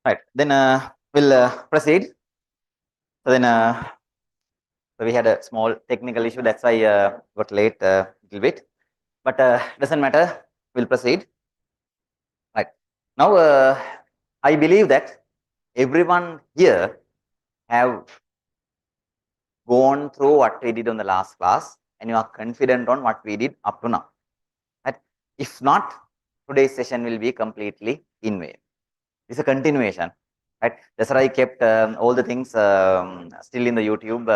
Right. Then we'll proceed. So then so we had a small technical issue. That's why got late a little bit. But doesn't matter. We'll proceed. Right. Now I believe that everyone here have gone through what we did on the last class, and you are confident on what we did up to now. Right? If not, today's session will be completely in vain. It's a continuation. Right? That's why I kept all the things still in the YouTube.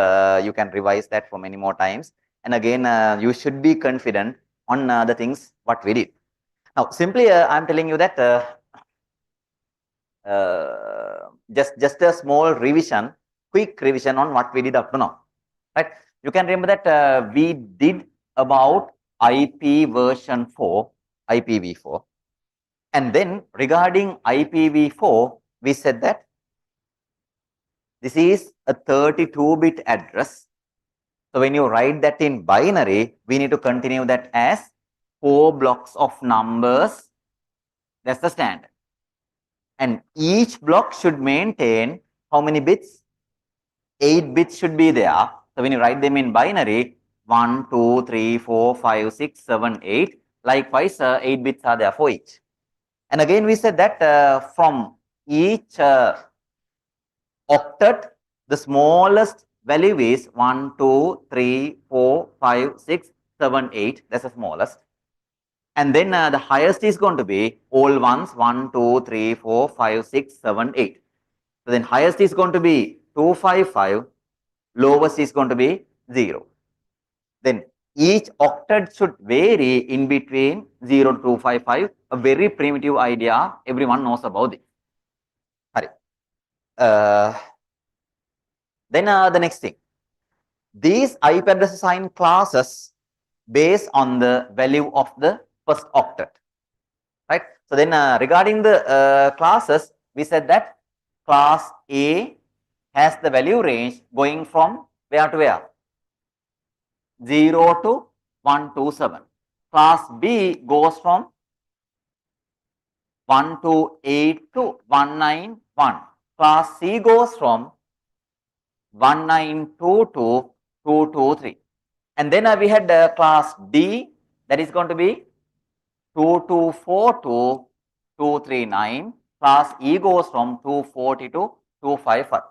You can revise that for many more times. And again, you should be confident on the things what we did. Now, simply, I'm telling you that just a small revision, quick revision on what we did up to now. Right? You can remember that we did about IP version 4, IPv4. And then regarding IPv4, we said that this is a 32-bit address. So when you write that in binary, we need to continue that as 4 blocks of numbers. That's the standard. And each block should maintain how many bits? 8 bits should be there. So when you write them in binary, 1, 2, 3, 4, 5, 6, 7, 8. Likewise, 8 bits are there for each. And again, we said that from each octet, the smallest value is 1, 2, 3, 4, 5, 6, 7, 8. That's the smallest. And then the highest is going to be all ones 1, 2, 3, 4, 5, 6, 7, 8. So then highest is going to be 255, lowest is going to be 0. Then each octet should vary in between 0 to 255. A very primitive idea. Everyone knows about it. Then the next thing. These IP address assign classes based on the value of the first octet. Right? So then regarding the classes, we said that class A has the value range going from where to where? 0 to 127. Class B goes from 128 to 191. Class C goes from 192 to 223. And then we had class D, that is going to be 224 to 239. Class E goes from 240 to 255.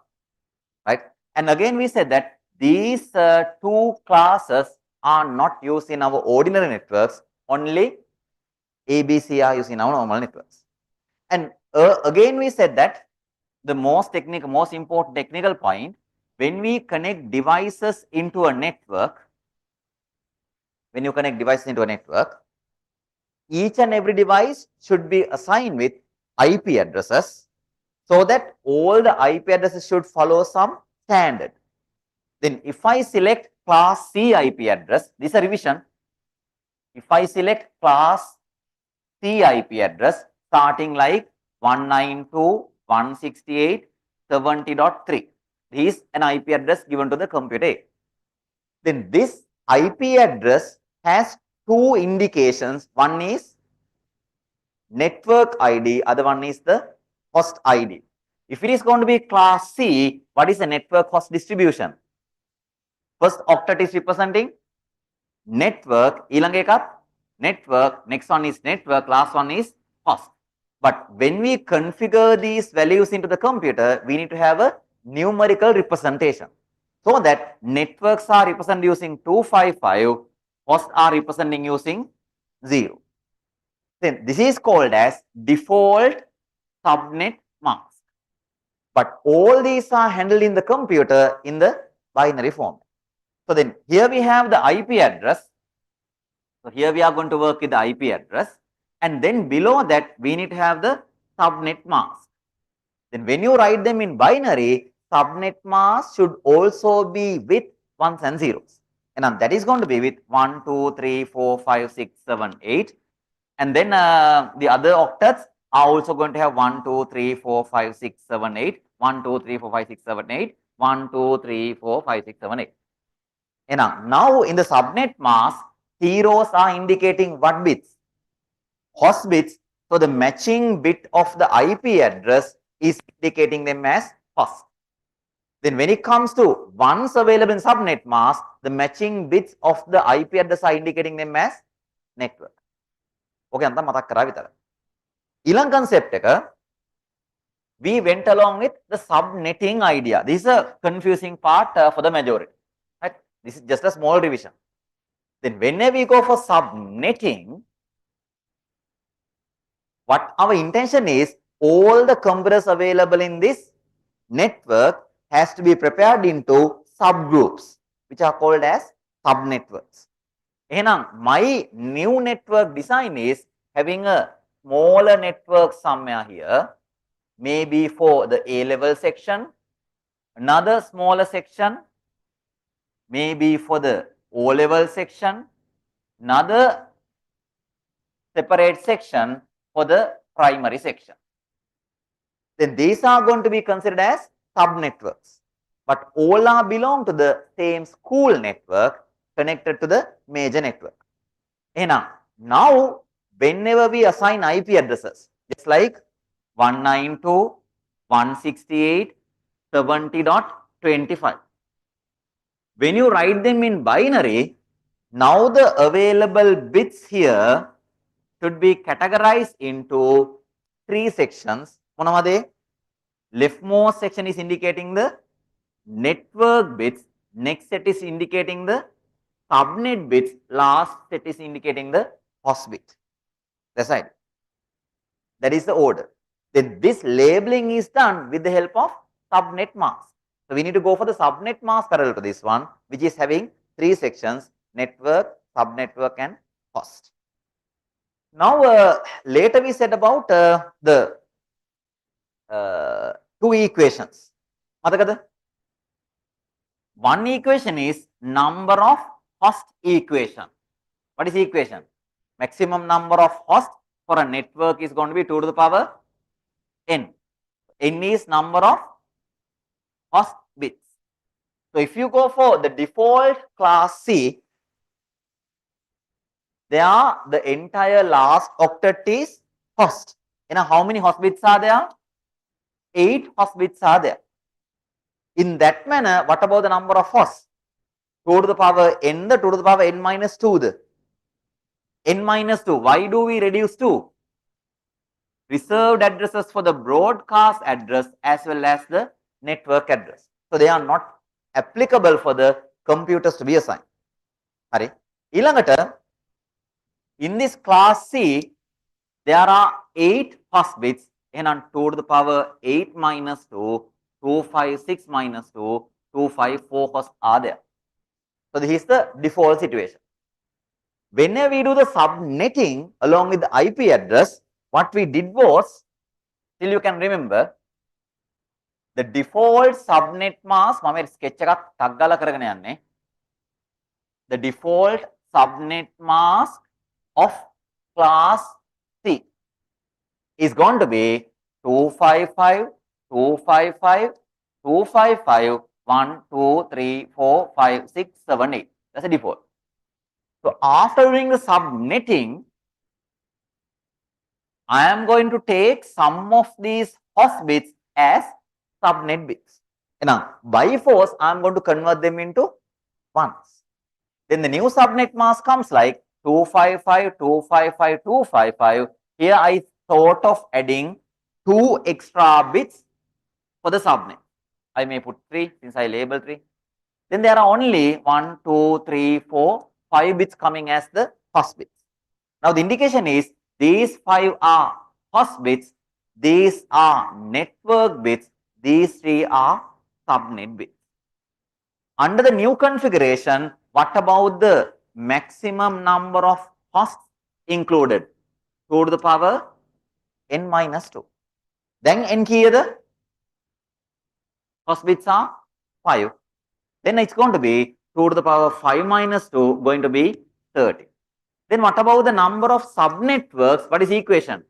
Right? And again, we said that these two classes are not used in our ordinary networks, only ABC are used in our normal networks. And again, we said that the most important technical point, when we connect devices into a network, each and every device should be assigned with IP addresses, so that all the IP addresses should follow some standard. Then if I select class C IP address, this is a revision. If I select class C IP address starting like 192.168.70.3, this is an IP address given to the computer. Then this IP address has two indications. One is network ID, other one is the host ID. If it is going to be class C, what is the network host distribution? First octet is representing network, network, next one is network, last one is host. But when we configure these values into the computer, we need to have a numerical representation. So that networks are represented using 255, hosts are representing using 0. Then this is called as default subnet mask. But all these are handled in the computer in the binary form. So then here we have the IP address. So here we are going to work with the IP address. And then below that, we need to have the subnet mask. Then when you write them in binary, subnet mask should also be with ones and zeros. And that is going to be with 1, 2, 3, 4, 5, 6, 7, 8. And then the other octets are also going to have 1, 2, 3, 4, 5, 6, 7, 8. 1, 2, 3, 4, 5, 6, 7, 8. 1, 2, 3, 4, 5, 6, 7, 8. And now in the subnet mask, zeros are indicating what bits? Host bits. So the matching bit of the IP address is indicating them as host. Then when it comes to once available in subnet mask, the matching bits of the IP address are indicating them as network. Okay, anta matak kara vitara. Ilang concept එක we went along with the subnetting idea. This is a confusing part for the majority. Right? This is just a small revision. Then whenever we go for subnetting, what our intention is, all the computers available in this network has to be prepared into subgroups, which are called as subnetworks. My new network design is having a smaller network somewhere here, maybe for the A-level section, another smaller section, maybe for the O-level section, another separate section for the primary section. Then these are going to be considered as subnetworks, but all are belong to the same school network connected to the major network. Now, whenever we assign IP addresses, just like 192.168.70.25, when you write them in binary, now the available bits here should be categorized into three sections. Leftmost section is indicating the network bits, next set is indicating the subnet bits, last set is indicating the host bit. That's right. That is the order. Then this labeling is done with the help of subnet mask. So we need to go for the subnet mask parallel to this one, which is having three sections: network, subnetwork, and host. Now, later we said about the two equations. One equation is number of host equation. What is equation? Maximum number of hosts for a network is going to be 2 to the power n. N is number of host bits. So if you go for the default class C, there the entire last octet is host. How many host bits are there? 8 host bits are there. In that manner, what about the number of hosts? 2 to the power n, the 2 to the power n minus 2, the n minus 2. Why do we reduce 2? Reserved addresses for the broadcast address as well as the network address. So they are not applicable for the computers to be assigned. Hari. Ilangata, in this class C, there are 8 host bits, and on 2 to the power 8 minus 2, 256 minus 2, 254 hosts are there. So this is the default situation. Whenever we do the subnetting along with the IP address, what we did was, till you can remember, the default subnet mask, the default subnet mask of class C is going to be 255, 255, 255, 1, 2, 3, 4, 5, 6, 7, 8. That's the default. So after doing the subnetting, I am going to take some of these host bits as subnet bits. Now, by force, I am going to convert them into ones. Then the new subnet mask comes like 255, 255, 255. Here I thought of adding 2 extra bits for the subnet. I may put 3 since I label 3. Then there are only 1, 2, 3, 4, 5 bits coming as the host bits. Now the indication is these 5 are host bits, these are network bits, these 3 are subnet bits. Under the new configuration, what about the maximum number of hosts included? 2 to the power n minus 2. Then n key the host bits are 5. Then it's going to be 2 to the power 5 minus 2 going to be 30. Then what about the number of subnetworks? What is equation?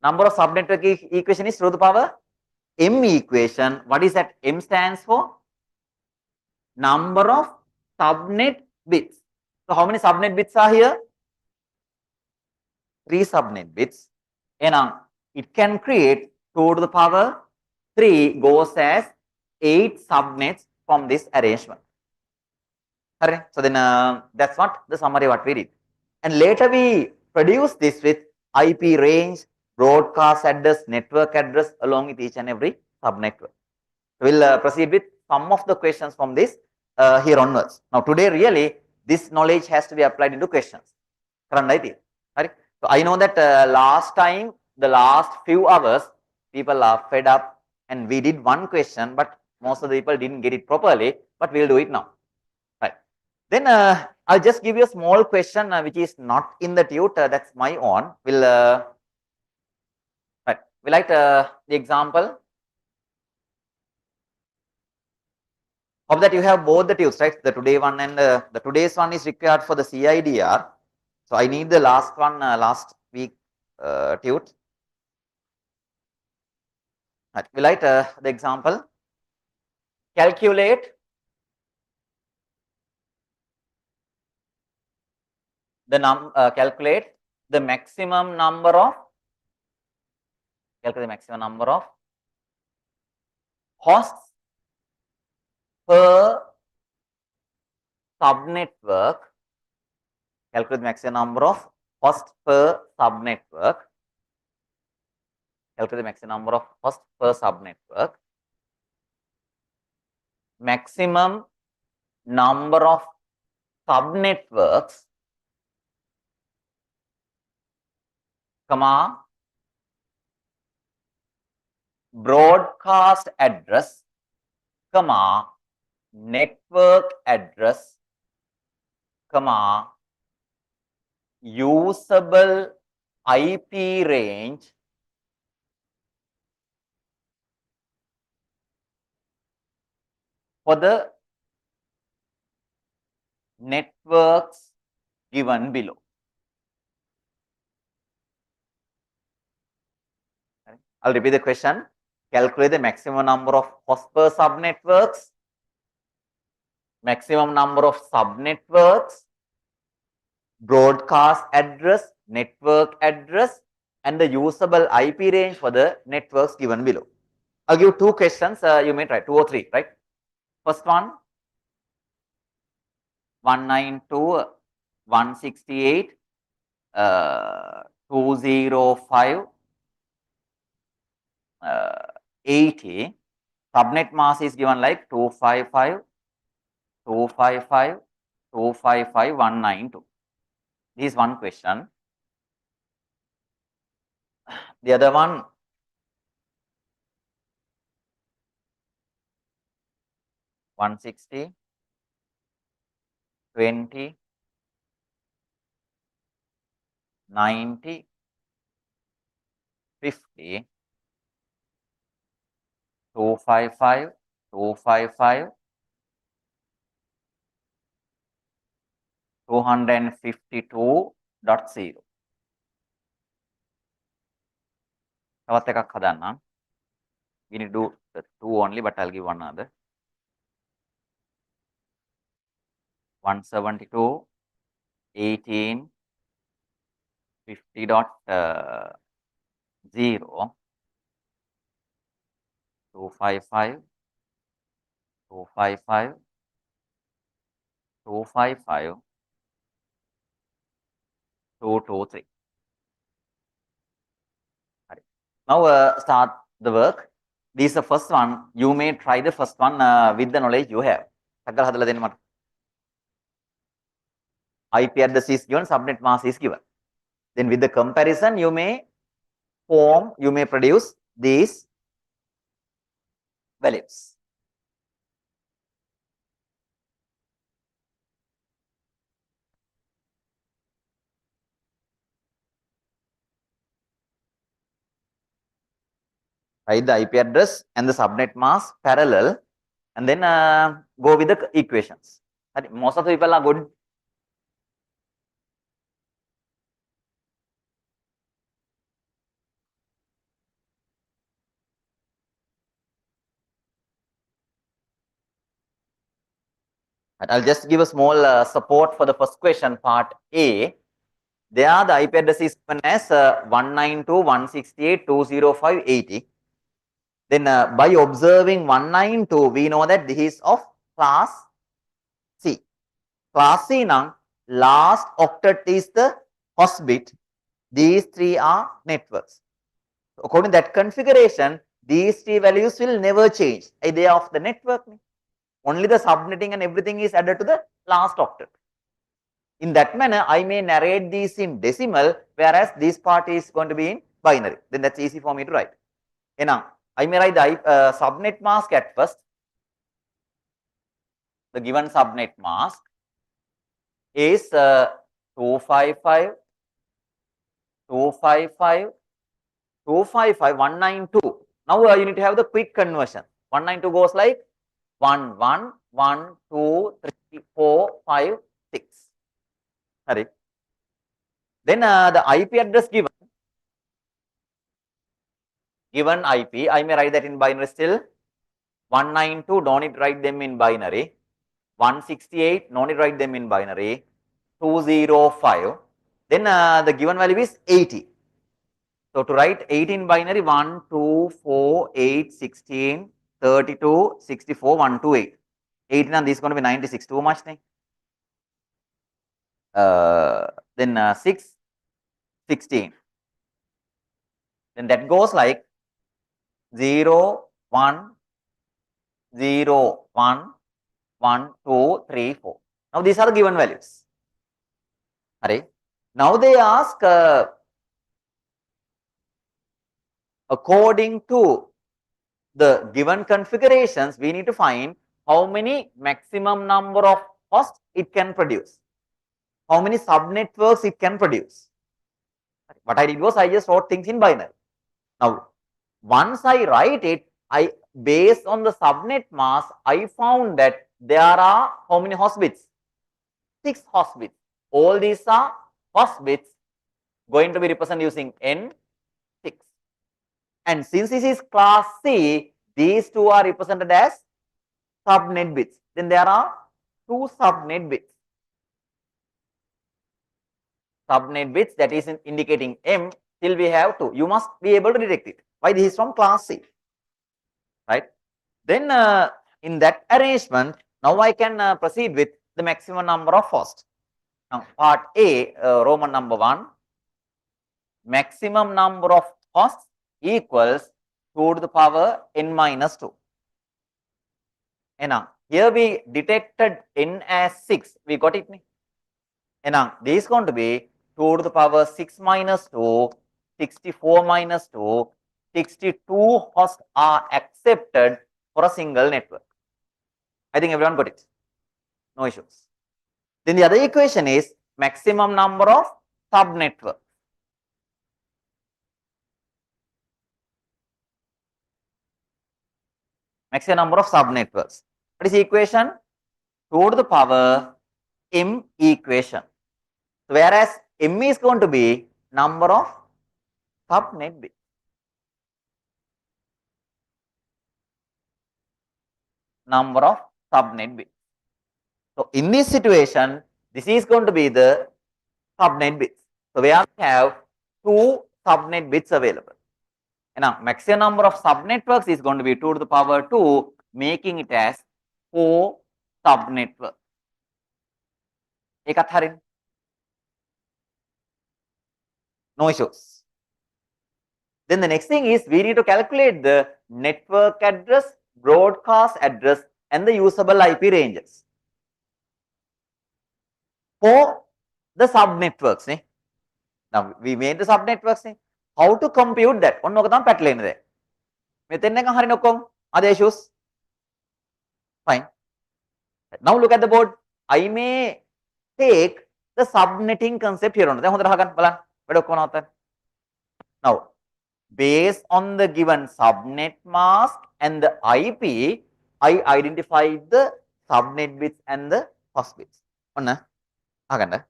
Number of subnetwork equation is 2 to the power m equation. What is that m stands for? Number of subnet bits. So how many subnet bits are here? 3 subnet bits. And it can create 2 to the power 3 goes as 8 subnets from this arrangement. Correct? So then that's what the summary what we did. And later we produce this with IP range, broadcast address, network address along with each and every subnetwork. We'll proceed with some of the questions from this here onwards. Now today really this knowledge has to be applied into questions. Right? So I know that last time, the last few hours, people are fed up and we did one question, but most of the people didn't get it properly, but we'll do it now. Right. Then I'll just give you a small question which is not in the tute, that's my own. We'll right. We like the example. Hope that you have both the tutes, right? The today one and the today's one is required for the CIDR. So I need the last one, last week tute. Right. We like the example. Calculate the calculate the maximum number of hosts per subnetwork. Calculate the maximum number of hosts per subnetwork. Calculate the maximum number of hosts per subnetwork. Maximum number of subnetworks, comma, broadcast address, comma, network address, comma, usable IP range for the networks given below. I'll repeat the question. Calculate the maximum number of hosts per subnetworks, maximum number of subnetworks, broadcast address, network address, and the usable IP range for the networks given below. I'll give two questions. You may try 2 or 3, right? First one, 192.168, 205, 80. Subnet mask is given like 255, 255, 255, 192. This is one question. The other one, 160, 20, 90, 50, 255, 255, 252.0. තවත් එකක් හදන්නම්. We need to do the 2 only, but I'll give one other. 172, 18, 50.0, 255, 255, 255, 223. Now start the work. This is the first one. You may try the first one with the knowledge you have. IP address is given, subnet mask is given. Then with the comparison, you may produce these values. Write the IP address and the subnet mask parallel, and then go with the equations. Most of the people are good. I'll just give a small support for the first question, part A. There the IP address is given as 192.168.205.80. Then by observing 192, we know that this is of class C. Class C now, last octet is the host bit. These three are networks. According to that configuration, these three values will never change. They are of the network. Only the subnetting and everything is added to the last octet. In that manner, I may narrate these in decimal, whereas this part is going to be in binary. Then that's easy for me to write. And now, I may write the subnet mask at first. The given subnet mask is 255, 255, 255, 192. Now you need to have the quick conversion. 192 goes like 1, 1, 1, 2, 3, 4, 5, 6. Sorry. Then the IP address given IP, I may write that in binary still. 192, don't need to write them in binary. 168, no need to write them in binary. 205. Then the given value is 80. So to write 80 in binary, 1, 2, 4, 8, 16, 32, 64, 128. 18 and this is going to be 96. Too much. Then 6, 16. Then that goes like 0, 1, 0, 1, 1, 2, 3, 4. Now these are the given values. Alright. Now they ask according to the given configurations, we need to find how many maximum number of hosts it can produce, how many subnetworks it can produce. What I did was I just wrote things in binary. Now, once I write it, based on the subnet mask, I found that there are how many host bits? 6 host bits. All these are host bits going to be represented using N6. And since this is class C, these two are represented as subnet bits. Then there are 2 subnet bits. Subnet bits that is indicating M, till we have 2. You must be able to detect it. Why? This is from class C. Right? Then in that arrangement, now I can proceed with the maximum number of hosts. Now part A, Roman number 1, maximum number of hosts equals 2 to the power n minus 2. And now here we detected n as 6. We got it. And now this is going to be 2 to the power 6 minus 2, 64 minus 2, 62 hosts are accepted for a single network. I think everyone got it. No issues. Then the other equation is maximum number of subnetworks. Maximum number of subnetworks. What is the equation? 2 to the power m equation. So whereas m is going to be number of subnet bits. Number of subnet bits. So in this situation, this is going to be the subnet bits. So we have 2 subnet bits available. And now maximum number of subnetworks is going to be 2 to the power 2, making it as 4 subnetworks. Ekat harin. No issues. Then the next thing is we need to calculate the network address, broadcast address, and the usable IP ranges for the subnetworks. Now we made the subnetworks. How to compute that? ඔන්න ඔක තමයි පැටලෙන්නේ දැන්. මෙතෙන් එක හරින ඔක්කොම. Are there issues? Fine. Now look at the board. I may take the subnetting concept here on. දැන් හොඳට අහගන්න බලන්න. වැඩ ඔක්කොම නවත්තන්න. Now, based on the given subnet mask and the IP, I identified the subnet bits and the host bits. ඔන්න අහගන්න.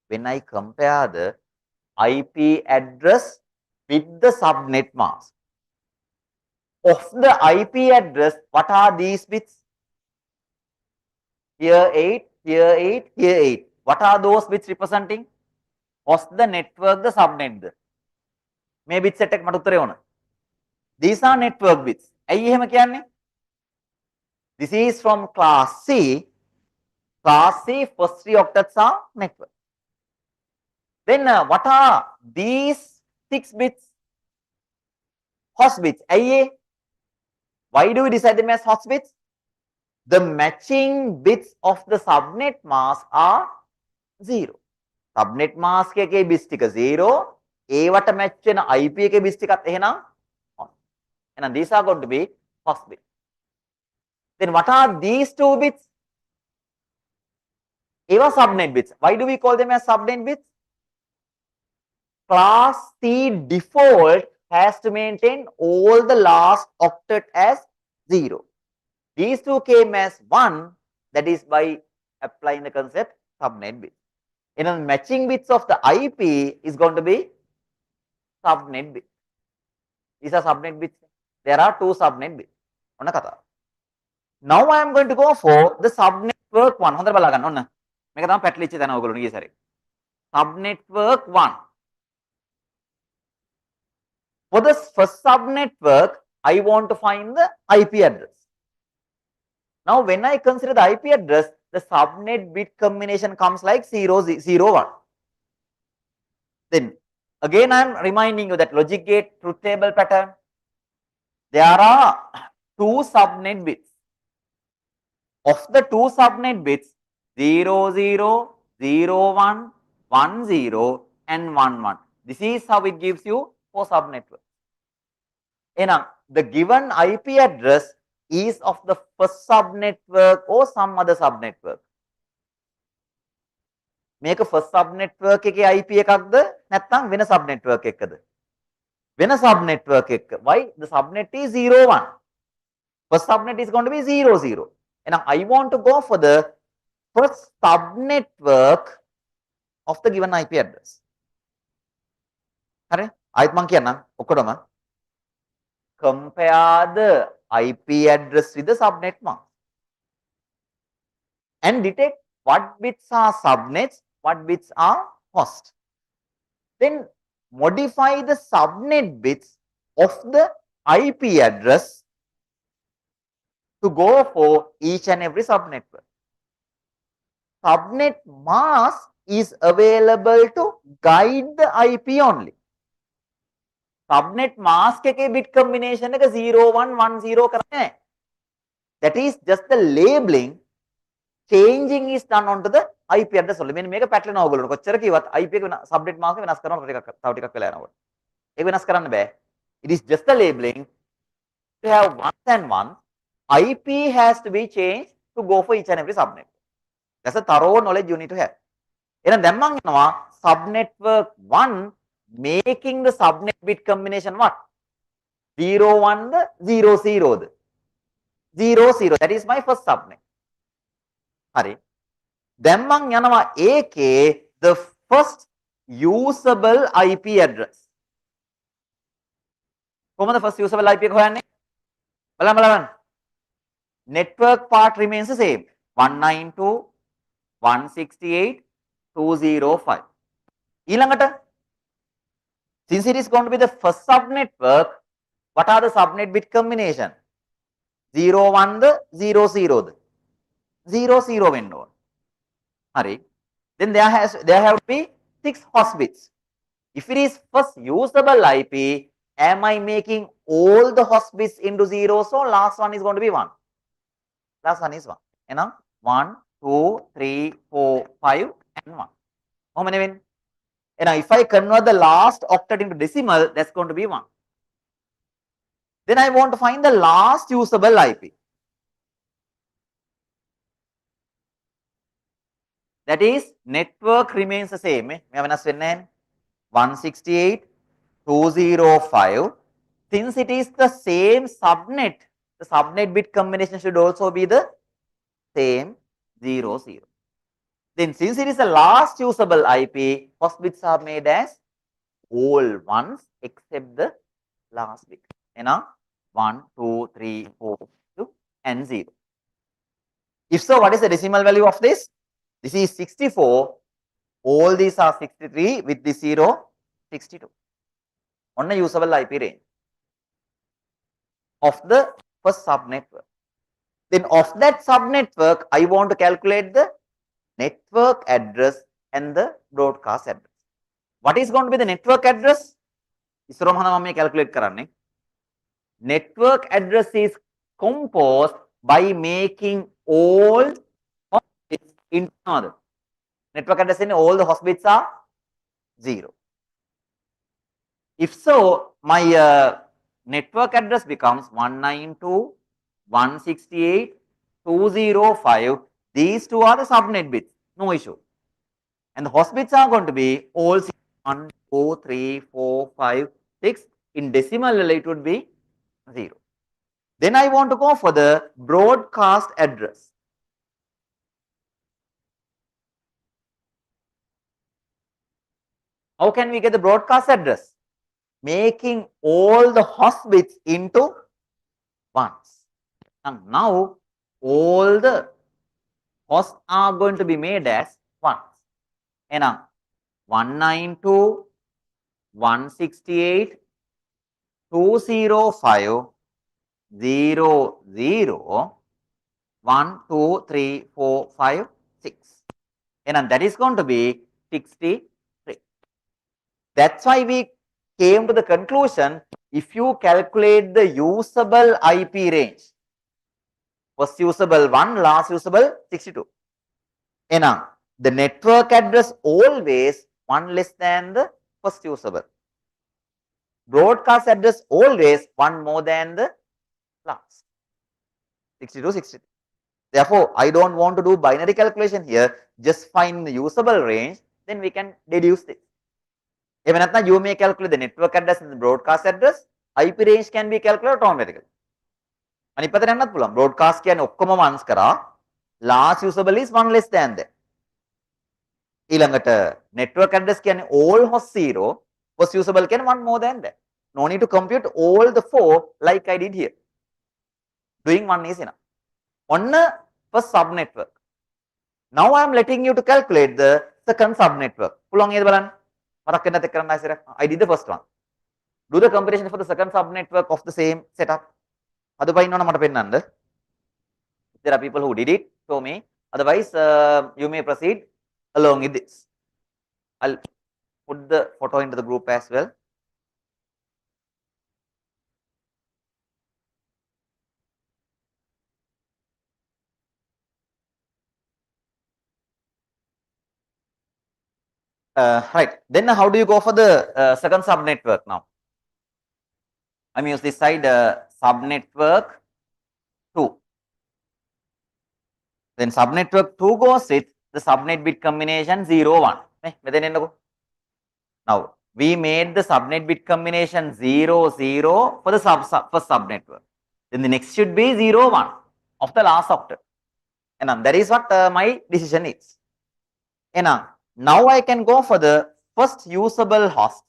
When I compare the IP address with the subnet mask. Of the IP address, what are these bits? Here 8, here 8, here 8. What are those bits representing? What's the network, the subnet? Maybe it's a tech මට උත්තරේ ඕන. These are network bits. ඇයි එහෙම කියන්නේ? This is from class C. Class C first 3 octets are network. Then what are these 6 bits? Host bits. ඇයි? Why do we decide them as host bits? The matching bits of the subnet mask are 0. Subnet mask එකේ bits ටික 0. ඒවට match වෙන IP එකේ bits ටිකත් එහෙනම් on. එහෙනම් these are going to be host bits. Then what are these 2 bits? ඒවා subnet bits. Why do we call them as subnet bits? Class C default has to maintain all the last octet as 0. These 2 came as 1, that is by applying the concept subnet bits. And matching bits of the IP is going to be subnet bits. These are subnet bits. There are 2 subnet bits. Now I am going to go for the subnetwork 1. හොඳට බලා ගන්න ඕන. මේක තමයි පැටලිච්ච තැන ඔයගොල්ලෝ ගිය සැරේ. Subnetwork 1. For the first subnetwork, I want to find the IP address. Now, when I consider the IP address, the subnet bit combination comes like 0, 0, 1. Then, again, I am reminding you that logic gate truth table pattern. There are 2 subnet bits. Of the 2 subnet bits, 0, 0, 0, 1, 1, 0, and 1, 1. This is how it gives you 4 subnetworks. Now, the given IP address is of the first subnetwork or some other subnetwork. මේක first subnetwork එකේ IP එකක්ද නැත්නම් වෙන subnetwork එකකද? වෙන subnetwork එක. Why? The subnet is 0, 1. First subnet is going to be 0, 0. And now I want to go for the first subnetwork of the given IP address. හරි? ආයෙත් මම කියන්නම් ඔක්කොටම. Compare the IP address with the subnet mask and detect what bits are subnets, what bits are host. Then modify the subnet bits of the IP address to go for each and every subnetwork. Subnet mask is available to guide the IP only. Subnet mask එකේ bit combination එක 0, 1, 1, 0 කරන්නේ නැහැ. That is just the labeling. Changing is done onto the IP address only. මෙන්න මේක පැටලෙනවා ඔයගොල්ලෝ. කොච්චර කිව්වත් IP එක subnet mask එක වෙනස් කරනවා තව ටිකක් වෙලා යනකොට. ඒක වෙනස් කරන්න බෑ. It is just the labeling. To have ones and ones, IP has to be changed to go for each and every subnet. That's a thorough knowledge you need to have. එහෙනම් දැන් මම යනවා subnetwork 1 making the subnet bit combination what? 0, 1 the 0, 0 the 0, 0. That is my first subnet. Hari. Then මම යනවා ඒකේ the first usable IP address. කොහොමද first usable IP එක හොයන්නේ? බලන්න. Network part remains the same. 192.168.205. ඊළඟට since it is going to be the first subnetwork, what are the subnet bit combination? 0, 1 the 0, 0 the 0, 0 වෙන්න ඕන. හරි. Then there have to be 6 host bits. If it is first usable IP, am I making all the host bits into 0? So last one is going to be 1. Last one is 1. එහෙනම් 1, 2, 3, 4, 5 and 1. How many win? And now if I convert the last octet into decimal, that's going to be 1. Then I want to find the last usable IP. That is, network remains the same. මේවා වෙනස් වෙන්නේ නැහැ. 168.205. Since it is the same subnet, the subnet bit combination should also be the same 0, 0. Then since it is the last usable IP, host bits are made as all ones except the last bit. You know, 1, 2, 3, 4, 2 and 0. If so, what is the decimal value of this? This is 64. All these are 63 with this 0, 62. On a usable IP range. of the first subnetwork. Then of that subnetwork, I want to calculate the network address and the broadcast address. What is going to be the network address? Calculate karane. Network address is composed by making all hospits into another. Network address in all the hospits are 0. If so, my network address becomes 192.168.205. These two are the subnet bits, no issue. And the host bits are going to be all 1, 2, 3, 4, 5, 6. In decimal value, it would be 0. Then I want to go for the broadcast address. How can we get the broadcast address? Making all the host bits into ones. And now all the hosts are going to be made as ones. And now 192.168.205.00.12345.6. And that is going to be 63. That's why we came to the conclusion, if you calculate the usable IP range, first usable 1, last usable 62. And now the network address always 1 less than the first usable. Broadcast address always 1 more than the last. 62, 63. Therefore, I don't want to do binary calculation here. Just find the usable range, then we can deduce this. Even if you may calculate the network address and the broadcast address, IP range can be calculated automatically. And if broadcast can okkoma ones kara, last usable is 1 less than that. ඊළඟට network address කියන්නේ all host 0, host usable can 1 more than that. No need to compute all the 4 like I did here. Doing 1 is enough. On the first subnetwork. Now I am letting you to calculate the second subnetwork. පුළුවන් නේද බලන්න? මතක් වෙන්නත් එක්ක කරන්න ආයෙත්. I did the first one. Do the computation for the second subnetwork of the same setup. අදපයි ඉන්නවනම් මට පෙන්නන්න. There are people who did it, show me. Otherwise, you may proceed along with this. I'll put the photo into the group as well. Right. Then how do you go for the second subnetwork now? I'm use this side subnetwork 2. Then subnetwork 2 goes with the subnet bit combination 0, 1. Now we made the subnet bit combination 0, 0 for the first subnetwork. Then the next should be 0, 1 of the last octet. And that is what my decision is. And now I can go for the first usable host.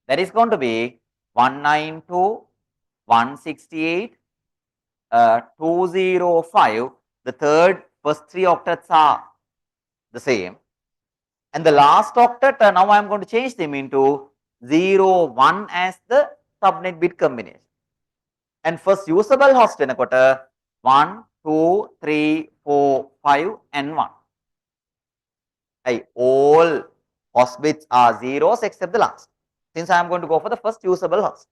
That is going to be 192.168.205. The third first 3 octets are the same. And the last octet, now I am going to change them into 0, 1 as the subnet bit combination. And first usable host in a quarter 1, 2, 3, 4, 5 and 1. All host bits are zeros except the last. Since I am going to go for the first usable host.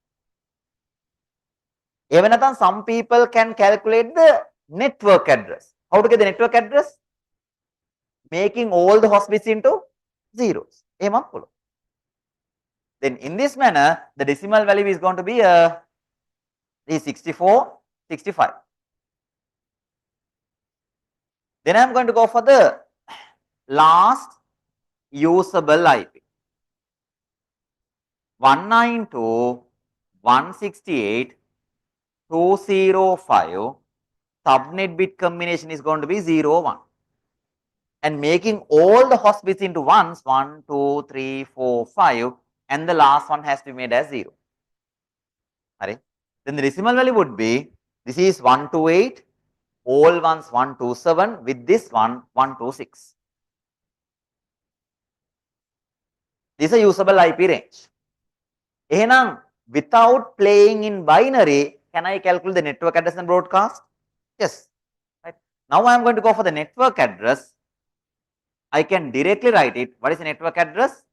Even if some people can calculate the network address. How to get the network address? Making all the host bits into zeros. Then in this manner, the decimal value is going to be 64, 65. Then I am going to go for the last usable IP. 192.168.205 subnet bit combination is going to be 0, 1. And making all the host bits into ones, 1, 2, 3, 4, 5, and the last one has to be made as 0. Then the decimal value would be, this is 128, all ones 127, with this one 126. This is a usable IP range. එහෙනම් without playing in binary, can I calculate the network address and broadcast? Yes. Right. Now I am going to go for the network address. I can directly write it. What is the network address?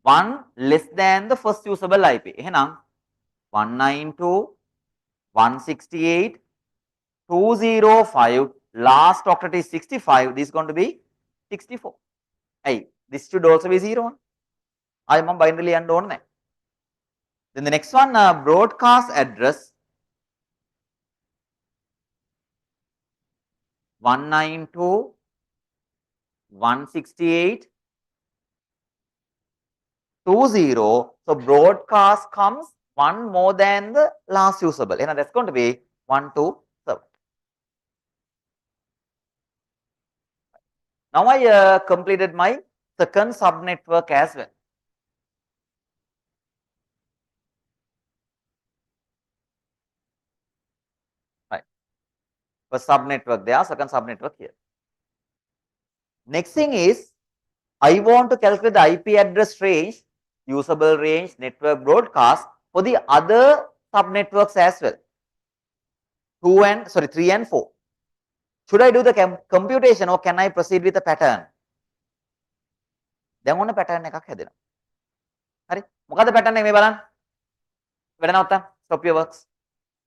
1 less than the first usable IP. එහෙනම් 192.168.205, last octet is 65, this is going to be 64. Hey, this should also be 0. I am binary and on. Then the next one, broadcast address 192.168.20. So broadcast comes one more than the last usable. And that's going to be 127. Now I completed my second subnetwork as well. Right. First subnetwork there, second subnetwork here. Next thing is, I want to calculate the IP address range, usable range, network broadcast for the other subnetworks as well. 3 and 4. Should I do the computation or can I proceed with the pattern? දැන් ඔන්න pattern එකක් හැදෙනවා. හරි. මොකද pattern එක මේ බලන්න. වැඩ නවත්තන්න. Stop your works.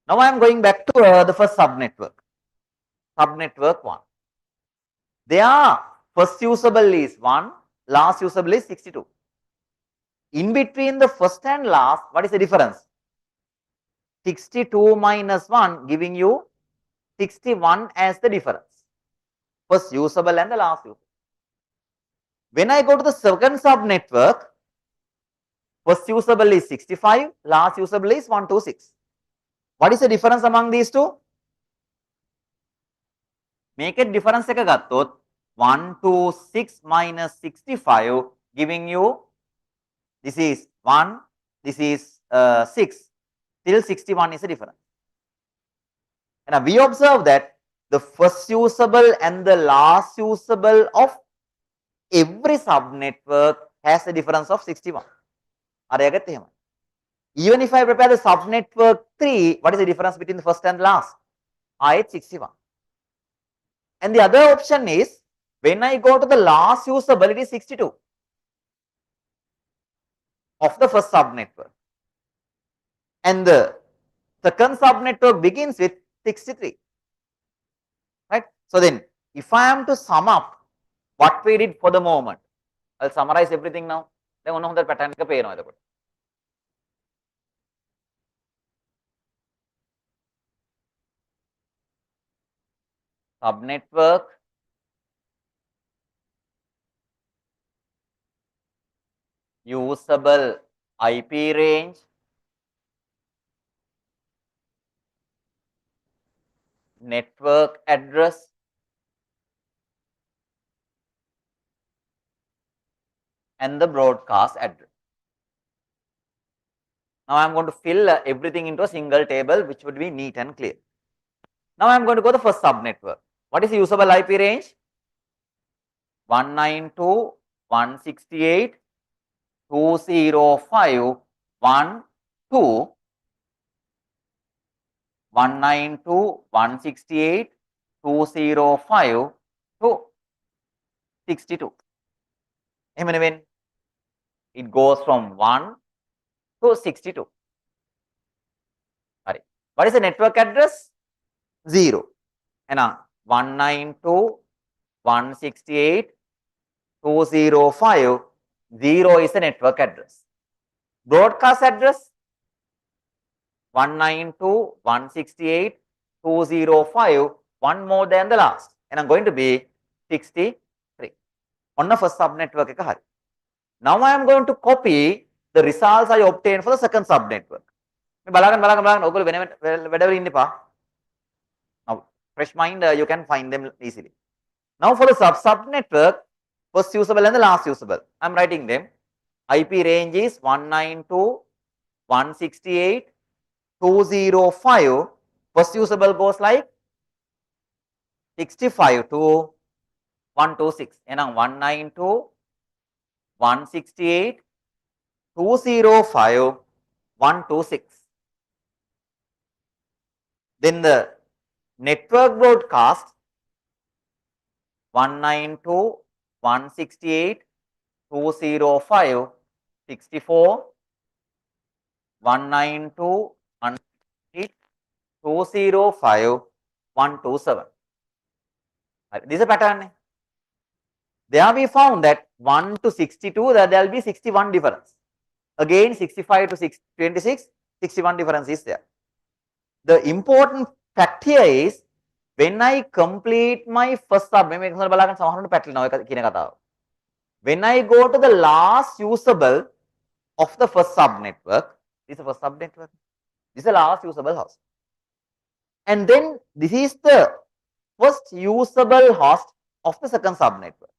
Now I am going back to the first subnetwork. Subnetwork 1. Their first usable is 1, last usable is 62. In between the first and last, what is the difference? 62 minus 1 giving you 61 as the difference. First usable and the last usable. When I go to the second subnetwork, first usable is 65, last usable is 126. What is the difference among these two? Make a difference එක ගත්තොත් 126 minus 65 giving you, this is 1, this is 6, till 61 is the difference. And we observe that the first usable and the last usable of every subnetwork has a difference of 61. Even if I prepare the subnetwork 3, what is the difference between the first and last? It's 61. And the other option is, when I go to the last usable, it is 62 of the first subnetwork. And the second subnetwork begins with 63. Right? So then, if I am to sum up what we did for the moment, I'll summarize everything now. Then one of the pattern එක පේනවා එතකොට. Subnetwork, usable IP range, network address, and the broadcast address. Now I am going to fill everything into a single table, which would be neat and clear. Now I am going to go to the first subnetwork. What is the usable IP range? 192.168.205.1.2. 192.168.205 to 62. It goes from 1 to 62. What is the network address? 0. And 192.168.205, 0 is the network address. Broadcast address 192.168.205, one more than the last, and I'm going to be 63 on the first subnetwork එක හරි. Now I am going to copy the results I obtained for the second subnetwork. මේ බලන්න ඔයගොල්ලෝ වෙන වැඩවල ඉන්න එපා. Now fresh mind, you can find them easily. Now for the subnetwork, first usable and the last usable, I'm writing them. IP range is 192.168.205. First usable goes like 65 to 126. And 192.168.205 126. Then the network broadcast 192.168.205.64, 192.168.205.127. This is a pattern. There we found that 1 to 62, there will be 61 difference. Again 65 to 26, 61 difference is there. The important fact here is when I complete my first sub, when I go to the last usable of the first sub network, this is the first sub network, this is the last usable host. And then this is the first usable host of the second sub network.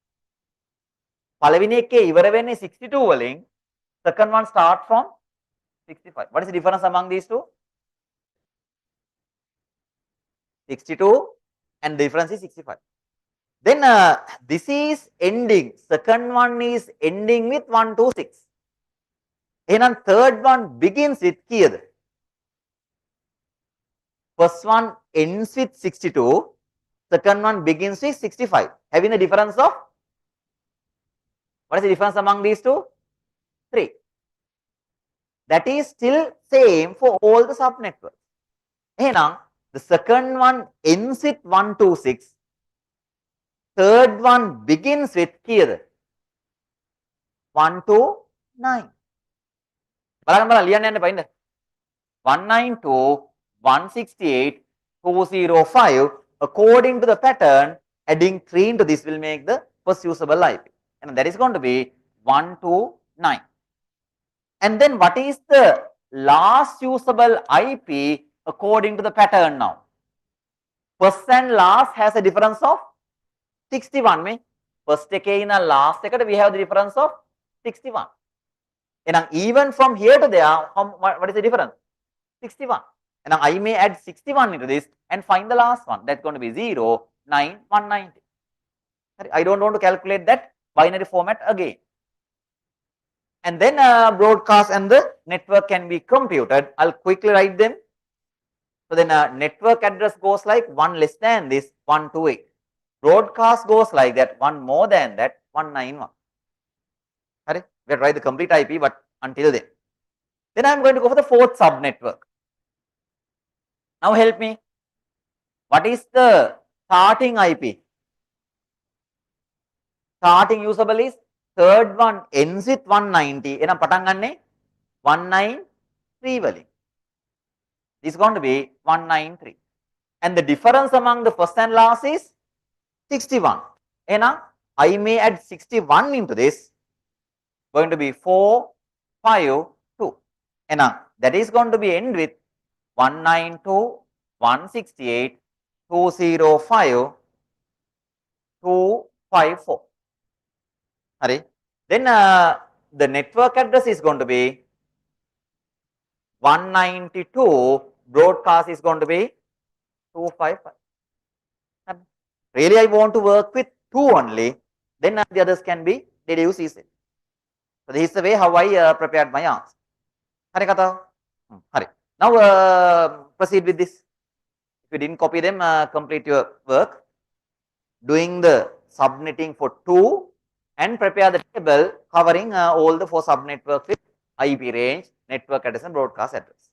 පළවෙනි එකේ ඉවර වෙන්නේ 62 වලින්, second one start from 65. What is the difference among these two? 62 and the difference is 65. Then this is ending, second one is ending with 126. And third one begins with kiyada? First one ends with 62, second one begins with 65. Having the difference of, what is the difference among these two? 3. That is still same for all the sub networks. Now, the second one ends with 126. Third one begins with kiyada? 129. බලන්න ලියන්න යන්න බයින්ද? 192.168.205 according to the pattern, adding 3 into this will make the first usable IP. And that is going to be 129. And then what is the last usable IP according to the pattern now? First and last has a difference of 61. First එකේ ඉඳන් last එකට we have the difference of 61. And even from here to there, what is the difference? 61. And I may add 61 into this and find the last one. That's going to be 0, 9, 190. I don't want to calculate that binary format again. And then broadcast and the network can be computed. I'll quickly write them. So then network address goes like 1 less than this, 128. Broadcast goes like that, 1 more than that, 191. We'll write the complete IP, but until then. Then I'm going to go for the fourth sub network. Now help me. What is the starting IP? Starting usable is third one ends with 190. එනම් පටන් ගන්නේ 193 වලින්. This is going to be 193. And the difference among the first and last is 61. එහෙනම් I may add 61 into this. Going to be 4, 5, 2. And that is going to be end with 192.168.205.254. Then the network address is going to be 192, broadcast is going to be 255. Really I want to work with 2 only, then the others can be deduced easily. So this is the way how I prepared my answer. Hari kata? Hari. Now proceed with this. If you didn't copy them, complete your work. Doing the subnetting for 2 and prepare the table covering all the 4 subnetworks with IP range, network address and broadcast address.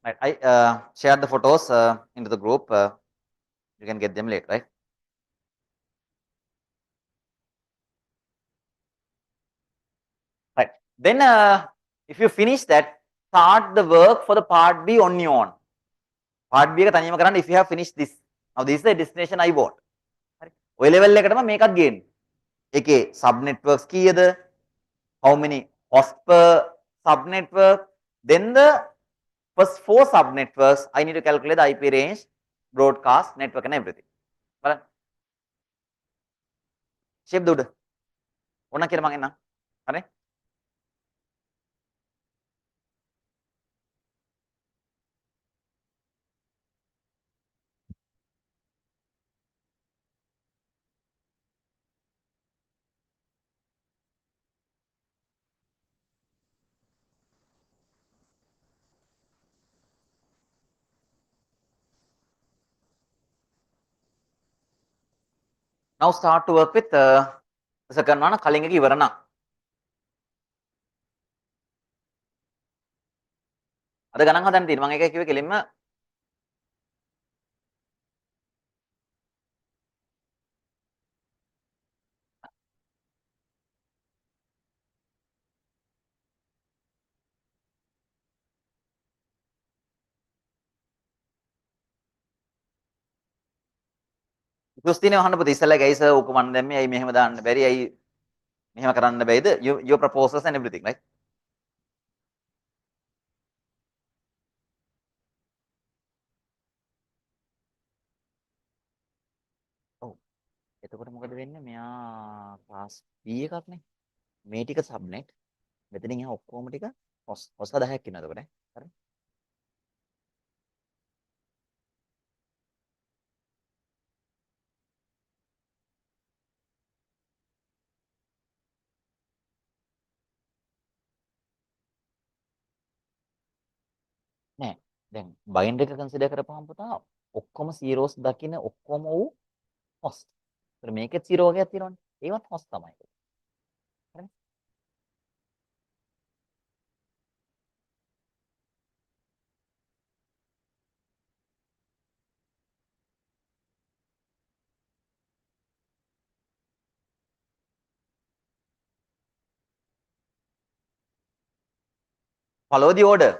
Right. I shared the photos into the group. You can get them later, right? Right. Then if you finish that, start the work for the part B on your own. Part B එක තනියම කරන්න if you have finished this. Now this is the destination I want. හරි. ඔය level එකටම මේකත් ගේන්න. ඒකේ sub networks කීයද? How many hosts per sub network? Then the first 4 sub networks I need to calculate the IP range, broadcast, network and everything. බලන්න. shape දුඩ. ඕන කියලා මම එන්නම්. හරි. Now start to work with second one කලින් එක ඉවර නම්. අද ගණන් හදන්න තියෙනවා. මම ඒක කිව්වේ කෙලින්ම කුස්තිනේ අහන්න පුතේ ඉස්සෙල්ලා ගයිස් ඕක මන් දැම්මේ ඇයි මෙහෙම දාන්න බැරි ඇයි මෙහෙම කරන්න බැයිද your proposals and everything right. ඔව් එතකොට මොකද වෙන්නේ මෙයා ක්ලාස් B එකක් නේ මේ ටික සබ්නෙට් මෙතනින් එහා ඔක්කොම ටික හොස් 10ක් ඉන්නවා එතකොට හරි. නෑ දැන් බයින්ඩ් එක කන්සිඩර් කරපුවාම පුතා ඔක්කොම zeros දකින්න ඔක්කොම වූ host. ඒතර මේකෙත් 0 වගේක් තියෙනවනේ. ඒවත් host තමයි. හරි. Follow the order.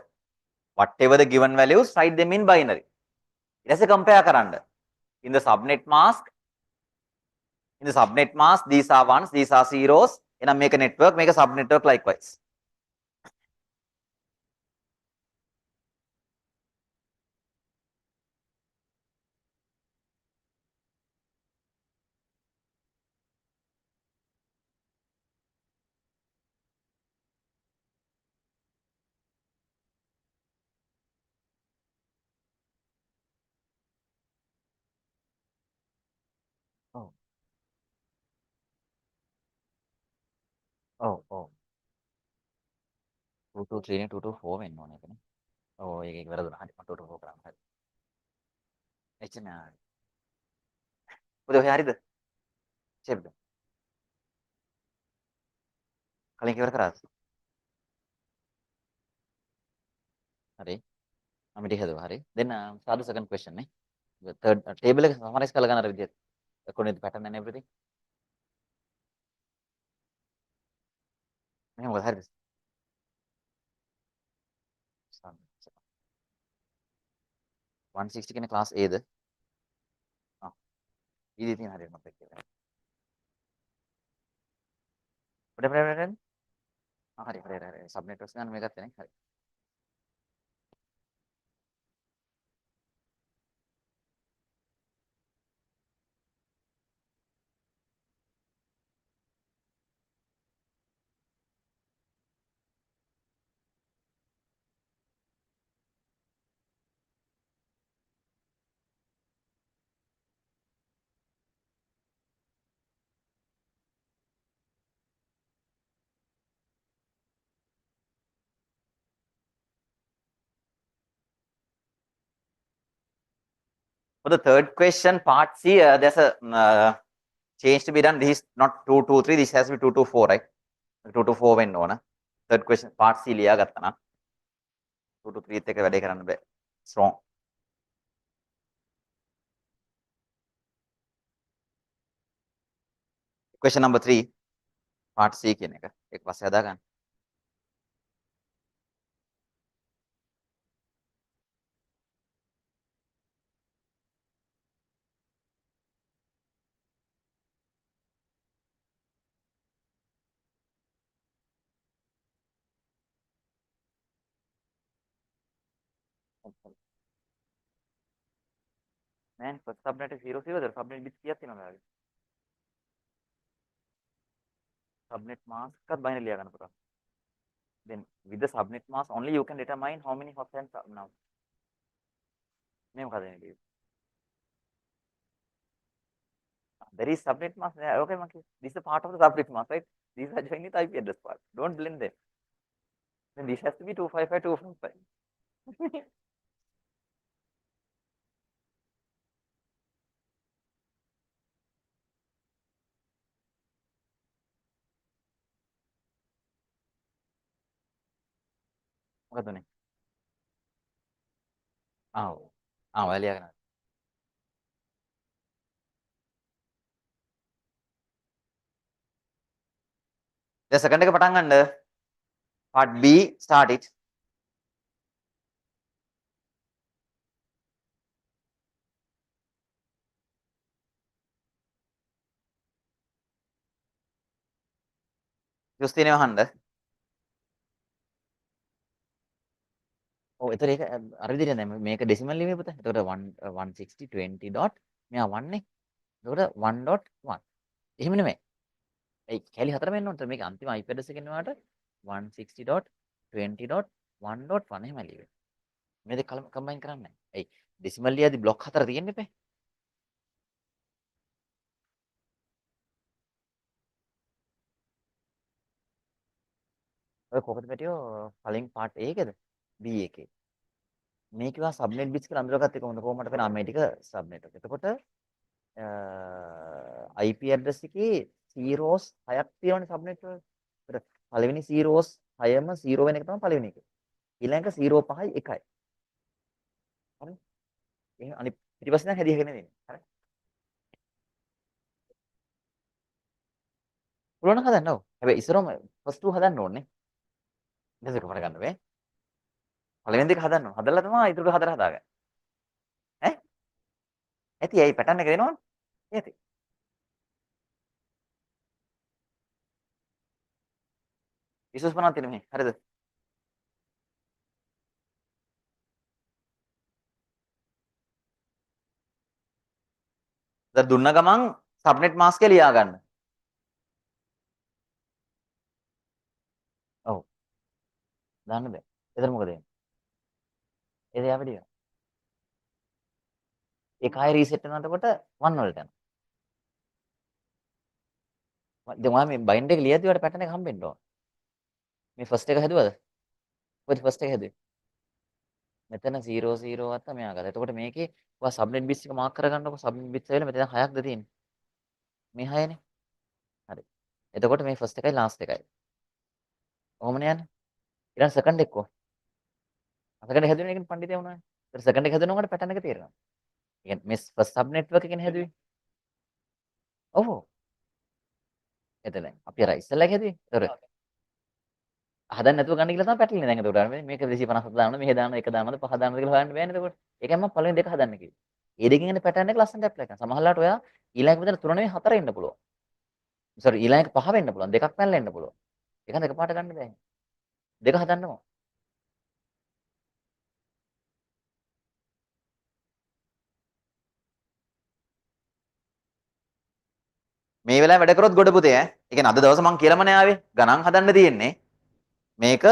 Whatever the given values, write them in binary. ඊට පස්සේ compare කරන්න. In the subnet mask, these are ones, these are zeros. එහෙනම් make a network, make a subnetwork likewise. ඔව්. ඔව් ඔව්. 223 නේ 224 වෙන්න ඕනේ ඒකනේ. ඔව් ඒක වැරදුනා. හරි මම 224 කරන්න. හරි. එච්චම හරි. පුතේ ඔය හරිද? ෂේප්ද? කලින් ඉවර කරාද? හරි. මම ටික හදුවා. හරි. then start the second question නේ. the third table එක summarize කරලා ගන්න අර විදිහට. according to the pattern and everything. මෙහෙම මොකද හරිද? 160 කෙනෙක් class A ද? ආ. ඊදී තියෙන හරියට මතක කියලා. හරි. හරි. sub networks ගන්න මේකත් නේ. හරි. For the third question, part C, there's a change to be done. This is not 223, this has to be 224, right? 224 වෙන්න ඕන. Third question, part C ලියා ගත්තා නම් 223 එක වැඩේ කරන්න බෑ. Strong. Question number 3. Part C කියන එක. ඒක පස්සේ හදාගන්න. Man, first subnet is 0 0. Subnet bits කීයක් තියෙනවද ඔයාලගේ? Subnet mask එකත් බයිනරි ලියා ගන්න පුතා. Then with the subnet mask only you can determine how many hops and now. මේ මොකද මේ? There is subnet mask. Okay, monkey. This is a part of the subnet mask, right? These are joined with IP address part. Don't blend them. Then this has to be 255.255. මොකද උනේ? ආ ඔයා ලියා ගන්න. දැන් සෙකන්ඩ් එක පටන් ගන්න. Part B start it. Jos තියෙනවා අහන්න. ඔව් ඒතර ඒක අර විදිහට නෑ මේක ඩෙසිමල් ලියන්නේ පුතා. එතකොට 160 20 dot මෙයා 1 නේ. එතකොට 1.1. එහෙම නෙමෙයි. ඒ කැලි හතරම එන්න ඕනේ. මේක අන්තිම IP address එකෙන් වාට 160.20.1.1 එහෙම ලියවෙන්නේ. මේ දෙක කම්බයින් කරන්නේ නැහැ. එයි ඩෙසිමල් ලියද්දි බ්ලොක් හතර තියෙන්න එපා. ඔය කොහොමද පැටියෝ කලින් පාර්ට් A එකේද B එකේ. මේකවා සබ්නෙට් බිට්ස් කියලා අඳුරගත්තේ කොහොමද පේනවා මේ ටික සබ්නෙට් එක. එතකොට IP address එකේ zeros 6ක් තියෙනවනේ සබ්නෙට් වල. ඒතර පළවෙනි zeros 6ම 0 වෙන එක තමයි පළවෙනි එක. ඊළඟ 0 5යි 1යි. හරි. එහෙනම් අනිත් ඊපස්සේ නම් හැදියාගෙන දෙන්නේ. හරි. පුළුවන් නම් හදන්න ඕ. හැබැයි ඉස්සරම ෆස්ට් 2 හදන්න ඕනේ. ඊට පස්සේ කවර ගන්න බෑ. පළවෙනි දෙක හදන්න ඕන. හදලා තමයි ඊටු හතර හදාගන්නේ. ඈ? ඇති ඇයි පැටර්න් එක දෙනවනේ? ඇති. විශේෂ පනක් තියෙන මේ. හරිද? දැන් දුන්න ගමන් සබ්නෙට් මාස්ක් එක ලියා ගන්න. ඔව්. දාන්න බෑ. එතන මොකද වෙන්නේ? ඒ දේ අපිට වෙනවා. ඒක ආයෙ රීසෙට් වෙනකොට 1 වලට යනවා. දැන් ඔයා මේ බයින්ඩ් එක ලියද්දි ඔයාලට පැටර්න් එක හම්බෙන්න ඕන. මේ ෆස්ට් එක හැදුවද? කොහෙද ෆස්ට් එක හැදුවේ? මෙතන 0 0 වත්ත මෙයා ගත්තා. එතකොට මේකේ ඔයා සබ්නෙට් බිට්ස් එක මාක් කරගන්නකො සබ්නෙට් බිට්ස් ඇවිල්ලා මෙතන 6ක්ද තියෙන්නේ. මේ 6නේ. හරි. එතකොට මේ ෆස්ට් එකයි ලාස්ට් එකයි. ඔහොමනේ යන්නේ. ඊළඟ සෙකන්ඩ් එක කො. සෙකන්ඩ් එක හැදුවේ ඒකනේ පඬිතේ වුණානේ. ඊට සෙකන්ඩ් එක හැදුනකොට පැටර්න් එක තේරෙනවා. ඒ කියන්නේ මේ ෆස්ට් සබ් නෙට්වර්ක් එකනේ හැදුවේ. ඔව්. එතන අපි අර ඉස්සෙල්ලා හැදුවේ. ඒතර හදන්න නැතුව ගන්න කියලා තමයි පැටලෙන්නේ දැන් එතකොට. මේක 257 දාන්න මෙහෙ දාන්න එක දාන්නද පහ දාන්නද කියලා හොයන්න බෑනේ එතකොට. ඒකයි මම පළවෙනි දෙක හදන්න කිව්වේ. ඒ දෙකෙන් එන පැටර්න් එක ලස්සනට ඇප්ලයි කරනවා. සමහරවිට ඔයා ඊළඟ විතර 3 නෙවෙයි 4 එන්න පුළුවන්. සෝරි ඊළඟ 5 වෙන්න පුළුවන්. දෙකක් පැනලා එන්න පුළුවන්. ඒක දෙක පාට ගන්න බෑ. දෙක හදන්නම. මේ වෙලාවේ වැඩ කරොත් ගොඩ පුතේ ඈ. ඒ කියන්නේ අද දවස මම කියලාමනේ ආවේ. ගණන් හදන්න තියෙන්නේ. මේක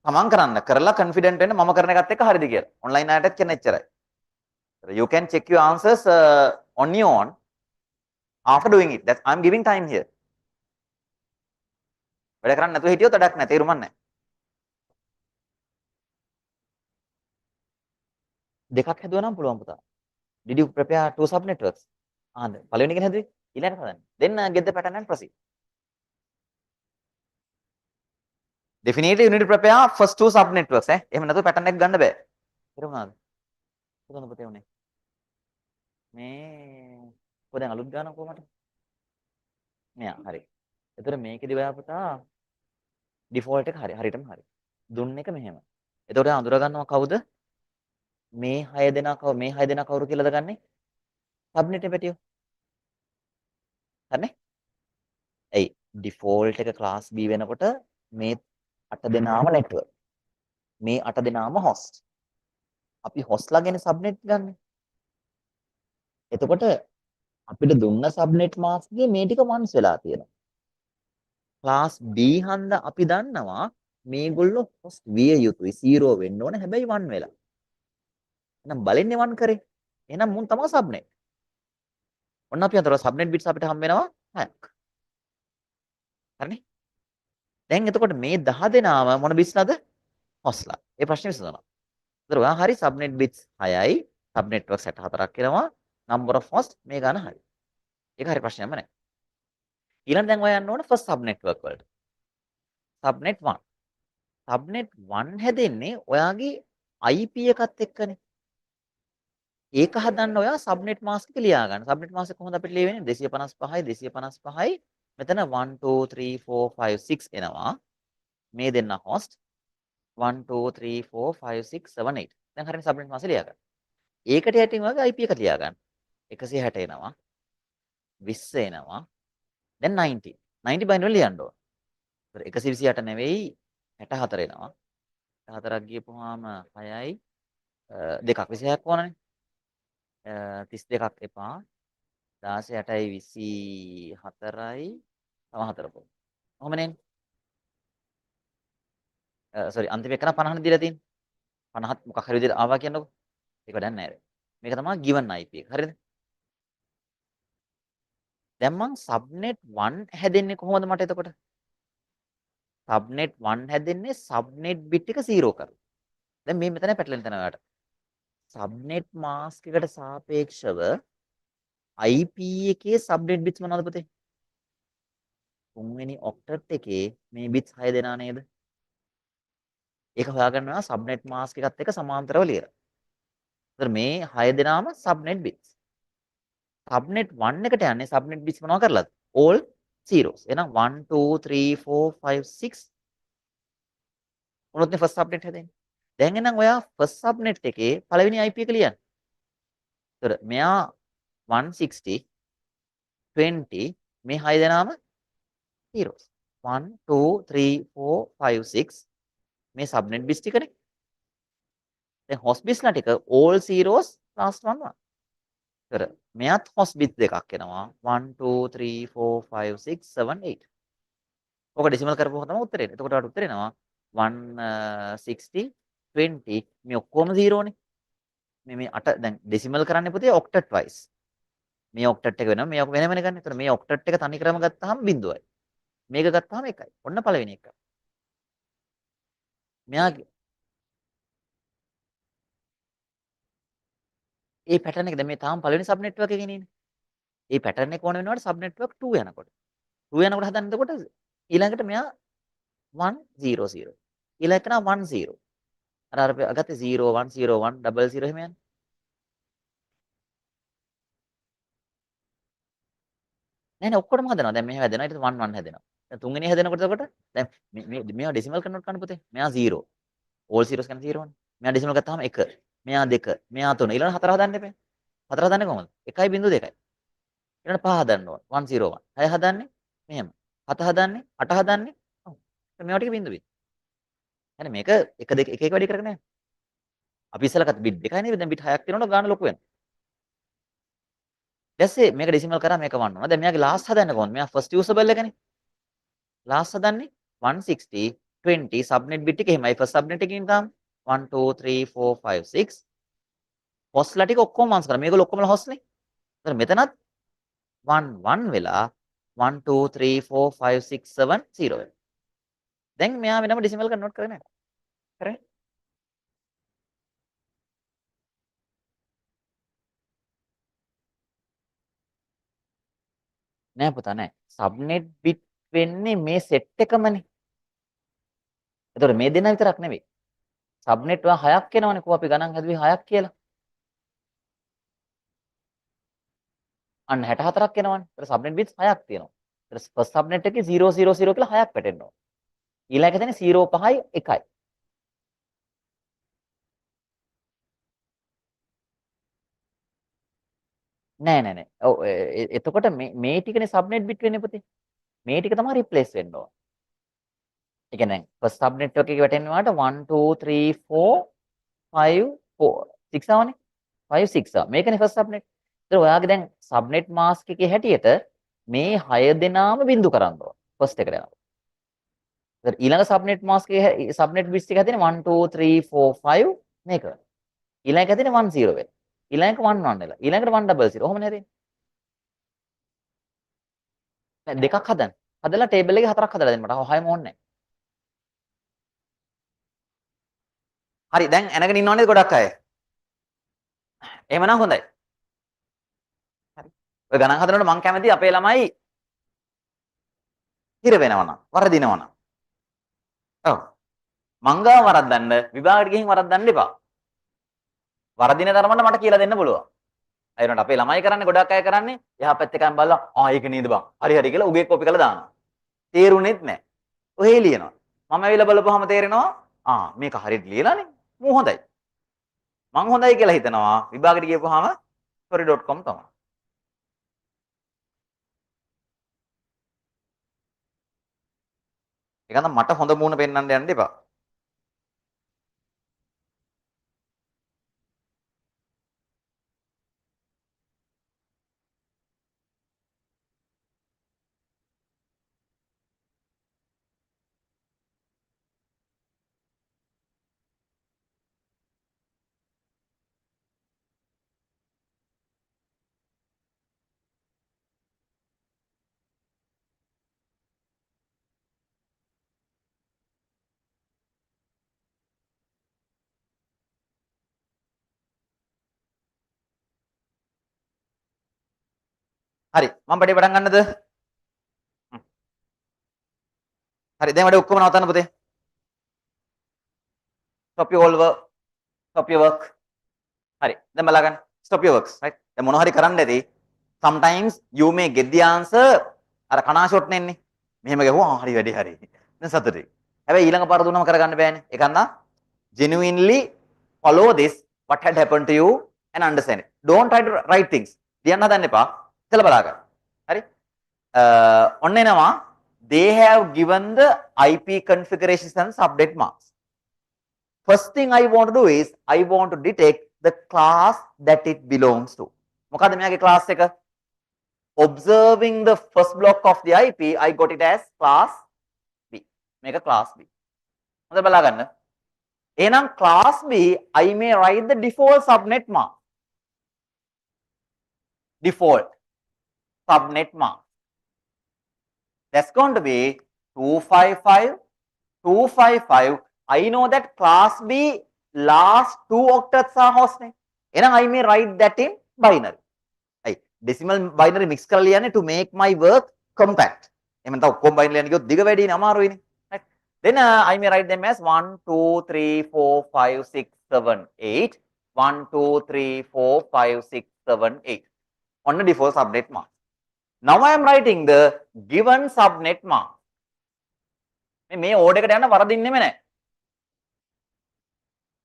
තමන් කරන්න කරලා confident වෙන්න මම කරන එකත් එක්ක හරිද කියලා. online ආයතත් කියන එච්චරයි. You can check your answers on your own after doing it. That I'm giving time here. වැඩ කරන්න නැතුව හිටියොත් වැඩක් නැහැ. තේරුමක් නැහැ. දෙකක් හැදුවා නම් පුළුවන් පුතා. Did you prepare two sub networks? ආන්ද පළවෙනි එක හැදුවේ ඊළඟට හදන්න. Then get the pattern and proceed. Definitely you need to prepare first two sub networks එහෙම නැතුව pattern එක ගන්න බෑ. තේරුණාද? කොහොමද පුතේ උනේ? මේ කොහෙන් අලුත් ගානක් කොහමද? මෙයා හරි. එතකොට මේකෙදි ඔයා පුතා ඩිෆෝල්ට් එක හරියටම හරි. දුන්න එක මෙහෙම. එතකොට අඳුර ගන්නවා කවුද? මේ 6 දෙනා මේ 6 දෙනා කවුරු කියලාද ගන්නෙ? සබ්නෙට් පැටියෝ. හරිනේ? එයි ඩිෆෝල්ට් එක ක්ලාස් B වෙනකොට මේ 8 දෙනාම නෙට්වර්ක්. මේ 8 දෙනාම හොස්ට්. අපි හොස්ට්ලාගෙන සබ්නෙට් ගන්න. එතකොට අපිට දුන්න සබ්නෙට් මාස්ක් එකේ මේ ටික වන්ස් වෙලා තියෙනවා. ක්ලාස් B හන්ද අපි දන්නවා මේගොල්ලෝ හොස්ට් විය යුතුයි 0 වෙන්න ඕන හැබැයි 1 වෙලා. එහෙනම් බලන්නේ 1 කරේ. එහෙනම් මුන් තමයි සබ්නෙට්. ඔන්න අපි අතර සබ්නෙට් බිට්ස් අපිට හම්බ වෙනවා 6ක්. හරිනේ? දැන් එතකොට මේ 10 දෙනාම මොන බිට්ස්ලාද? හොස්ලා. ඒ ප්‍රශ්නේ විසඳනවා. ඒතර ඔයා හරි සබ්නෙට් බිට්ස් 6යි. සබ් නෙට්වර්ක් 64ක් එනවා. number of host මේ ගාන හරි. ඒක හරි ප්‍රශ්නයක්ම නැහැ. ඊළඟ දැන් ඔයා යන්න ඕන first sub network වලට. subnet 1. subnet 1 හැදෙන්නේ ඔයාගේ IP එකත් එක්කනේ. ඒක හදන්න ඔයා subnet mask එක ලියා ගන්න. subnet mask එක කොහොමද අපිට ලියවෙන්නේ? 255යි 255යි මෙතන 1 2 3 4 5 6 එනවා. මේ දෙන්න host 1 2 3 4 5 6 7 8. දැන් හරියට subnet mask ලියා ගන්න. ඒකට යටින් වගේ IP එක ලියා ගන්න. 160 එනවා. 20 එනවා. දැන් 90. 90 බයිනරි ලියන්න ඕන. 128 නෙවෙයි 64 එනවා. 64ක් ගියපුවාම 6යි 2ක් 26ක් ඕනනේ. 32ක් එපා. 16 8යි 24යි තව 4 පොල්. කොහොමනේ? සෝරි අන්තිම එක නම් 50 දීලා තියෙන්නේ. 50ත් මොකක් හරි විදිහට ආවා කියන්නකො. ඒක වැඩක් නැහැ. මේක තමයි given IP එක. හරිද? දැන් මං subnet 1 හැදෙන්නේ කොහොමද මට එතකොට? subnet 1 හැදෙන්නේ subnet bit එක 0 කරලා. දැන් මේ මෙතන පැටලෙන තැන ඔයාලට. subnet mask එකට සාපේක්ෂව IP එකේ subnet bits මොනවද පුතේ? තුන්වෙනි ඔක්ටට් එකේ මේ bits 6 දෙනා නේද? ඒක හොයාගන්නවා subnet mask එකත් එක්ක සමාන්තරව ලියලා. ඒතර මේ 6 දෙනාම subnet bits. subnet 1 එකට යන්නේ subnet bits මොනවා කරලාද? all zeros. එහෙනම් 1 2 3 4 5 6 උනොත්නේ first subnet හැදෙන්නේ. දැන් එහෙනම් ඔයා first subnet එකේ පළවෙනි IP එක ලියන්න. ඒතර මෙයා 160 20 මේ 6 දෙනාම zeros. 1 2 3 4 5 6 මේ subnet bits ටිකනේ. දැන් host bits ලා ටික all zeros last one 1. ඒතර මෙයාත් host bits දෙකක් එනවා. 1 2 3 4 5 6 7 8. ඔක ඩෙසිමල් කරපුවම තමයි උත්තරේ එන්නේ. එතකොට ඔයාලට උත්තරේ එනවා 160 20 මේ ඔක්කොම 0 නේ. මේ 8 දැන් ඩෙසිමල් කරන්නේ පුතේ ඔක්ටට් වයිස්. මේ ඔක්ටට් එක වෙනවා මේ වෙන වෙන ගන්න. ඒතර මේ ඔක්ටට් එක තනි ක්‍රම ගත්තාම බිඳුවයි. මේක ගත්තාම 1යි. ඔන්න පළවෙනි එක. මෙයාගේ ඒ පැටර්න් එක දැන් මේ තාම පළවෙනි සබ් නෙට්වර්ක් එකේ ඉන්නේ. ඒ පැටර්න් එක ඕන වෙනවට සබ් නෙට්වර්ක් 2 යනකොට. 2 යනකොට හදන්න එතකොට ඊළඟට මෙයා 1 0 0. ඊළඟට නා 1 0. අර අගත්තේ 0 1 0 1 00 එහෙම යන්නේ. නෑ නෑ ඔක්කොටම හදනවා. දැන් මෙහෙ හැදෙනවා. ඊට 1 1 හැදෙනවා. දැන් තුන්වෙනි හැදෙනකොට එතකොට දැන් මේවා ඩෙසිමල් කන්වර්ට් කරන්න පුතේ. මෙයා 0. all zeros කියන්නේ 0 නේ. මෙයා ඩෙසිමල් ගත්තාම 1. මෙයා 2. මෙයා 3. ඊළඟ 4 හදන්න එපා. 4 හදන්නේ කොහොමද? 1.2. ඊළඟ 5 හදන්න ඕන. 101. 6 හදන්නේ මෙහෙම. 7 හදන්නේ 8 හදන්නේ. ඔව්. මේවා ටික බින්දු බින්දු. يعني මේක 1 2 1 1 වැඩි කරගෙන යන්න. අපි ඉස්සෙල්ලා ගත්ත බිට් 2යි නේද? දැන් බිට් 6ක් තියෙනවනේ ගාන ලොකු වෙනවා. ඊටසේ මේක ඩෙසිමල් කරා මේක 1 වුණා. දැන් මෙයාගේ ලාස්ට් හදන්නේ කොහොමද? මෙයා ෆස්ට් යූසබල් එකනේ. ලාස්ට් හදන්නේ 160 20 සබ්නෙට් බිට් එක එහෙමයි. ෆස්ට් සබ්නෙට් එකකින් තාම 1 2 3 4 5 6 හොස්ලා ටික ඔක්කොම මාන්ස් කරා. මේගොල්ලෝ ඔක්කොමලා හොස්නේ. එතන මෙතනත් 1 1 වෙලා 1 2 3 4 5 6 7 0 වෙනවා. දැන් මෙයා වෙනම ඩෙසිමල් කන්වර්ට් කරගෙන යනවා. කරේ? නෑ පුතා නෑ. සබ්නෙට් බිට් වෙන්නේ මේ සෙට් එකමනේ. එතකොට මේ දෙන්න විතරක් නෙවෙයි. සබ්නෙට් වල 6ක් එනවනේ. කොහොම අපි ගණන් හැදුවේ 6ක් කියලා. අන්න 64ක් එනවනේ. ඒතර සබ්නෙට් බිට්ස් 6ක් තියෙනවා. ඒතර ෆස්ට් සබ්නෙට් එකේ 000 කියලා 6ක් වැටෙන්න ඕන. ඊළඟ එක තියෙන්නේ 0 5යි 1යි. නෑ. ඔව් එතකොට මේ ටිකනේ සබ්නෙට් බිට් වෙන්නේ පුතේ. මේ ටික තමයි රිප්ලේස් වෙන්න ඕන. ඒ කියන්නේ ෆස්ට් සබ් නෙට්වර්ක් එකේ වැටෙන්නේ වාට 1 2 3 4 5 4 6 ආවනේ 5 6 ආ මේකනේ ෆස්ට් සබ් නෙට්. ඒතර ඔයාගේ දැන් සබ් නෙට් මාස්ක් එකේ හැටියට මේ 6 දෙනාම බින්දු කරන්න ඕන ෆස්ට් එකට යනවා. ඒතර ඊළඟ සබ් නෙට් මාස්ක් එකේ සබ් නෙට් බිට්ස් එක හැදෙන්නේ 1 2 3 4 5 මේක. ඊළඟ එක හැදෙන්නේ 1 0 වෙලා. ඊළඟ එක 1 1 වෙලා. ඊළඟට 1 0 0. ඔහොමනේ හැදෙන්නේ. දැන් දෙකක් හදන්න. හදලා ටේබල් එකේ හතරක් හදලා දෙන්න මට. හයම ඕනේ නැහැ. හරි දැන් ඇනගෙන ඉන්නවනේ ගොඩක් අය. එහෙමනම් හොඳයි. හරි. ඔය ගණන් හදනකොට මම කැමති අපේ ළමයි හිර වෙනවා නම් වරදිනවා නම්. ඔව්. මංගා වරද්දන්න විභාගයට ගිහින් වරද්දන්න එපා. වරදින තරමට මට කියලා දෙන්න පුළුවන්. ඒ වුණාට අපේ ළමයි කරන්නේ ගොඩක් අය කරන්නේ එහා පැත්තේ කන් බලලා ඒක නේද බං. හරි කියලා උගේ කොපි කරලා දානවා. තේරුණෙත් නැහැ. ඔහේ ලියනවා. මම ඇවිල්ලා බලපුවාම තේරෙනවා මේක හරියට ලියලානේ. මූ හොඳයි. මං හොඳයි කියලා හිතනවා විභාගෙට ගියපුවාම story.com තමයි. ඒක නම් මට හොඳ මූණ පෙන්වන්න යන්න එපා. හරි මම පඩේ පටන් ගන්නද? හරි දැන් වැඩ ඔක්කොම නවත්තන්න පුතේ. Stop your all work. Stop your work. හරි දැන් බලාගන්න. Stop your works right. දැන් මොනවා හරි කරන්න ඇති. Sometimes you may get the answer අර කනා ෂොට් නෙන්නේ. මෙහෙම ගහුවා හරි වැඩි හරි. දැන් සතුටුයි. හැබැයි ඊළඟ පාර දුන්නම කරගන්න බෑනේ. ඒක අන්න genuinely follow this what had happened to you and understand it. Don't try to write things. ලියන්න හදන්න එපා. ඉතල බලාගන්න. හරි? ඔන්න එනවා they have given the IP configurations and subnet marks. First thing I want to do is I want to detect the class that it belongs to. මොකද මෙයාගේ class එක? Observing the first block of the IP, I got it as class B. මේක class B. හොඳට බලාගන්න. එහෙනම් class B, I may write the default subnet mark. Default subnet mark. That's going to be 255. I know that class B last 2 octets are hostname. එහෙනම් I may write that in binary. Right. Decimal binary mix කරලා ලියන්නේ to make my work compact. එහෙනම් තව ඔක්කොම binary ලියන්න ගියොත් දිග වැඩිනේ අමාරුයිනේ. Right. Then I may write them as 1 2 3 4 5 6 7 8 1 2 3 4 5 6 7 8 on the default subnet mark. Now I am writing the given subnet mark. මේ order එකට යන වරදින්නෙම නැහැ.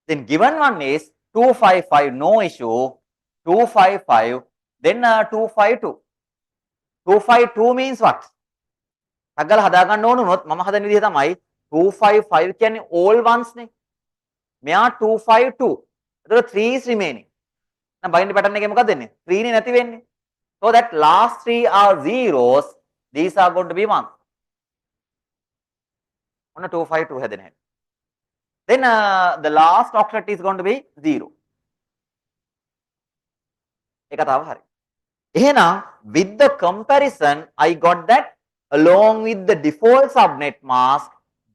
Then given one is 255, no issue. 255, then 252. 252 means what? අගල හදා ගන්න ඕන උනොත් මම හදන විදිහ තමයි 255 කියන්නේ all ones නේ. මෙයා 252. එතකොට 3 is remaining. නම් බයිනරි පැටර්න් එකේ මොකක්ද වෙන්නේ? 3 නේ නැති වෙන්නේ. So that last 3 are zeros. These are going to be 1. ඔන්න 252 හැදෙන හැටි. Then the last octet is going to be 0. ඒක තව හරි. එහෙනම් with the comparison I got that along with the default subnet mask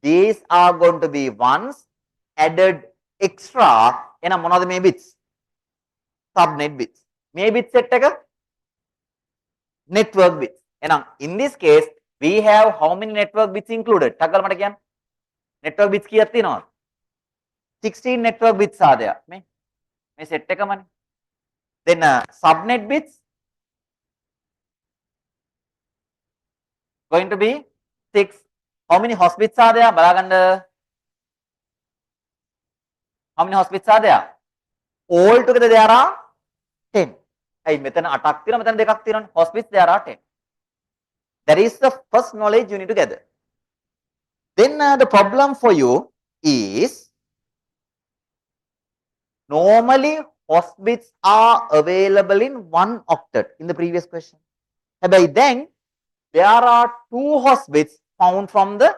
these are going to be ones added extra. එහෙනම් මොනවද මේ bits? Subnet bits. මේ bit set එක network bits. එහෙනම් in this case we have how many network bits included? ටග්ගල මට කියන්න. network bits කීයක් තියෙනවද? 16 network bits are there. මේ set එකමනේ. Then subnet bits Going to be 6. How many hospitals are there? Balaganda. How many hospitals are there? All together there are 10. I metan attack tira metan dekak tira hospitals there are 10. That is the first knowledge you need to gather. Then the problem for you is normally hospitals are available in one octet in the previous question. By then there are 2 hospitals found from the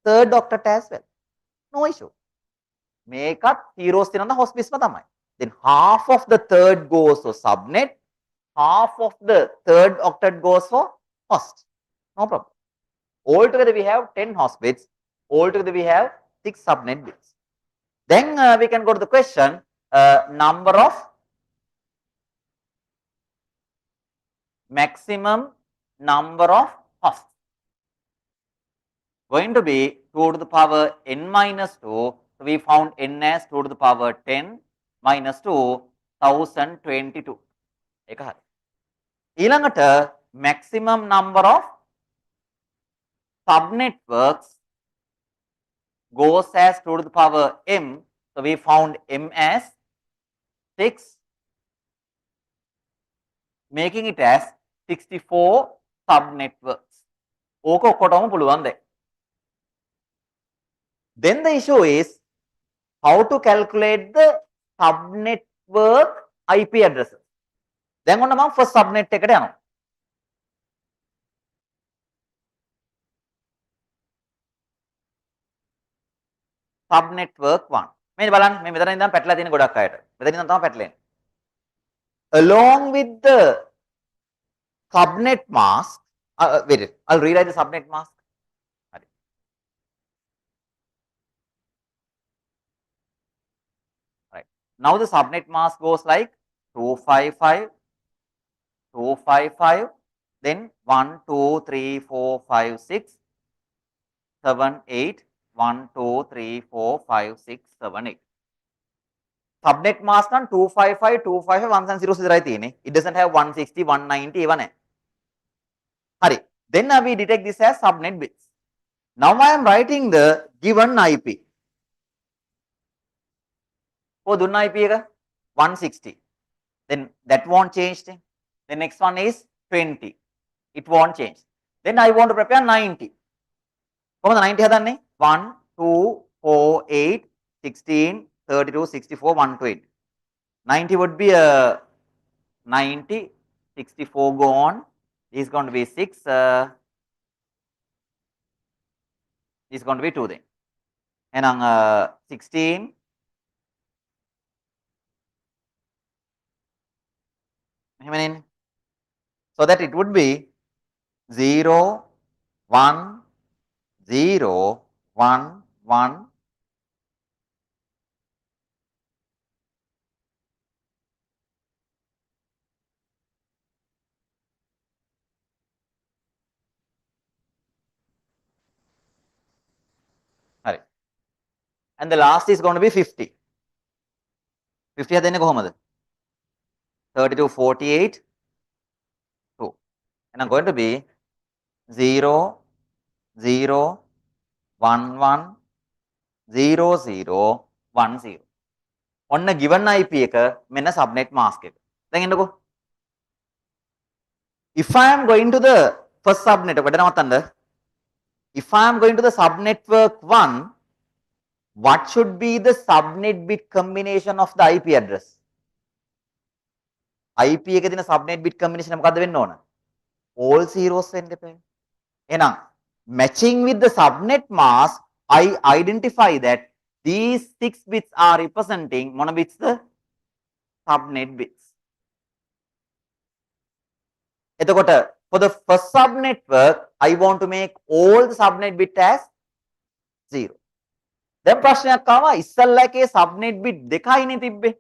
third octet as well. No issue. Makeup zeros in the hospitals. Then half of the third goes for subnet, half of the third octet goes for host. No problem. Altogether we have 10 host bits. Altogether we have 6 subnet bits. Then we can go to the question, number of maximum number of hosts. Going to be 2 to the power n minus 2. So we found n as 2 to the power 10 minus 2, 1022. ඒක හරි. ඊළඟට maximum number of subnetworks goes as 2 to the power m. So we found m as 6, making it as 64 subnetworks. ඕක ඔක්කොටම පුළුවන් දැන්. Then the issue is how to calculate the subnetwork IP addresses. දැන් ඔන්න මම first subnet එකට යනවා. Subnetwork 1. මේ බලන්න මේ මෙතන ඉඳන් පැටලලා තියෙන ගොඩක් අයට. මෙතන ඉඳන් තමයි පැටලෙන්නේ. Along with the subnet mask, wait, I'll rewrite the subnet mask. Right. Now the subnet mask goes like 255, 255, then 1, 2, 3, 4, 5, 6, 7, 8, 1, 2, 3, 4, 5, 6, 7, 8. Subnet mask on 255, 255, 1 and 0 විතරයි තියෙන්නේ. It doesn't have 160, 190 ඒවා නැහැ. හරි. Then we detect this as subnet bits. Now I am writing the given IP. Oh, දුන්න IP එක 160. Then that won't change. The next one is 20. It won't change. Then I want to prepare 90. කොහොමද 90 හදන්නේ? 1, 2, 4, 8, 16, 32, 64, 128. 90 would be 90, 64 go on. This is going to be 6. This is going to be 2 then. And on 16. So that it would be 0, 1, 0, 1, 1. Right. And the last is going to be 50. 50 හදන්නේ කොහොමද? 32, 48, 2. And I'm going to be 0, 0, 1, 1, 0, 0, 1, 0. On a given IP එක මෙන්න subnet mask එක. දැන් එන්නකෝ. If I am going to the first subnet, if I am going to the subnetwork 1, what should be the subnet bit combination of the IP address? IP එකේ තියෙන subnet bit combination මොකද්ද වෙන්න ඕන? All zeros වෙන්න එපා. එහෙනම් matching with the subnet mask, I identify that these 6 bits are representing මොන bits? The subnet bits. එතකොට for the first subnetwork, I want to make all the subnet bit as 0. දැන් ප්‍රශ්නයක් ආවා ඉස්සල්ලා එකේ subnet bit දෙකයිනේ තිබ්බේ.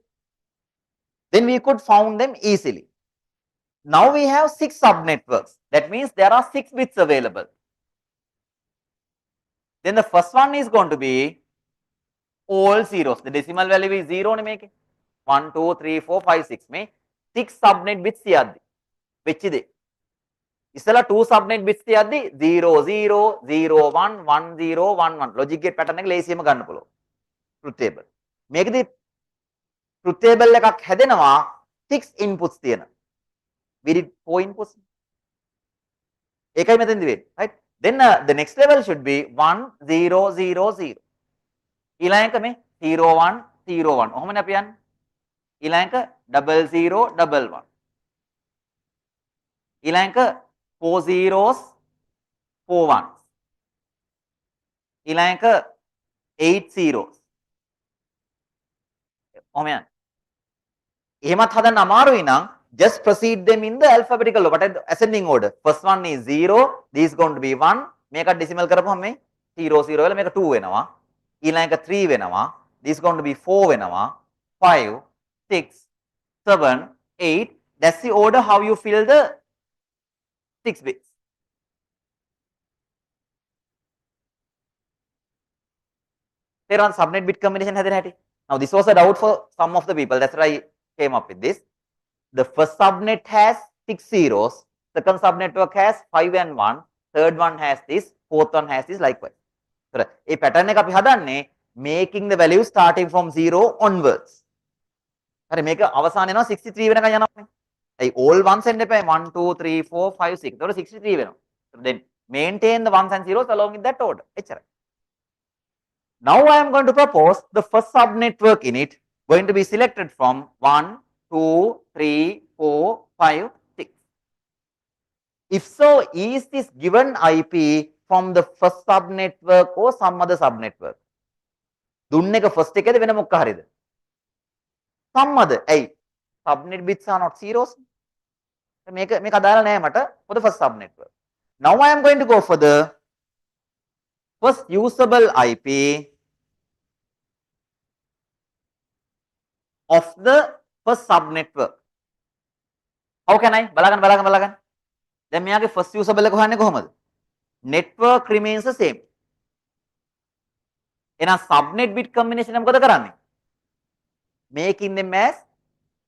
Then we could found them easily. Now we have 6 subnetworks. That means there are 6 bits available. Then the first one is going to be all zeros. The decimal value is 0 ne මේකේ. 1, 2, 3, 4, 5, 6 මේ 6 subnet bits තියද්දි වෙච්ච දේ. ඉස්සලා 2 subnet bits තියද්දි 0 0 0 1 1 0 1 1 logic gate pattern එක ලේසියෙම ගන්න පුළුවන් truth table. මේකෙදි truth table එකක් හැදෙනවා 6 inputs තියෙන. We did 4 inputs. ඒකයි මෙතෙන්දි වෙන්නේ. Right? Then the next level should be 1 0 0 0. ඊළඟ එක මේ 0 1 0 1. ඔහොමනේ අපි යන්නේ. ඊළඟ එක 0 0 1 1. ඊළඟ එක 4 zeros 4 ones. ඊළඟ එක 8 zeros. ඔහොම යන්න. එහෙමත් හදන්න අමාරුයි නම් just proceed them in the alphabetical order, but ascending order. First one is 0, this is going to be 1. මේක decimal කරපුවම මේ 0 0 වෙලා මේක 2 වෙනවා. ඊළඟ එක 3 වෙනවා. This is going to be 4 වෙනවා. 5 6 7 8. That's the order how you fill the 6 bits. There on subnet bit combination හැදෙන හැටි. Now this was a doubt for some of the people. That's why I came up with this. The first subnet has 6 zeros. Second subnetwork has 5 and 1. Third one has this. Fourth one has this likewise. So, a pattern එක අපි හදන්නේ making the value starting from 0 onwards. හරි මේක අවසාන වෙනවා 63 වෙනකන් යනවා. ඒ all ones and එපා 1 2 3 4 5 6. ඒතකොට 63 වෙනවා. So then maintain the ones and zeros along in that order. එච්චරයි. Now I am going to propose the first subnetwork in it going to be selected from 1 2 3 4 5 6. If so, is this given IP from the first subnetwork or some other subnetwork? දුන්න එක first එකේද වෙන මොකක් හරිද? Some other. Hey, subnet bits are not zeros. මේක අදාළ නෑ මට for the first subnetwork. Now I am going to go for the first usable IP of the first subnetwork. How can I? බලගන්න. දැන් මෙයාගේ first usable එක හොයන්නේ කොහොමද? Network remains the same. එහෙනම් subnet bit combination එක මොකද කරන්නේ? Making them as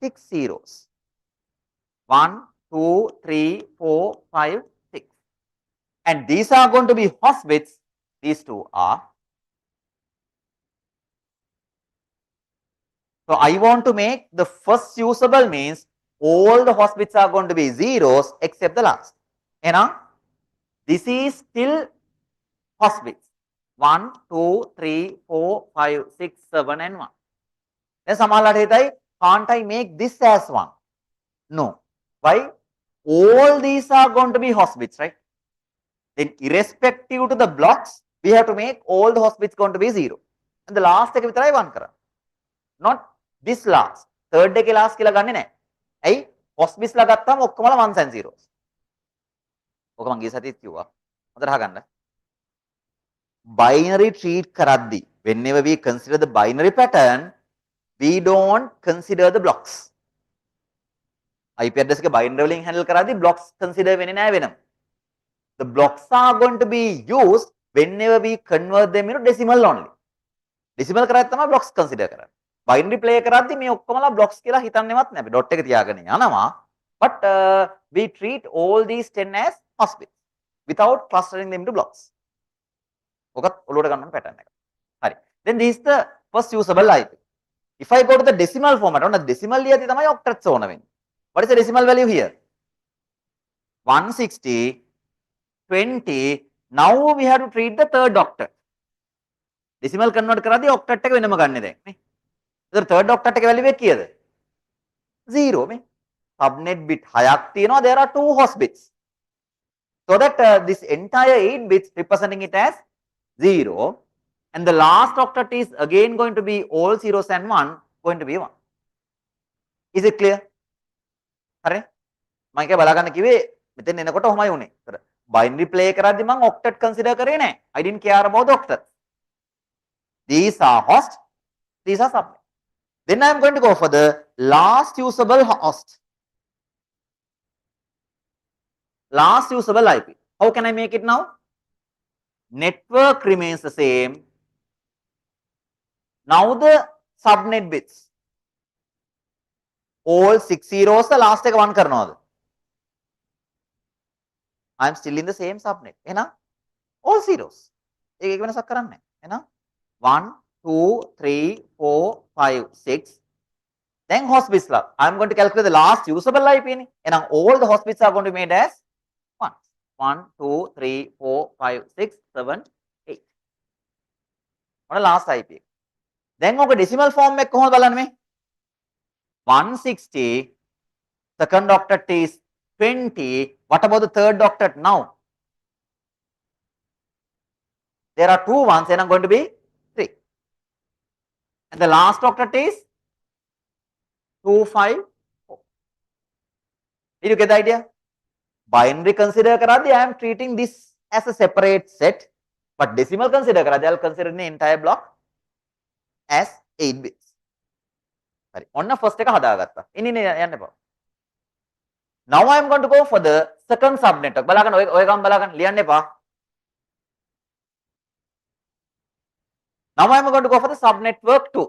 6 zeros. 1 2 3 4 5 6. And these are going to be host bits. These two are. So I want to make the first usable means all the host bits are going to be zeros except the last. You know, this is still host bits. 1, 2, 3, 4, 5, 6, 7 and 1. Then සමහරවිට හිතයි can't I make this as 1? No. Why? All these are going to be host bits, right? Then irrespective to the blocks, we have to make all the host bits going to be 0. And the last එක විතරයි 1 කරන්නේ. Not this last. Third එකේ last කියලා ගන්නෙ නැහැ. ඇයි? host bits ලා ගත්තාම ඔක්කොමලා ones and zeros. ඔක මං ගිය සතියේත් කිව්වා. හොඳට අහගන්න. Binary treat කරද්දී whenever we consider the binary pattern, we don't consider the blocks. IP address එක binary වලින් handle කරද්දී blocks consider වෙන්නේ නැහැ වෙනම. The blocks are going to be used whenever we convert them into decimal only. Decimal කරද්දී තමයි blocks consider කරන්නේ. Binary play කරද්දී මේ ඔක්කොමලා blocks කියලා හිතන්නේවත් නැහැ. අපි dot එක තියාගෙන යනවා. But we treat all these 10 as host bits without clustering them into blocks. ඔකත් ඔලුවට ගන්න pattern එක. හරි. Then this is the first usable IP. If I go to the decimal format, on the decimal ලියදී තමයි octets ඕන වෙන්නේ. What is the decimal value here? 160 20. Now we have to treat the third octet. Decimal convert කරද්දී octet එක වෙනම ගන්න දැන් නේ. ඒතර third octet එකේ value එක කීයද? 0 මේ. Subnet bit 6ක් තියෙනවා. There are 2 host bits. So that this entire 8 bits representing it as 0, and the last octet is again going to be all zeros and 1 going to be 1. Is it clear? හරි? මම ඒක බලාගන්න කිව්වේ මෙතෙන් එනකොට ඔහමයි උනේ. ඒතර binary play කරද්දි මම octet consider කරේ නැහැ. I didn't care about the octet. These are host, these are subnet. Then I am going to go for the last usable host. Last usable IP. How can I make it now? Network remains the same. Now the subnet bits. All 6 zeros the last එක 1 කරනවාද? I am still in the same subnet. All zeros. ඒක වෙනසක් කරන්නේ නැහැ. 1 2 3 4 5 6. Then hospits log. I am going to calculate the last usable IP. All the hospits are going to be made as 1. 1 2 3 4 5 6 7 8. What last IP? Then ඔක decimal form එක කොහොමද බලන්නේ මේ? 160, second octet is 20. What about the third octet now? There are 2 ones and I'm going to be 3. And the last octet is 2 5 4. Did you get the idea? Binary consider karadi, I am treating this as a separate set, but decimal consider karadi, I will consider the entire block as 8 bits. Sorry, on the first එක හදාගත්තා. ඉන්නේ යන්න එපා. Now I am going to go for the second subnet. බලාගන්න ඔය ගම් බලාගන්න ලියන්න එපා. Now I am going to go for the subnetwork 2.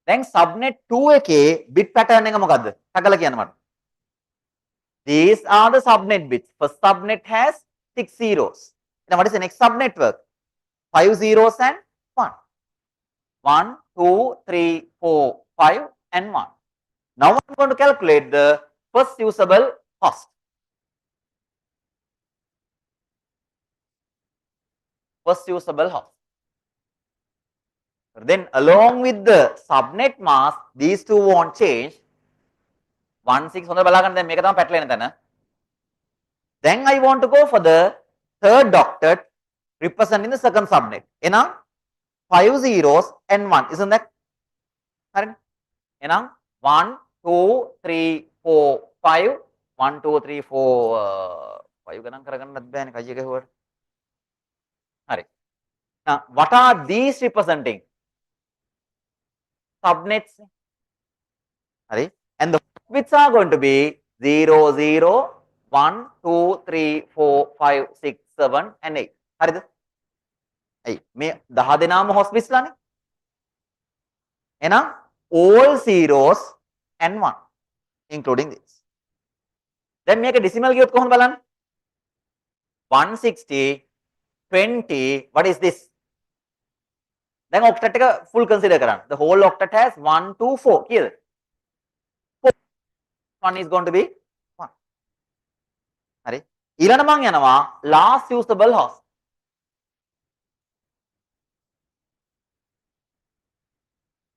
Then subnet 2 එකේ bit pattern එක මොකද්ද? සකල කියන්න මට. These are the subnet bits. First subnet has 6 zeros. Now what is the next subnetwork? 5 zeros and 1. 1, 2, 3, 4, 5 and 1. Now I am going to calculate the first usable host. First usable host. Then along with the subnet mask, these two won't change. 1 6 හොඳ බලාගන්න දැන් මේක තමයි පැටලෙන තැන. Then I want to go for the third octet representing the second subnet. එහෙනම් 5 zeros and 1. Isn't that? හරිනේ. එහෙනම් 1 2 3 4 5 1 2 3 4 5 ගණන් කරගන්නත් බෑනේ කජිය ගහුවට. හරි. Now what are these representing? Subnets. Hurry. And the bits are going to be 0, 0, 1, 2, 3, 4, 5, 6, 7 and 8. හරිද? ඇයි මේ 10 දෙනාම host bits ලානේ. එහෙනම් all zeros and 1 including this. දැන් මේක decimal ගියොත් කොහොමද බලන්න? 160 20 what is this? Then octet එක full consider කරන්න. The whole octet has 1 2 4 කීයද? 4. 1 is going to be 1. හරි. ඊළඟ මං යනවා last usable host.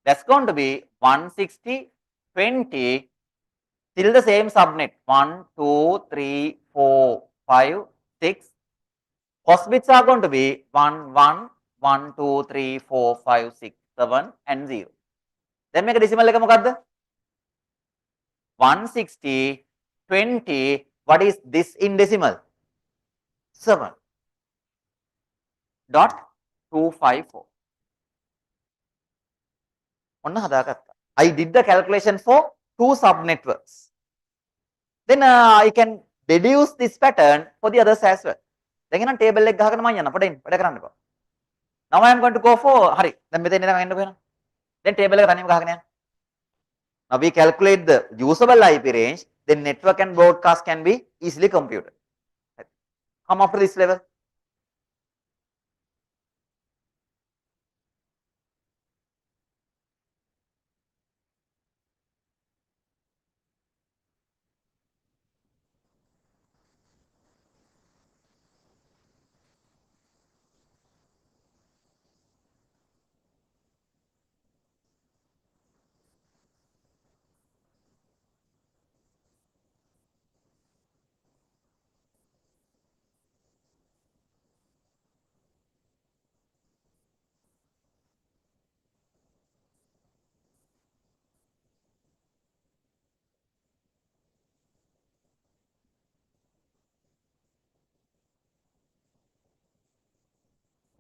That's going to be 160 20 till the same subnet 1 2 3 4 5 6. Host bits are going to be 1 1 1 2 3 4 5 6 7 and 0. Then මේක decimal එක මොකද්ද? 160 20. What is this in decimal? 7.254. ඔන්න හදාගත්තා. I did the calculation for 2 subnetworks. Then I can deduce this pattern for the others as well. දැන් එහෙනම් table එක ගහගෙන මම යන්න පොඩ්ඩක් වැඩ කරන්න එපා. Now I am going to go for හරි. දැන් මෙතන ඉඳන් එන්න වෙනවා. Then table එක තනියම ගහගෙන යන්න. Now we calculate the usable IP range, then network and broadcast can be easily computed. Come up to this level.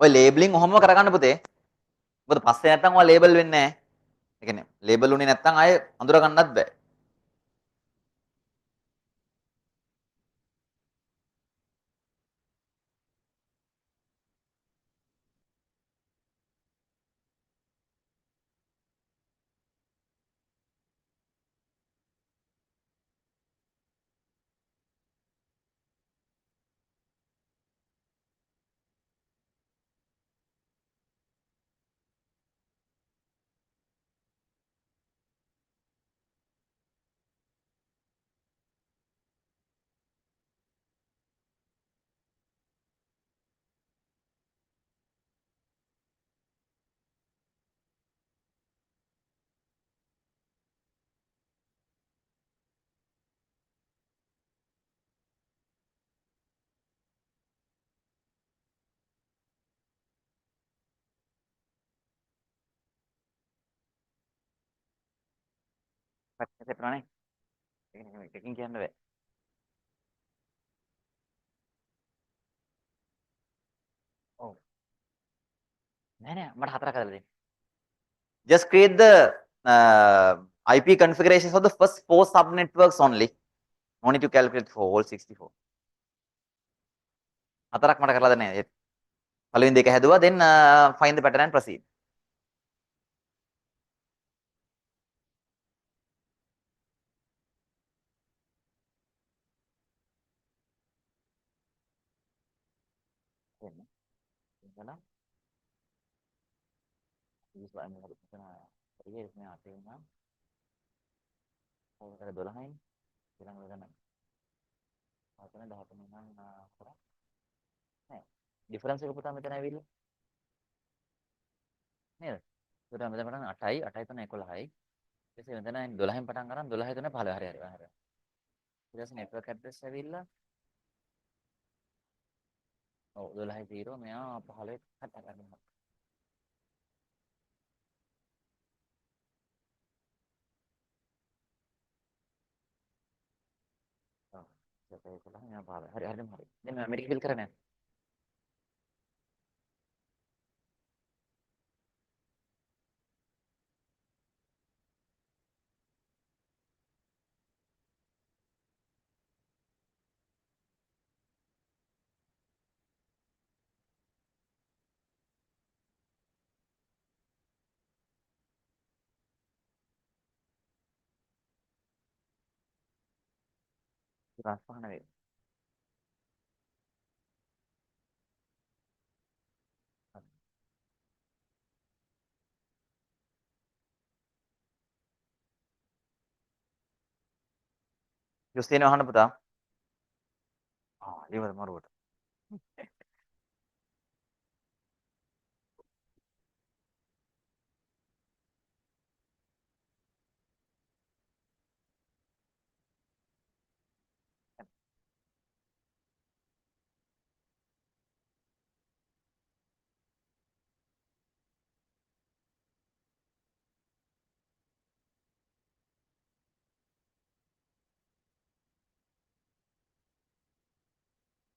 ඔය labeling ඔහොම කරගන්න පුතේ. මොකද පස්සේ නැත්තම් ඔය label වෙන්නේ නැහැ. ඒ කියන්නේ label උනේ නැත්තම් ආයේ අඳුර ගන්නත් බෑ. පැත්තට එකකින් කියන්න බෑ. ඔව්. නෑ මට 4ක් හදලා දෙන්න. Just create the IP configurations of the first 4 subnetworks only. No need to calculate for all 64. 4ක් මට කරලා දෙන්න. පළවෙනි දෙක හැදුවා, then find the pattern and proceed. එන්න. ඉස්සරහම හරි මෙතන හරියට මේ අතේ නම් ඕකට 12යි ඊළඟ ගන්න. ආතන 13 නම් කරා. නෑ. ඩිෆරන්ස් එක පුතා මෙතන ඇවිල්ලා. නේද? ඒකට මෙතන පටන් 8යි 8යි 3 11යි. ඊට පස්සේ මෙතන 12න් පටන් ගන්න 12යි 3 15 හරි. ඊට පස්සේ network address ඇවිල්ලා. ඔව් 12යි 0 මෙයා 15 හට ගන්නවා. හරි හරිම හරි. දැන් මේක ෆිල් කරන්නේ. transfer කරන වේ. යොස්තින අහන්න පුතා. ඒවද මරුවට.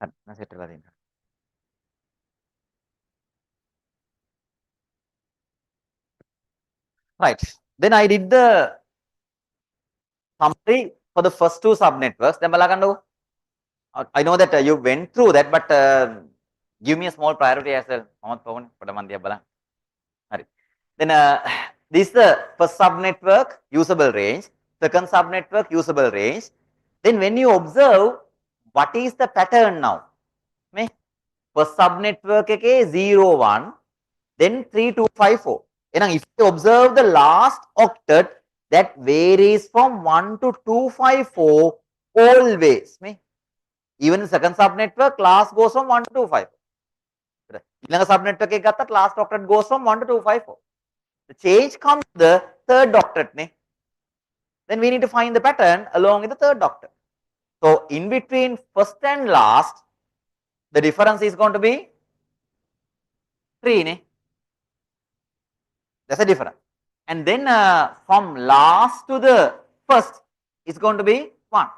හරි සෙට් වෙලා තියෙනවා. Right. Then I did the summary for the first 2 subnetworks. දැන් බලා ගන්නකො. I know that you went through that, but give me a small priority as well. මමත් පොවන්නේ පොඩ මන් දිහා බලන්න. හරි. Then this is the first subnetwork usable range, second subnetwork usable range. Then when you observe what is the pattern now? මේ first subnetwork එකේ 0 1 then 3 2 5 4. එහෙනම් if you observe the last octet that varies from 1 to 254 always. මේ even in second subnetwork last goes from 1 to 254. ඊළඟ subnetwork එක ගත්තත් last octet goes from 1 to 254. The change comes to the third octet නේ. Then we need to find the pattern along with the third octet. So in between first and last, the difference is going to be 3 නේ. That's a difference. And then from last to the first is going to be 1.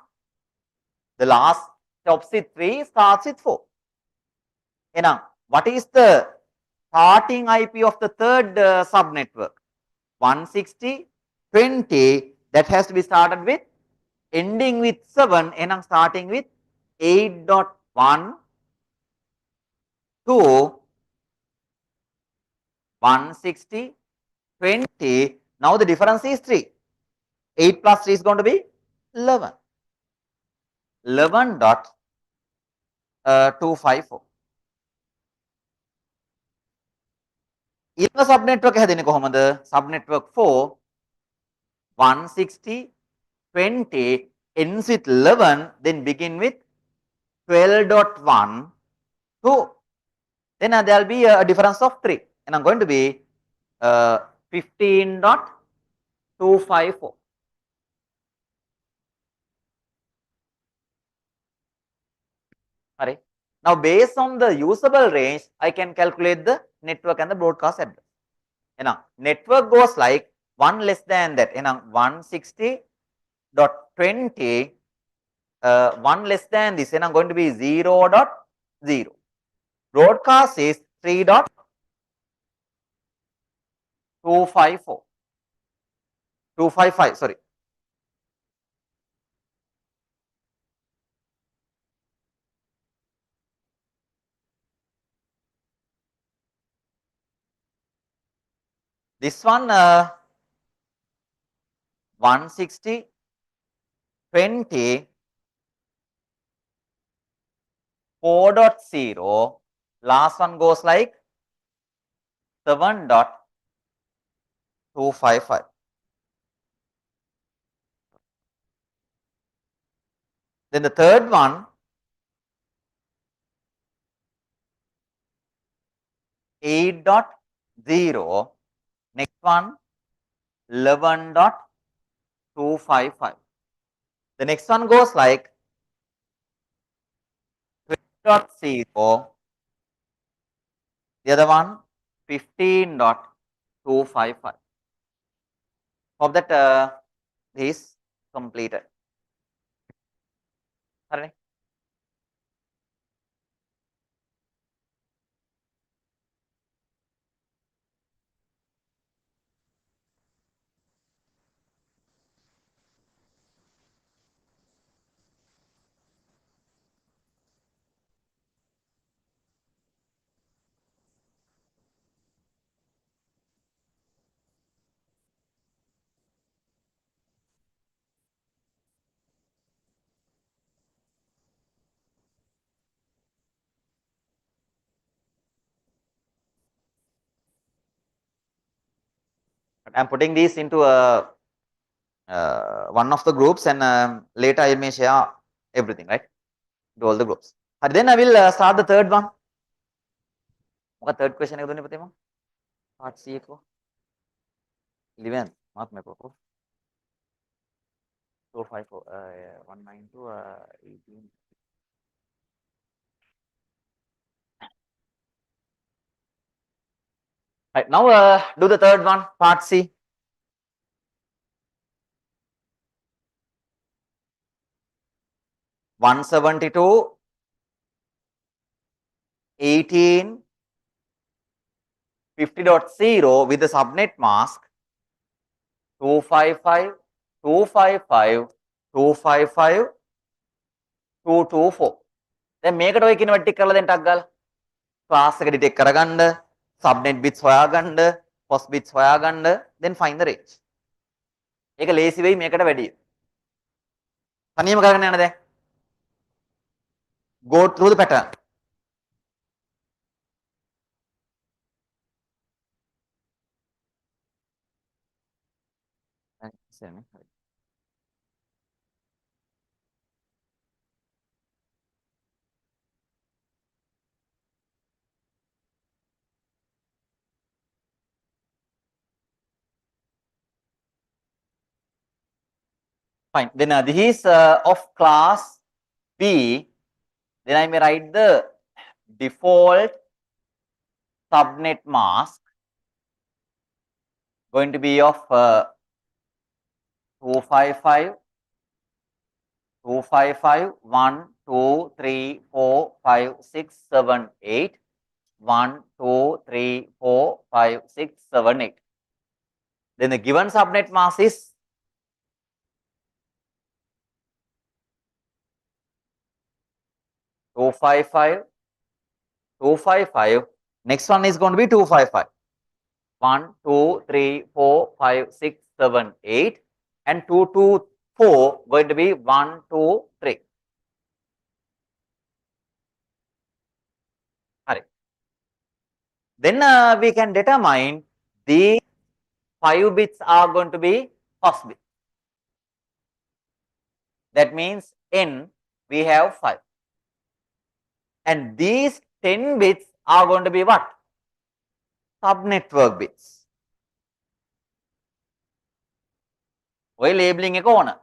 The last stops with 3, starts with 4. Now, what is the starting IP of the third subnetwork? 160.20. That has to be started with ending with 7 and starting with 8.1 to 160.20. Now the difference is 3. 8 plus 3 is going to be 11. 11.254. ඊළඟ subnetwork හැදෙන්නේ කොහොමද? Subnetwork 4 160.20 ends with 11, then begin with 12.1 to then there will be a difference of 3 and I'm going to be 15.254. Alright. Now based on the usable range, I can calculate the network and the broadcast address. Now network goes like 1 less than that. 160 0.20 1 less than this, and I'm going to be 0.0. Broadcast is 3.254. 255, sorry. This one 160, 20, 4.0. Last one goes like 7.255. Then the third one 8.0. Next one 11.255. The next one goes like 20.0. The other one 15.255. Hope that this is completed. Alright. I'm putting these into one of the groups, and later I may share everything, right? To all the groups. And then I will start the third one. What third question එක දුන්නේ පුතේ මම? part C එක. 11 මාත් මේක කො. 254 192 18. Right, now do the third one, part C. One 72, 18, 50.0 with the subnet mask 255, 255, 255, 224. දැන් මේකට ඔය කියන වැට් ටික කරලා දැන් ටක් ගාලා class එක detect කරගන්න, subnet bits හොයාගන්න, host bits හොයාගන්න, then find the range. ඒක ලේසි වෙයි මේකට වැඩිය. තනියම කරගෙන යන්න දැන්. Go through the pattern. Fine. Then this is of class B. Then I may write the default subnet mask going to be of 255, 255, 1, 2, 3, 4, 5, 6, 7, 8, 1, 2, 3, 4, 5, 6, 7, 8. Then the given subnet mask is 255, 255. Next one is going to be 255. 1, 2, 3, 4, 5, 6, 7, 8. And 2, 2, 4 going to be 1, 2, 3. Alright. Then we can determine these 5 bits are going to be host bits. That means N we have 5. And these 10 bits are going to be what? Subnetwork bits. ඔය labeling එක ඕන.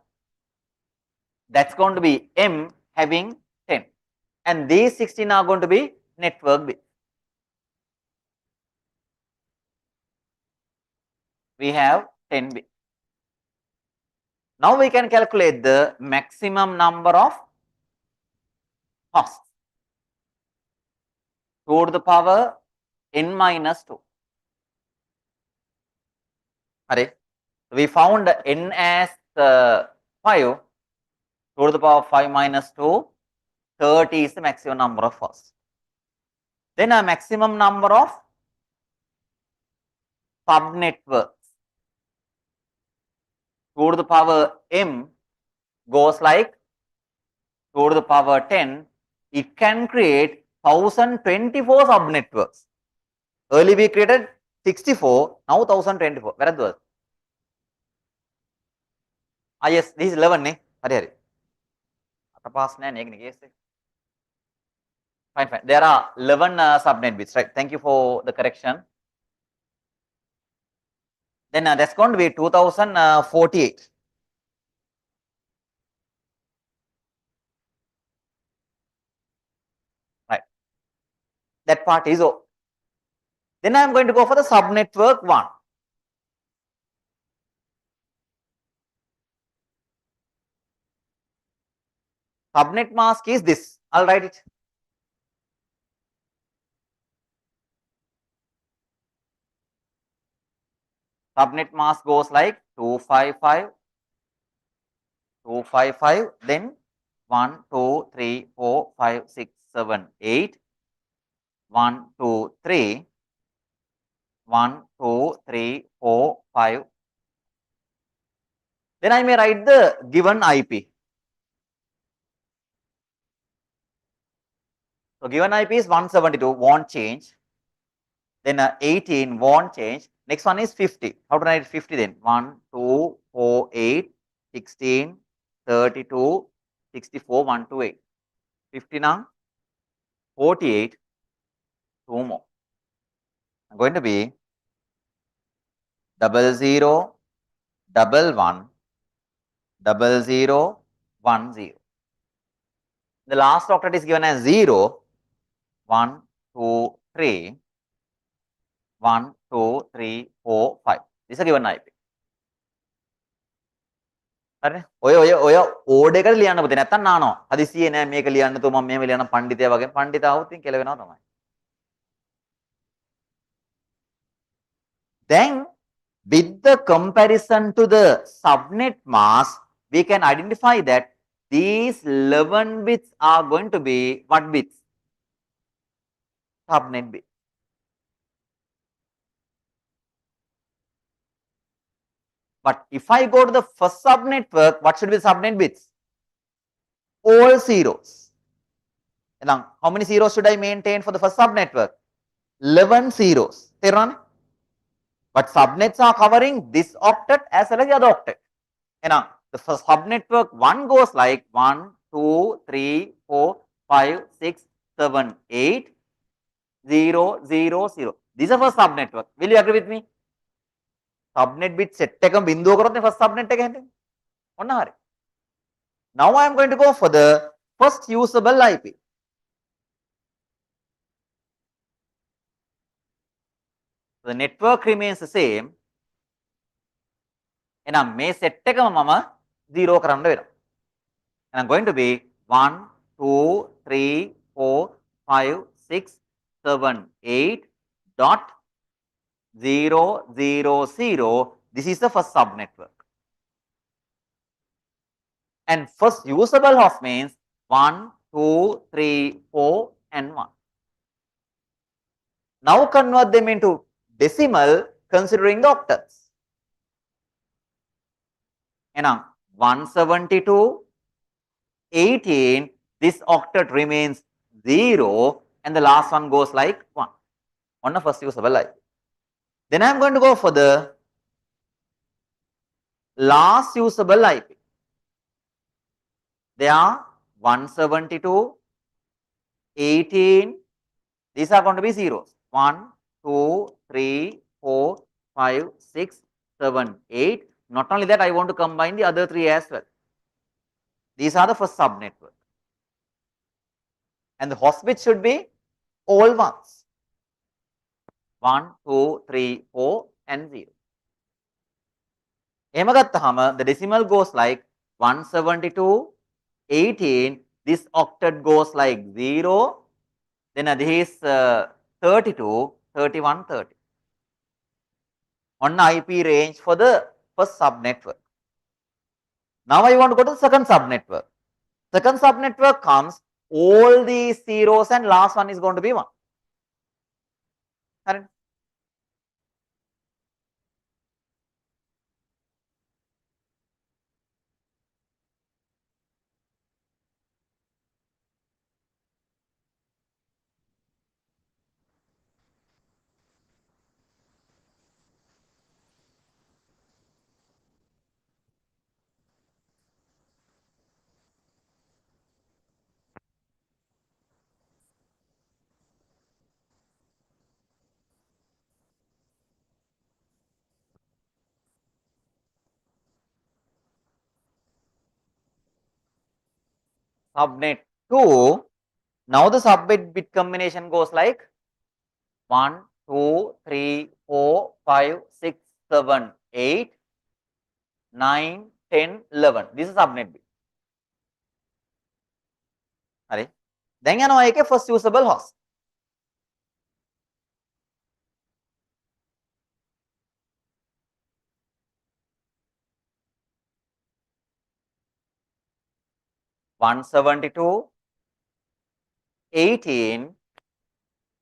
That's going to be M having 10. And these 16 are going to be network bits. We have 10 bits. Now we can calculate the maximum number of hosts. 2 to the power n minus 2. We found n as 5. 2 to the power 5 minus 2, 30 is the maximum number of hosts. Then a maximum number of subnetworks. 2 to the power m goes like 2 to the power 10. It can create 1024 subnetworks. Early we created 64, now 1024. Where are those? Yes, this is 11. Fine, fine. There are 11 subnet bits, right? Thank you for the correction. Then that's going to be 2048. Right. That part is O. Then I am going to go for the subnetwork 1. Subnet mask is this. I'll write it. Subnet mask goes like 255, 255, then 1, 2, 3, 4, 5, 6, 7, 8, 1, 2, 3, 1, 2, 3, 4, 5. Then I may write the given IP. So given IP is 172, won't change. Then 18 won't change. Next one is 50. How to write 50 then? 1, 2, 4, 8, 16, 32, 64, 1, 2, 8. 50 now, 48, 2 more. I'm going to be 00, 11, 00, 10. The last octet is given as 0, 1, 2, 3, 1, 2, 3, 4, 5. This is a given IP. ඔය ඕඩ එකට ලියන්න පුතේ නැත්තම් නානවා. හදිසියේ නෑ මේක ලියන්න තෝ මම මෙහෙම ලියන පඬිතයා වගේ පඬිතාවුත් ඉතින් කෙලවෙනවා තමයි. Then with the comparison to the subnet mask, we can identify that these 11 bits are going to be what bits? Subnet bits. But if I go to the first subnetwork, what should be the subnet bits? All zeros. Now, how many zeros should I maintain for the first subnetwork? 11 zeros. But subnets are covering this octet as well as the other octet. Now, the first subnetwork 1 goes like 1, 2, 3, 4, 5, 6, 7, 8, 0, 0, 0. These are first subnetwork. Will you agree with me? Subnet bit set එකම බිඳුව කරොත් first subnet එක හැදෙන්නේ. ඔන්න හරි. Now I am going to go for the first usable IP. The network remains the same. එහෙනම් මේ set එකම මම 0 කරන්න වෙනවා. And I'm going to be 1, 2, 3, 4, 5, 6, 7, 8 dot 0, 0, 0. This is the first subnetwork. And first usable host means 1, 2, 3, 4 and 1. Now convert them into decimal considering the octets. And now 172, 18, this octet remains 0 and the last one goes like 1 on the first usable IP. Then I am going to go for the last usable IP. They are 172, 18, these are going to be zeros. 1, 2, 3, 4, 5, 6, 7, 8. Not only that, I want to combine the other 3 as well. These are the first subnetwork. And the host bit should be all ones. 1, 2, 3, 4 and 0. එහෙම ගත්තාම the decimal goes like 172, 18. This octet goes like 0. Then this is 32, 31, 30. On IP range for the first subnetwork. Now I want to go to the second subnetwork. Second subnetwork comes, all these zeros and last one is going to be 1. Correct? Subnet 2, now the subnet bit combination goes like 1, 2, 3, 4, 5, 6, 7, 8, 9, 10, 11. This is subnet bit. හරි. දැන් යනවා ඒකේ first usable host. One 18,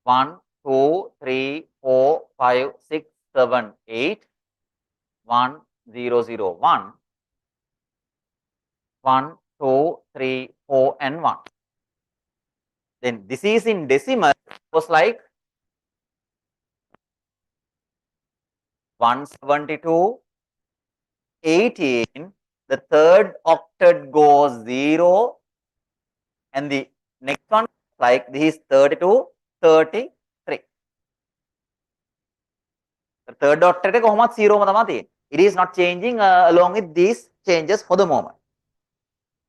1, 2, 3, 4, 5, 6, 7, 8, 1, 0, 0, 1, 1, 2, 3, 4, and 1. Then this is in decimal, was like 172, 18, the third octet goes 0, and the next one like this is 32, 33. The third octet එක කොහොමත් 0 ම තමයි තියෙන්නේ. It is not changing along with these changes for the moment.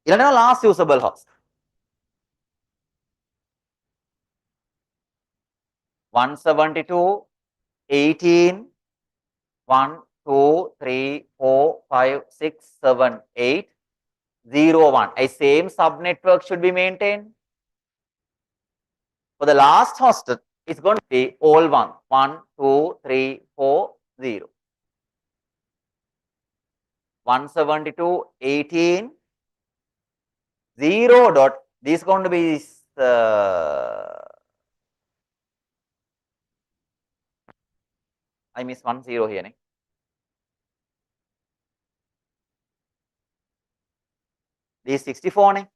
ඊළඟට last usable host. 172, 18, 1, 2, 3, 4, 5, 6, 7, 8, 0, 1. A same subnetwork should be maintained. For the last host, it's going to be all 1. 1, 2, 3, 4, 0. 172, 18, 0 dot. This is going to be I miss 1 0 here. This is 64, ne?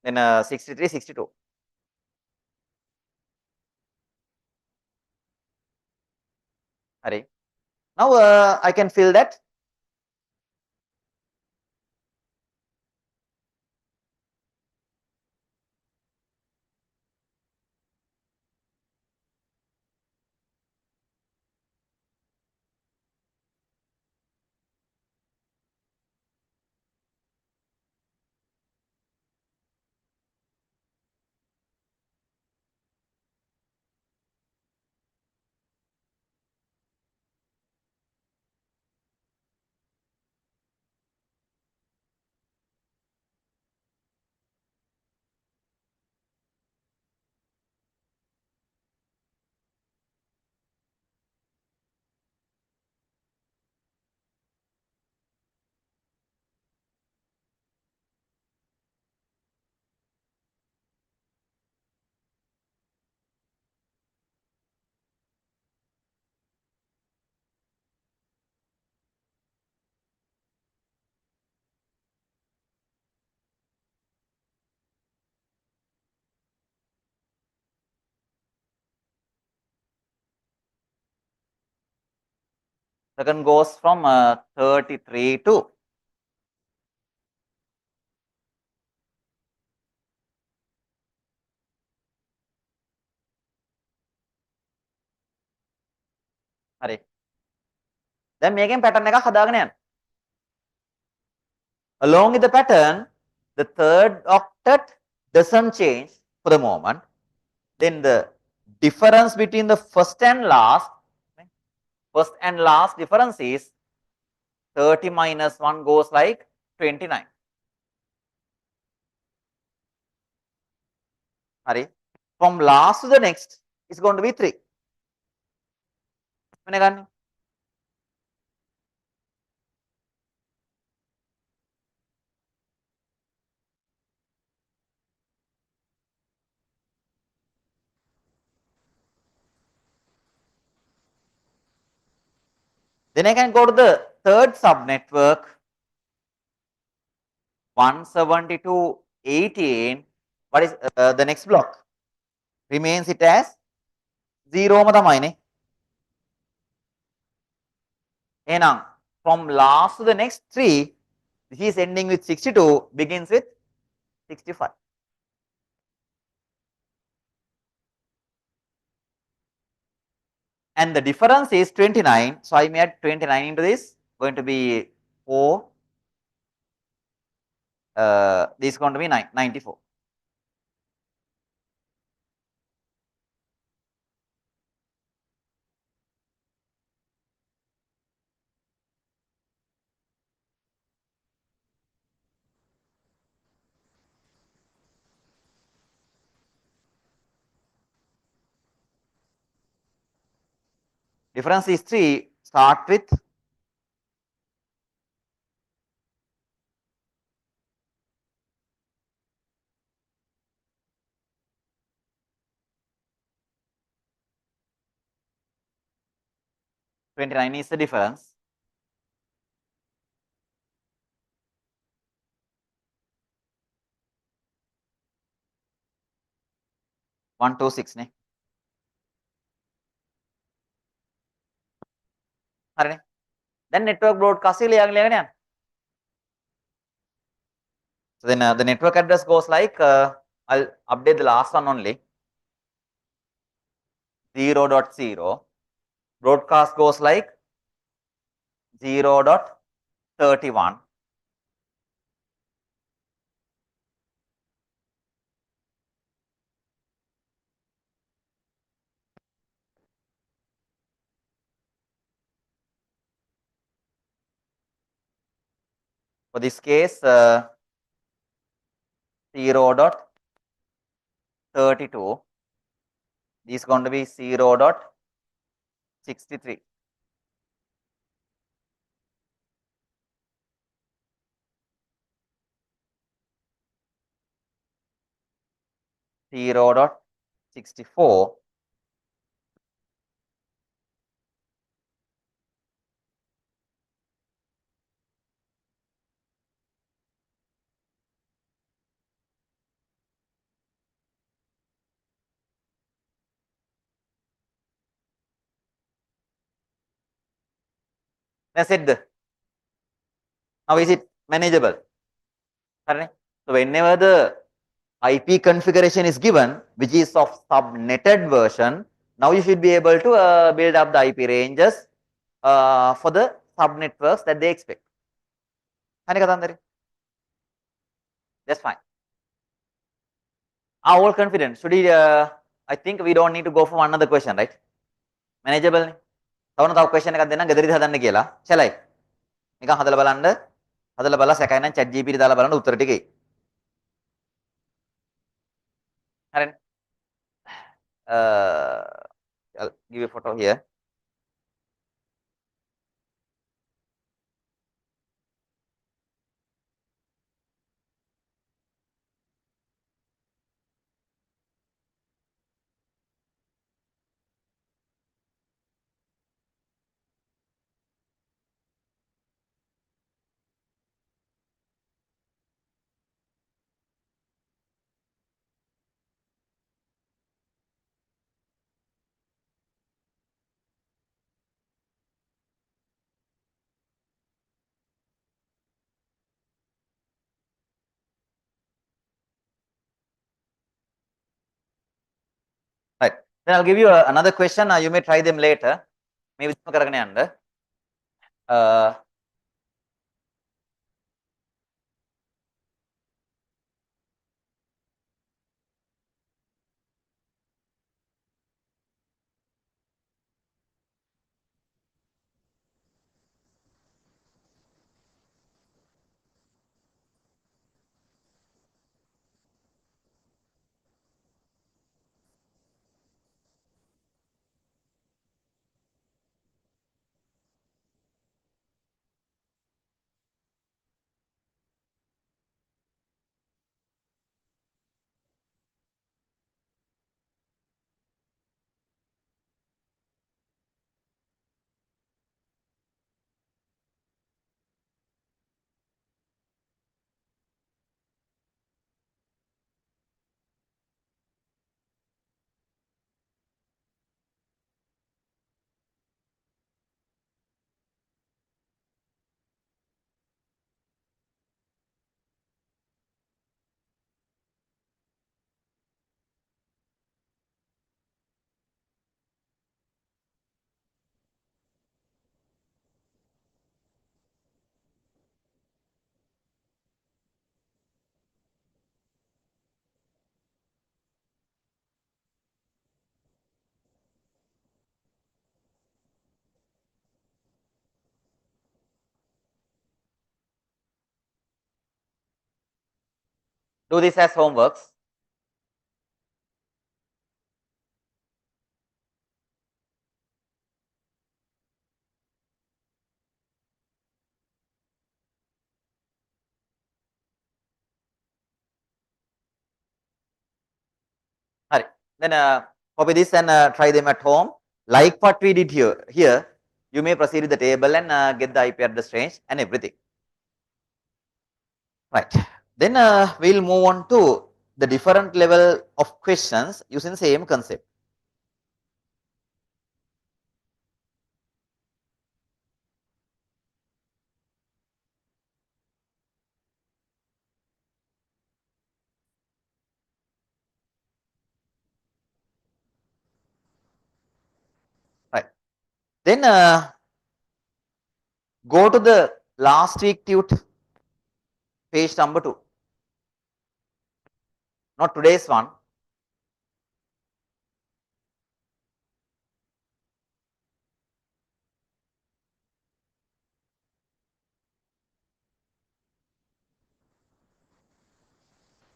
Then 63, 62. Hurry. Now I can fill that. Second goes from 33 to හරි. දැන් මේකෙන් pattern එකක් හදාගෙන යන්න. Along with the pattern, the third octet doesn't change for the moment. Then the difference between the first and last difference is 30 minus 1 goes like 29. Hari. From last to the next is going to be 3. Then I can go to the third subnetwork 172.18. What is the next block? Remains it as 0 ma thamai ne. Enam from last to the next 3, this is ending with 62, begins with 65. And the difference is 29. So I may add 29 into this, going to be 4. This is going to be 94. Difference is 3. Start with $29 is the difference. One, 2, 6 ne. Then network broadcast liya. So then the network address goes like, I'll update the last one only. 0.0. Broadcast goes like 0.31. For this case, 0.32. This is going to be 0.63. Zero dot 64. That's it. Now is it manageable? So whenever the IP configuration is given, which is of subnetted version, now you should be able to build up the IP ranges for the subnetworks that they expect. That's fine. Are all confident? Should we? I think we don't need to go for another question, right? Manageable. තවන තව question එකක් දෙන්නම් ගෙදරදී හදන්න කියලා. Shall I? නිකන් හදලා බලන්න. හදලා බලලා සැකයි නම් chat GPT දාලා බලන්න උත්තර ටික එයි. හරිනේ. I'll give you a photo here. Right. Then I'll give you another question. You may try them later. මේ විදිහම කරගෙන යන්න. Do this as homeworks. Right. Then copy this and try them at home. Like what we did here, you may proceed with the table and get the IP address range and everything. Right. Then we'll move on to the different level of questions using the same concept. Right. Then go to the last week tute, page number 2. Not today's one.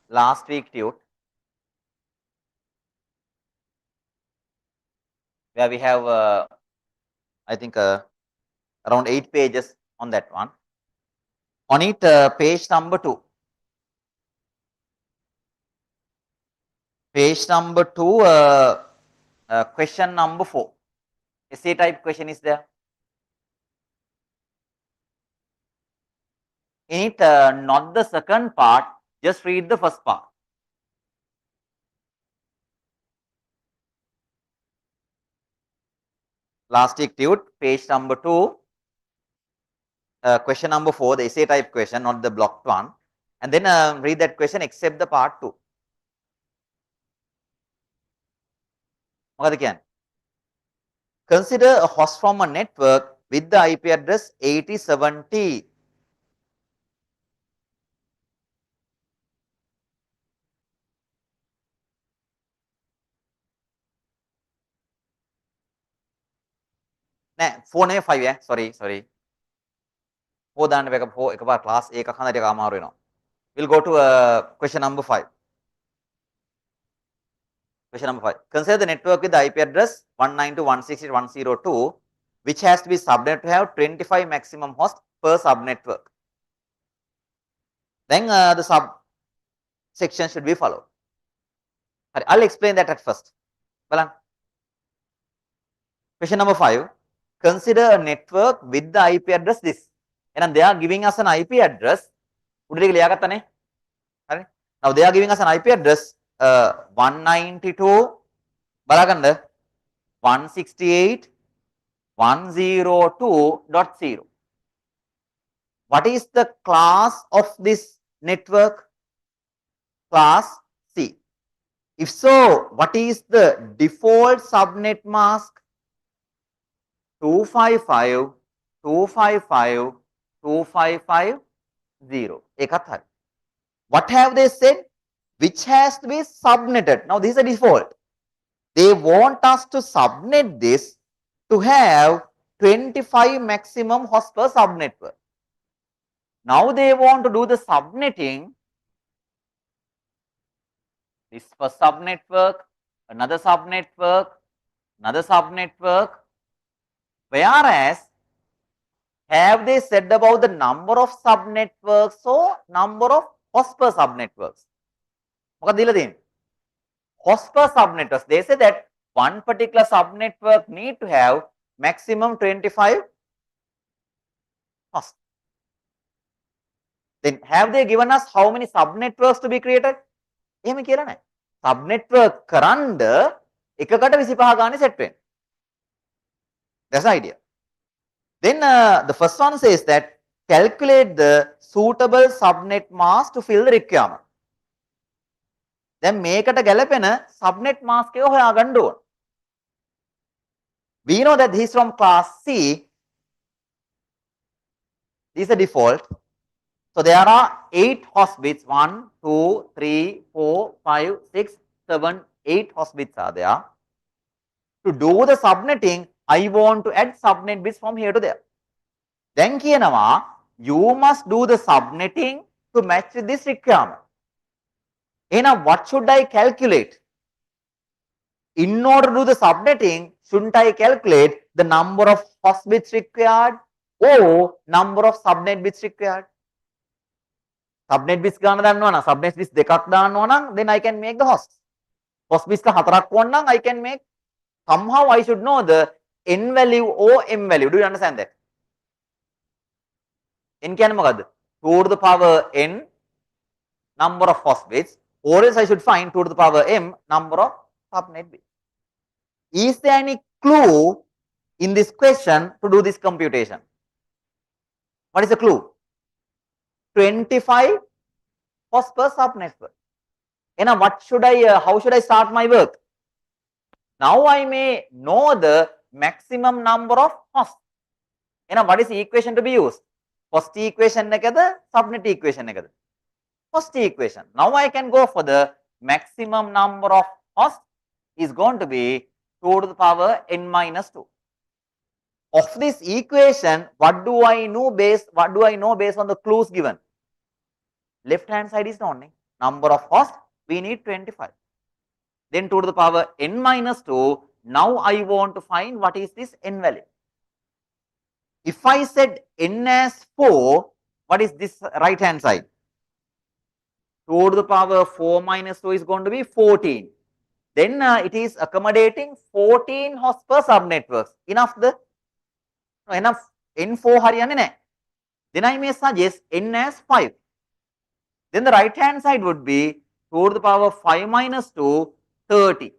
Last week tute, where we have I think around 8 pages on that one. On it, page number 2. Page number 2, question number 4. Essay type question is there. In it, not the second part, just read the first part. Last week tute, page number 2, question number 4, the essay type question, not the blocked one. And then read that question except the part 2. Consider a host from a network with the IP address 8070. Nah, 4 නෙවෙයි 5 sorry. 4 දාන්න බෑ 4 එකපාර class 1ක් හඳ ටික අමාරු වෙනවා. We'll go to question number 5. Question number 5. Consider the network with the IP address 192.168.102, which has to be subnet to have 25 maximum hosts per subnetwork. Then the sub section should be followed. I'll explain that at first. Question number 5. Consider a network with the IP address this. And they are giving us an IP address. Now they are giving us an IP address 192.168.102.0. What is the class of this network? Class C. If so, what is the default subnet mask? 255.255.255.0. What have they said? Which has to be subnetted. Now this is a default. They want us to subnet this to have 25 maximum hosts per subnetwork. Now they want to do the subnetting. This first subnetwork, another subnetwork, another subnetwork. Whereas, have they said about the number of subnetworks or number of hosts per subnetworks? Hosts per subnetworks. They say that one particular subnetwork need to have maximum 25 hosts. Then have they given us how many subnetworks to be created? එහෙම කියලා නැහැ. Subnetwork කරන්ඩ එකකට 25 ගානේ set වෙන්නේ. That's the idea. Then the first one says that calculate the suitable subnet mask to fill the requirement. දැන් මේකට ගැලපෙන subnet mask එක හොයාගන්න ඕන. We know that this is from class C. This is the default. So there are 8 host bits. 1, 2, 3, 4, 5, 6, 7, 8 host bits are there. To do the subnetting, I want to add subnet bits from here to there. Then කියනවා, you must do the subnetting to match with this requirement. what should I calculate? In order to do the subnetting, shouldn't I calculate the number of host bits required or number of subnet bits required? Subnet bits ගන්න දන්නවා නම් subnet bits දෙකක් දානවා නම් then I can make the host. Host bits හතරක් වුණා නම් I can make, somehow I should know the n value or m value. Do you understand that? n කියන්නේ මොකද්ද? 2 to the power n number of host bits, or else I should find 2 to the power m number of subnet bits. Is there any clue in this question to do this computation? What is the clue? 25 hosts per subnetwork. And what should I, how should I start my work? Now I may know the maximum number of hosts. And what is the equation to be used? Host equation nakada, subnet equation nakada. Host equation. Now I can go for the maximum number of hosts is going to be 2 to the power n minus 2. Of this equation, what do I know based on the clues given? Left hand side is known. Number of hosts, we need 25. Then 2 to the power n minus 2. Now I want to find what is this n value. If I said n as 4, what is this right hand side? 2 to the power 4 minus 2 is going to be 14. Then it is accommodating 14 hosts per subnetworks. Enough n4 hariyane naha. Then I may suggest n as 5. Then the right hand side would be 2 to the power 5 minus 2, 30.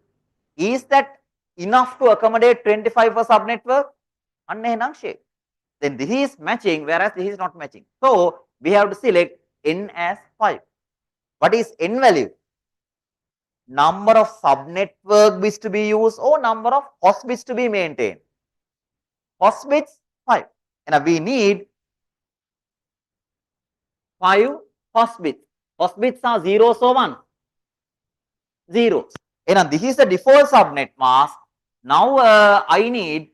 Is that enough to accommodate 25 per subnetwork? Then this is matching, whereas this is not matching. So we have to select n as 5. What is n value? Number of subnetwork bits to be used or number of host bits to be maintained. Host bits 5. And we need 5 host bits. Host bits are 0, so 1. 0. And this is the default subnet mask. Now I need,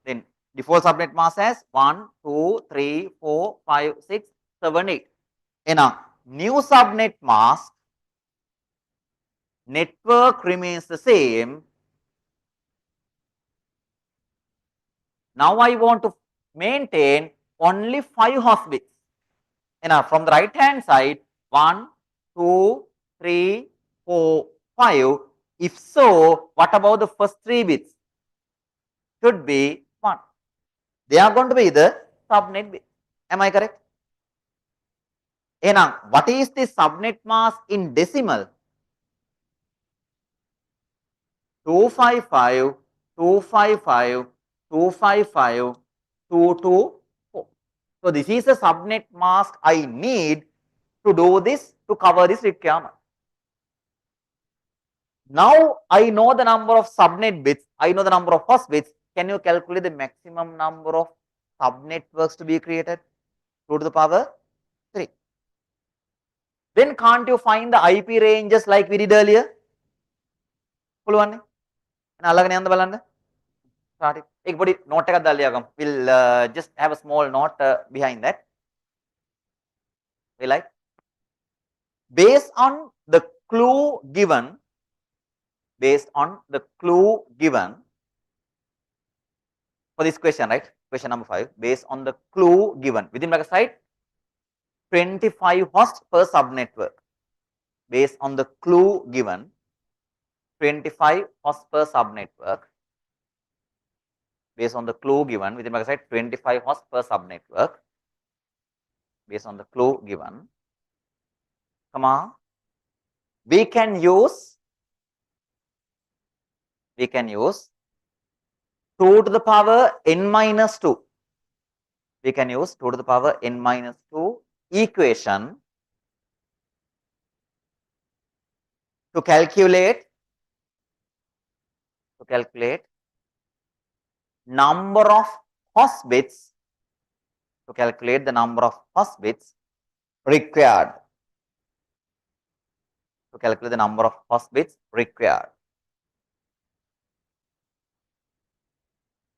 then default subnet mask as 1, 2, 3, 4, 5, 6, 7, 8. And new subnet mask, network remains the same. Now I want to maintain only 5 host bits. And from the right hand side, 1, 2, 3, 4, 5. If so, what about the first 3 bits? Should be 1. They are going to be the subnet bits. Am I correct? And what is the subnet mask in decimal? 255, 255, 255, 224. So this is the subnet mask I need to do this, to cover this requirement. Now I know the number of subnet bits, I know the number of host bits. Can you calculate the maximum number of subnetworks to be created? 2 to the power 3. Then can't you find the IP ranges like we did earlier? පුළුවන් නේ. එහෙනම් අල්ලගෙන යන්න බලන්න. Start it. ඒක පොඩි note එකක් දාලා ලියගමු. We'll just have a small note behind that. We like, based on the clue given, for this question, right? Question number 5, based on the clue given within bracket side, 25 hosts per subnetwork. Based on the clue given, 25 hosts per subnetwork. Based on the clue given within bracket side, 25 hosts per subnetwork. Based on the clue given, come on, we can use 2 to the power n minus 2. We can use 2 to the power n minus 2 equation to calculate number of host bits, to calculate the number of host bits required. To calculate the number of host bits required.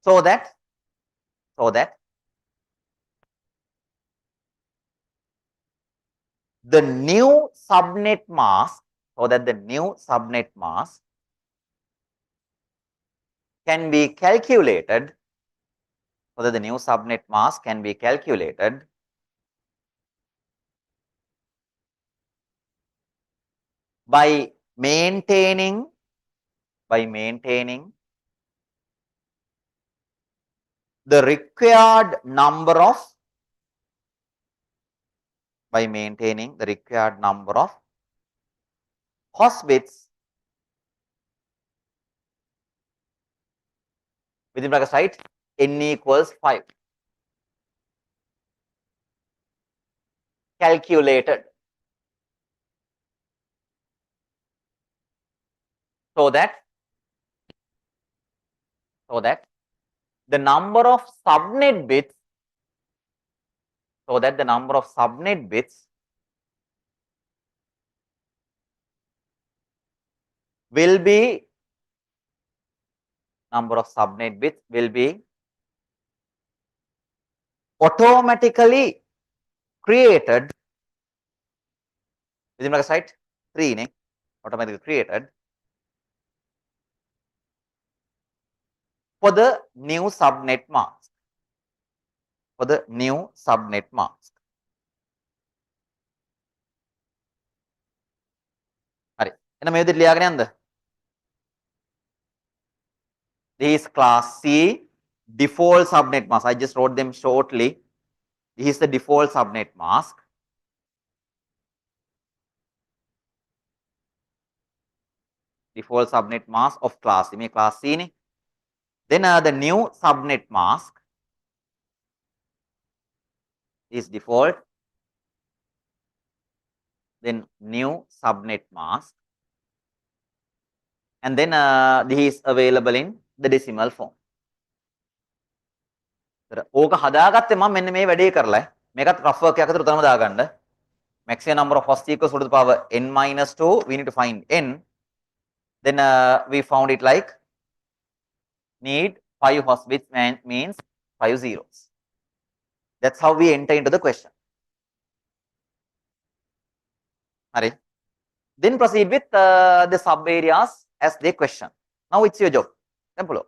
So that the new subnet mask, so that the new subnet mask can be calculated, so that the new subnet mask can be calculated by maintaining the required number of host bits within brackets, right? N equals 5 calculated, so that the number of subnet bits, will be automatically created within brackets, right? 3 ne automatically created for the new subnet mask. හරි. එහෙනම් මේ විදිහට ලියාගෙන යන්නද? This is class C default subnet mask. I just wrote them shortly. This is the default subnet mask. Default subnet mask of class C. මේ class C නේ. Then the new subnet mask is default. Then new subnet mask. And then this is available in the decimal form. ඕක හදාගත්තේ මම මෙන්න මේ වැඩේ කරලා. මේකත් rough work එකකට උතරම දාගන්න. Maximum number of hosts equals to the power n minus 2. We need to find n. Then we found it like need 5 host bits means 5 zeros. That's how we enter into the question. Hurry. Then proceed with the sub areas as they question. Now it's your job. Simple.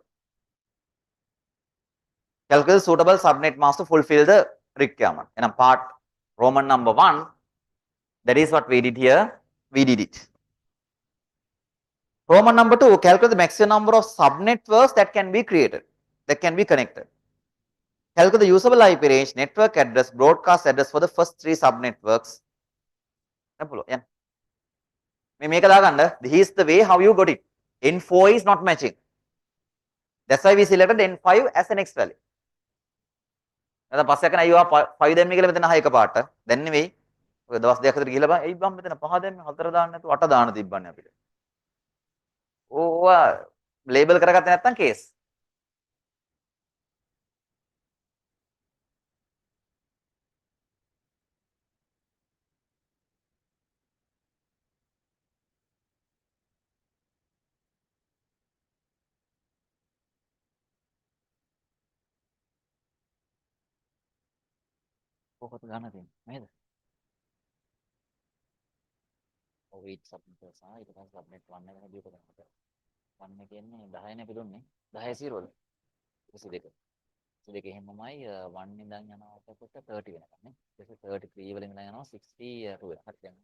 Calculate suitable subnet mask to fulfill the requirement. In a part Roman number 1, that is what we did here. We did it. Roman number 2, calculate the maximum number of subnetworks that can be created, that can be connected. Calculate the usable IP range, network address, broadcast address for the first 3 subnetworks. Simple. Yeah. This is the way how you got it. N4 is not matching. That's why we selected N5 as the next value. Now, පස්සේ කරන අයියෝ 5 දැම්මේ කියලා මෙතන 6 පාට. දැන් නෙවෙයි. ඔය දවස් දෙකක් විතර ගිහලා බලන්න. එයි බම් මෙතන 5 දැම්මේ 4 දාන්න නැතුව 8 දාන්න තිබ්බන්නේ අපිට. ඕවා ලේබල් කරගත්තේ නැත්නම් කේස්. කොහොමද ගන්න තියෙන්නේ නේද? ඔව් ඊට සබ්මිට් කරලා ඊට පස්සේ සබ්මිට් 1 එක හැදුව කරනවා. 1 එක කියන්නේ 10 නේ අපි දුන්නේ. 10 0ද? 22. 22 එහෙමමයි 1 ඉඳන් යනවා එතකොට 30 වෙනකම් නේ. ඊට පස්සේ 33 වලින් ඉඳන් යනවා 62 වෙනකම්. හරි දැන්.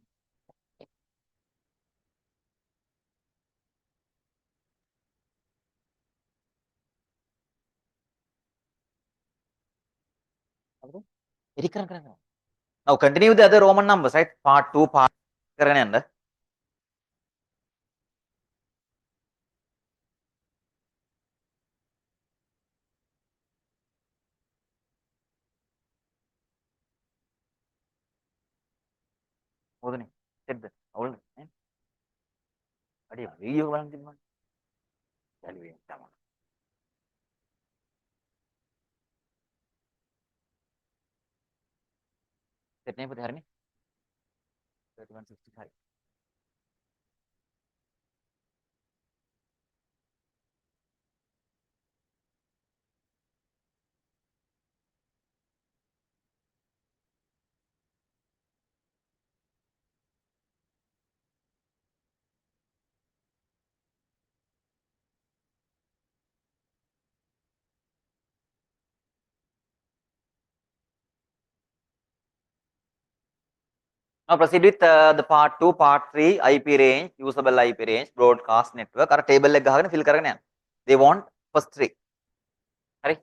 අපිට edit කරන්න. Now continue with the other Roman numbers, right? Part 2 part කරගෙන යන්න. මොකදනේ? සෙට්ද? අවුල්ද? නේ? අඩිය වීඩියෝ බලන් තිබ්බනේ. බැලුවේ තමයි. සෙට් නේ පුතේ හරිනේ? 3165. Now proceed with the part 2, part 3, IP range, usable IP range, broadcast network. Or table එක ගහගෙන fill කරගෙන යන්න. They want first 3. හරි.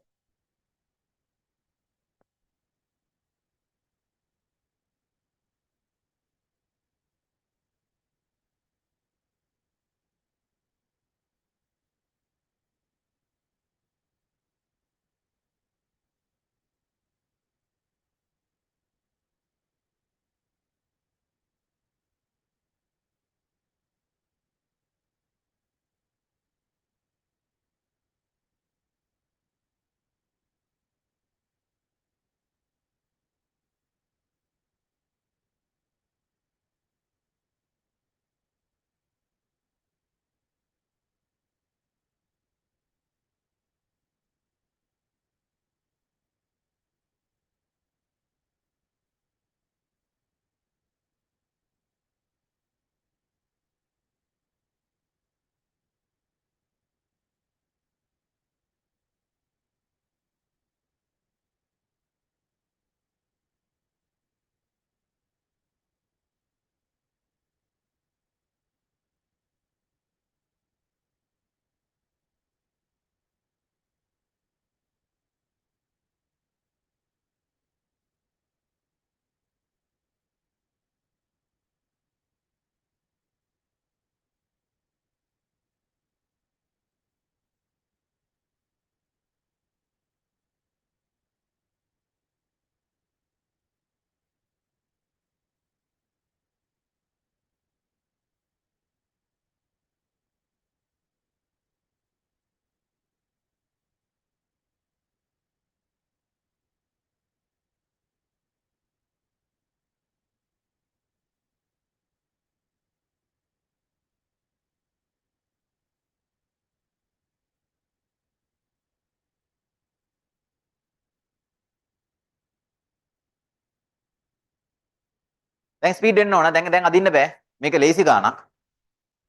දැන් ස්පීඩ් වෙන්න ඕන. දැන් අදින්න බෑ. මේක ලේසි ගානක්.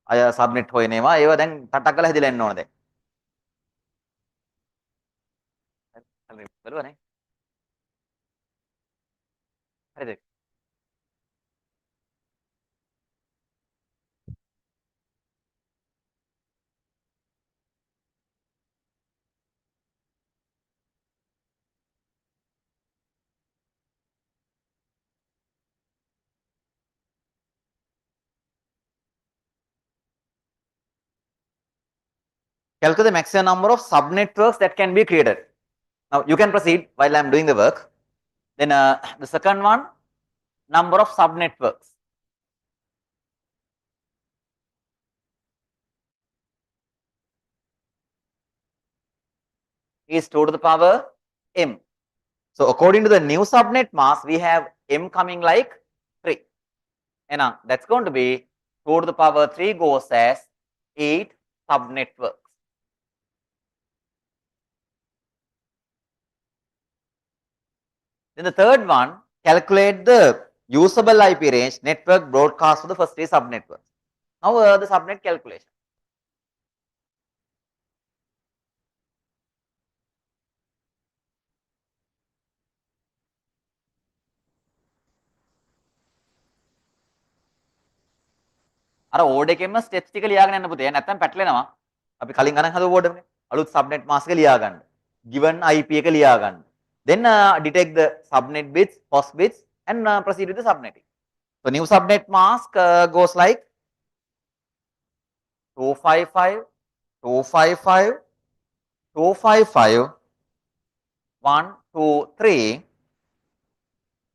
අය සබ්නෙට් හොයන ඒවා. ඒවා දැන් ටටක් කරලා හැදිලා එන්න ඕන දැන්. හරි බලුවනේ. හරිද? Calculate the maximum number of subnetworks that can be created. Now you can proceed while I am doing the work. Then the second one, number of subnetworks. Is 2 to the power m. So according to the new subnet mask, we have m coming like 3. And now that's going to be 2 to the power 3 goes as 8 subnetworks. Then the third one, calculate the usable IP range network broadcast to the first 3 subnetworks. Now the subnet calculation. අර ඕඩ් එකෙන්ම steps ටික ලියාගෙන යන්න පුතේ. නැත්නම් පැටලෙනවා. අපි කලින් ගණන් හදුව ඕඩ් එකනේ. අලුත් subnet mask එක ලියා ගන්න. given IP එක ලියා ගන්න. Then detect the subnet bits, host bits and proceed with the subnetting. So new subnet mask goes like 255, 255, 255, 1, 2, 3,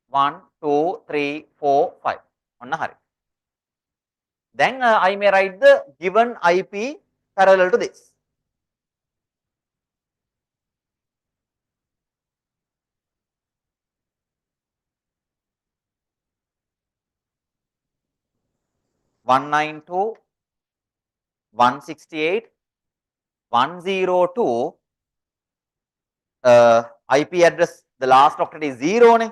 1, 2, 3, 4, 5. ඔන්න හරි. Then I may write the given IP parallel to this. One nine two 168 102 IP address the last octet is 0 නේ.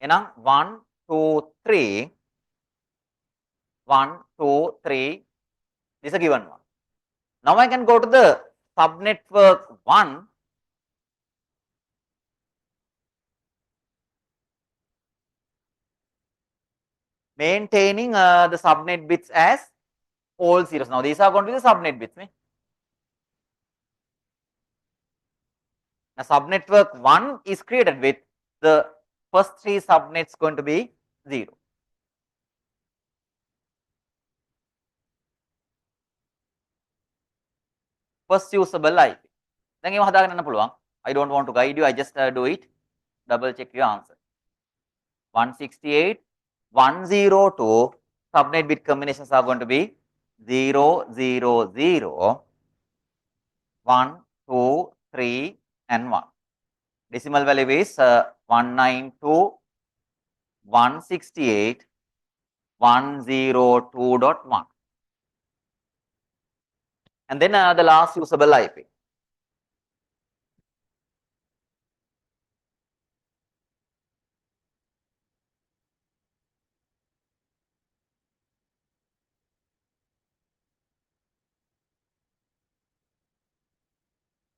එහෙනම් 1 2 3 1 2 3 this is a given one. Now I can go to the subnetwork 1. maintaining the subnet bits as all zeros. Now these are going to be the subnet bits. Now subnetwork 1 is created with the first 3 subnets going to be 0. First usable IP. Then you I don't want to guide you, I just do it. Double check your answer. 168.102 subnet bit combinations are going to be 0, 0, 0, 1, 2, 3, and 1. Decimal value is 192.168.102.1. And then the last usable IP.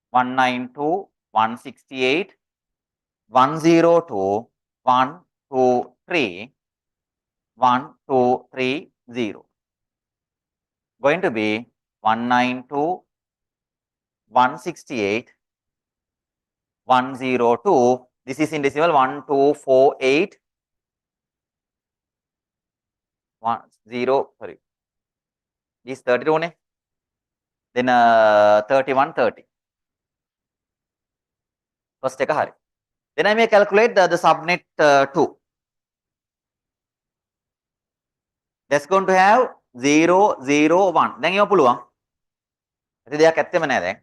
One nine two 168 102 123 1230. Going to be 192 168 102. This is in decimal 1248 sorry. This 32 ne? Then 3130. First take a hurry. Then I may calculate the subnet 2. That's going to have 0, 0, 1. Then you puluang. Jadi dia kete mana deh?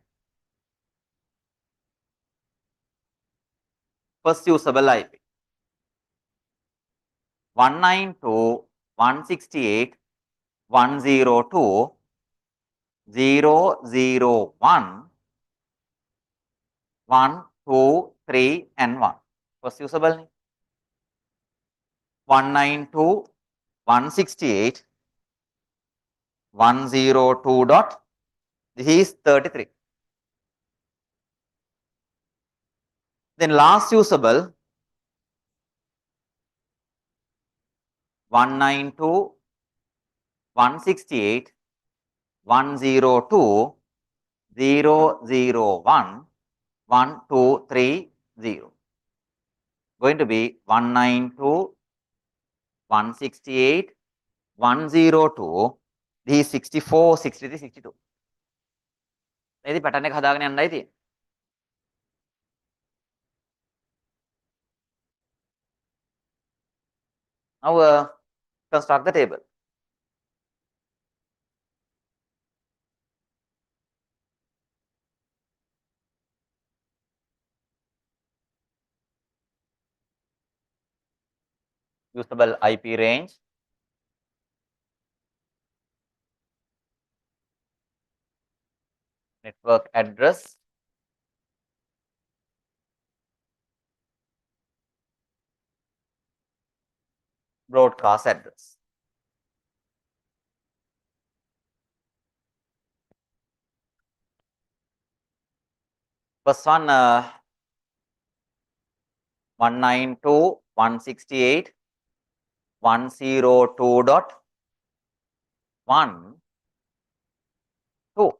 First usable IP. 192.168.102 001 1, 2, 3, and 1. First usable 192.168.102 dot. This is 33. Then last usable 192.168.102 001 1230. Going to be 192.168.102. This is 64, 63, 62. Ini pattern එක හදාගෙන යන්නයි තියෙන්නේ. Now construct the table. Usable IP range. Network address. Broadcast address. First one 192.168.102.1 2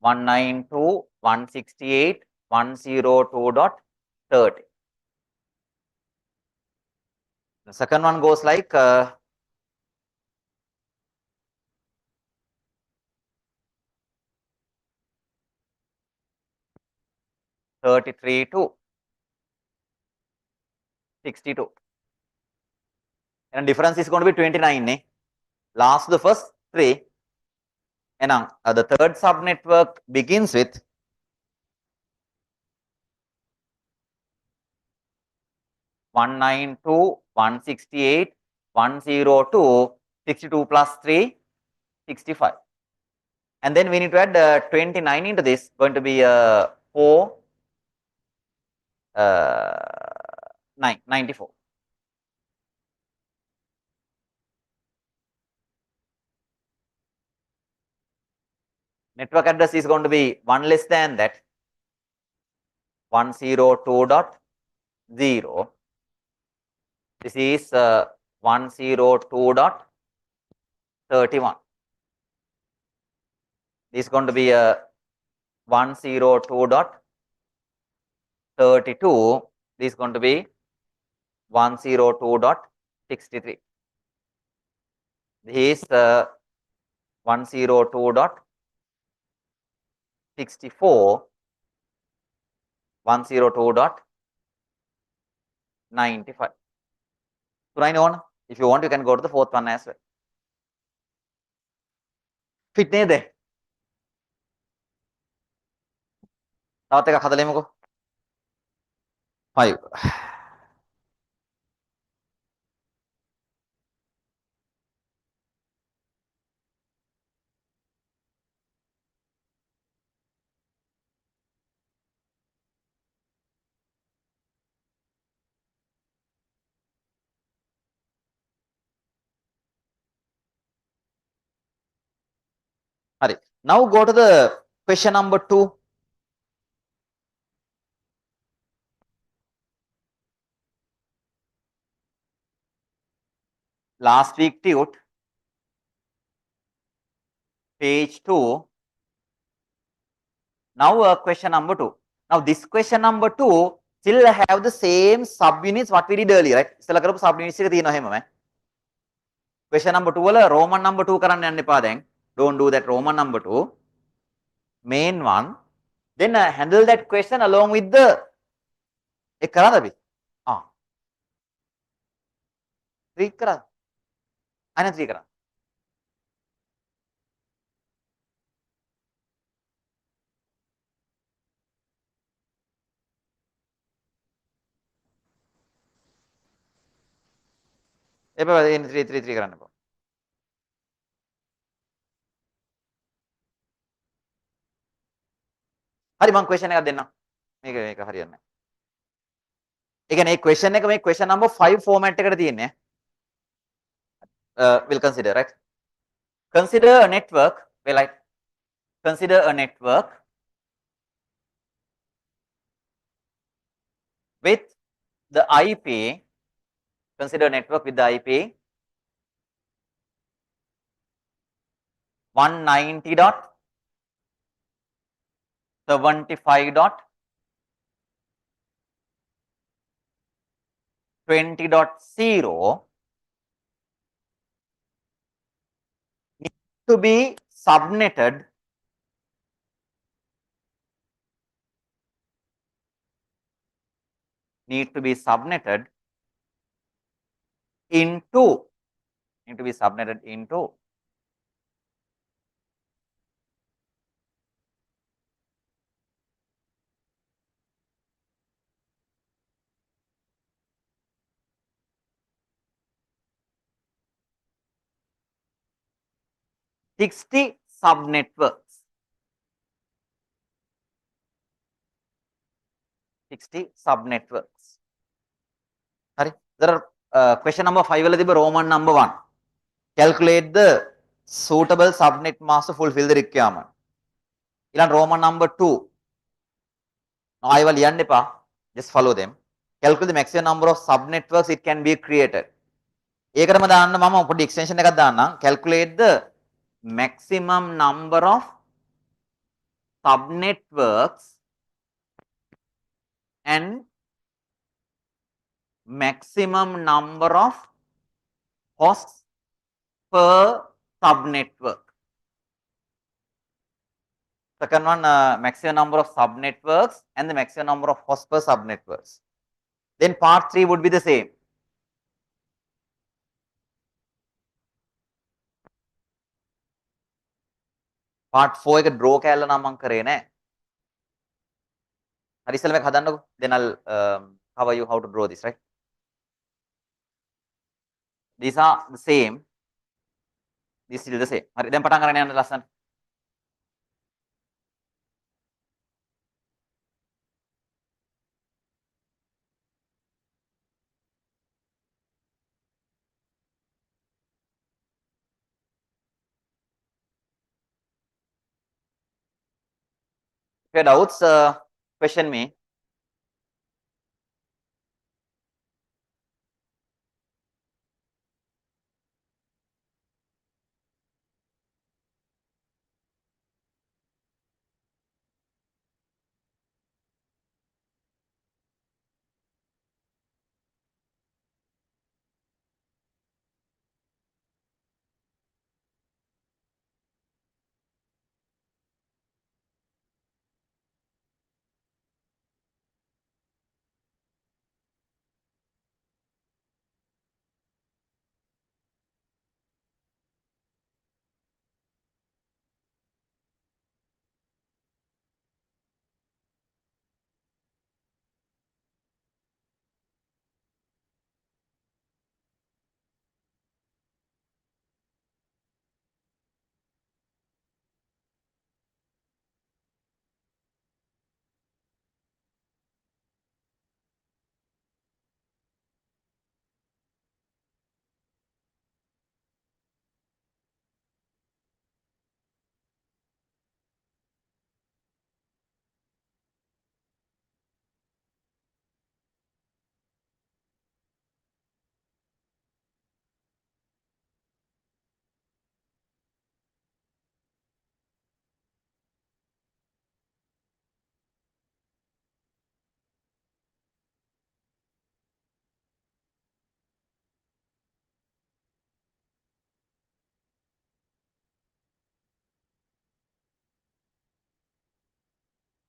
192.168.102.30. The second one goes like 33 to 62. And difference is going to be 29. Ne? Last the first 3. And the third subnetwork begins with 192.168.102 62 plus 3 65. And then we need to add 29 into this, going to be 4 94. Network address is going to be 1 less than that, 102.0. This is 102.31. This is going to be a 102.32. This is going to be 102.63. This is 102.64, 102.95. So I know, if you want, you can go to the fourth one as well. Fit නේද? තවත් එකක් හදලා එමුකෝ. 5. Hari. Now go to the question number 2. Last week tute, page 2. Now question number 2. Now this question number 2 still have the same subunits what we did earlier, right? ඉස්සලා කරපු subunits එක තියෙනවා එහෙමම. Question number 2 වල Roman number 2 කරන්න යන්න එපා දැන්. Don't do that Roman number 2. Main one. Then handle that question along with the එක කරාද අපි? 3 කරා. අනේ 3 කරා. එපා 3 කරන්න එපා. හරි මම question එකක් දෙන්නම්. මේක හරියන්නේ නැහැ. ඒ කියන්නේ මේ question එක මේ question number 5 format එකට තියෙන්නේ. We'll consider, right? Consider a network, well, like consider a network with the IP, consider a network with the IP 190.75.20.0 need to be subnetted into 60 subnetworks. 60 subnetworks. Sorry, there are question number 5 වල තිබ්බ Roman number 1. Calculate the suitable subnet mask to fulfill the requirement. ඊළඟ Roman number 2. Now I will ලියන්න එපා. Just follow them. Calculate the maximum number of subnetworks it can be created. ඒකටම දාන්න මම පොඩි extension එකක් දාන්නම්. Calculate the maximum number of subnetworks and maximum number of hosts per subnetwork. Second one, maximum number of subnetworks and the maximum number of hosts per subnetworks. Then part 3 would be the same. Part 4 එක draw කෑල්ල නම් මම කරේ නෑ. හරි ඉස්සෙල්ලා මේක හදන්නකෝ. Then I'll cover you how to draw this, right? These are the same. This is the same. හරි දැන් පටන් ගන්න යන්න ලස්සන. If you have doubts, question me.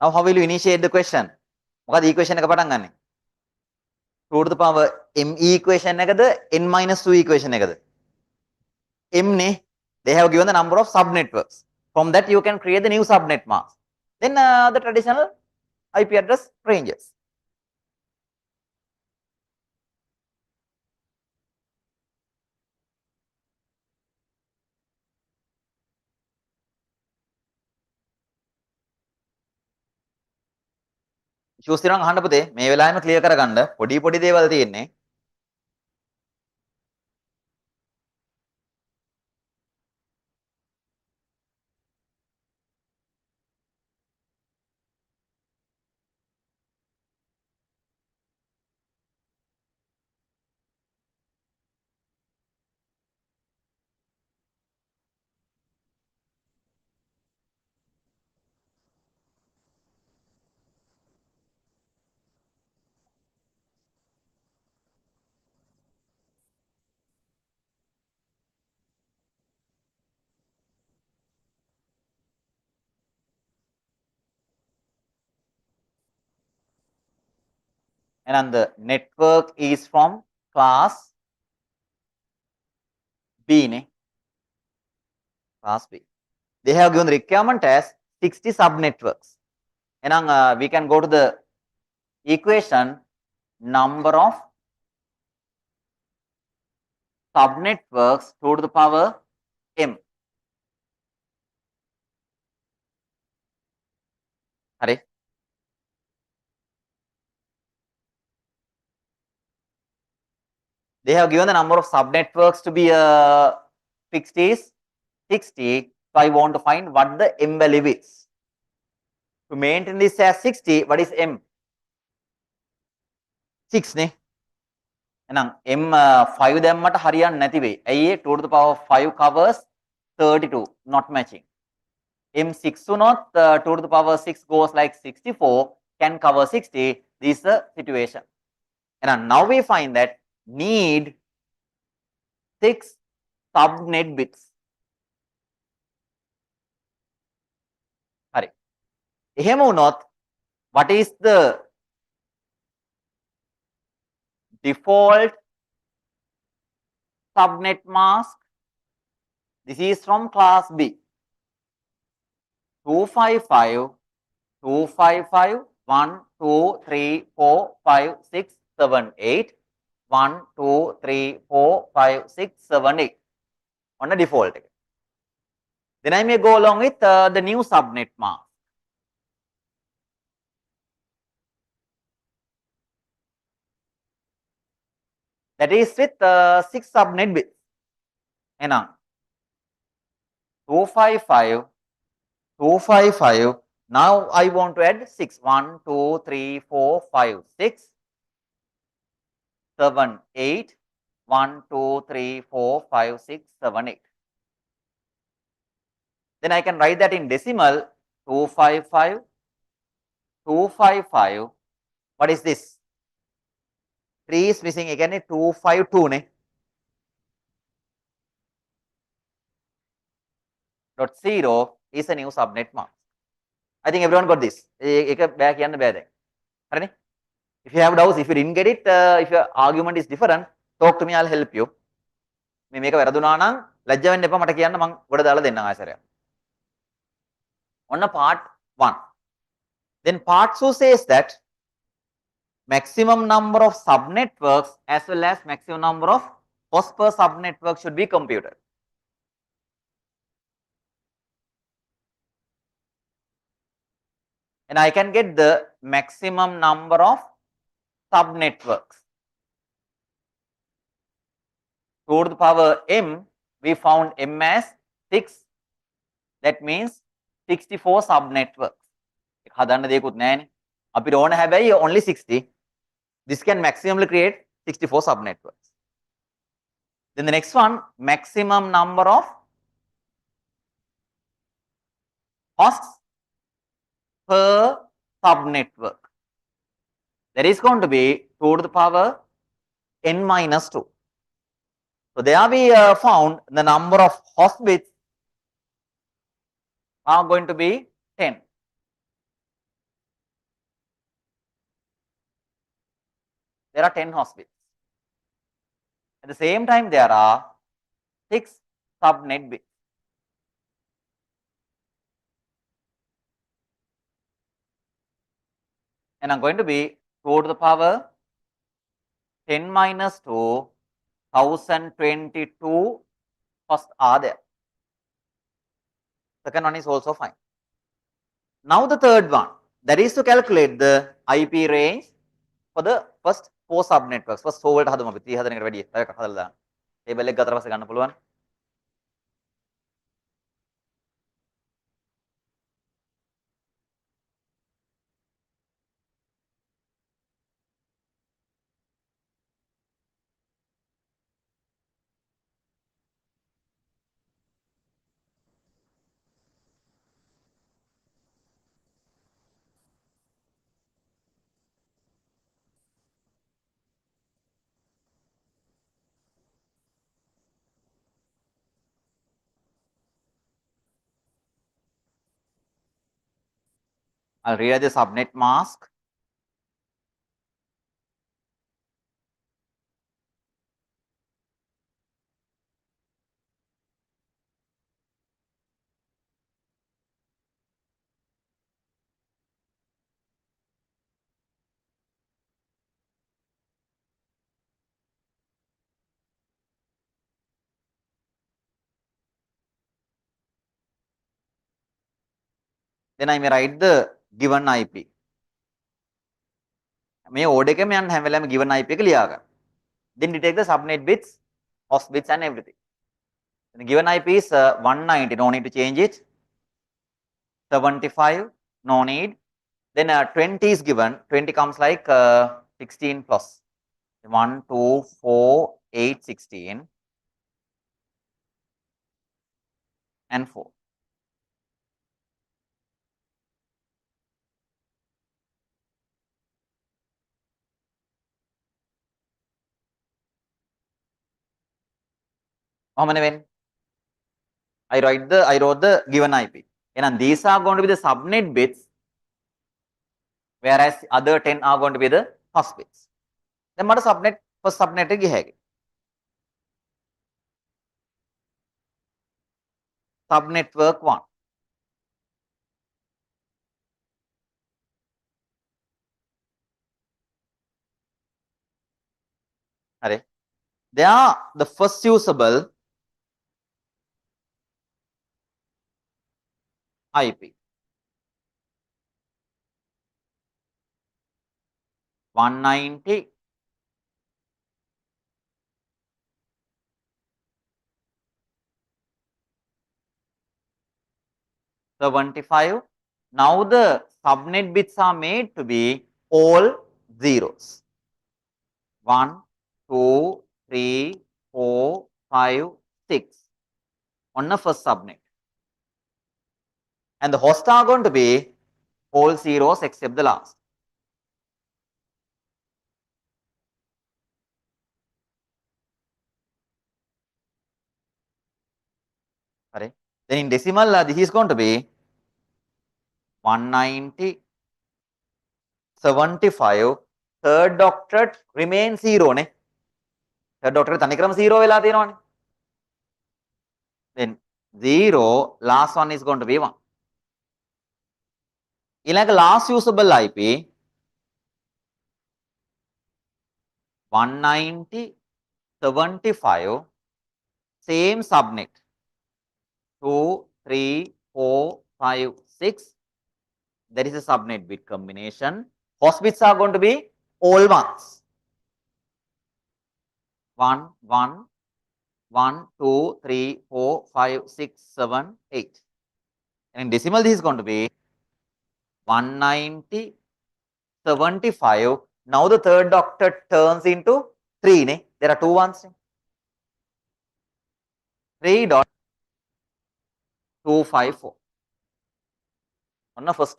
Now how will you initiate the question? මොකද equation එක පටන් ගන්නෙ? 2 to the power m equation එකද n minus 2 equation එකද? M ne, they have given the number of subnetworks. From that you can create the new subnet mask. Then the traditional IP address ranges. issues තියෙනවා අහන්න පුතේ මේ වෙලාවෙම clear කරගන්න පොඩි දේවල් තියෙන්නේ. And the network is from class B ne. Class B. They have given the requirement as 60 subnetworks. And we can go to the equation number of subnetworks 2 to the power m. හරි. They have given the number of subnetworks to be 60. So I want to find what the m value is. To maintain this as 60, what is m? 6 ne. එහෙනම් m 5 දැම්මට හරියන්නේ නැති වෙයි. ඇයි 2 to the power 5 covers 32, not matching. m 6 වුණොත් 2 to the power 6 goes like 64, can cover 60. This is the situation. And now we find that need 6 subnet bits. හරි. එහෙම වුණොත් what is the default subnet mask? This is from class B. 255, 255, 1, 2, 3, 4, 5, 6, 7, 8. 1, 2, 3, 4, 5, 6, 7, 8 on the default. Then I may go along with the new subnet mask. That is with 6 subnet bits. And 255, 255. Now I want to add 6. 1, 2, 3, 4, 5, 6. 7, 8, 1, 2, 3, 4, 5, 6, 7, 8. Then I can write that in decimal 255, 255. What is this? 3 is missing again, 252 ne. Dot 0 is a new subnet mask. I think everyone got this. If you have doubts, if you didn't get it, if your argument is different, talk to me, I'll help you. මේ මේක වැරදුනා නම් ලැජ්ජ වෙන්න එපා මට කියන්න මම ගොඩ දාලා දෙන්නම් ආයසරයක්. ඔන්න part 1. Then part 2 says that maximum number of subnetworks as well as maximum number of hosts per subnetwork should be computed. And I can get the maximum number of subnetworks. 2 to the power m, we found m as 6. That means 64 subnetworks. හදන්න දෙයක්වත් නැහැනේ. අපිට ඕන හැබැයි only 60. This can maximally create 64 subnetworks. Then the next one, maximum number of hosts per subnetwork. That is going to be 2 to the power n minus 2. So there we found the number of host bits are going to be 10. there are 10 host bits. At the same time, there are 6 subnet bits. And I'm going to be 2 to the power 10 minus 2, 1022 first are there. Second one is also fine. Now the third one, that is to calculate the IP range for the first 4 subnetworks. First 4 වලට හදමු අපි 30 හදන එකට වැඩි. තව එකක් හදලා දාන්න. Table එක ගත්තට පස්සේ ගන්න පුළුවන්. I'll read the subnet mask. Then I may write the given IP. මේ order එකෙම යන්න හැම වෙලාවෙම given IP එක ලියා ගන්න. Then detect the subnet bits, host bits and everything. The given IP is 190, no need to change it. 75, no need. Then 20 is given, 20 comes like 16 plus 1, 2, 4, 8, 16 and 4. How many when? I wrote the given IP. And these are going to be the subnet bits, whereas other 10 are going to be the host bits. Then what subnet first subnet එක ගියහැකි. Subnetwork 1. Hare. They are the first usable IP. 190, 75. Now the subnet bits are made to be all zeros. 1, 2, 3, 4, 5, 6 on the first subnet. And the hosts are going to be all zeros except the last. Correct? Then in decimal, this is going to be 190, 75. Third octet remains 0 ne. Third octet තනිකරම 0 වෙලා තියෙනවනේ. Then 0, last one is going to be 1. ඊළඟ last usable IP 190, 75, same subnet 2, 3, 4, 5, 6. There is a subnet bit combination. Host bits are going to be all ones. 1, 1, 1, 2, 3, 4, 5, 6, 7, 8. And in decimal, this is going to be 190, 75. Now the third octet turns into 3. Ne? There are 2 ones. 3.254. On the first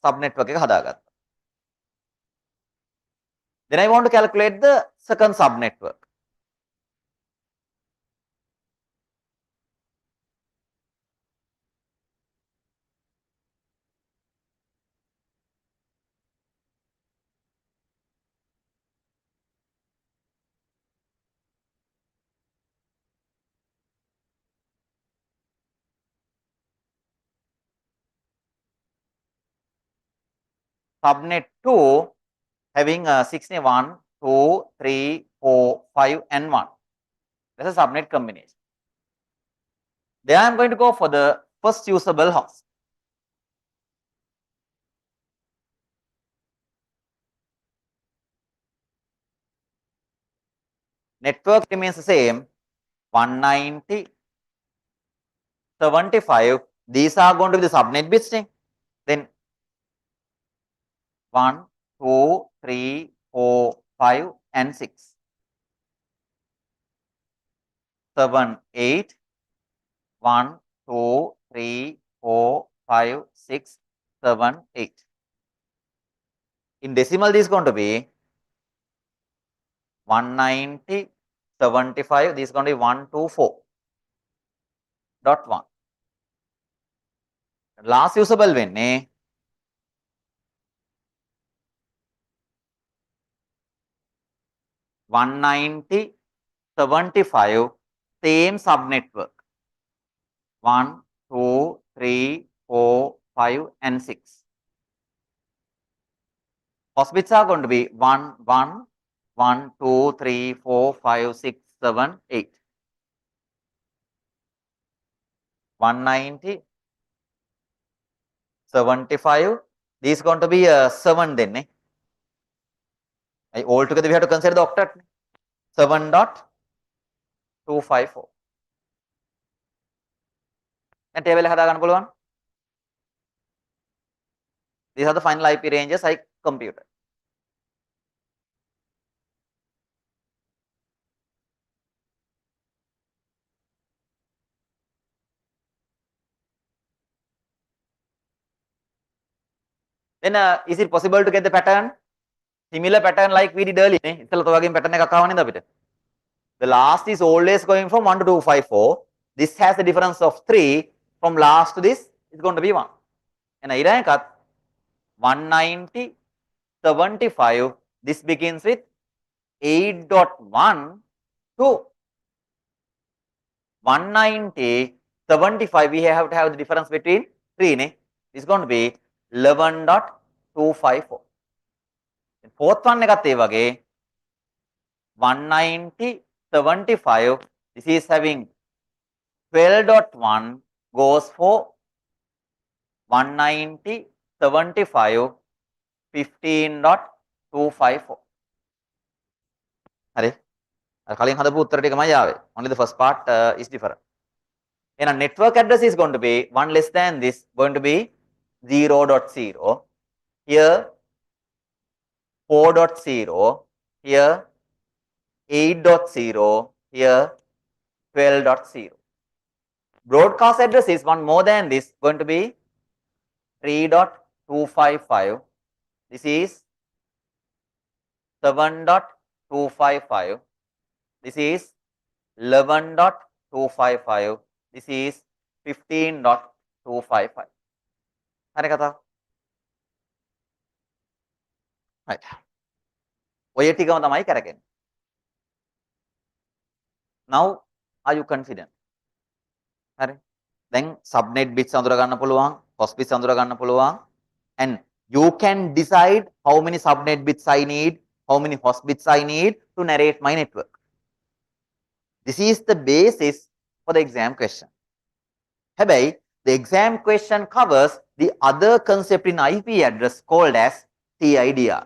subnetwork එක හදාගත්තා. Then I want to calculate the second subnetwork. subnet 2 having 61, 2, 3, 4, 5 and 1. That's a subnet combination. Then I am going to go for the first usable host. Network remains the same, 190, 75. These are going to be the subnet bits. Then 1, 2, 3, 4, 5 and 6. 7, 8, 1, 2, 3, 4, 5, 6, 7, 8. In decimal, this is going to be 190, 75. This is going to be 124.1. Last usable when 190, 75, same subnetwork. 1, 2, 3, 4, 5 and 6. Host bits are going to be 1, 1, 1, 2, 3, 4, 5, 6, 7, 8. 190, 75. This is going to be 7 then. Altogether we have to consider the octet. 7.254. And table එක හදාගන්න පුළුවන්. These are the final IP ranges I computed. Then is it possible to get the pattern? Similar pattern like we did earlier. ඉතල ඔයගෙන් pattern එකක් ආව නේද අපිට? The last is always going from 1 to 254. This has the difference of 3. From last to this, it's going to be 1. And ඊළඟ එකත් 190, 75. This begins with 8.1 to 190, 75. We have to have the difference between 3. This is going to be 11.254. And fourth one එකත් ඒ වගේ 190, 75. This is having 12.1 goes for 190, 75, 15.254. හරි. කලින් හදපු උත්තර ටිකමයි ආවේ. Only the first part is different. And a network address is going to be 1 less than this, going to be 0.0. Here 4.0. Here 8.0. Here 12.0. Broadcast address is one more than this, going to be 3.255. This is 7.255. This is 11.255. This is 15.255. හරි කතාව. right. ඔය ටිකම තමයි කරගන්නේ. Now are you confident? හරි. දැන් subnet bits අඳුර ගන්න පුළුවන්, host bits අඳුර ගන්න පුළුවන්, and you can decide how many subnet bits I need, how many host bits I need to narrate my network. This is the basis for the exam question. හැබැයි the exam question covers the other concept in IP address called as TIDR.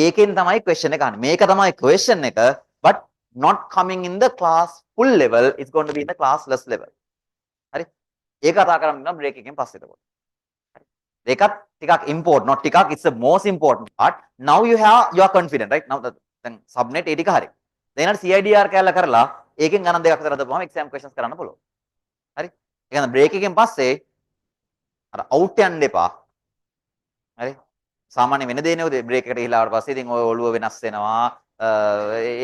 ඒකෙන් තමයි question එක අහන්නේ. මේක තමයි question එක, but not coming in the class full level, it's going to be in the classless level. හරි. ඒක කතා කරන්න නම් break එකෙන් පස්සේ එතකොට. හරි. ඒකත් ටිකක් important, not ටිකක්, it's the most important part. Now you are confident, right? Now දැන් subnet ඒ ටික හරි. දැන් CIDR කැල්ල කරලා ඒකෙන් ගණන් දෙකක් අතර දාපුවම exam questions කරන්න පුළුවන්. හරි. ඒ කියන්නේ break එකෙන් පස්සේ අර out යන්න එපා. හරි. සාමාන්‍ය වෙන දේ නේ break එකට ගිහලා ආවට පස්සේ ඉතින් ඔය ඔළුව වෙනස් වෙනවා.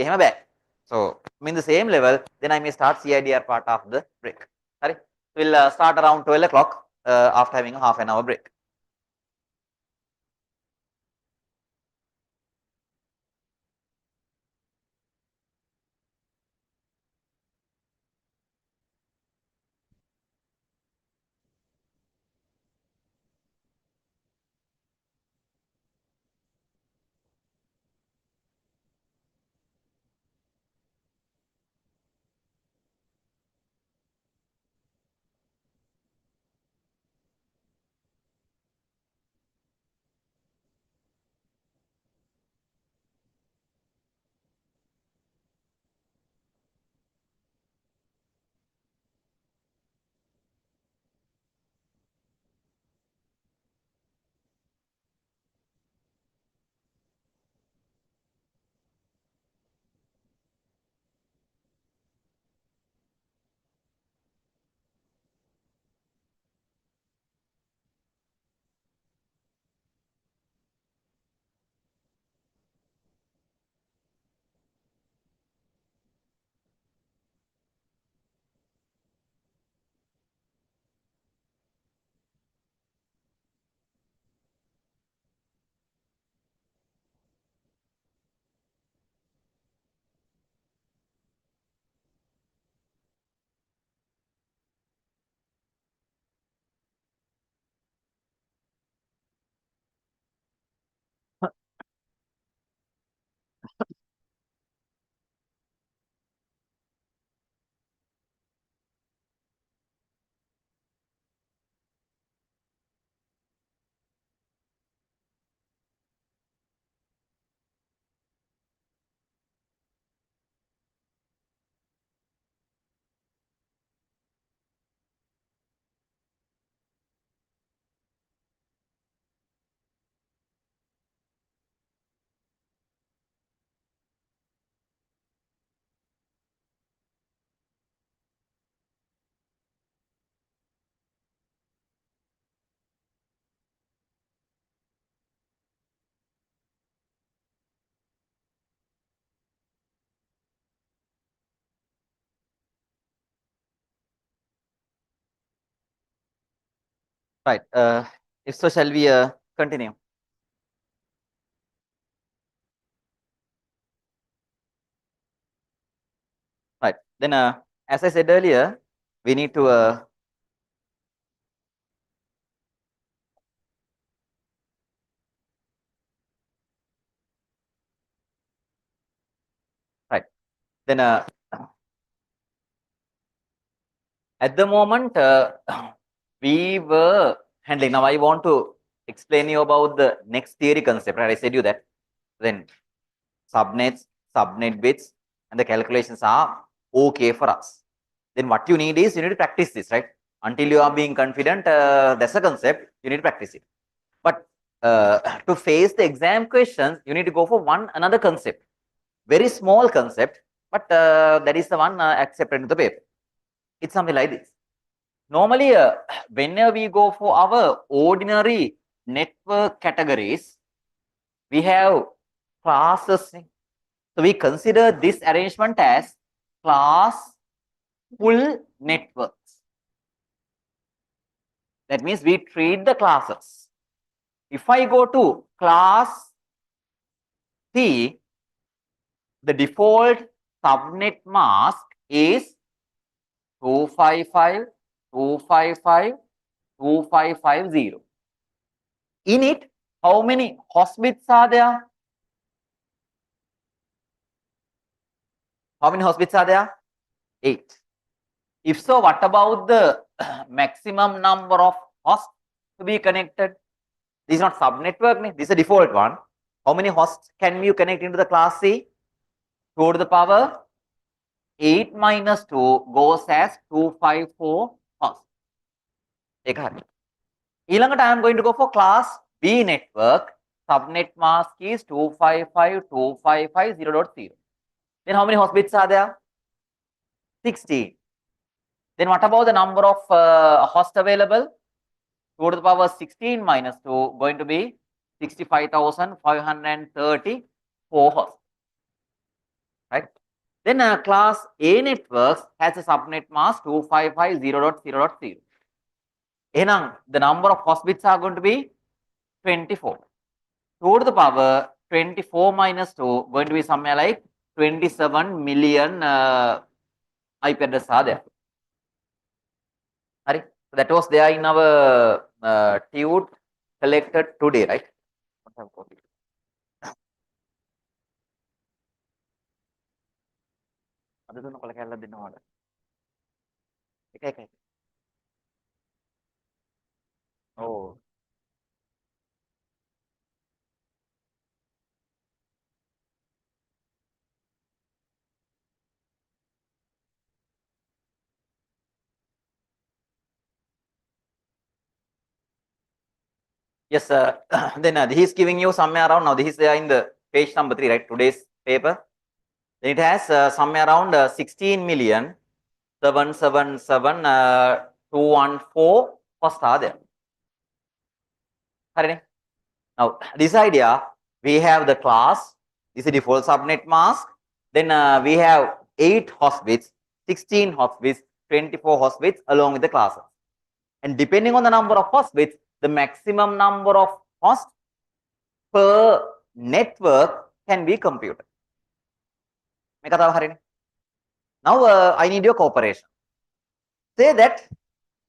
එහෙම බෑ. So I'm in the same level, then I may start CIDR part of the break. හරි. We'll start around 12 o'clock after having a half an hour break. Right. If so, shall we continue? Right. Then, as I said earlier, we need to right. Then, at the moment, we were handling. Now, I want to explain you about the next theory concept. Right? I said you that. Then, subnets, subnet bits, and the calculations are okay for us. Then, what you need is you need to practice this, right? Until you are being confident, that's a concept. You need to practice it. But to face the exam questions, you need to go for another concept. Very small concept, but that is the one accepted in the paper. It's something like this. Normally, whenever we go for our ordinary network categories, we have classes. So we consider this arrangement as class full networks. That means we treat the classes. If I go to class C, the default subnet mask is 255, 255, 2550. In it, how many host bits are there? How many host bits are there? 8. If so, what about the maximum number of hosts to be connected? This is not subnetwork, this is a default one. How many hosts can you connect into the class C? 2 to the power 8 minus 2 goes as 254 hosts. ඊළඟට I am going to go for class B network. Subnet mask is 255.255.0.0. Then how many host bits are there? 16. Then what about the number of hosts available? 2 to the power 16 minus 2 going to be 65,534 hosts. Right? Then class A networks has a subnet mask 255.0.0.0. The number of host bits are going to be 24. 2 to the power 24 minus 2 going to be somewhere like 27 million IP addresses are there. Right? So that was there in our TUT collected today, right? Oh. Yes, then he is giving you somewhere around, now this is there in the page number 3, right? Today's paper. Then it has somewhere around 16 million 777,214 hosts are there. Correct? Now, this idea, we have the class, this is default subnet mask. Then we have 8 host bits, 16 host bits, 24 host bits along with the classes. And depending on the number of host bits, the maximum number of hosts per network can be computed. Now, I need your cooperation. Say that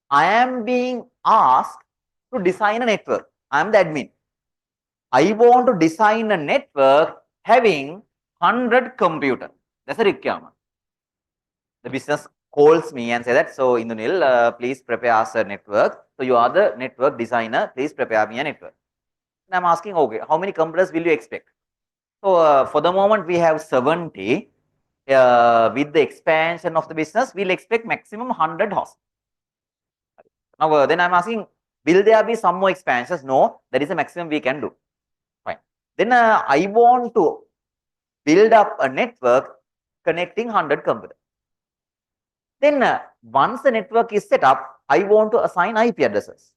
I am being asked to design a network. I am the admin. I want to design a network having 100 computers. That's a requirement. The business calls me and say that, so Indunil, please prepare us a network. So you are the network designer, please prepare me a network. And I'm asking, okay, how many computers will you expect? So for the moment we have 70. With the expansion of the business, we'll expect maximum 100 hosts. Now then I'm asking, will there be some more expansions? No, that is the maximum we can do. Fine. Then I want to build up a network connecting 100 computers. Then once the network is set up, I want to assign IP addresses.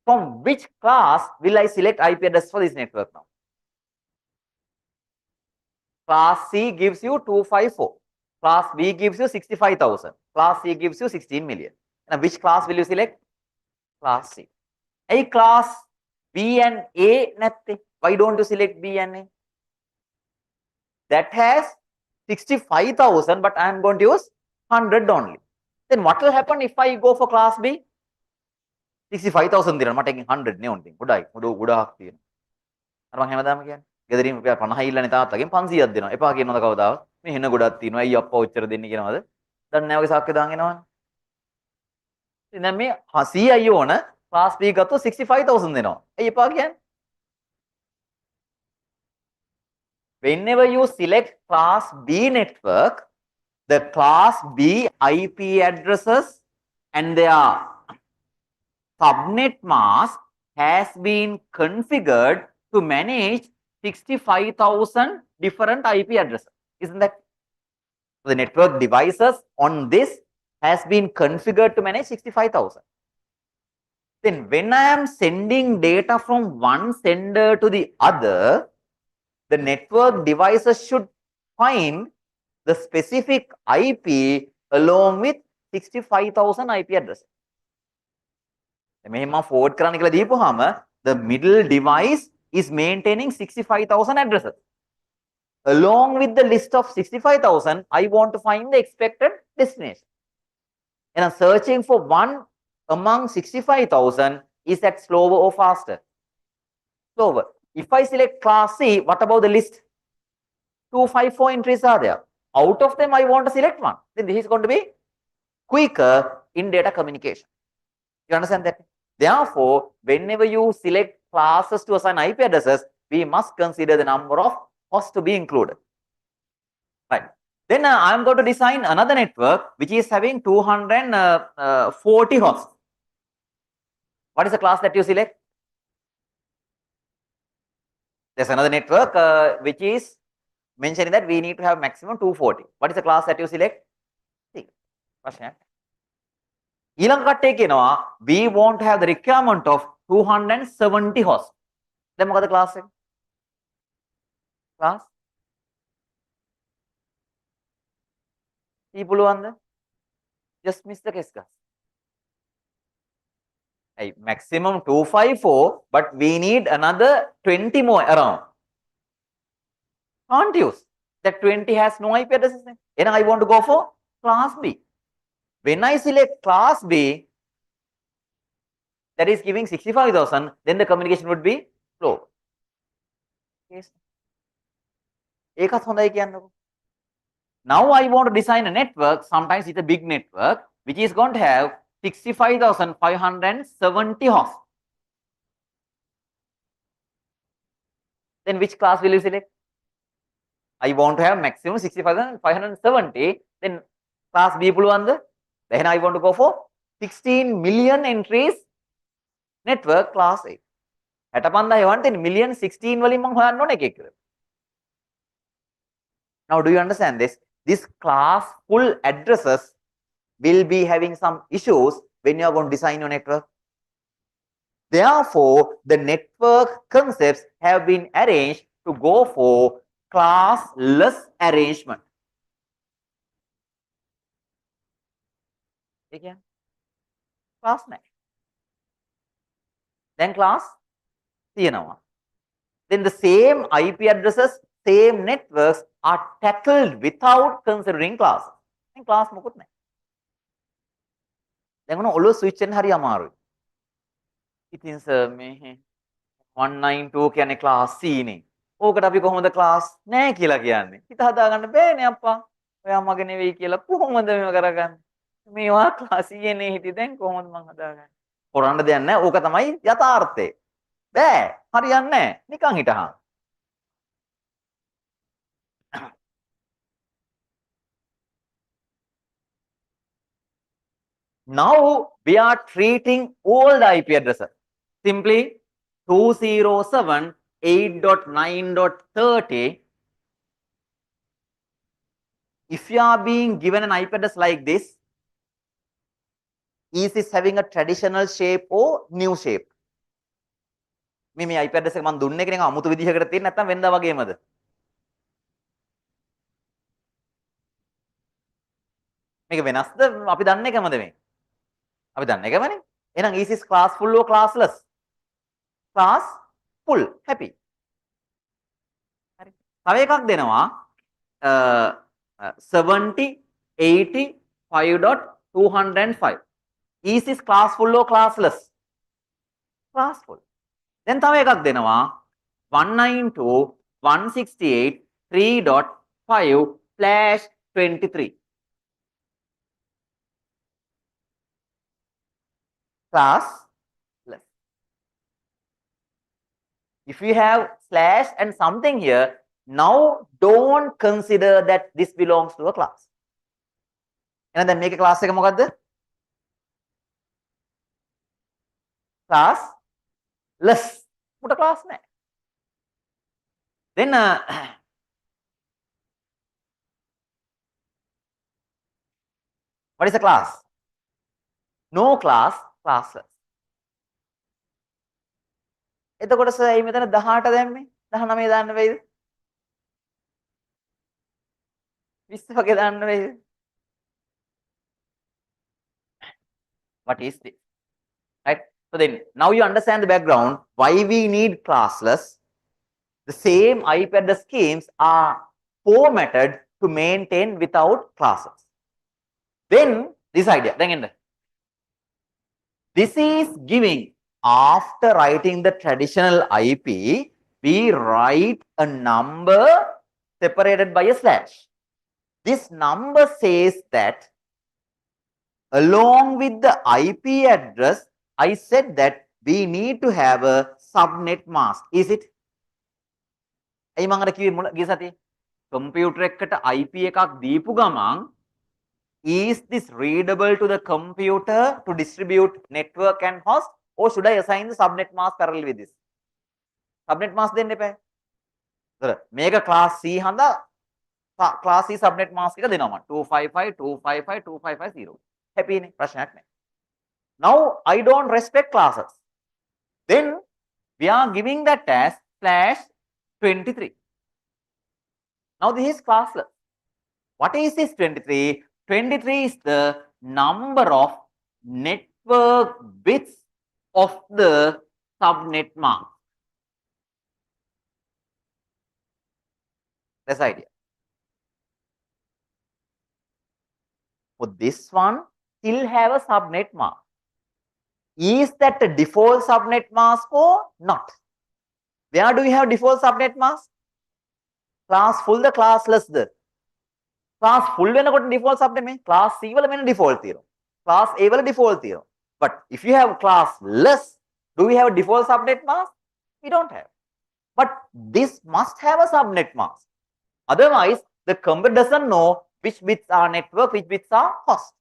From which class will I select IP address for this network now? Class C gives you 254. Class B gives you 65,000. Class C gives you 16 million. Now, which class will you select? Class C. A class B and A නැත්තේ? Why don't you select B and A? That has 65,000, but I am going to use 100 only. Then what will happen if I go for class B? 65,000 තියෙනවා මට එකෙන් 100 නේ ඕනේ. ගොඩයි. ගොඩාක් තියෙනවා. අර මම හැමදාම කියන්නේ. ගෙදරින් රුපියල් 50 ඉල්ලන්නේ තාත්තගෙන් 500ක් දෙනවා. එපා කියනවද කවදාවත්? මේ හෙන ගොඩක් තියෙනවා. අයියෝ අප්පා ඔච්චර දෙන්නේ කියනවද? දන්නේ නැහැ වගේ සාක්කය දාගෙන එනවනේ. ඉතින් දැන් මේ 100යි ඕන class B ගත්තොත් 65,000 දෙනවා. ඇයි එපා කියන්නේ? Whenever you select class B network, the class B IP addresses and their subnet mask has been configured to manage 65,000 different IP addresses. Isn't that? The network devices on this has been configured to manage 65,000. Then when I am sending data from one sender to the other, the network devices should find the specific IP along with 65,000 IP addresses. මෙහෙම forward කරන්න කියලා දීපුවාම the middle device is maintaining 65,000 addresses. Along with the list of 65,000, I want to find the expected destination. And I'm searching for one among 65,000. Is that slower or faster? Slower. If I select class C, what about the list? 254 entries are there. Out of them, I want to select one. Then this is going to be quicker in data communication. You understand that? Therefore, whenever you select classes to assign IP addresses, we must consider the number of hosts to be included. Right. Then I am going to design another network which is having 240 hosts. What is the class that you select? There's another network which is mentioning that we need to have maximum 240. What is the class that you select? See, question. We want to have the requirement of 270 hosts. Then what is the class? Class? People just miss the case class. Maximum 254, but we need another 20 more around. Can't use. That 20 has no IP addresses. And I want to go for class B. When I select class B, that is giving 65,000, then the communication would be slow. Yes. Now I want to design a network, sometimes it's a big network, which is going to have 65,570 hosts. Then which class will you select? I want to have maximum 65,570. Then class B puluwanda. Then I want to go for 16 million entries network class A. 65,000 million 16 වලින් මම හොයන්න ඕනේ එකෙක් කියලා. Now do you understand this? This class full addresses will be having some issues when you are going to design your network. Therefore, the network concepts have been arranged to go for classless arrangement. Again, class නැහැ. Then class තියෙනවා. Then the same IP addresses, same networks are tackled without considering classes. And class මොකුත් නැහැ. දැන් ඔන්න ඔලුව switch වෙන්න හරි අමාරුයි. ඉතින් සර් මේ 192 කියන්නේ class C නේ. ඕකට අපි කොහොමද class නැහැ කියලා කියන්නේ? හිත හදාගන්න බෑනේ අප්පා. ඔයා මගේ නෙවෙයි කියලා කොහොමද මේව කරගන්නේ? මේවා class C නේ හිටියේ දැන් කොහොමද මං හදාගන්නේ? කරන්න දෙයක් නැහැ. ඕක තමයි යථාර්ථය. බෑ. හරියන්නේ නැහැ. නිකන් හිටහන්. Now we are treating all the IP addresses. Simply 207.8.9.30. If you are being given an IP address like this, is this having a traditional shape or new shape? මේ IP address එක මම දුන්නේ කෙනෙක් අමුතු විදිහකට තියෙන නැත්නම් වෙනදා වගේමද? මේක වෙනස්ද අපි දන්නේ කැමද මේ? අපි දන්නේ කැමනේ. එහෙනම් is this classful or classless? class full happy. තව එකක් දෙනවා 70 80 5.205. Is this class full or classless? Class full. Then තව එකක් දෙනවා 192 168 3.5/23. Classless. If you have slash and something here, now don't consider that this belongs to a class. එහෙනම් දැන් මේකේ class එක මොකද්ද? Classless. මොකට class නැහැ. Then what is a class? No class, classless. එතකොට සර් එයි මෙතන 18 දැම්මේ 19 දාන්න වෙයිද? 20 වගේ දාන්න වෙයිද? What is this? Right? So then now you understand the background why we need classless. The same IP address schemes are formatted to maintain without classes. Then this idea, then this is giving, after writing the traditional IP, we write a number separated by a slash. This number says that along with the IP address, I said that we need to have a subnet mask. Is it? ඇයි මම අර කිව්වේ ගිය සතියේ computer එකකට IP එකක් දීපු ගමන් is this readable to the computer to distribute network and host, or should I assign the subnet mask parallel with this? Subnet mask දෙන්න එපා. මේක class C හඳ class C subnet mask එක දෙනවා මම 255.255.255.0. happy නේ ප්‍රශ්නයක් නැහැ. Now I don't respect classes. Then we are giving that as /23. Now this is classless. What is this 23? 23 is the number of network bits of the subnet mask. That's the idea. For this one, still have a subnet mask. Is that a default subnet mask or not? Where do we have default subnet mask? Class full the classless the. Class full වෙනකොට default subnet මේ class C වල මෙන්න default තියෙනවා. Class A වල default තියෙනවා. But if you have classless, do we have a default subnet mask? We don't have. But this must have a subnet mask. Otherwise, the computer doesn't know which bits are network, which bits are host.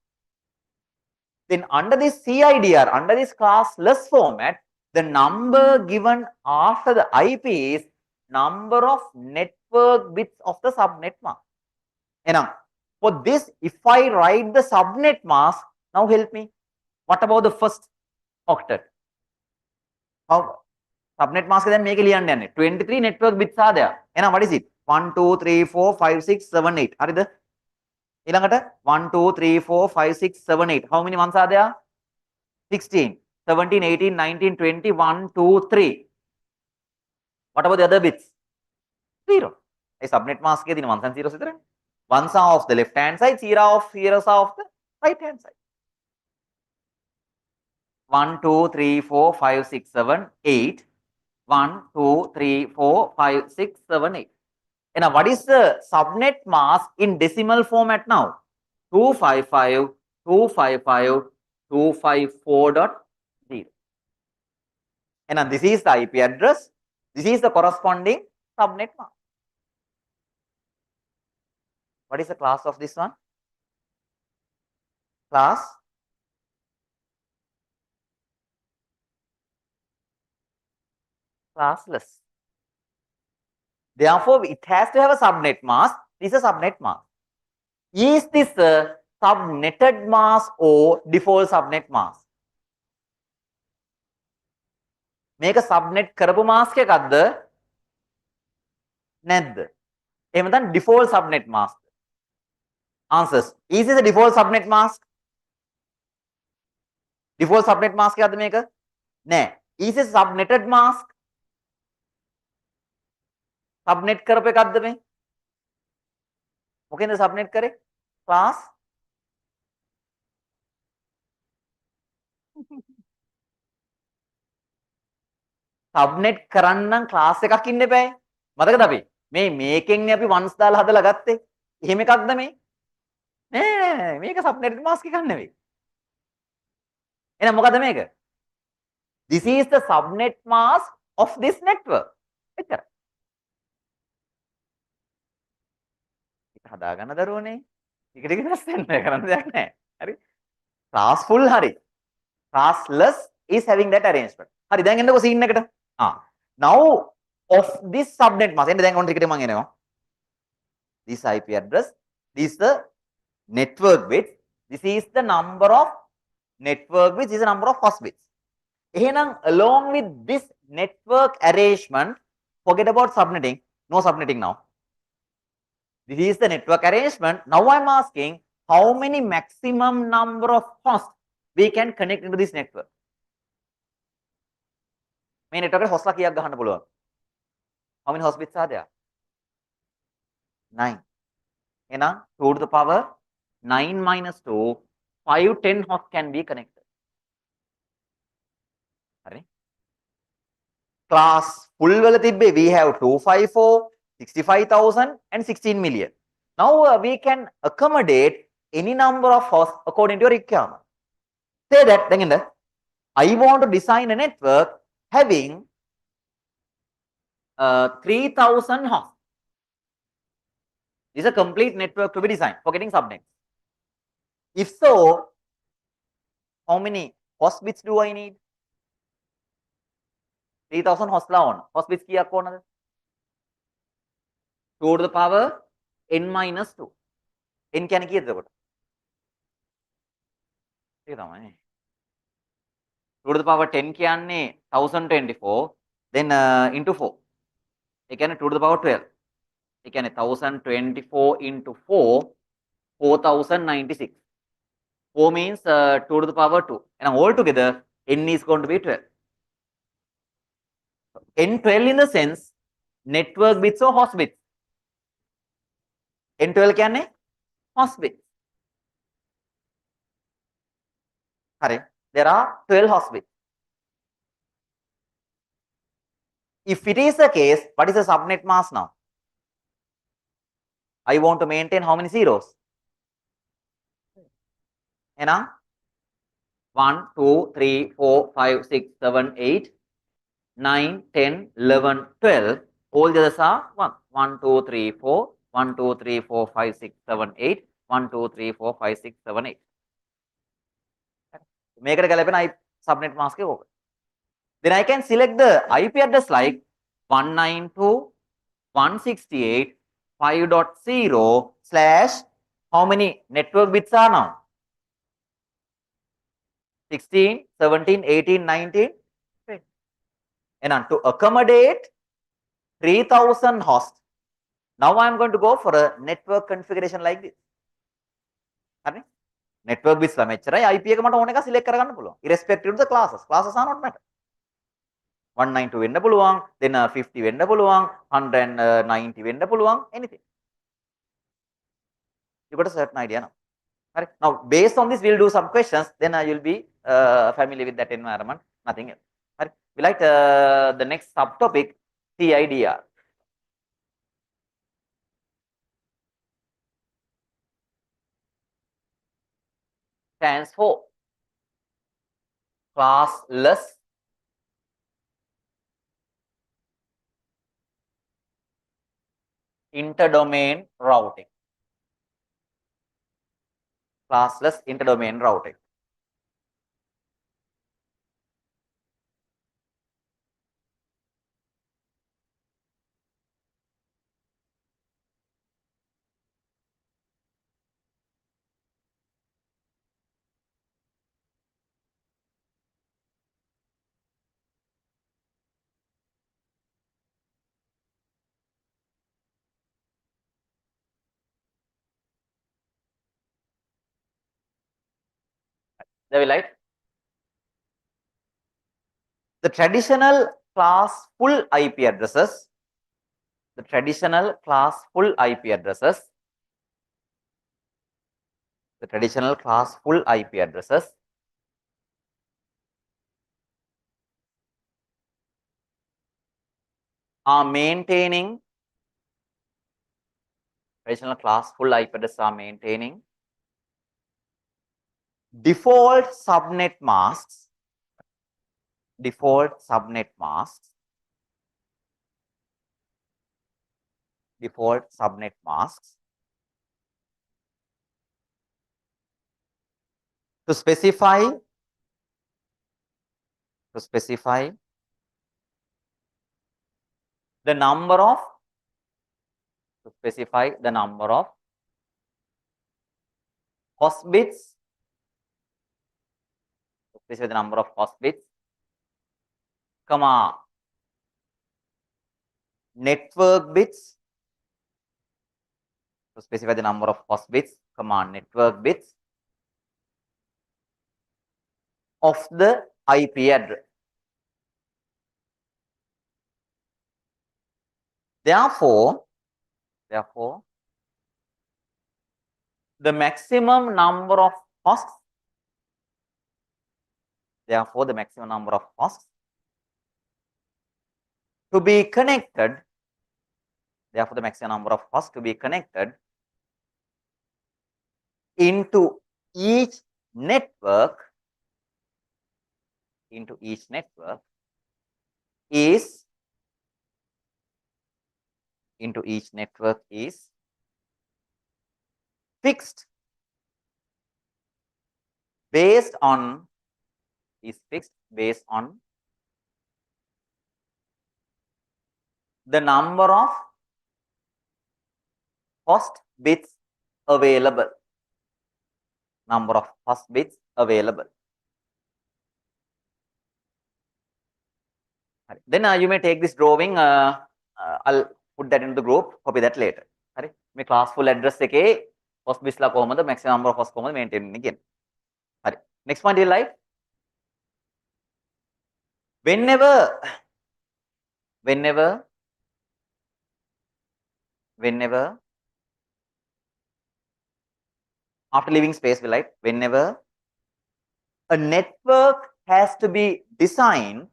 Then under this CIDR, under this classless format, the number given after the IP is number of network bits of the subnet mask. Now, for this, if I write the subnet mask, now help me. What about the first octet? How subnet mask then make ලියන්න යන්නේ 23 network bits are there. Now what is it? 1 2 3 4 5 6 7 8. හරිද? ඊළඟට 1 2 3 4 5 6 7 8. How many ones are there? 16 17 18 19 20 1 2 3. What about the other bits? 0. A subnet mask එකේ තියෙන 1s and 0s විතරනේ. Ones are of the left hand side, zeros are of the right hand side. 1 2 3 4 5 6 7 8. 1 2 3 4 5 6 7 8. And now what is the subnet mask in decimal format now? 255.254.0. And now this is the IP address. This is the corresponding subnet mask. What is the class of this one? Class classless. Therefore, it has to have a subnet mask. This is a subnet mask. Is this a subnetted mask or default subnet mask? මේක subnet කරපු mask එකක්ද නැද්ද? එහෙම නැත්නම් default subnet mask. Answers. Is this a default subnet mask? Default subnet mask එකක්ද මේක? නෑ. is a subnetted mask. Subnet කරපු එකක්ද මේ? මොකෙන්ද subnet කරේ? class subnet කරන්න නම් class එකක් ඉන්න එපායි. මතකද අපි? මේකෙන්නේ අපි once දාලා හදලා ගත්තේ. එහෙම එකක්ද මේ? නෑ මේක subnetted mask එකක් නෙවෙයි. එහෙනම් මොකද මේක? This is the subnet mask of this network. එච්චරයි. ඒක හදාගන්න දරුවනේ. ටික ටික වෙනස් වෙන්න කරන්න දෙයක් නැහැ. හරි? classful හරි. classless is having that arrangement. හරි දැන් එන්නකො scene එකට. Now of this subnet mask. එන්න දැන් ඔන්න ටිකට මම එනවා. This IP address, this is the network bits, this is the number of network bits, this is the number of host bits. එහෙනම් along with this network arrangement, forget about subnetting, no subnetting now. This is the network arrangement. Now I'm asking how many maximum number of hosts we can connect into this network. මේ network එක host ලා කීයක් ගහන්න පුළුවන්? How many host bits are there? 9. එහෙනම් 2 to the power 9 minus 2, 5, 10 hosts can be connected. හරි? Class full වල තිබ්බේ we have 254, 65,000 and 16 million. Now we can accommodate any number of hosts according to your requirement. Say that then I want to design a network having 3,000 hosts. This is a complete network to be designed for getting subnets. If so, how many host bits do I need? 3,000 host la on. Host bits kiyak onada? 2 to the power n minus 2. n කියන්නේ කීයද එතකොට? ඒක තමයි. 2 to the power 10 කියන්නේ 1024 then into 4. ඒ කියන්නේ 2 to the power 12. ඒ කියන්නේ 1024 into 4 4096. 4 means 2 to the power 2. And all together n is going to be 12. n12 in the sense network bits or host bits. n12 කියන්නේ host bits. Hare, there are 12 host bits. If it is the case, what is the subnet mask now? I want to maintain how many zeros? Ena 1, 2, 3, 4, 5, 6, 7, 8, 9, 10, 11, 12. All the others are 1. 1, 2, 3, 4, 1, 2, 3, 4, 5, 6, 7, 8, 1, 2, 3, 4, 5, 6, 7, 8. මේකට ගැලපෙන subnet mask එක ඕක. Then I can select the IP address like 192.168.5.0 slash how many network bits are now? 16, 17, 18, 19. And to accommodate 3,000 hosts, now I am going to go for a network configuration like this. හරි? Network bits ලා මෙච්චරයි IP එක මට ඕන එක select කරගන්න පුළුවන්. Irrespective of the classes. Classes are not matter. 192 වෙන්න පුළුවන්, then 50 වෙන්න පුළුවන්, 190 වෙන්න පුළුවන්, anything. You got a certain idea now. Right? Now, based on this, we'll do some questions. Then you'll be familiar with that environment. Nothing else. Right? We like the next subtopic, CIDR. Stands for classless interdomain routing. Classless interdomain routing. They will like The traditional class full IP addresses, the traditional class full IP addresses, the traditional class full IP addresses are maintaining, traditional class full IP addresses are maintaining default subnet masks, default subnet masks, default subnet masks to specify the number of, to specify the number of host bits, to specify the number of host bits, comma, network bits, to specify the number of host bits, comma, network bits of the IP address. Therefore, the maximum number of hosts, therefore, the maximum number of hosts to be connected, therefore, the maximum number of hosts to be connected into each network, is fixed based on the number of host bits available, number of host bits available. Then you may take this drawing, I'll put that into the group, copy that later. Hari මේ class full address එකේ host bits ලා කොහොමද maximum number of host කොහොමද maintain වෙන්නේ කියන. Hari next point is like whenever after leaving space we like whenever a network has to be designed,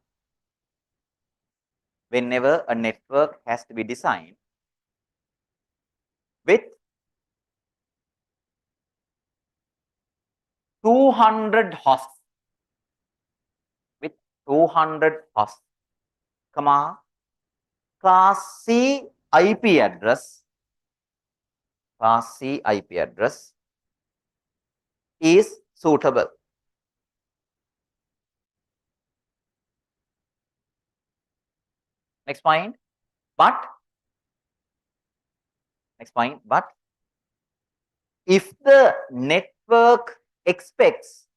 whenever a network has to be designed with 200 hosts, with 200 hosts, comma, class C IP address, class C IP address is suitable. Next point, but if the network expects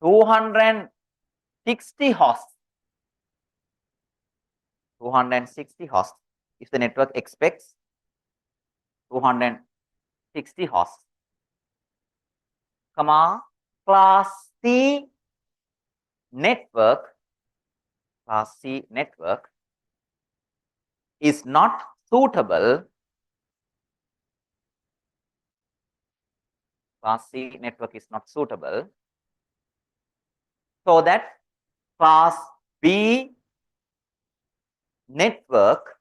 260 hosts, if the network expects 260 hosts, comma, class C network is not suitable, class C network is not suitable, so that class B network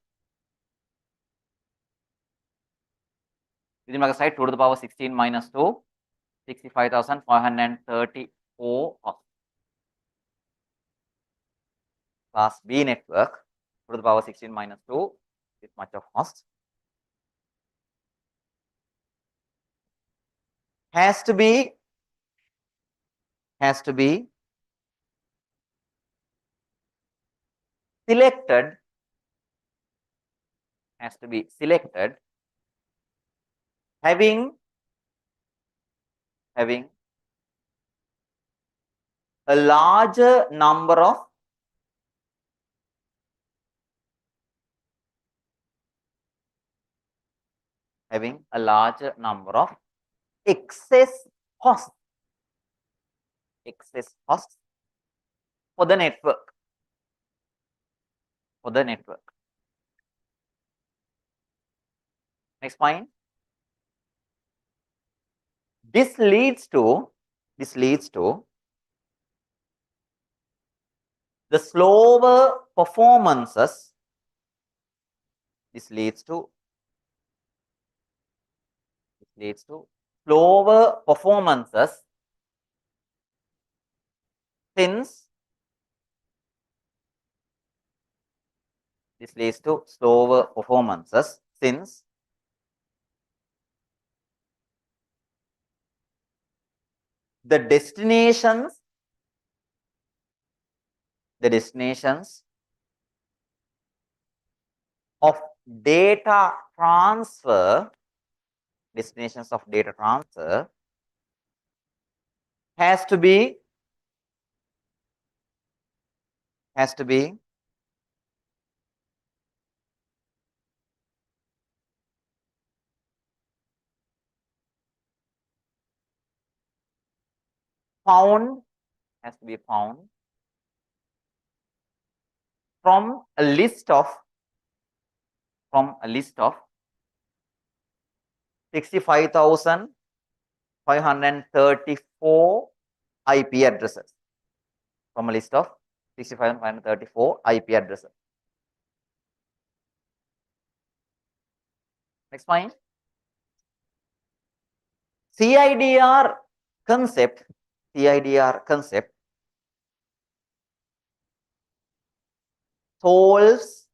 within bracket 2 to the power 16 minus 2, 65,534 hosts. Class B network 2 to the power 16 minus 2, this much of hosts, has to be selected, having a larger number of excess hosts, access first for the network. For the network. Next point. This leads to the slower performances. This leads to slower performances since the destinations of data transfer has to be found from a list of 65,534 IP addresses. From a list of 65,534 IP addresses. Next point. CIDR concept solves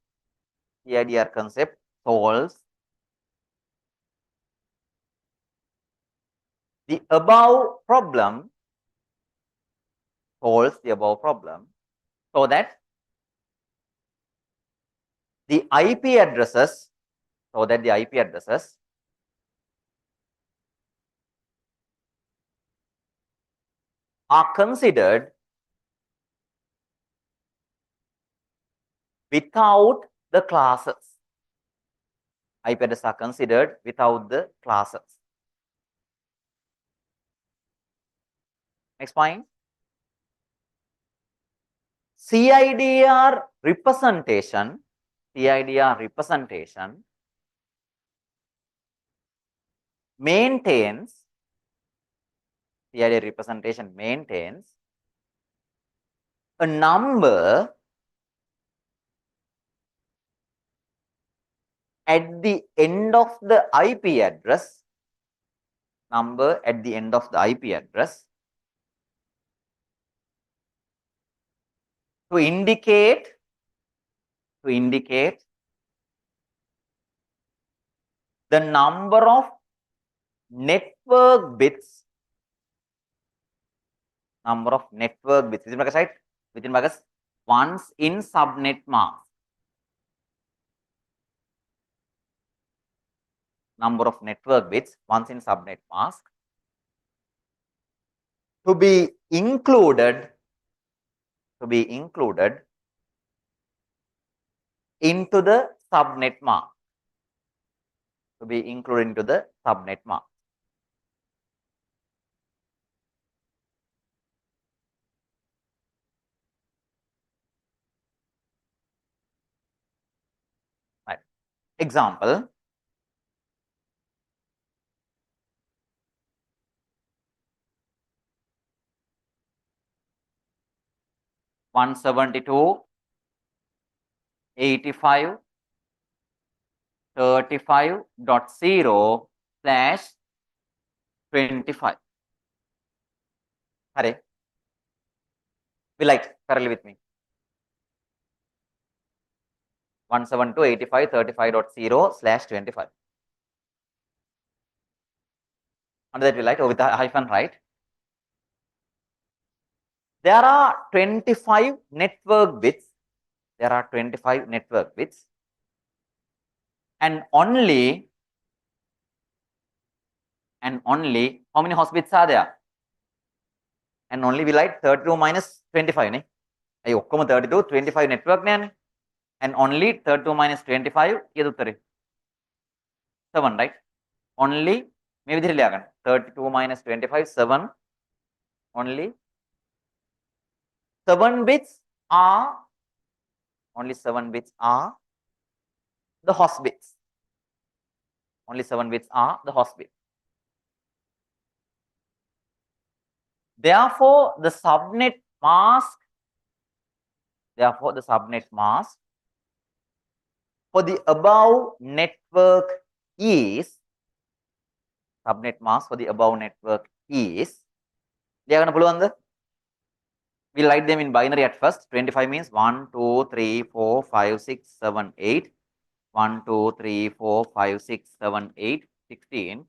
the above problem so that the IP addresses are considered without the classes. IP addresses are considered without the classes. Next point. CIDR representation maintains a number at the end of the IP address to indicate the number of network bits within brackets once in subnet mask. Number of network bits once in subnet mask to be included into the subnet mask. Right. Example. One 172.85.35.0/25. Hare. Be like parallel with me. 172.85.35.0/25. Under that we like with the hyphen, right? There are 25 network bits. And only how many host bits are there? And only we like 32 minus 25 ne. Ay okkoma 32 25 network ne. And only 32 minus 25 kiyada uttare 7, right? Only මේ විදිහට ලියා ගන්න. 32 minus 25 7 only 7 bits are, only 7 bits are the host bits. Only 7 bits are the host bits. Therefore, the subnet mask, for the above network is, subnet mask for the above network is, we'll write them in binary at first. 25 means 1, 2, 3, 4, 5, 6, 7, 8. 1, 2, 3, 4, 5, 6, 7, 8, 16.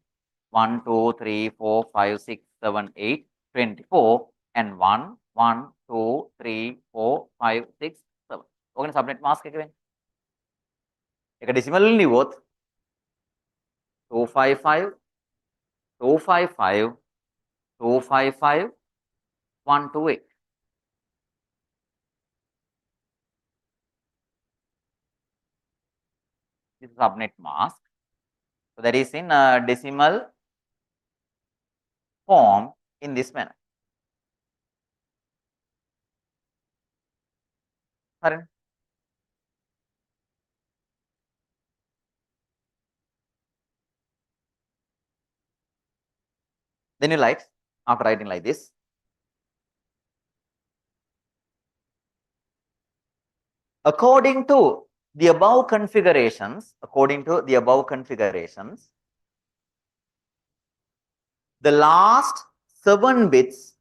1, 2, 3, 4, 5, 6, 7, 8, 24. And 1, 1, 2, 3, 4, 5, 6, 7. Okay, subnet mask එක වෙන්නේ. එක decimal වලින් ලිව්වොත් 255 255 255 128. This is subnet mask. So that is in decimal form in this manner. Correct? Then you like, after writing like this, according to the above configurations, the last 7 bits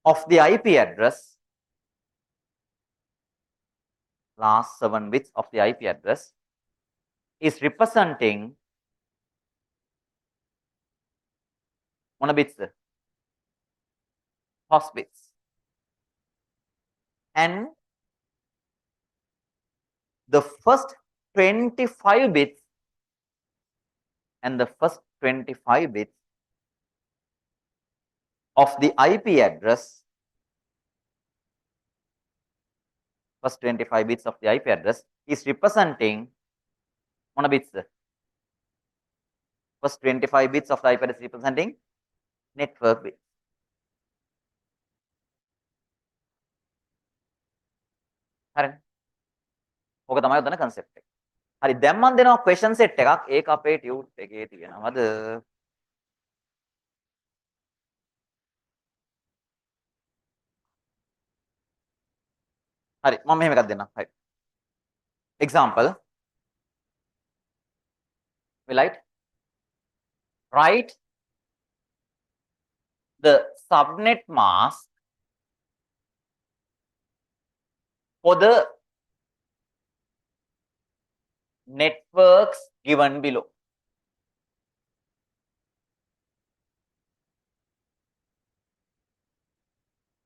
of the IP address, is representing one bits, host bits, and the first 25 bits of the IP address, is representing one bits. First 25 bits of the IP address is representing network bits. හරිනේ. ඕක තමයි උදන concept එක. හරි දැන් මම දෙනවා question set එකක්. ඒක අපේ tute එකේ තියෙනවද? හරි මම මෙහෙම එකක් දෙන්නම්. හරි. Example. We write the subnet mask for the networks given below.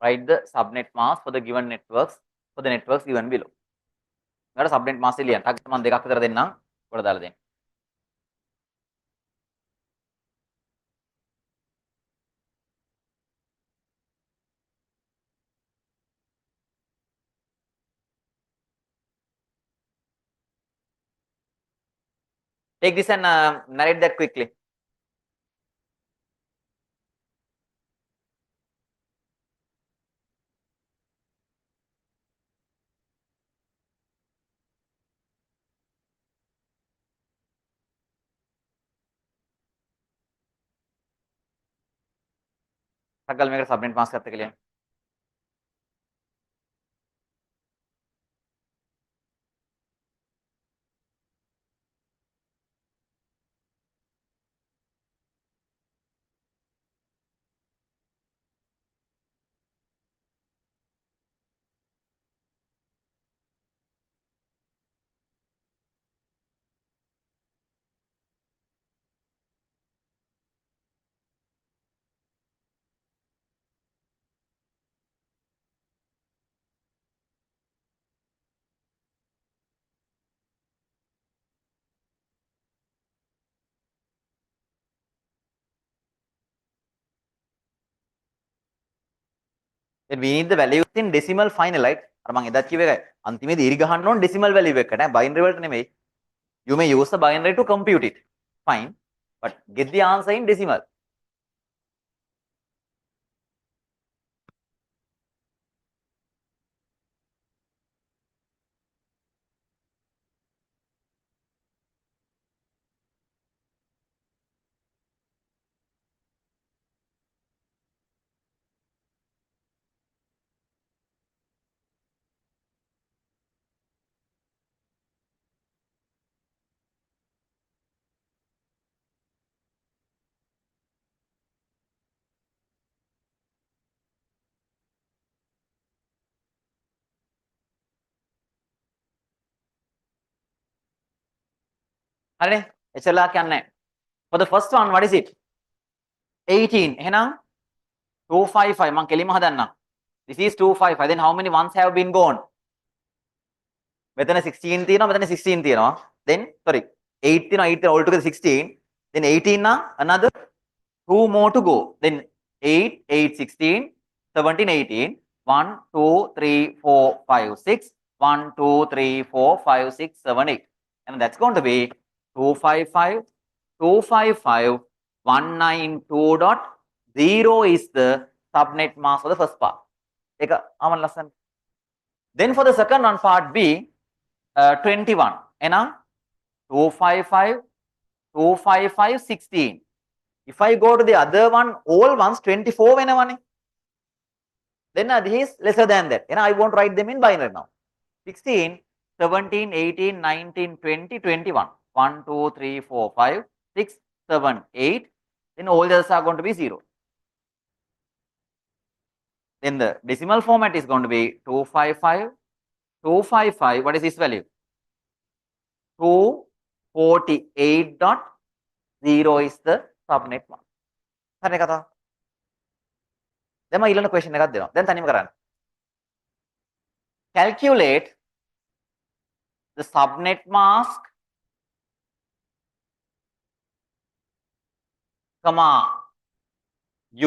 Write the subnet mask for the given networks, given below. මට subnet mask එක ලියන්න. ටක් මම දෙකක් විතර දෙන්නම්. ඔයාලා දාලා දෙන්න. Take this and narrate that quickly. Sakal මේකට subnet mask එකත් එක ලියන්න. Then we need the values in decimal final, right? අර මම එදත් කිව්ව එකයි. අන්තිමේදී ඉරි ගහන්න ඕන decimal value එකට නෑ binary වලට නෙමෙයි. You may use the binary to compute it. Fine. But get the answer in decimal. හරිනේ එච්චරලා කියන්නේ for the first one what is it 18 එහෙනම් 255 මම කෙලින්ම හදන්නම් this is 255 then how many ones have been gone මෙතන 16 තියෙනවා මෙතන 16 තියෙනවා then sorry 8 තියෙනවා 8 තියෙනවා altogether 16 then 18 now another two more to go then 8 8 16 17 18 1 2 3 4 5 6 1 2 3 4 5 6 7 8 and that's going to be 255 255 192.0 is the subnet mask for the first part ඒක අමන ලස්සන then for the second one part B 21 එහෙනම් 255 255 16 if I go to the other one all ones 24 වෙනවනේ then this is lesser than that and I won't write them in binary now 16 17 18 19 20 21 1 2 3 4 5 6 7 8 then all the others are going to be 0 then the decimal format is going to be 255 255 what is this value 248.0 is the subnet mask හරි කතාව දැන් මම ඊළඟ question එකක් දෙනවා දැන් තනියම කරන්න calculate the subnet mask comma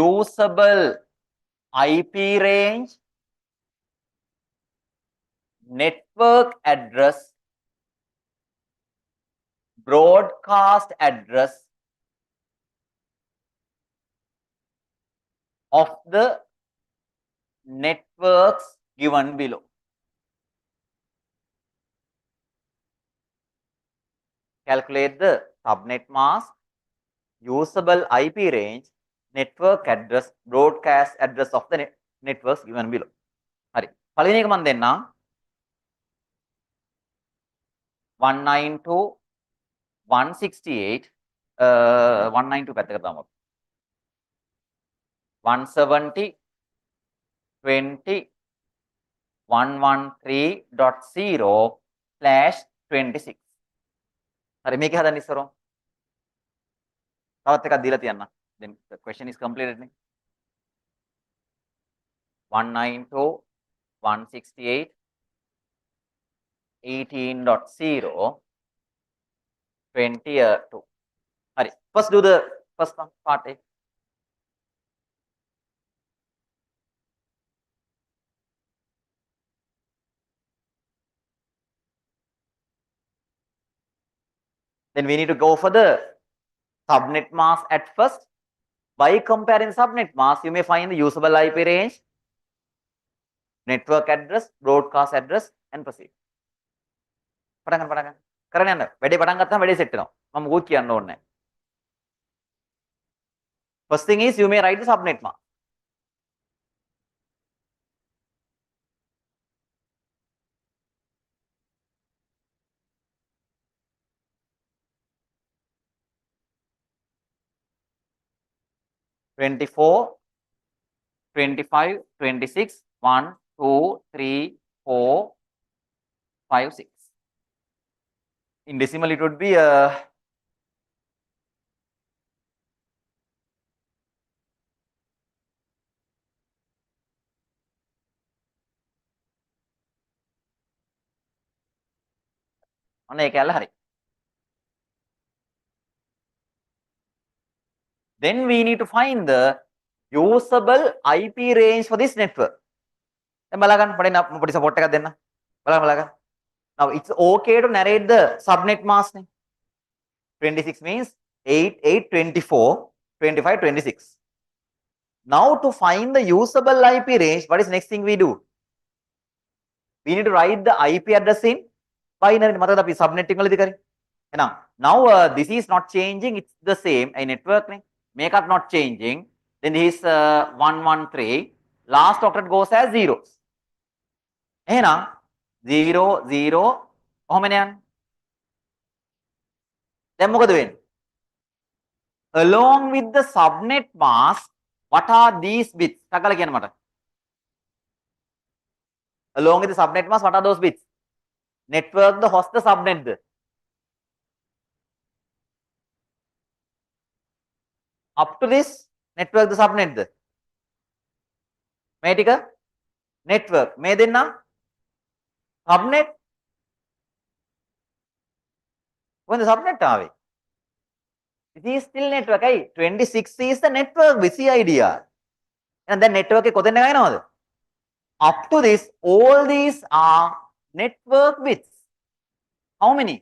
usable IP range network address broadcast address of the networks given below. Calculate the subnet mask, usable IP range, network address, broadcast address of the networks given below. හරි. පළවෙනි එක මම දෙන්නම්. 192 168 192 පැත්තකට දාමු. 170 20 113.0/26 හරි මේක හදන්න ඉස්සරෝ තවත් එකක් දීලා තියන්න then the question is completed නේ 192 168 18.0 22 හරි first do the first part A then we need to go for the subnet mask at first. By comparing subnet mask, you may find the usable IP range, network address, broadcast address, and proceed. පටන් ගන්න. කරගෙන යන්න. වැඩේ පටන් ගත්තාම වැඩේ set වෙනවා. මම මොකුත් කියන්න ඕනේ නැහැ. First thing is you may write the subnet mask. (24, 25, 26, 1, 2, 3, 4, 5, 6). In decimal, it would be අන්න ඒක ඇල්ල හරි. Then we need to find the usable IP range for this network. දැන් බලගන්න පොඩි support එකක් දෙන්න. බලගන්න. Now it's okay to narrate the subnet mask නේ. 26 means 8 8 24 25 26. Now to find the usable IP range, what is next thing we do? We need to write the IP address in binary. මතකද අපි subnetting වලදී කරේ? එහෙනම් now this is not changing, it's the same. a network නේ. Makeup not changing. Then this is 113. Last octet goes as zeros. එහෙනම් 0 0 කොහොමද යන්නේ? දැන් මොකද වෙන්නේ? Along with the subnet mask, what are these bits? සකල කියන්න මට. Along with the subnet mask, what are those bits? Network the host the subnet the. up to this network the subnet ද? මේ ටික network. මේ දෙන්න subnet. කොහෙන්ද subnet ආවේ? It is still network. ඇයි? 26 is the network with CIDR. එහෙනම් දැන් network එක කොතෙන්ද ගනවද? Up to this, all these are network bits. How many?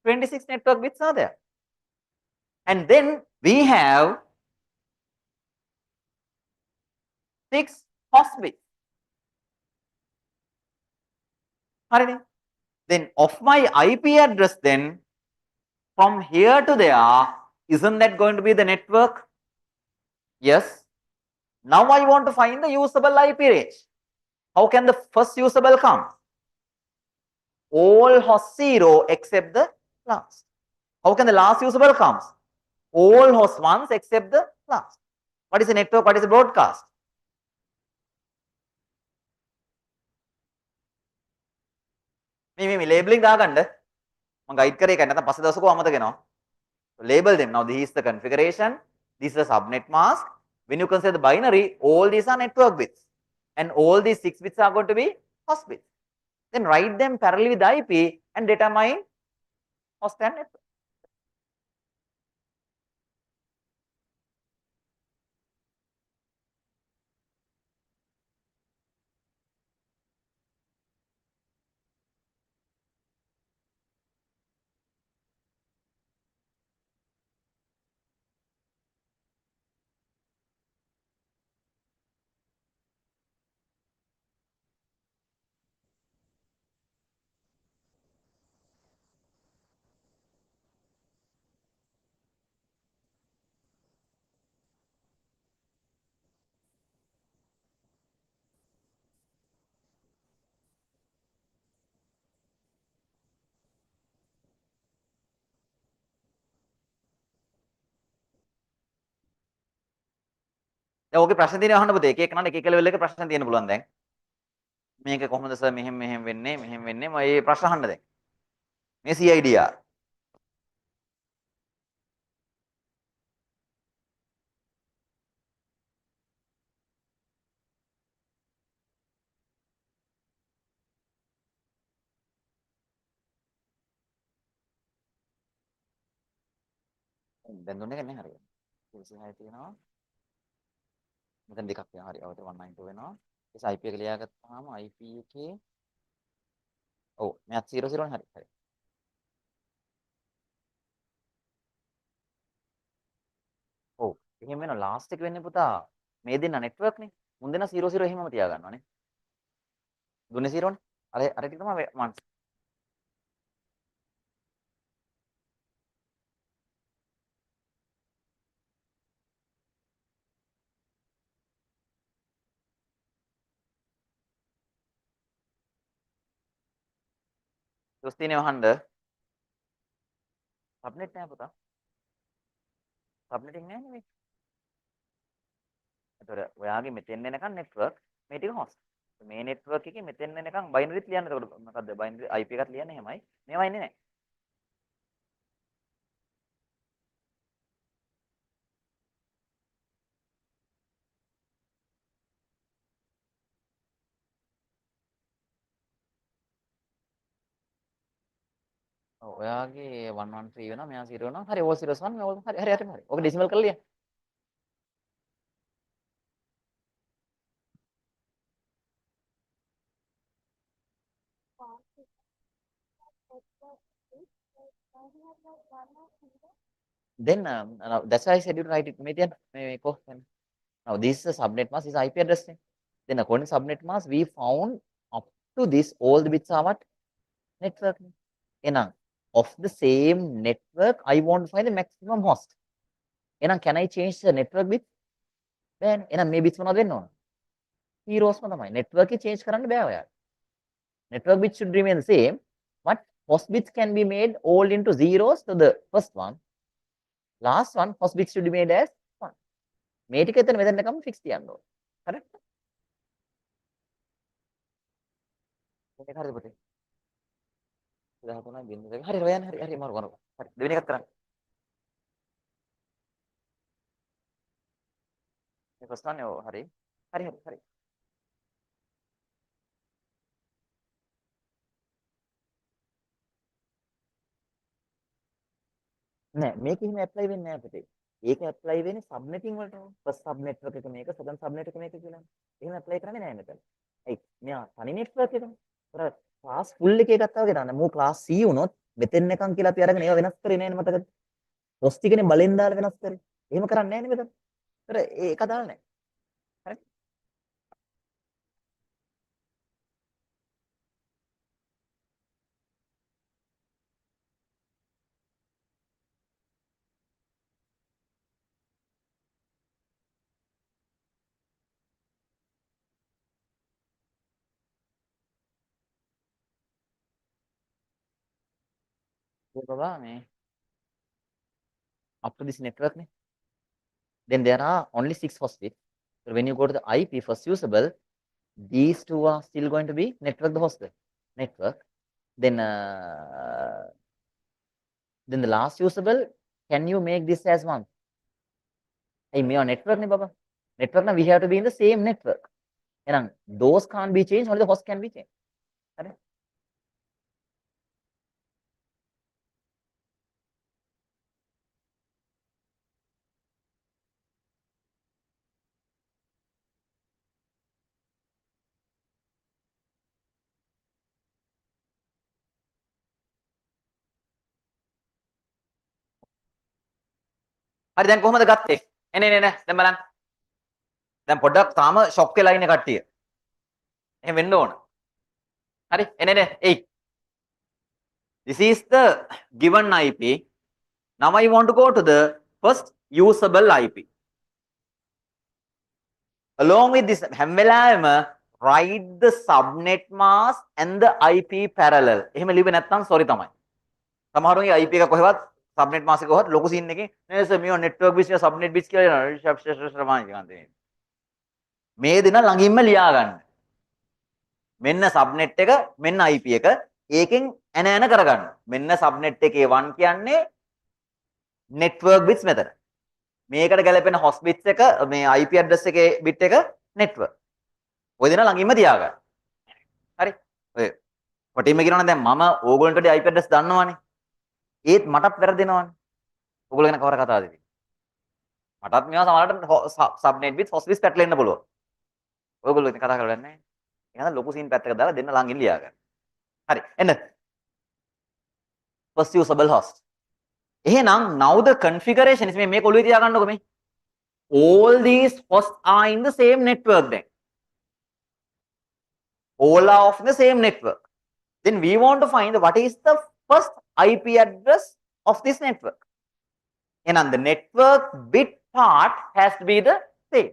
26 network bits are there. And then we have 6 host bits. Alright. Then of my IP address then, from here to there, isn't that going to be the network? Yes. Now I want to find the usable IP range. How can the first usable come? All host 0 except the last. How can the last usable comes? All host 1s except the last. What is the network? What is the broadcast? මේ labeling දාගන්න මම guide කරේ එකයි නැත්නම් පස්සේ දවසක අමතක වෙනවා. Label them. Now this is the configuration, this is the subnet mask. When you consider the binary, all these are network bits and all these 6 bits are going to be host bits. Then write them parallel with the IP and determine host and network. දැන් ඕකේ ප්‍රශ්න තියෙනවා අහන්න පුතේ. එක එක නන එක එක level එකේ ප්‍රශ්න තියෙන්න පුළුවන් දැන්. මේක කොහොමද සර් මෙහෙම වෙන්නේ මම මේ ප්‍රශ්න අහන්න දැන්. මේ CIDR. දැන් දුන්නේ නැහැ හරියට. 26 තියෙනවා. මෙතන දෙකක් තියෙනවා. හරි. ඔතන 192 වෙනවා. ඒස IP එක ලියාගත්තාම IP එකේ ඔව් මෙයාත් 00 නේ හරි. හරි. ඔව්. එහෙම වෙනවා. ලාස්ට් එක වෙන්නේ පුතා මේ දෙන්න network නේ. මුන් දෙන්න 00 එහෙමම තියාගන්නවානේ. දුන්නේ 0 නේ. අර ටික තමයි 1. දොස්තිනේ වහන්න. සබ්නෙට් නෑ පුතා. සබ්නෙටින් නෑනේ මේ. එතකොට ඔයාගේ මෙතෙන් එනකන් network මේ ටික host. මේ network එකේ මෙතෙන් එනකන් බයිනරිත් ලියන්න. එතකොට මොකද්ද බයිනරි IP එකත් ලියන්නේ එහෙමයි. මේවා ඉන්නේ නෑ. ඔව් ඔයාගේ 113 වෙනවා මෙයා 0 වෙනවා. හරි all 01 මේ all හරි හරි. ඔක ඩෙසිමල් කරලා ලියන්න. Then that's why I said you write it. මේ තියන්න. මේ කොහොමද? Now this is a subnet mask, this is IP address thing. Then according to subnet mask, we found up to this all the bits are what? Network. Enang of the same network, I want to find the maximum host. Enang can I change the network bit? Then enang මේ bits මොනවද වෙන්න ඕන? Zeros ම තමයි. Network එක change කරන්න බෑ ඔයාලට. Network bits should remain the same, but host bits can be made all into zeros to the first one. Last one, host bits should be made as 1. මේ ටික එතන මෙතනකම fix තියන්න ඕන. Correct? ඒක හරිද පුතේ? 13යි බින්දුව දෙක. හරි හොයන්න හරි මාරු. හරි දෙවෙනි එකත් කරන්න. මේ ප්‍රශ්නේ ඔව් හරි. හරි හරි හරි. නෑ මේක එහෙම ඇප්ලයි වෙන්නේ නෑ අපිට. ඒක ඇප්ලයි වෙන්නේ සබ්නෙටින් වලට. ෆස්ට් සබ් නෙට්වර්ක් එක මේක, සෙකන්ඩ් සබ් නෙට්වර්ක් එක මේක කියලා. එහෙම ඇප්ලයි කරන්නේ නෑ මෙතන. ඒ මෙයා තනි නෙට්වර්ක් එකනේ. අර ක්ලාස් ෆුල් එකේ ගත්තා වගේ දාන්න. මූ ක්ලාස් C වුණොත් මෙතෙන් එකන් කියලා අපි අරගෙන ඒවා වෙනස් කරේ නෑනේ මතකද? පොස් ටිකනේ බලෙන් දාලා වෙනස් කරේ. එහෙම කරන්නේ නෑනේ මෙතන. ඒතර ඒක දාලා නෑ. හරි. ඒක බබා මේ up to this network නේ. Then there are only 6 host bits. So when you go to the IP first usable, these two are still going to be network the host network. Then the last usable, can you make this as one? Hey, me on network ne baba. Network na we have to be in the same network. And those can't be changed, only the host can be changed. Correct? හරි දැන් කොහමද ගත්තේ? එනේ දැන් බලන්න. දැන් පොඩ්ඩක් තාම ෂොක් වෙලා ඉන්නේ කට්ටිය. එහෙම වෙන්න ඕන. හරි එනේ එයි. This is the given IP. Now I want to go to the first usable IP. Along with this හැම වෙලාවෙම write the subnet mask and the IP parallel. එහෙම ලිව්වේ නැත්නම් sorry තමයි. සමහරුන්ගේ IP එක කොහෙවත් subnet mask එක කොහෙවත් ලොකු scene එකේ නේද සර් මේ network bits subnet bits කියලා එනවා. මේ දෙන ළඟින්ම ලියා ගන්න. මෙන්න subnet එක මෙන්න IP එක ඒකෙන් ඇන ඇන කරගන්න. මෙන්න subnet එකේ 1 කියන්නේ network bits මෙතන. මේකට ගැලපෙන host bits එක මේ IP address එකේ bit එක network. ඔය දෙන ළඟින්ම තියාගන්න. හරි. ඔය කොටින්ම කියනවනේ දැන් මම ඕගොල්ලන්ට IP address දන්නවනේ. ඒත් මටත් වැරදෙනවනේ. ඕගොල්ලෝ ගැන කවර කතාවද ඉතින්? මටත් මේවා සමහරවිට subnet bits host bits පැටලෙන්න පුළුවන්. ඔයගොල්ලෝ ඉතින් කතා කරලා නැහැ. එහෙනම් ලොකු සීන් පැත්තක දාලා දෙන්න ළඟින් ලියා ගන්න. හරි. එන්න. first usable host. එහෙනම් now the configuration is මේක ඔළුවේ තියාගන්නකො මේ. All these hosts are in the same network then. All are of the same network. Then we want to find what is the first IP address of this network. And the network bit part has to be the same.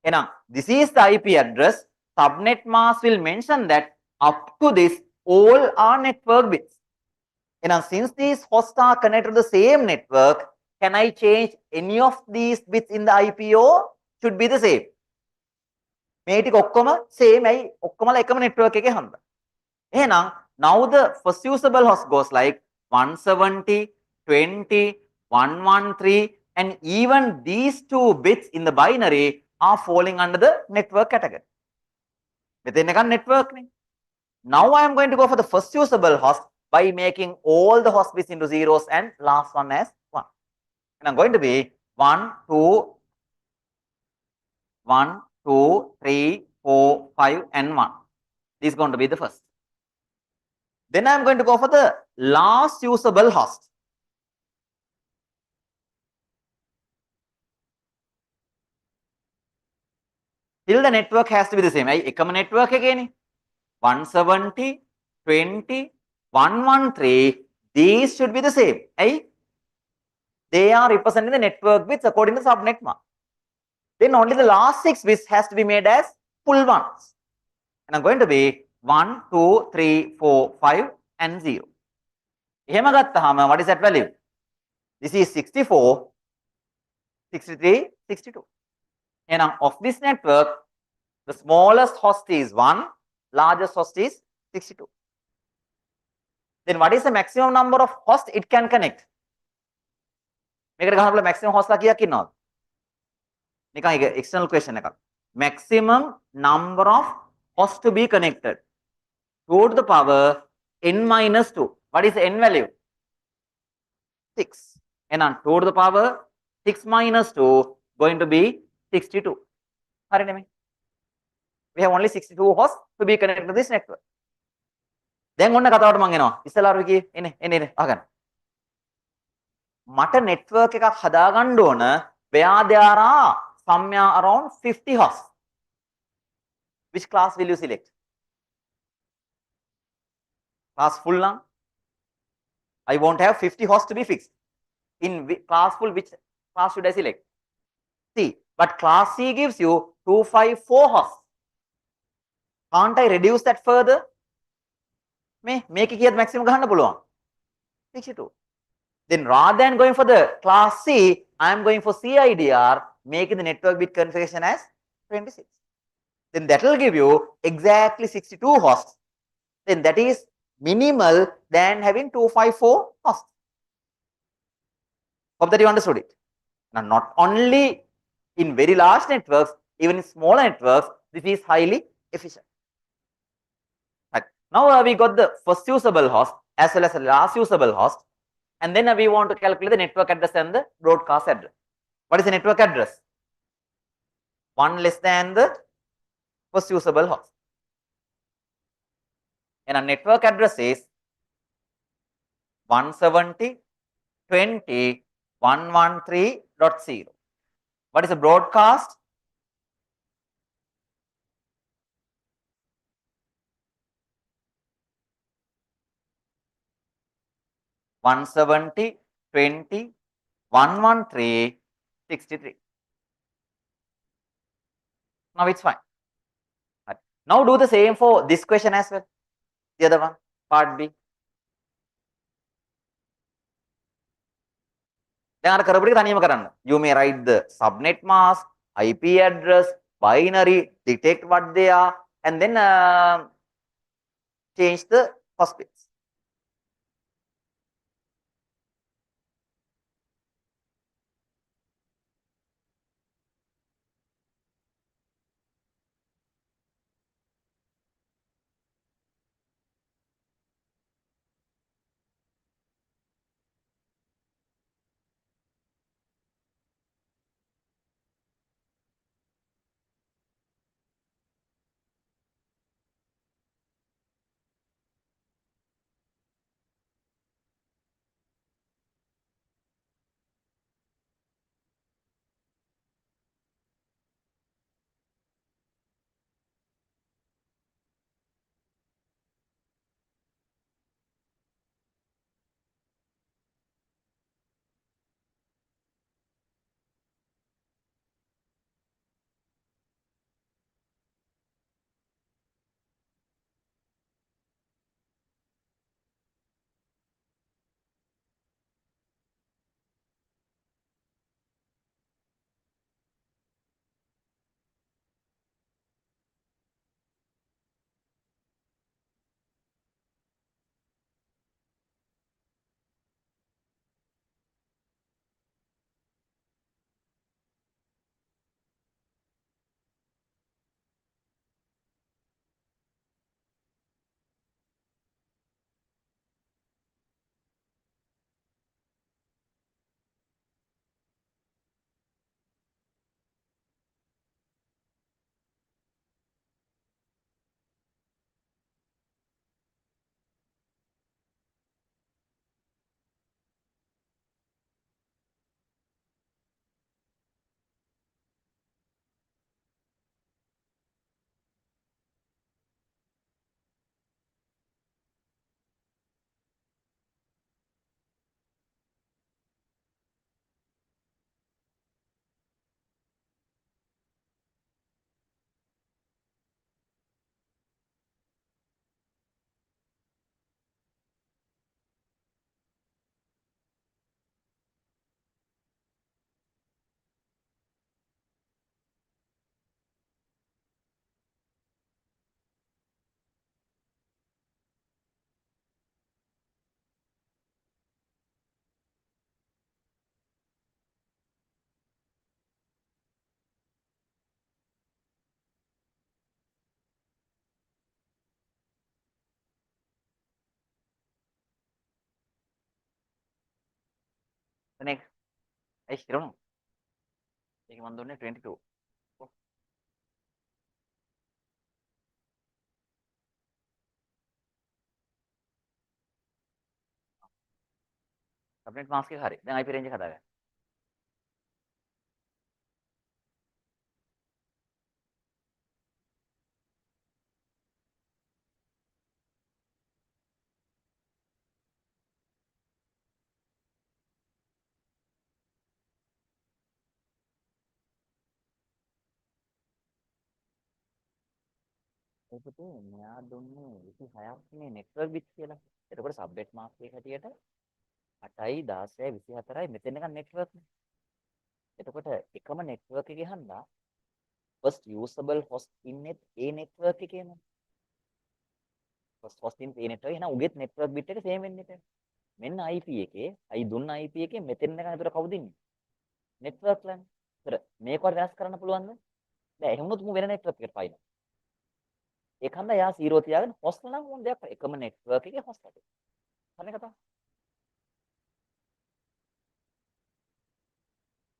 And this is the IP address. Subnet mask will mention that up to this all are network bits. And since these hosts are connected to the same network, can I change any of these bits in the IPO? Should be the same. මේ ටික ඔක්කොම same ඇයි ඔක්කොමලා එකම network එකේ හන්දා. එහෙනම් now the first usable host goes like 170, 20, 113 and even these two bits in the binary are falling under the network category. මෙතන එකක් network නේ. Now I am going to go for the first usable host by making all the host bits into zeros and last one as 1. And I'm going to be 1, 2, 1, 2, 3, 4, 5 and 1. This is going to be the first. Then I am going to go for the last usable host. Still the network has to be the same. එකම network එකේනේ. 170, 20, 113, these should be the same. They are representing the network bits according to subnet mask. Then only the last 6 bits has to be made as full ones. And I'm going to be 1, 2, 3, 4, 5 and 0. එහෙම ගත්තාම what is that value? This is 64, 63, 62. And of this network, the smallest host is 1, largest host is 62. Then what is the maximum number of hosts it can connect? මේකට ගහන්න පුළුවන් maximum host ලා කීයක් ඉන්නවද? නිකන් ඒක external question එකක්. Maximum number of hosts to be connected. 2 to the power n minus 2. What is n value? 6. එහෙනම් 2 to the power 6 minus 2 going to be 62. හරි නෙමෙයි. We have only 62 hosts to be connected to this network. දැන් ඔන්න කතාවට මම එනවා. ඉස්සලා අර කියේ එනේ අහගන්න. මට network එකක් හදාගන්න ඕන where there are somewhere around 50 hosts. Which class will you select? Class full lang? I won't have 50 hosts to be fixed. In class full, which class should I select? C. But class C gives you 254 hosts. Can't I reduce that further? මේක කීයද maximum ගහන්න පුළුවන්? 62. Then rather than going for the class C, I am going for CIDR, making the network bit configuration as 26. Then that will give you exactly 62 hosts. Then that is minimal than having 254 hosts. Hope that you understood it. Now, not only in very large networks, even in smaller networks, this is highly efficient. Right. Now we got the first usable host as well as the last usable host. And then we want to calculate the network address and the broadcast address. What is the network address? 1 less than the first usable host. And our network address is 170.20.113.0. What is the broadcast? One 20 113 63. Now it's fine. Right. Now do the same for this question as well. The other one, part B. දැන් අර කරපු ටික තනියම කරන්න. You may write the subnet mask, IP address, binary, detect what they are, and then change the first bits. next හිරවනවා. ඒක මම දුන්නේ 22. සබ්නෙට් mask එක හරි. දැන් IP range එක හදාගන්න. ඒකට මෙයා දුන්නේ 26ක් නේ නෙට්වර්ක් බිට් කියලා. එතකොට සබ්නෙට් මාස්ක් එක හැටියට 8යි 16යි 24යි මෙතන එක නෙට්වර්ක් නේ. එතකොට එකම නෙට්වර්ක් එකේ හන්දා first usable host ඉන්නේ ඒ නෙට්වර්ක් එකේම. first host ඉන්නේ ඒ නෙට්වර්ක් එක. එහෙනම් උගෙත් නෙට්වර්ක් බිට් එක සේම් වෙන්න එපා. මෙන්න IP එකේ අයි දුන්න IP එකේ මෙතෙන් එක නේද කවුද ඉන්නේ? නෙට්වර්ක් ලෑන්. ඒතර මේකවත් වෙනස් කරන්න පුළුවන්ද? බෑ. එහෙමනොත් මු වෙන නෙට්වර්ක් එකට පයින්න. ඒකන්ද යා 0 තියාගෙන host නම් මොන දෙයක් එකම නෙට්වර්ක් එකේ host එකේ. හරි කතාව.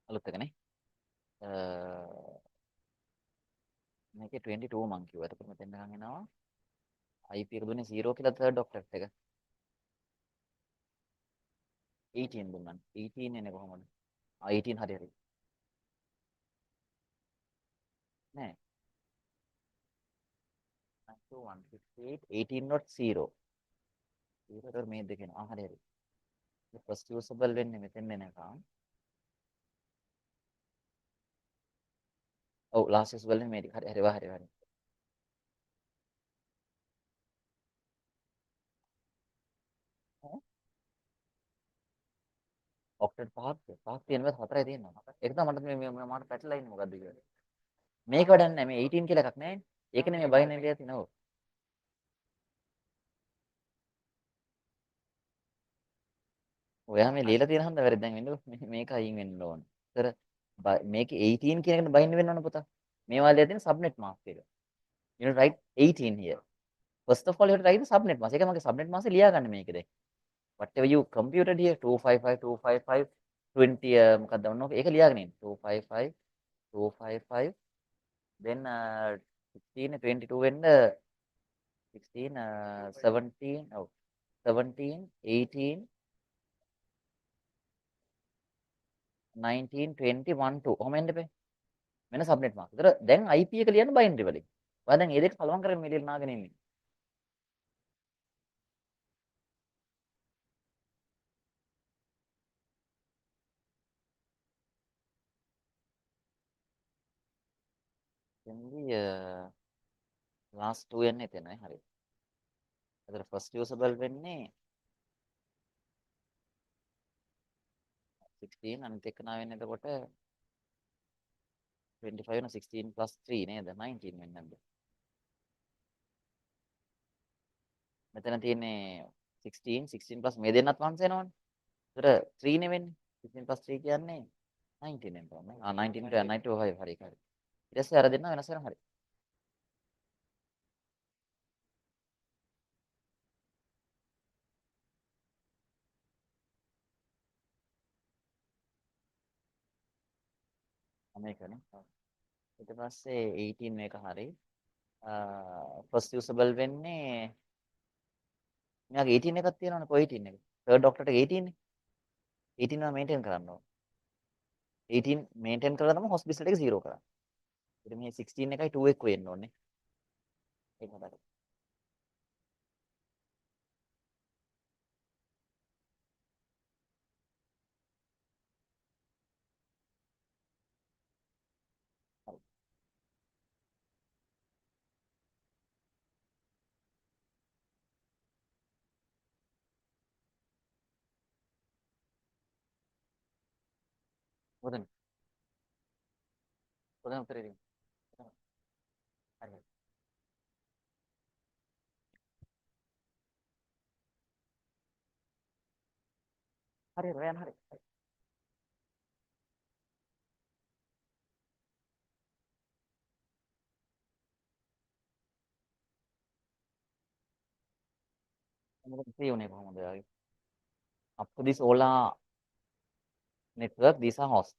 අලුත් එකනේ. මේකේ 22 මං කිව්වා. එතකොට මෙතෙන් ගහන් එනවා. IP එක දුන්නේ 0 කියලා third octet එක. 18 දුන්නා. 18 එන්නේ කොහොමද? 18 හරි හරි. නෑ. 158 18.0. ඒකට මේ දෙකේන. හරි හරි. first usable වෙන්නේ මෙතෙන් එනකම්. ඔව් last usable වෙන්නේ මේ ටික. හරි හරි හරි හරි. ඔක්ටට් පහක් තියෙනවා 4යි තියෙනවා. ඒක තමයි මට මට පැටලලා ඉන්නේ මොකද්ද කියලා. මේක වැඩක් නැහැ. මේ 18 කියලා එකක් නැහැ. ඒකනේ මේ බයිනරි එක තියෙනවා. ඔයා මේ ලියලා තියෙන හන්ද වැරදි දැන් වෙන්නේ මේක අයින් වෙන්න ඕන. ඒතර මේකේ 18 කියන එකට බයින්ඩ් වෙන්න ඕන පුතා. මේවා ලියලා තියෙන සබ්නෙට් මාස්ක් එක. You know write 18 here. First of all you have to write the subnet mask. ඒක මගේ subnet mask ලියා ගන්න මේකේ දැන්. Whatever you computed here 255 255 20 මොකක්ද වුණා ඒක ලියාගෙන ඉන්න 255 255 then 16 22 වෙන්න 16 17 oh 17 18 19 20 1 2 ඔහොම එන්න බෑ වෙන සබ්නෙට් මාක්. ඒතර දැන් IP එක ලියන්න බයිනරි වලින්. ඔයා දැන් මේ දෙක සලවම් කරගෙන මේ ලියලා නාගෙන ඉන්නේ. එතෙන්දී last 2 යන්නේ එතනයි හරි. ඒතර first usable වෙන්නේ 16 අනිත් එක නා වෙන්නේ එතකොට 25 න 16 plus 3 නේද 19 වෙන්නේ නැද්ද? මෙතන තියෙන්නේ 16 16 plus මේ දෙන්නත් වන්ස් වෙනවනේ. ඒතර 3 නේ වෙන්නේ. 16 plus 3 කියන්නේ 19 වෙන්න ඕනේ. 19 ට 95 හරි හරි. ඊට පස්සේ අර දෙන්න වෙනස් වෙනවා හරි. මේකනේ. ඊට පස්සේ 18 මේක හරි. first usable වෙන්නේ මෙයාගේ 18 එකක් තියෙනවනේ කොයි 18 එක. third octet එක 18 නේ. 18 එක මේන්ටේන් කරන්න ඕනේ. 18 මේන්ටේන් කරලා තමයි hospital එක 0 කරන්නේ. ඊට මේ 16 එකයි 2 එක වෙන්න ඕනේ. ඒක හදන්න. හරි. මොකද පොතෙන් උත්තරේ දෙන්න. හරි. හරි රයන් හරි. මොකද තේ උනේ කොහොමද යාගේ? Appu දිස් Ola network, these are hosts.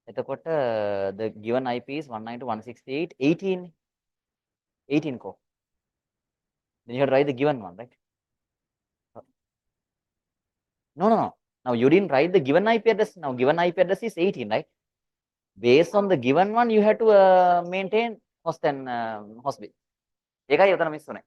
The given IP is 192.168.18. 18 core. Then you have to write the given one, right? No. Now you didn't write the given IP address. Now given IP address is 18, right? Based on the given one, you have to maintain host and host bit. ඒකයි උතන miss උනේ.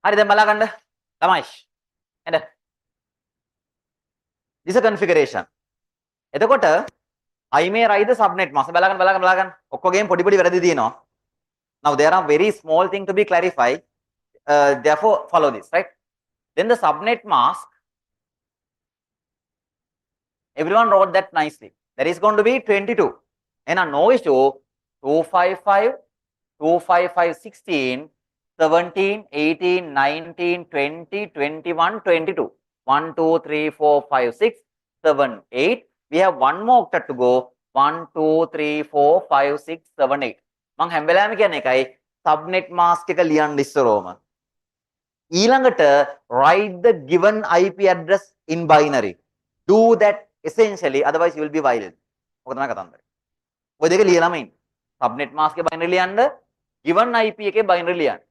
හරි දැන් බලා ගන්න. ළමයිෂ්. එන්න. This is a configuration. එතකොට I may write the subnet mask. බලාගන්න. ඔක්කොගේම පොඩි වැරදි තියෙනවා. Now there are very small thing to be clarified. Therefore follow this, right? Then the subnet mask, everyone wrote that nicely. That is going to be 22. And no issue, 255, 255, 16, 17, 18, 19, 20, 21, 22. 1, 2, 3, 4, 5, 6, 7, 8. We have one more octet to go. 1, 2, 3, 4, 5, 6, 7, 8. මං හැම වෙලාවෙම කියන්නේ එකයි subnet mask එක ලියන්න ඉස්සරෝම. ඊළඟට write the given IP address in binary. Do that essentially, otherwise you will be violent. ඔක තමයි කතන්දරේ. ඔය දෙක ලියලාම ඉන්න. subnet mask එකේ binary ලියන්න, given IP එකේ binary ලියන්න.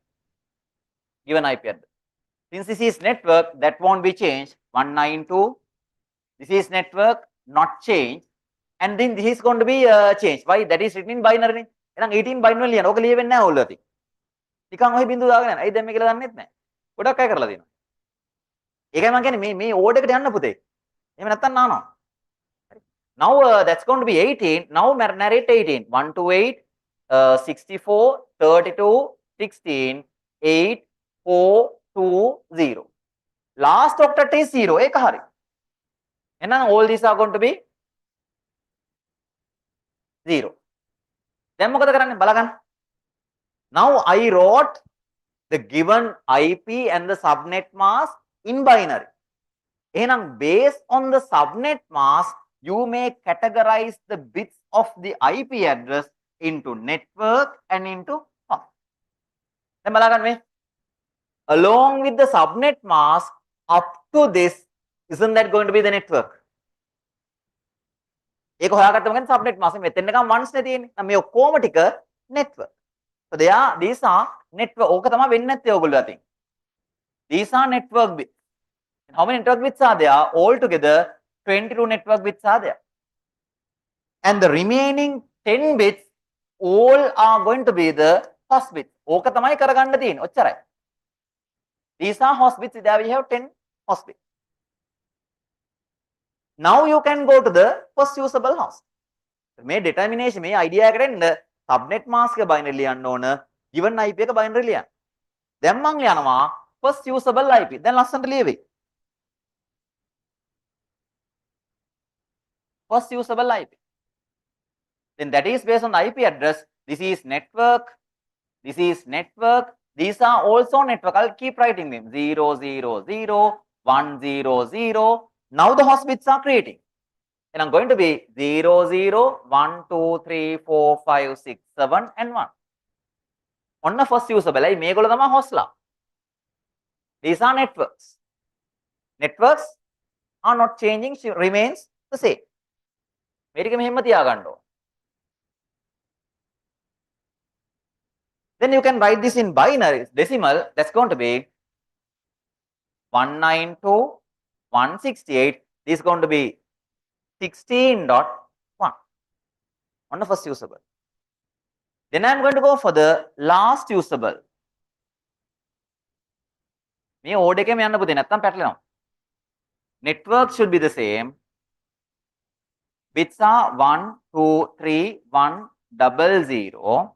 Given IP address. Since this is network, that won't be changed. 192. This is network, not changed. And then this is going to be changed. Why? That is written in binary. එහෙනම් 18 binary ලියන්න. ඕක ලියෙන්නේ නැහැ ඕල්ල ඇති. නිකන් ඔහි බින්දුව දාගෙන යනවා. ඇයි දැන් මේක කියලා දන්නෙත් නැහැ. ගොඩක් අය කරලා දෙනවා. ඒකයි මම කියන්නේ මේ ඕඩ් එකට යන්න පුතේ. එහෙම නැත්තම් නානවා. Now that's going to be 18. Now narrate 18. 128, 64, 32, 16, 8, 4, 2, 0. Last octet is 0. ඒක හරි. එහෙනම් all these are going to be 0. දැන් මොකද කරන්නේ බලගන්න. Now I wrote the given IP and the subnet mask in binary. එහෙනම් based on the subnet mask, you may categorize the bits of the IP address into network and into host. දැන් බලගන්න මේ. Along with the subnet mask, up to this, isn't that going to be the network? ඒක හොයාගත්තම ගන්න subnet mask මෙතෙන් එකම once නේ තියෙන්නේ. නම් මේ ඔක්කොම ටික network. So these are network. ඕක තමයි වෙන්නේ නැත්තේ ඔයගොල්ලෝ අතින්. These are network bits. And how many network bits are there? Altogether 22 network bits are there. And the remaining 10 bits all are going to be the host bits. ඕක තමයි කරගන්න තියෙන්නේ. ඔච්චරයි. These are host bits. There we have 10 host bits. Now you can go to the first usable host. මේ determination මේ idea එකට එන්න subnet mask එක binary ලියන්න ඕන, given IP එක binary ලියන්න. දැන් මං යනවා first usable IP. දැන් ලස්සනට ලියවෙයි. First usable IP. Then that is based on the IP address. This is network. This is network. These are also network. I'll keep writing them. 0, 0, 0, 1, 0, 0. Now the host bits are creating. And I'm going to be 0, 0, 1, 2, 3, 4, 5, 6, 7, and 1. On the first usable, I make all of them a host la. These are networks. Networks are not changing, remains the same. Then you can write this in binary decimal. That's going to be 192.168. This is going to be 16.1 on the first usable. Then I'm going to go for the last usable. Network should be the same. Bits are 1, 2, 3, 1, 00.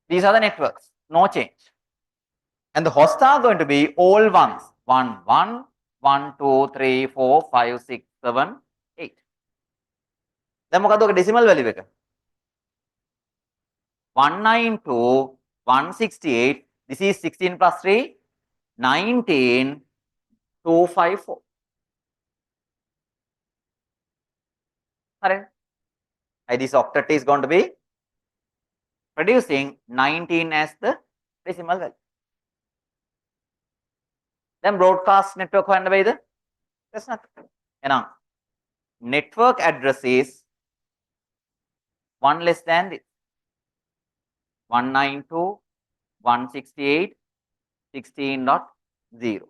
These are the networks, no change. And the hosts are going to be all ones. 1, 1, 1, 2, 3, 4, 5, 6, 7, 8. Then මොකද ඔක decimal value එක? 192.168. This is 16 plus 3, 19.254. Alright. This octet is going to be producing 19 as the decimal value. Then broadcast network හොයන්න බැයිද? That's not. එහෙනම් network address is 1 less than this. 192.168.16.0.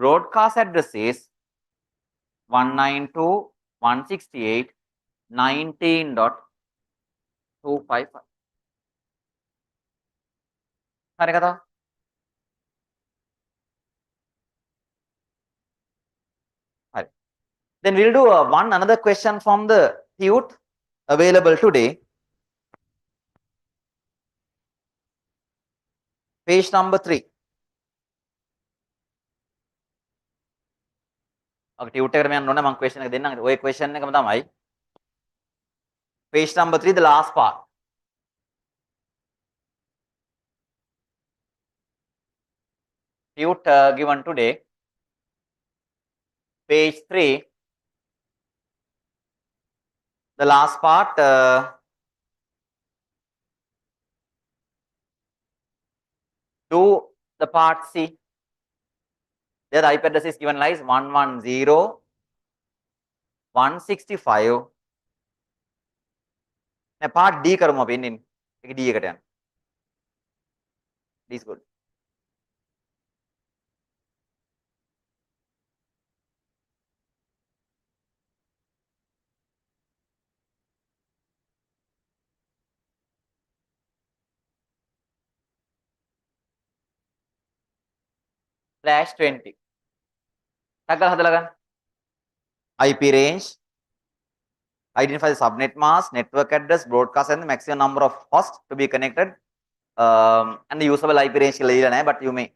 Broadcast address is 192.168.19.255. හරි කතාව. හරි. Then we'll do one another question from the TUT available today. Page number 3. Okay, TUT එකට මම යන්න ඕනේ මම question එක දෙන්නම්. ඔය question එකම තමයි. Page number 3, the last part. TUT given today. Page 3. The last part. Do the part C. There the IP address is given like 110.165. Now part D කරමු අපි ඉන්නේ. ඒක D එකට යන්න. D is good. /20. ටග්ගල හදලා ගන්න. IP range, identify the subnet mask, network address, broadcast and the maximum number of hosts to be connected, and the usable IP range කියලා දීලා නැහැ, but you may.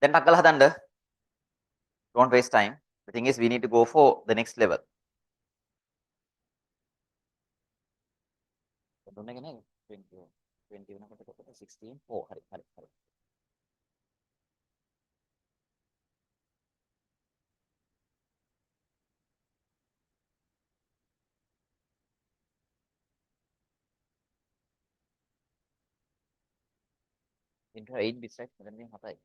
Then ටග්ගල හදන්න. Don't waste time. The thing is we need to go for the next level. දුන්න එක නේද? 20 වෙනකොට 16 4 හරි හරි හරි. into 8 bits right? මෙතන තියෙන 7යි.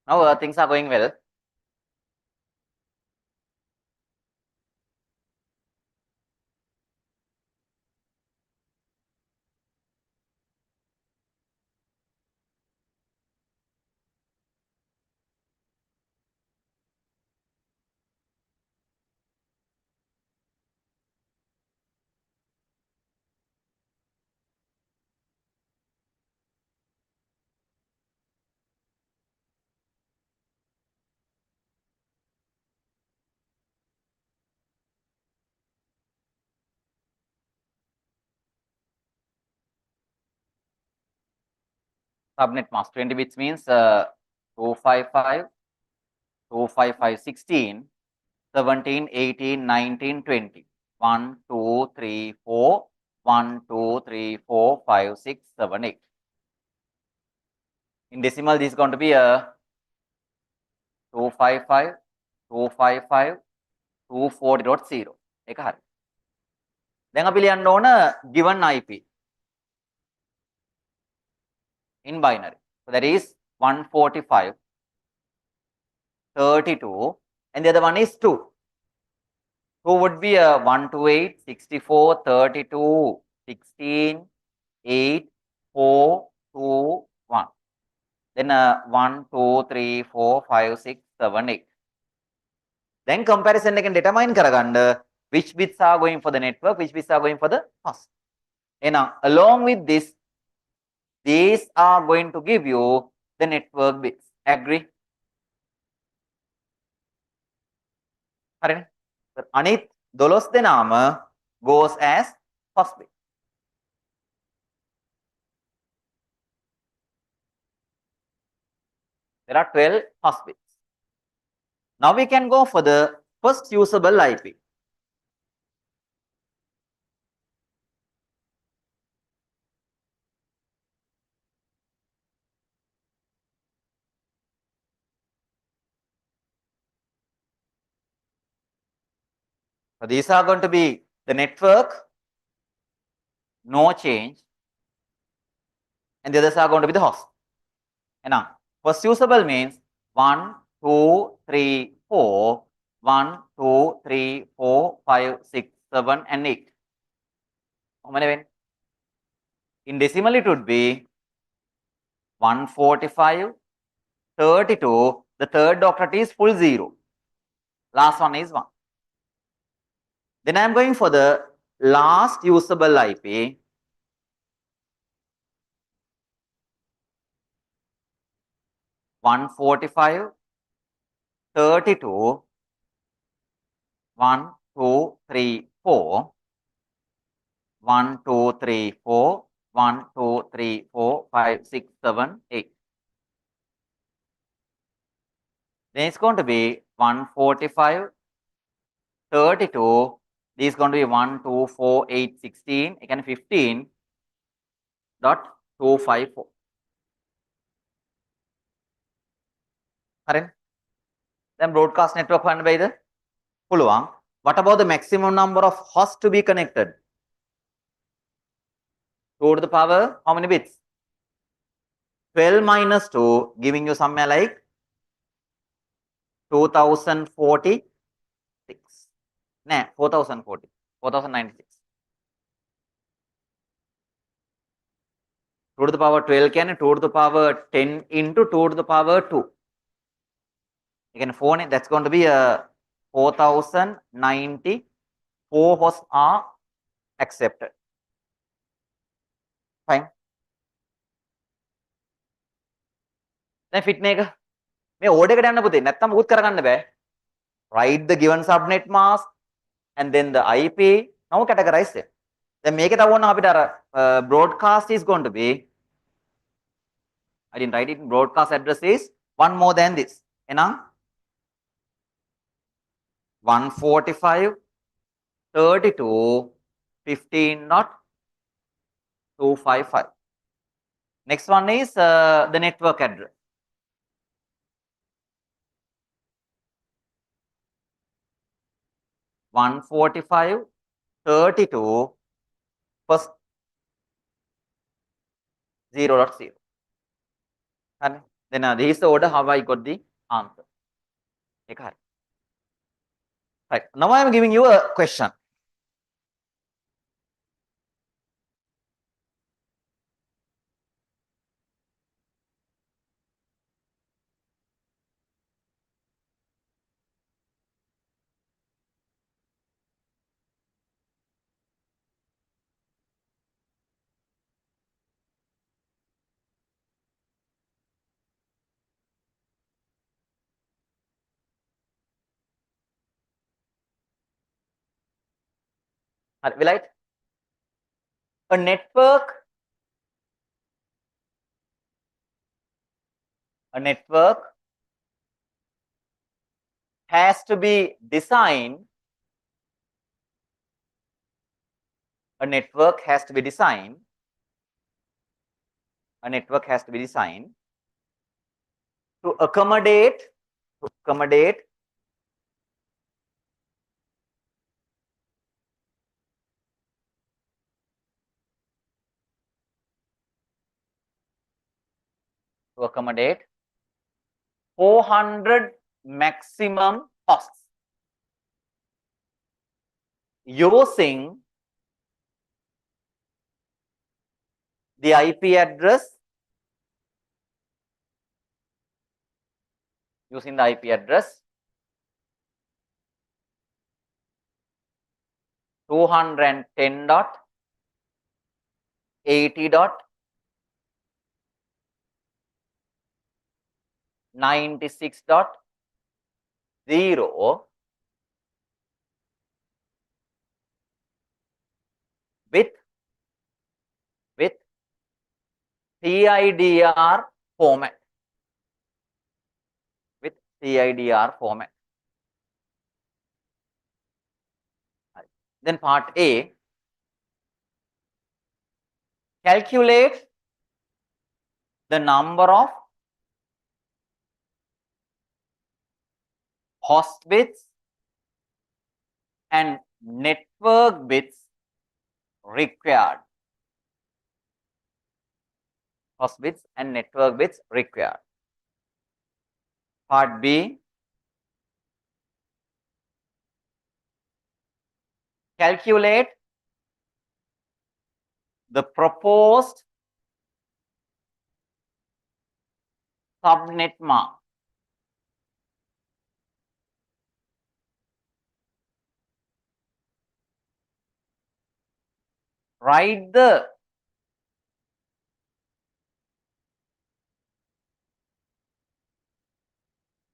Now things are going well. Subnet mask 20 bits means 255, 255, 16, 17, 18, 19, 20. 1, 2, 3, 4, 1, 2, 3, 4, 5, 6, 7, 8. In decimal, this is going to be a 255, 255, 240.0. එක හරි. දැන් අපි ලියන්න ඕන given IP in binary. So that is 145, 32, and the other one is 2. 2 would be a 128, 64, 32, 16, 8, 4, 2, 1. Then 1, 2, 3, 4, 5, 6, 7, 8. Then comparison again determine karaganda which bits are going for the network, which bits are going for the host. And along with this, these are going to give you the network bits. Agree? Anit dolos denama goes as host bit. There are 12 host bits. Now we can go for the first usable IP. So these are going to be the network, no change, and the others are going to be the host. And now, first usable means 1, 2, 3, 4, 1, 2, 3, 4, 5, 6, 7, and 8. How many? In decimal, it would be 145, 32. The third octet is full 0. Last one is 1. Then I am going for the last usable IP. One 45, 32, 1, 2, 3, 4, 1, 2, 3, 4, 1, 2, 3, 4, 5, 6, 7, 8. Then it's going to be 145, 32. This is going to be 1, 2, 4, 8, 16, again 15.254. Then broadcast network හොයන්න බැයිද? පුළුවන්. What about the maximum number of hosts to be connected? 2 to the power, how many bits? 12 minus 2, giving you somewhere like 2046. Nah, 4040, 4096. 2 to the power 12 can 2 to the power 10 into 2 to the power 2. Again, 4, that's going to be a 4094 hosts are accepted. Fine. Then fit එක මේ order එකට යන්න පුතේ නැත්තම් මුකුත් කරගන්න බෑ. Write the given subnet mask and then the IP. Now categorize it. Then මේක තව ඕන අපිට අර broadcast is going to be, I didn't write it, broadcast address is one more than this. එහෙනම් 145, 32, 15.255. Next one is the network address. 145, 32, first 0.0. And then this is the order how I got the answer. Okay. Right. Now I am giving you a question. Will I? A network has to be designed. A network has to be designed. A network has to be designed to accommodate to accommodate 400 maximum hosts using the IP address, using the IP address 210.80.96.0 with CIDR format. With CIDR format. Then part A, calculate the number of host bits and network bits required. Host bits and network bits required. Part B, calculate the proposed subnet mask. Write the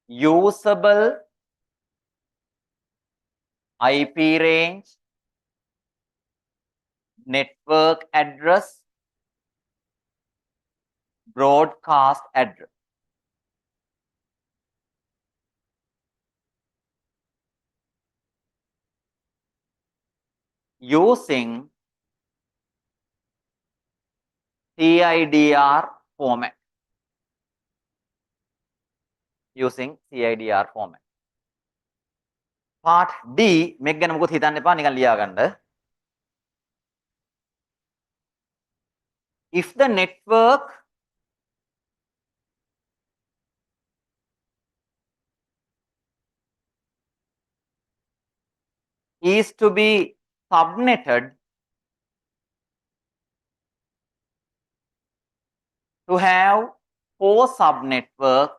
usable IP range, network address, broadcast address. Using CIDR format. Using CIDR format. Part D, මේක ගැන මොකද හිතන්න එපා නිකන් ලියා ගන්න. If the network is to be subnetted to have 4 subnetworks,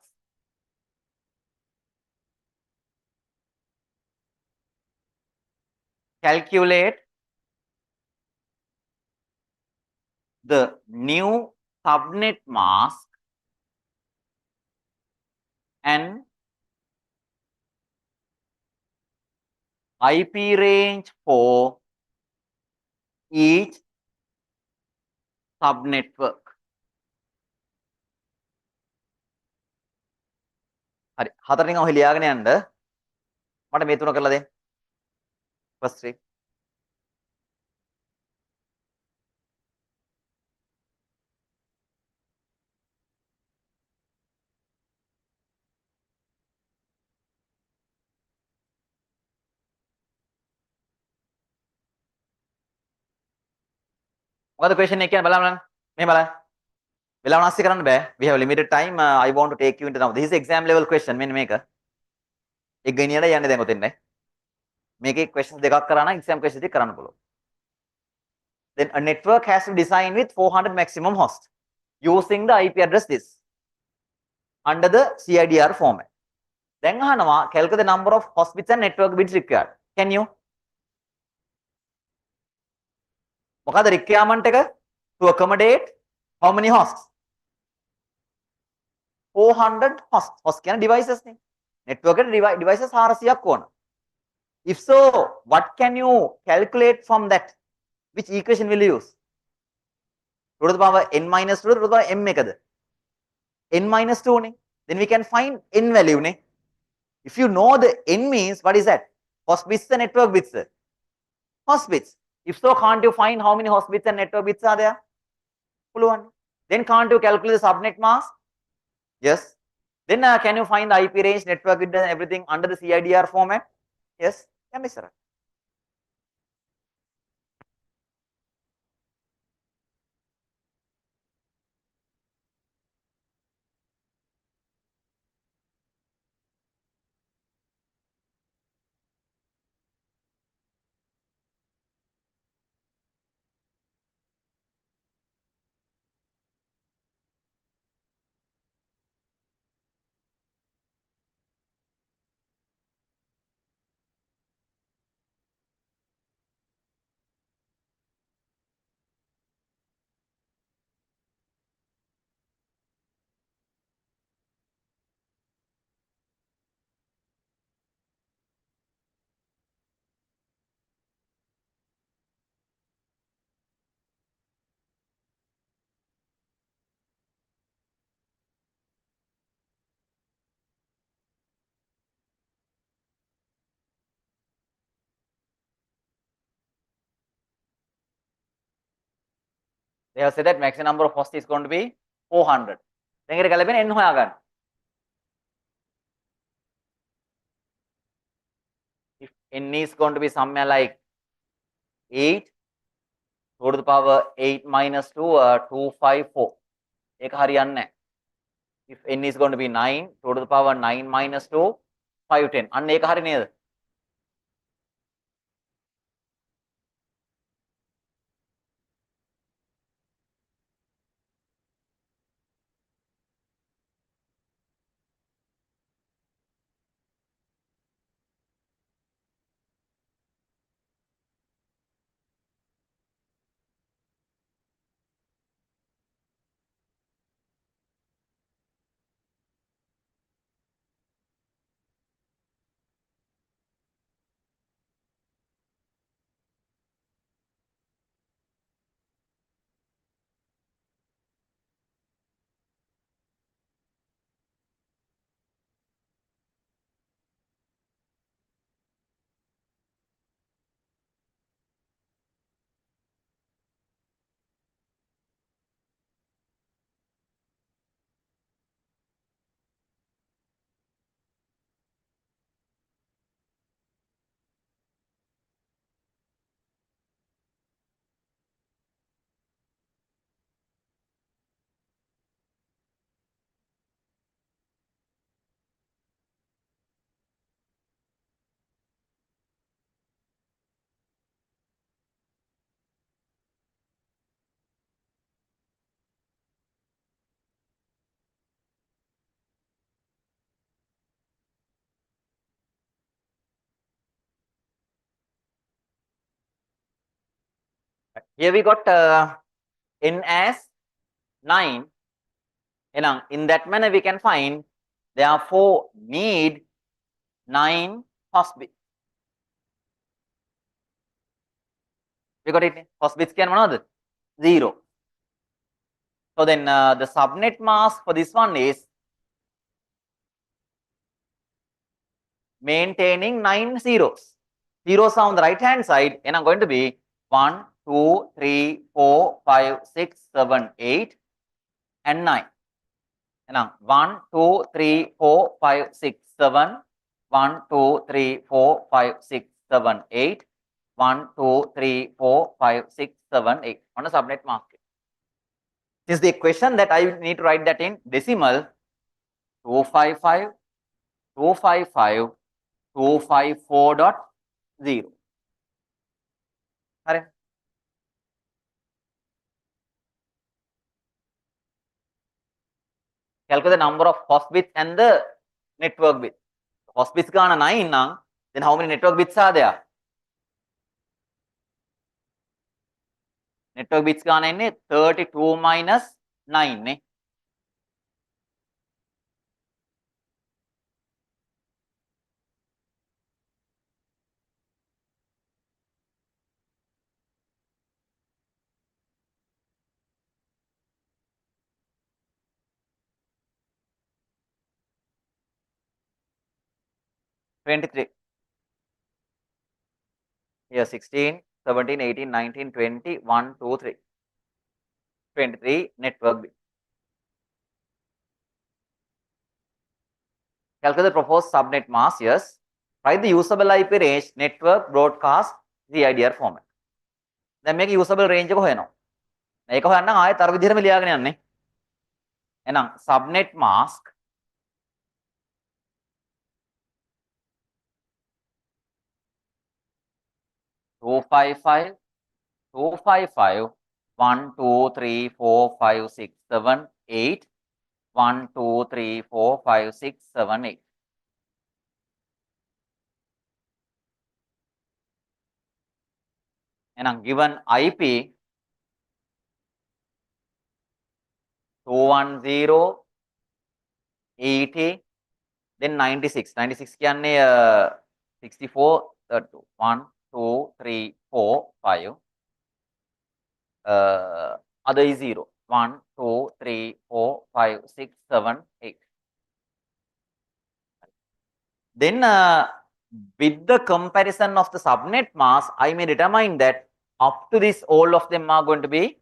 calculate the new subnet mask and IP range for each subnetwork. හරි හතරෙන් ඔහි ලියාගෙන යන්න මට මේ තුන කරලා දෙන්න. first 3. What the question එක බලන්න මේ බලන්න. වෙලාව නැස්ති කරන්න බෑ. We have limited time. I want to take you into now. This is exam level question. මෙන්න මේක. එක ගෙනියලා යන්නේ දැන් ඔතෙන් නේ. මේකේ questions දෙකක් කරා නම් exam questions දෙක කරන්න පුළුවන්. Then a network has to be designed with 400 maximum hosts using the IP address this under the CIDR format. දැන් අහනවා calculate the number of host bits and network bits required. Can you? මොකද requirement එක to accommodate how many hosts? 400 hosts. Host කියන්නේ devices නේ. Network එකේ devices 400ක් ඕන. If so, what can you calculate from that? Which equation will you use? 2 to the power n minus 2 to the power m එකද? n minus 2 නේ. Then we can find n value නේ. If you know the n means, what is that? Host bits and network bits. Host bits. If so, can't you find how many host bits and network bits are there? පුළුවන්. Then can't you calculate the subnet mask? Yes. Then can you find the IP range, network bit and everything under the CIDR format? Yes. Can be, sir. They have said that maximum number of hosts is going to be 400. දැන් ඒකට ගැලපෙන n හොයාගන්න. If n is going to be somewhere like 8 to the power 8 minus 2 254. ඒක හරියන්නේ නැහැ. If n is going to be 9 to the power 9 minus 2 510. අන්න ඒක හරි නේද? Here we got n as 9. And in that manner, we can find therefore need 9 host bits. We got it. Host bits can another 0. So then the subnet mask for this one is maintaining 9 zeros. Zeros are on the right hand side, and I'm going to be 1, 2, 3, 4, 5, 6, 7, 8, and 9. And 1, 2, 3, 4, 5, 6, 7, 1, 2, 3, 4, 5, 6, 7, 8, 1, 2, 3, 4, 5, 6, 7, 8 on a subnet mask. Since the equation that I need to write that in decimal, 255, 255, 254.0. Correct? Calculate the number of host bits and the network bits. Host bits gana 9 now, then how many network bits are there? Network bits gana in 32 minus 9. Ne? $23. Here 16, 17, 18, 19, 20, 1, 2, 3. 23 network bits. Calculate the proposed subnet mask. Yes. Write the usable IP range, network, broadcast, GIDR format. Then make usable range එක හොයනවා. මේක හොයන්න ආයෙත් අර විදිහටම ලියාගෙන යන්නේ. එහෙනම් subnet mask two five five 1 2 3 4 5 6 7 8 1 2 3 4 5 6 7 8. එහෙනම් given IP 210 80 then 96. 96 කියන්නේ 64 32 1 2 3 4 5 other is 0 1 2 3 4 5 6 7 8. Then with the comparison of the subnet mask, I may determine that up to this all of them are going to be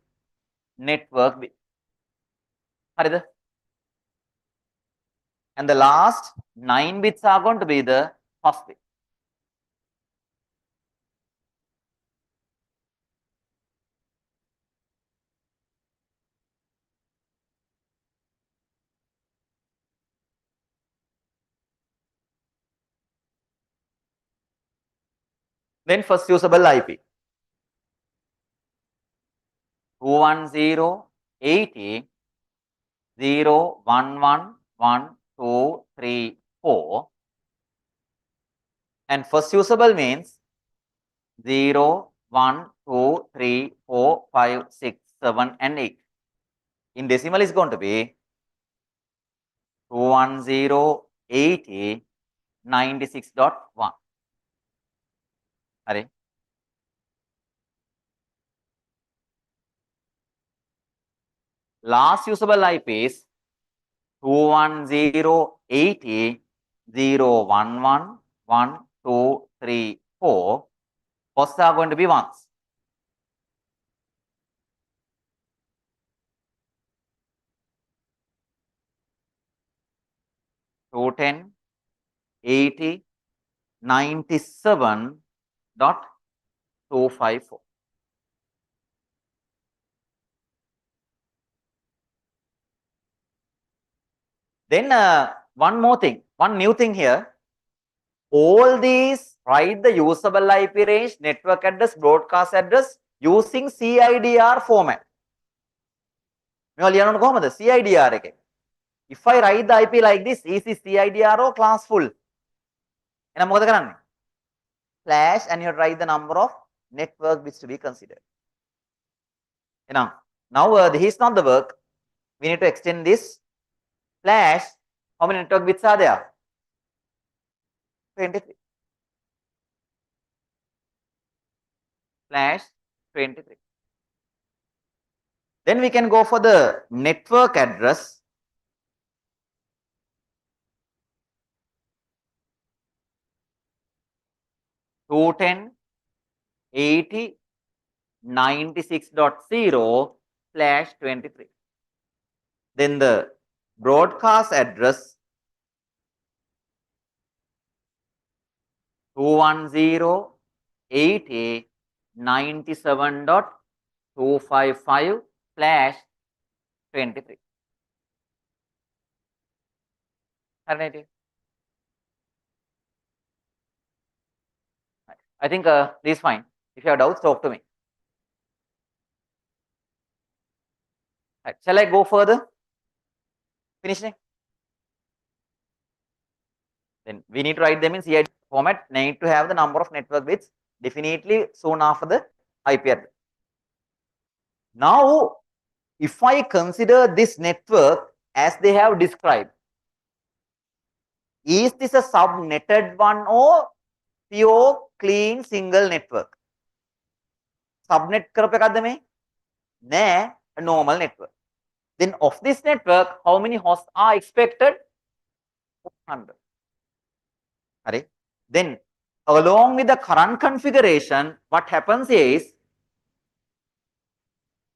network bits. හරිද? And the last 9 bits are going to be the host bit. Then first usable IP 210 80 0 1 1 1 2 3 4 and first usable means 0 1 2 3 4 5 6 7 and 8. In decimal is going to be 210 80 96.1. Are last usable IP is 210 80 0 1 1 1 2 3 4. Hosts are going to be ones. Two 10 80 97.254. Then one more thing, one new thing here. All these write the usable IP range, network address, broadcast address using CIDR format. මේවා ලියනකොට කොහමද? CIDR එකේ. If I write the IP like this, is this CIDR or class full? එහෙනම් මොකද කරන්නේ? Slash and you write the number of network bits to be considered. Now this is not the work. We need to extend this slash. How many network bits are there? 23. Slash 23. Then we can go for the network address. Two 10 80 96.0 slash 23. Then the broadcast address 210 80.97.255/23. Right. I think this is fine. If you have doubts, talk to me. Right. Shall I go further? Finishing? Then we need to write them in CID format. Need to have the number of network bits definitely soon after the IP address. Now, if I consider this network as they have described, is this a subnetted one or pure clean single network? Subnet කරපු එකක්ද මේ? නෑ, a normal network. Then of this network, how many hosts are expected? 400. Right? Then along with the current configuration, what happens is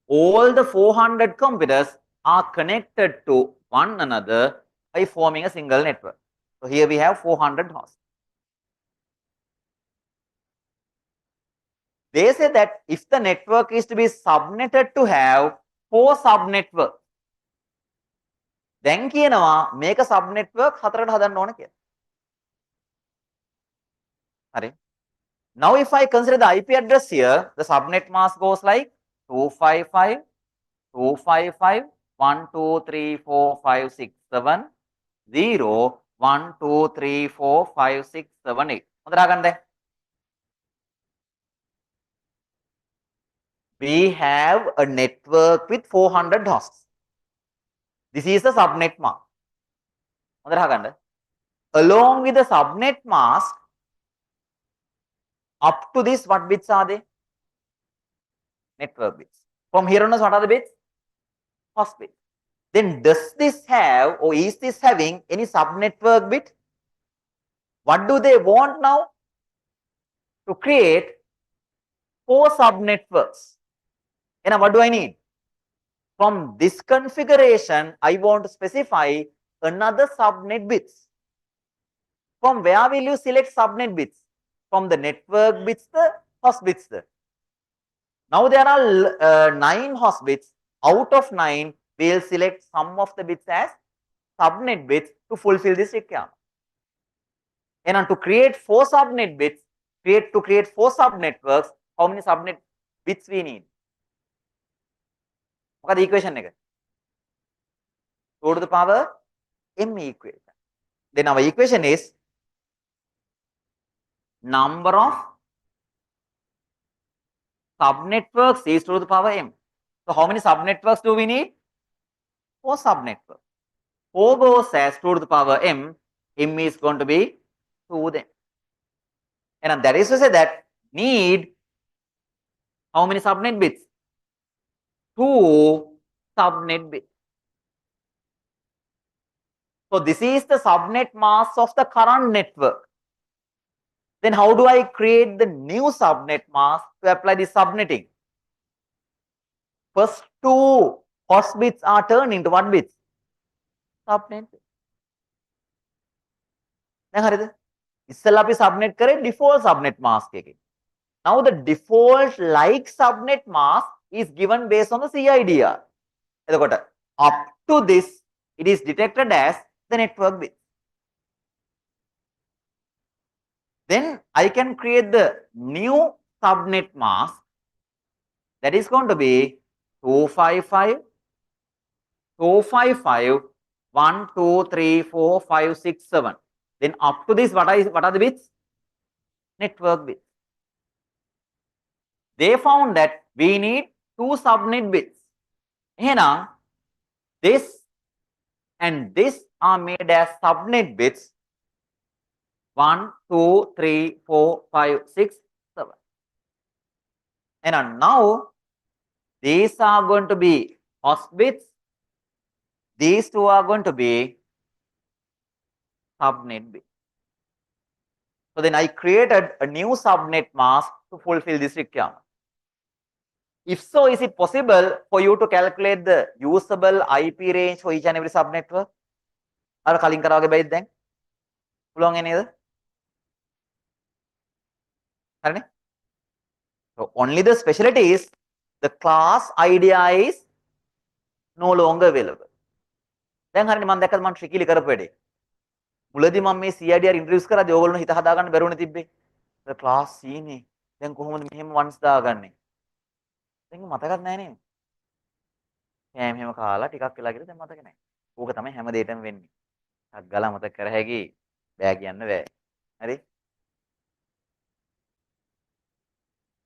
all the 400 computers are connected to one another by forming a single network. So here we have 400 hosts. They say that if the network is to be subnetted to have 4 subnetworks, then කියනවා මේක subnetwork 4කට හදන්න ඕන කියලා. හරි. Now if I consider the IP address here, the subnet mask goes like 255 255 1 2 3 4 5 6 7 0 1 2 3 4 5 6 7 8. හොඳට අහගන්න දැන්. We have a network with 400 hosts. This is the subnet mask. හොඳට අහගන්න. Along with the subnet mask, up to this, what bits are they? Network bits. From here onwards, what are the bits? Host bits. Then does this have or is this having any subnetwork bit? What do they want now? To create 4 subnetworks. And what do I need? From this configuration, I want to specify another subnet bits. From where will you select subnet bits? From the network bits, the host bits. Now there are 9 host bits. Out of 9, we will select some of the bits as subnet bits to fulfill this requirement. And to create 4 subnet bits, to create 4 subnetworks, how many subnet bits we need? What is the equation? 2 to the power m equation. Then our equation is number of subnetworks is 2 to the power m. So how many subnetworks do we need? 4 subnetworks. 4 goes as 2 to the power m. M is going to be 2 then. And that is to say that need how many subnet bits? 2 subnet bits. So this is the subnet mask of the current network. Then how do I create the new subnet mask to apply the subnetting? First 2 host bits are turned into what bits? Subnet bits. දැන් හරිද? ඉස්සෙල්ලා අපි subnet කරේ default subnet mask එකකින්. Now the default like subnet mask is given based on the CIDR. එතකොට up to this it is detected as the network bit. Then I can create the new subnet mask that is going to be 255 255 1 2 3 4 5 6 7. Then up to this what are the bits? Network bits. They found that we need 2 subnet bits. එහෙනම් this and this are made as subnet bits 1 2 3 4 5 6 7. And now these are going to be host bits. These 2 are going to be subnet bits. So then I created a new subnet mask to fulfill this requirement. If so, is it possible for you to calculate the usable IP range for each and every subnetwork? අර කලින් කරා වගේ බැයිද දැන්? පුළුවන් නේද? හරිනේ? So only the specialty is the class idea is no longer available. දැන් හරිනේ මම දැක්කද මම ට්‍රිකිලි කරපු වැඩේ. මුලදී මම මේ CIDR ඉන්ට්‍රොඩියුස් කරාදී ඕගොල්ලෝ හිත හදාගන්න බැරුණේ තිබ්බේ. ඒ ක්ලාස් C නේ. දැන් කොහොමද මෙහෙම වන්ස් දාගන්නේ? දැන් මතකත් නැහැ නේද? කෑම හැම කාලා ටිකක් වෙලා ගිහලා දැන් මතක නැහැ. ඕක තමයි හැම දෙයකම වෙන්නේ. ටක් ගාලා මතක කර හැකි බෑ කියන්න බෑ. හරි?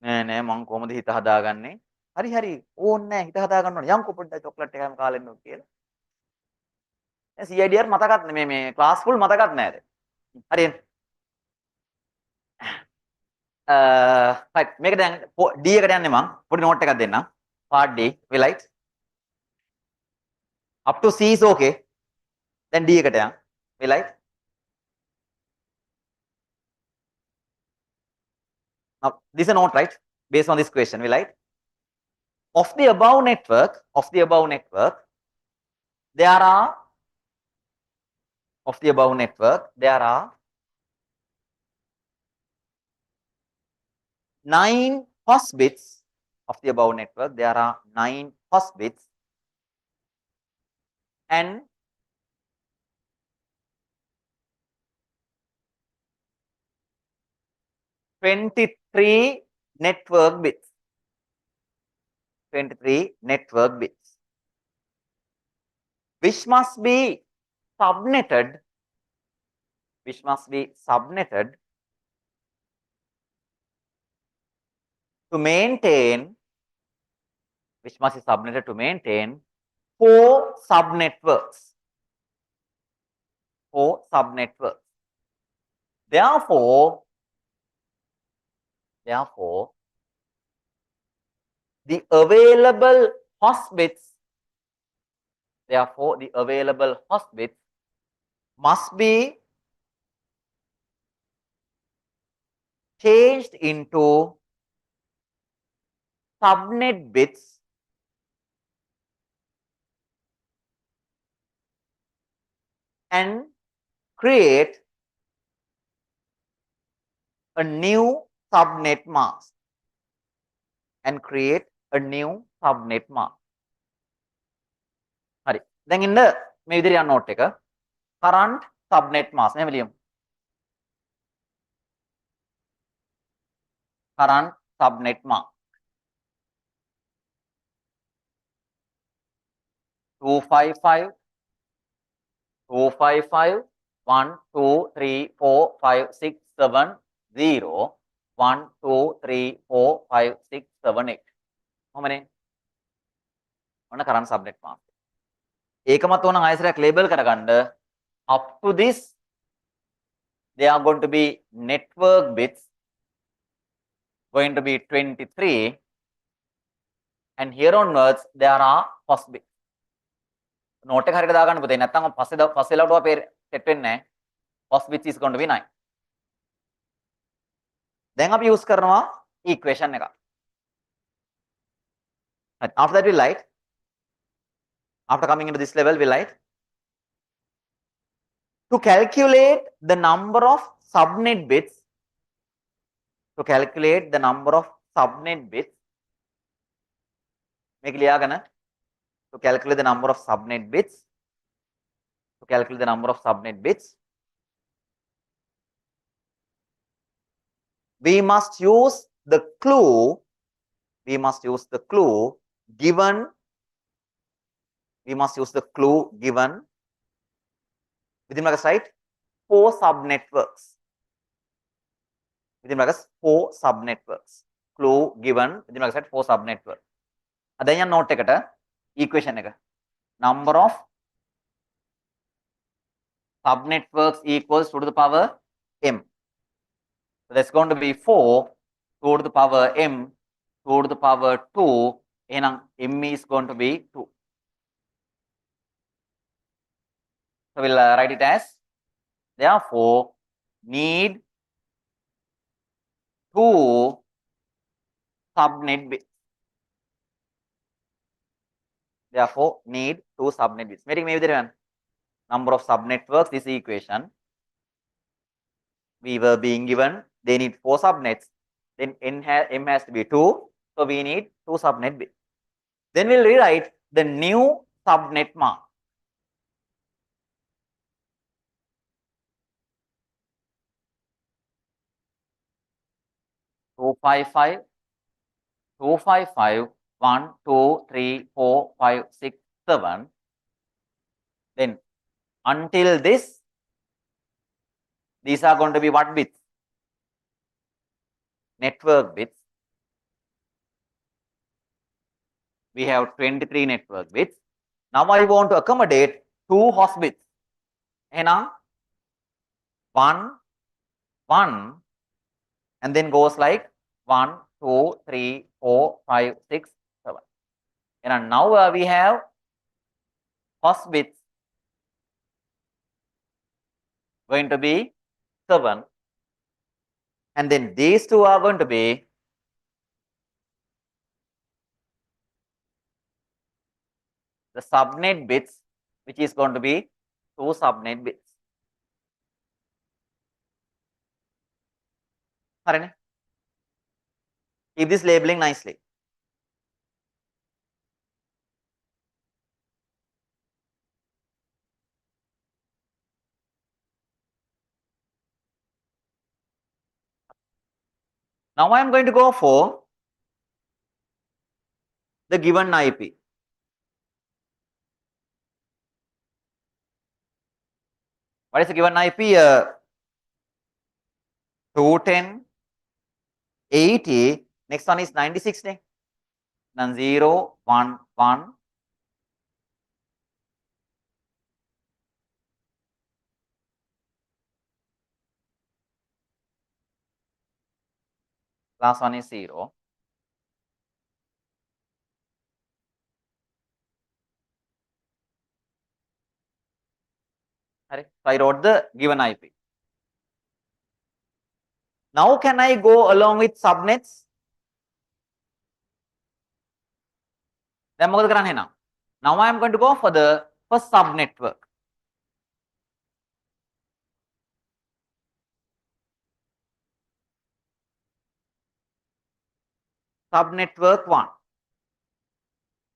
නෑ මං කොහොමද හිත හදාගන්නේ? හරි ඕන්නේ නෑ හිත හදාගන්න ඕනේ. යම්කෝ පොඩ්ඩක් චොක්ලට් එකම කාලා ඉන්නෝ කියලා. දැන් CIDR මතකත් මේ ක්ලාස් ෆුල් මතකත් නෑද? හරියනේ. right මේක දැන් D එකට යන්නේ මං. පොඩි නෝට් එකක් දෙන්නම්. part D we right. up to C is okay. දැන් D එකට යන්න. we right. now this is a note right based on this question we right. Of the above network there are of the above network there are 9 host bits of the above network there are 9 host bits and 23 network bits. 23 network bits, which must be subnetted, to maintain, 4 subnetworks. Therefore, the available host bits must be changed into subnet bits and create a new subnet mask. හරි. දැන් ඉන්න මේ විදිහට යන note එක current subnet mask එහෙම ලියමු. current subnet mask 255 1 2 3 4 5 6 7 0 1 2 3 4 5 6 7 8 කොහමනේ ඔන්න current subnet mask ඒකමත් ඕන ආයසරයක් ලේබල් කරගන්න up to this there are going to be network bits going to be 23 and here onwards there are host bits note එක හරියට දාගන්න පුතේ නැත්නම් පස්සේ ලවට අපේ සෙට් වෙන්නේ නැහැ host bits is going to be 9 දැන් අපි use කරනවා equation එක after that we write after coming into this level we write to calculate the number of subnet bits මේක ලියාගෙන to calculate the number of subnet bits we must use the clue given within brackets right 4 subnetworks clue given within brackets right 4 subnetworks දැන් යන note එකට equation එක number of subnetworks equals 2 to the power m so that's going to be 4 2 to the power m 2 to the power 2 එහෙනම් m is going to be 2 so we'll write it as therefore need 2 subnet bits මේක මේ විදිහට යනවා number of subnetworks this equation we were being given they need 4 subnets then M has to be 2. So we need 2 subnet bits. Then we'll rewrite the new subnet mask. Two five five 1 2 3 4 5 6 7. Then until this, these are going to be what bits? Network bits. We have 23 network bits. Now I want to accommodate 2 host bits. Now 1 1 and then goes like 1 2 3 4 5 6 7. And now we have host bits going to be 7, and then these two are going to be the subnet bits, which is going to be 2 subnet bits. Keep this labeling nicely. Now I am going to go for the given IP. What is the given IP? 210, 80. Next one is 96. Then 0, 1, 1. Last one is 0. So I wrote the given IP. Now can I go along with subnets? Then now I am going to go for the first subnetwork. Subnetwork 1.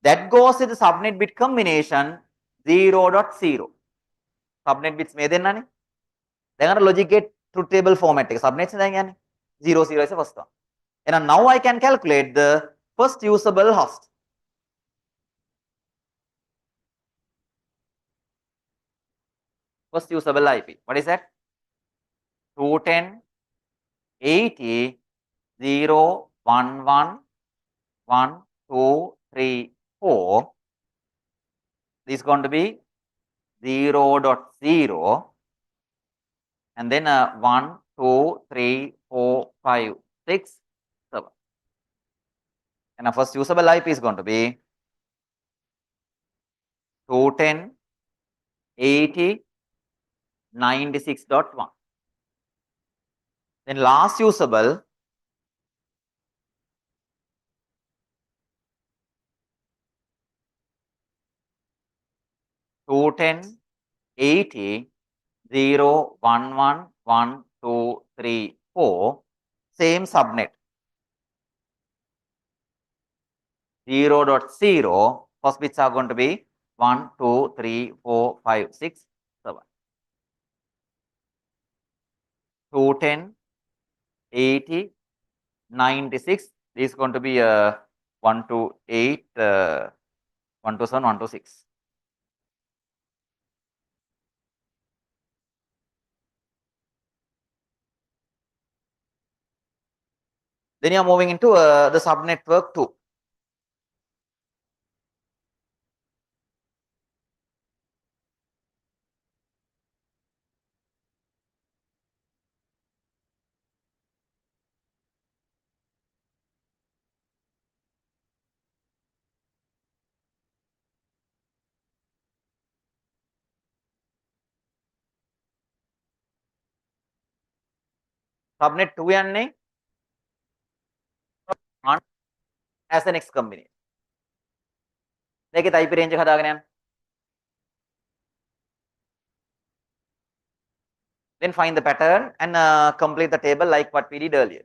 That goes with the subnet bit combination 0.0. Subnet bits මේ දෙන්නනේ. දැන් අර logic gate truth table format එක subnets දැන් යන්නේ 0 0 is the first one. And now I can calculate the first usable host. First usable IP. What is that? 210 80 0 1 1 1 2 3 4. This is going to be 0.0 and then 1 2 3 4 5 6 7. And our first usable IP is going to be 210 80 96.1. Then last usable two 80 0 1 1 1 2 3 4. Same subnet 0.0. First bits are going to be 1 2 3 4 5 6 7. 210 80 96. This is going to be 1 to 8 1 to 7 1 to 6. Then you are moving into the subnetwork 2. Subnet 2 යන්නේ as the next combination. මේකේ IP range එක හදාගෙන යන්න. Then find the pattern and complete the table like what we did earlier.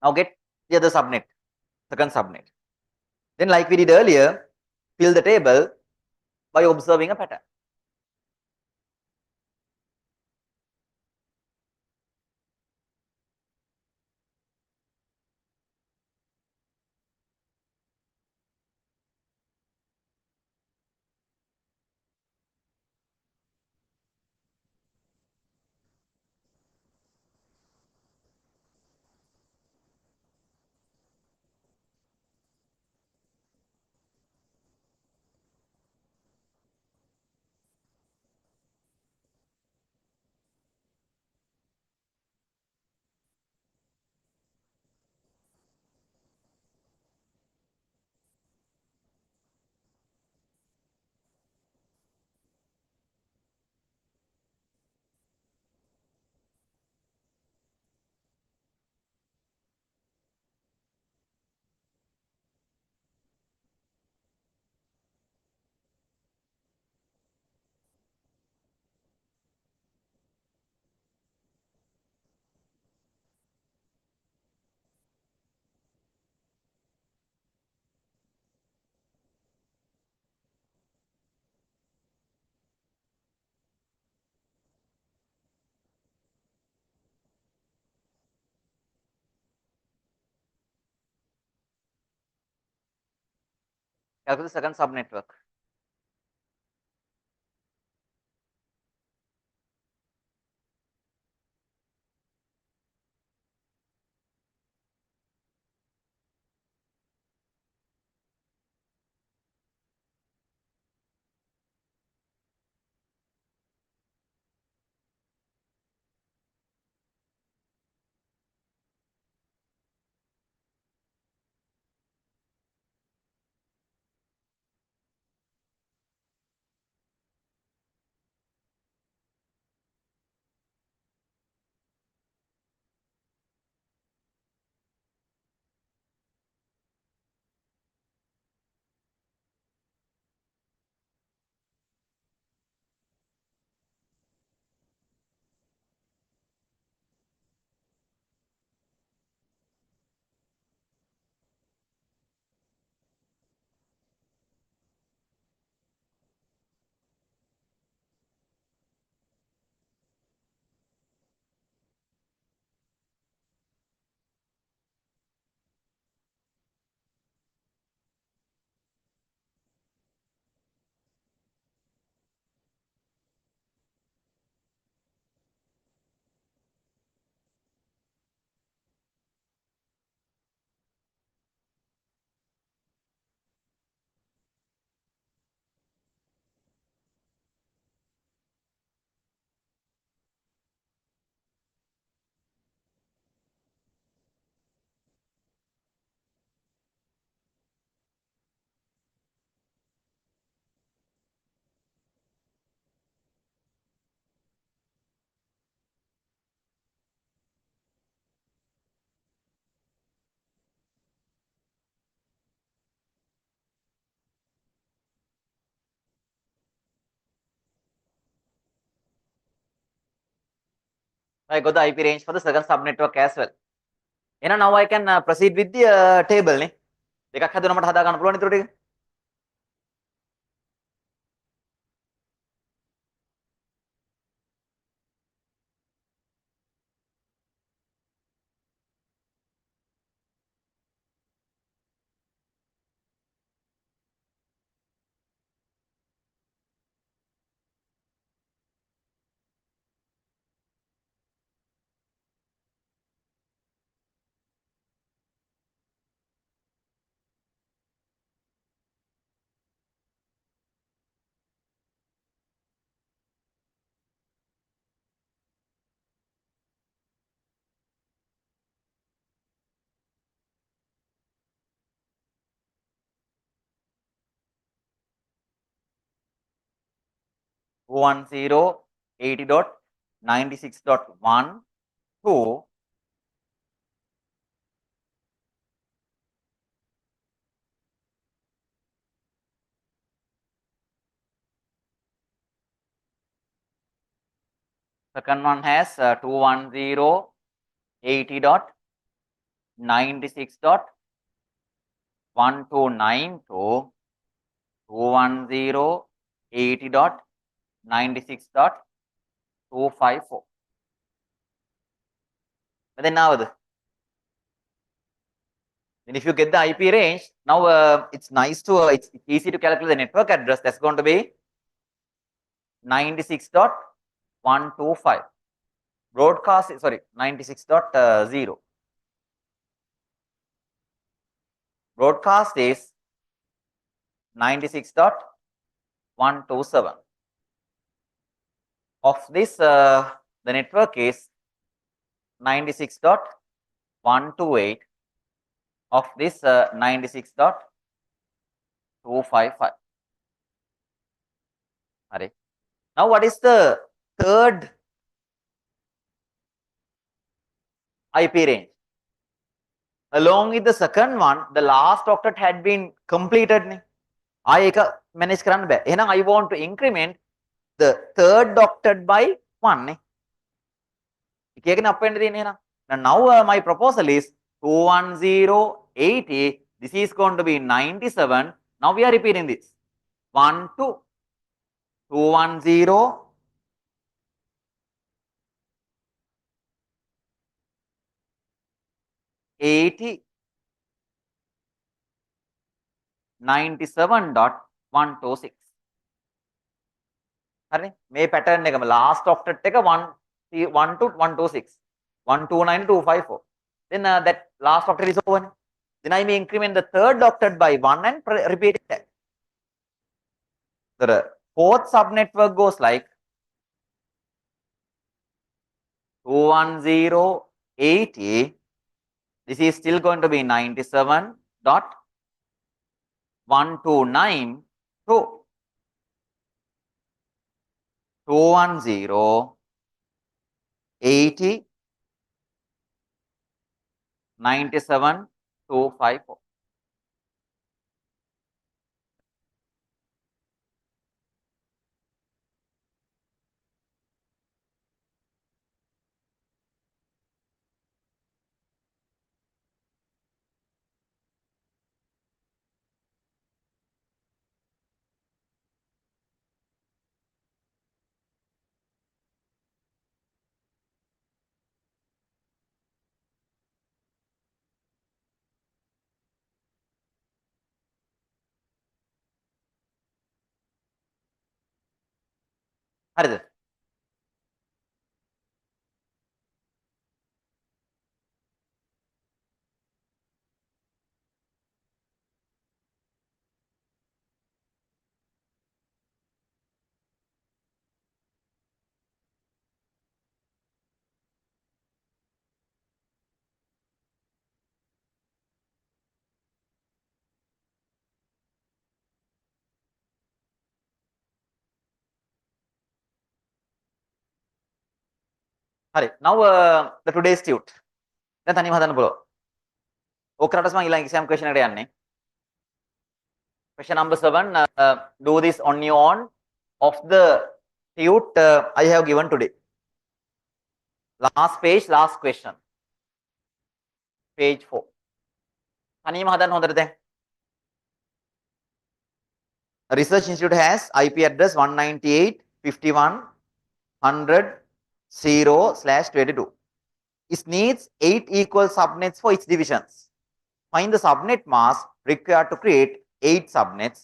Now get the other subnet, second subnet. Then like we did earlier, fill the table by observing a pattern. Calculate the second subnetwork. I got the IP range for the second subnetwork as well. And now I can proceed with the table. නේ. දෙකක් හැදුවම මට හදා ගන්න පුළුවන් ඊටු ටික. one 80.96.1 to second one has 210.80.96.1 96.129 to 210.80.96.254. Then now, then if you get the IP range, now it's nice to it's easy to calculate the network address. That's going to be 96.125. Broadcast, sorry, 96.0. Broadcast is 96.127. Of this, the network is 96.128. Of this, 96.255. Now, what is the third IP range? Along with the second one, the last octet had been completed. I manage කරන්න බෑ. එහෙනම් I want to increment the third octet by 1 නේ. එකගෙන up වෙන්න තියෙන්නේ එහෙනම්. Now my proposal is 21080. This is going to be 97. Now we are repeating this. 1 to 210 80 97.126. හරිනේ මේ pattern එකම last octet එක 1 to 126 129 254. Then that last octet is over. Then I may increment the third octet by 1 and repeat it. The fourth subnetwork goes like 21080. This is still going to be 97.129 to 210 80 97 254. හරිද? හරි. Now the today's tute. දැන් තනියම හදන්න පුළුවන්. ඕක කරාට මම ඊළඟ exam question එකට යන්නේ. Question number 7. Do this on your own of the tute I have given today. Last page, last question. Page 4. තනියම හදන්න හොඳට දැන්. A research institute has IP address 198.51.100.0/22. It needs 8 equal subnets for its divisions. Find the subnet mask required to create 8 subnets.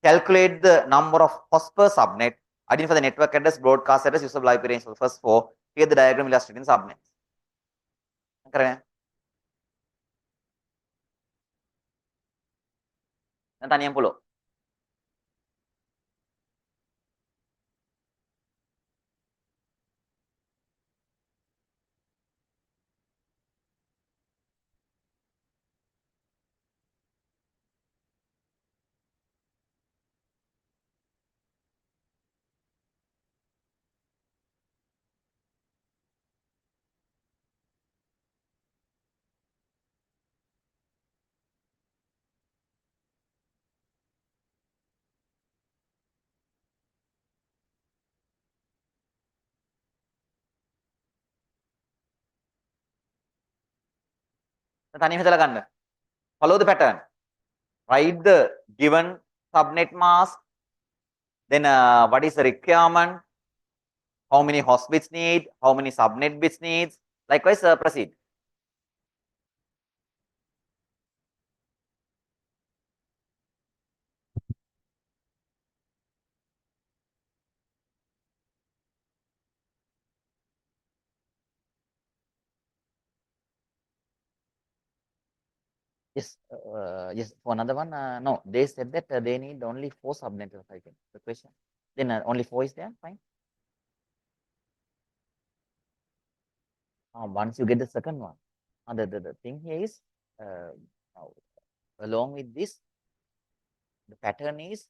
Calculate the number of hosts per subnet. Identify the network address, broadcast address, usable IP range for the first 4. Here the diagram illustrating subnets. දැන් තනියම පුළුවන්. තනියම හිතලා ගන්න. Follow the pattern. Write the given subnet mask. Then what is the requirement? How many host bits need? How many subnet bits needs? Likewise, proceed. Yes, yes. For another one, no, they said that they need only 4 subnets. I think the question. Then only 4 is there. Fine. Once you get the second one, the thing here is, along with this, the pattern is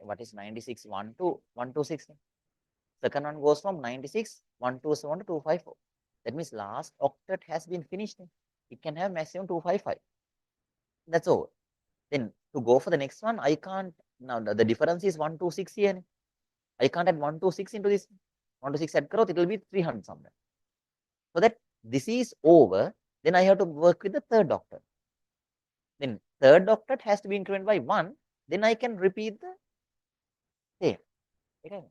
what is 96 1 to 126. Second one goes from 96 127 to 254. That means last octet has been finished. It can have maximum 255. That's all. Then to go for the next one, I can't. Now the difference is 126 here. I can't add 126 into this. 126 add karo, it will be 300 somewhere. So that this is over, then I have to work with the third octet. Then third octet has to be incremented by 1. Then I can repeat the same. Okay.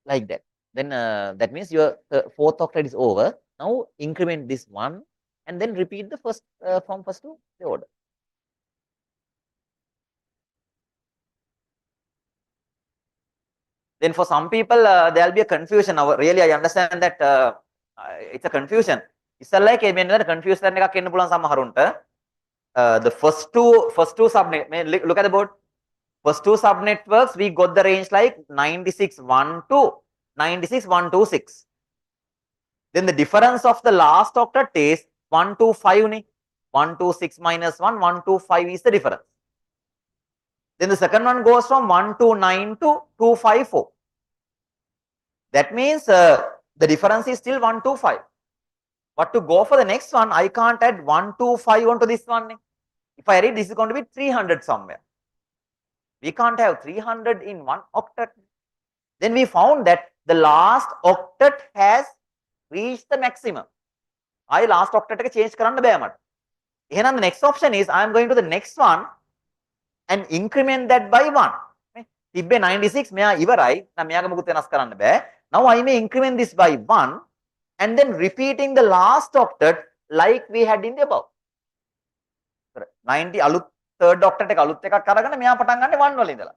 Like that. Then that means your fourth octet is over. Now increment this 1 and then repeat the first from first to the order. Then for some people, there will be a confusion. Now, really, I understand that it's a confusion. It's like a confusion. The first two subnet. Look at the board. First two subnetworks, we got the range like 96.1 to 96.126. Then the difference of the last octet is 125. 126 minus 1, 125 is the difference. Then the second one goes from 129 to 254. That means the difference is still 125. But to go for the next one, I can't add 125 onto this one. If I read, this is going to be 300 somewhere. We can't have 300 in one octet. Then we found that the last octet has reached the maximum. I last octet change karanna bෑ මට. එහෙනම් the next option is I am going to the next one and increment that by 1. තිබ්බේ 96 මෙයා ඉවරයි. නම් මෙයාගේ මොකුත් වෙනස් කරන්න බෑ. Now I may increment this by 1 and then repeating the last octet like we had in the above. 90 අලුත් third octet එක අලුත් එකක් අරගෙන මෙයා පටන් ගන්න 1 වල ඉඳලා.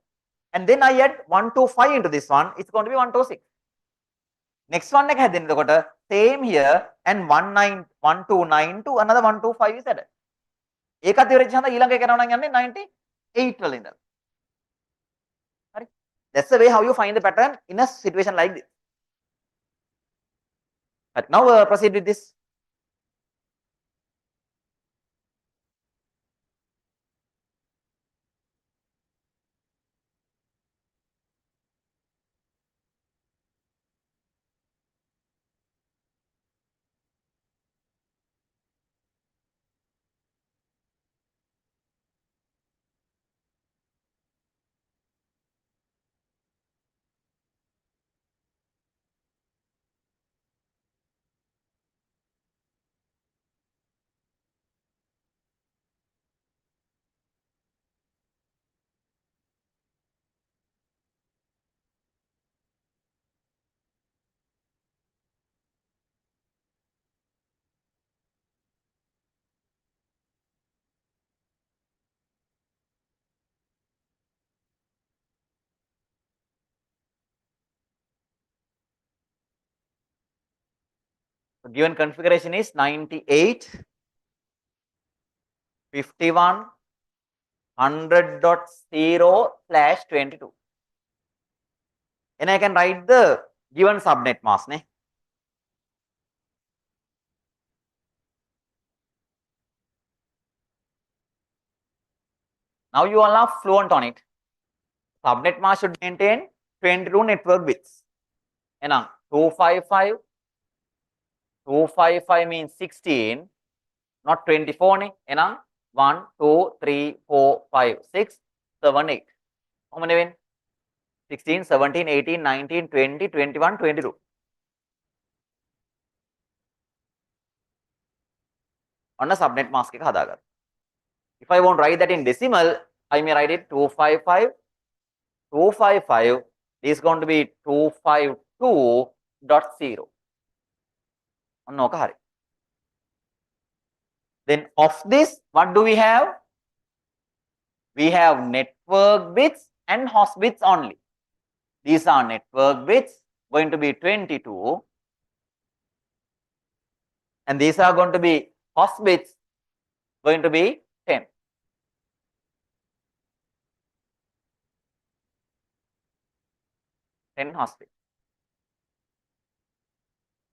And then I add 125 into this one, it's going to be 126. Next one එක හැදෙනකොට same here and 129 to another 125 is added. ඒකත් ඉවරෙච්ච හන්ද ඊළඟ එක කරනවා නම් යන්නේ 98 වල ඉඳලා. හරි. That's the way how you find the pattern in a situation like this. But now proceed with this. The given configuration is 98, 51, 100.0/22. And I can write the given subnet mask. Now you all are fluent on it. Subnet mask should maintain 22 network bits. And 255 means 16, not 24. And 1, 2, 3, 4, 5, 6, 7, 8. How many win? 16, 17, 18, 19, 20, 21, 22. ඔන්න subnet mask එක හදාගත්තා. If I want to write that in decimal, I may write it 255. 255 is going to be 252.0. ඔන්න ඕක හරි. Then of this, what do we have? We have network bits and host bits only. These are network bits, going to be 22, and these are going to be host bits, going to be 10. Host bits.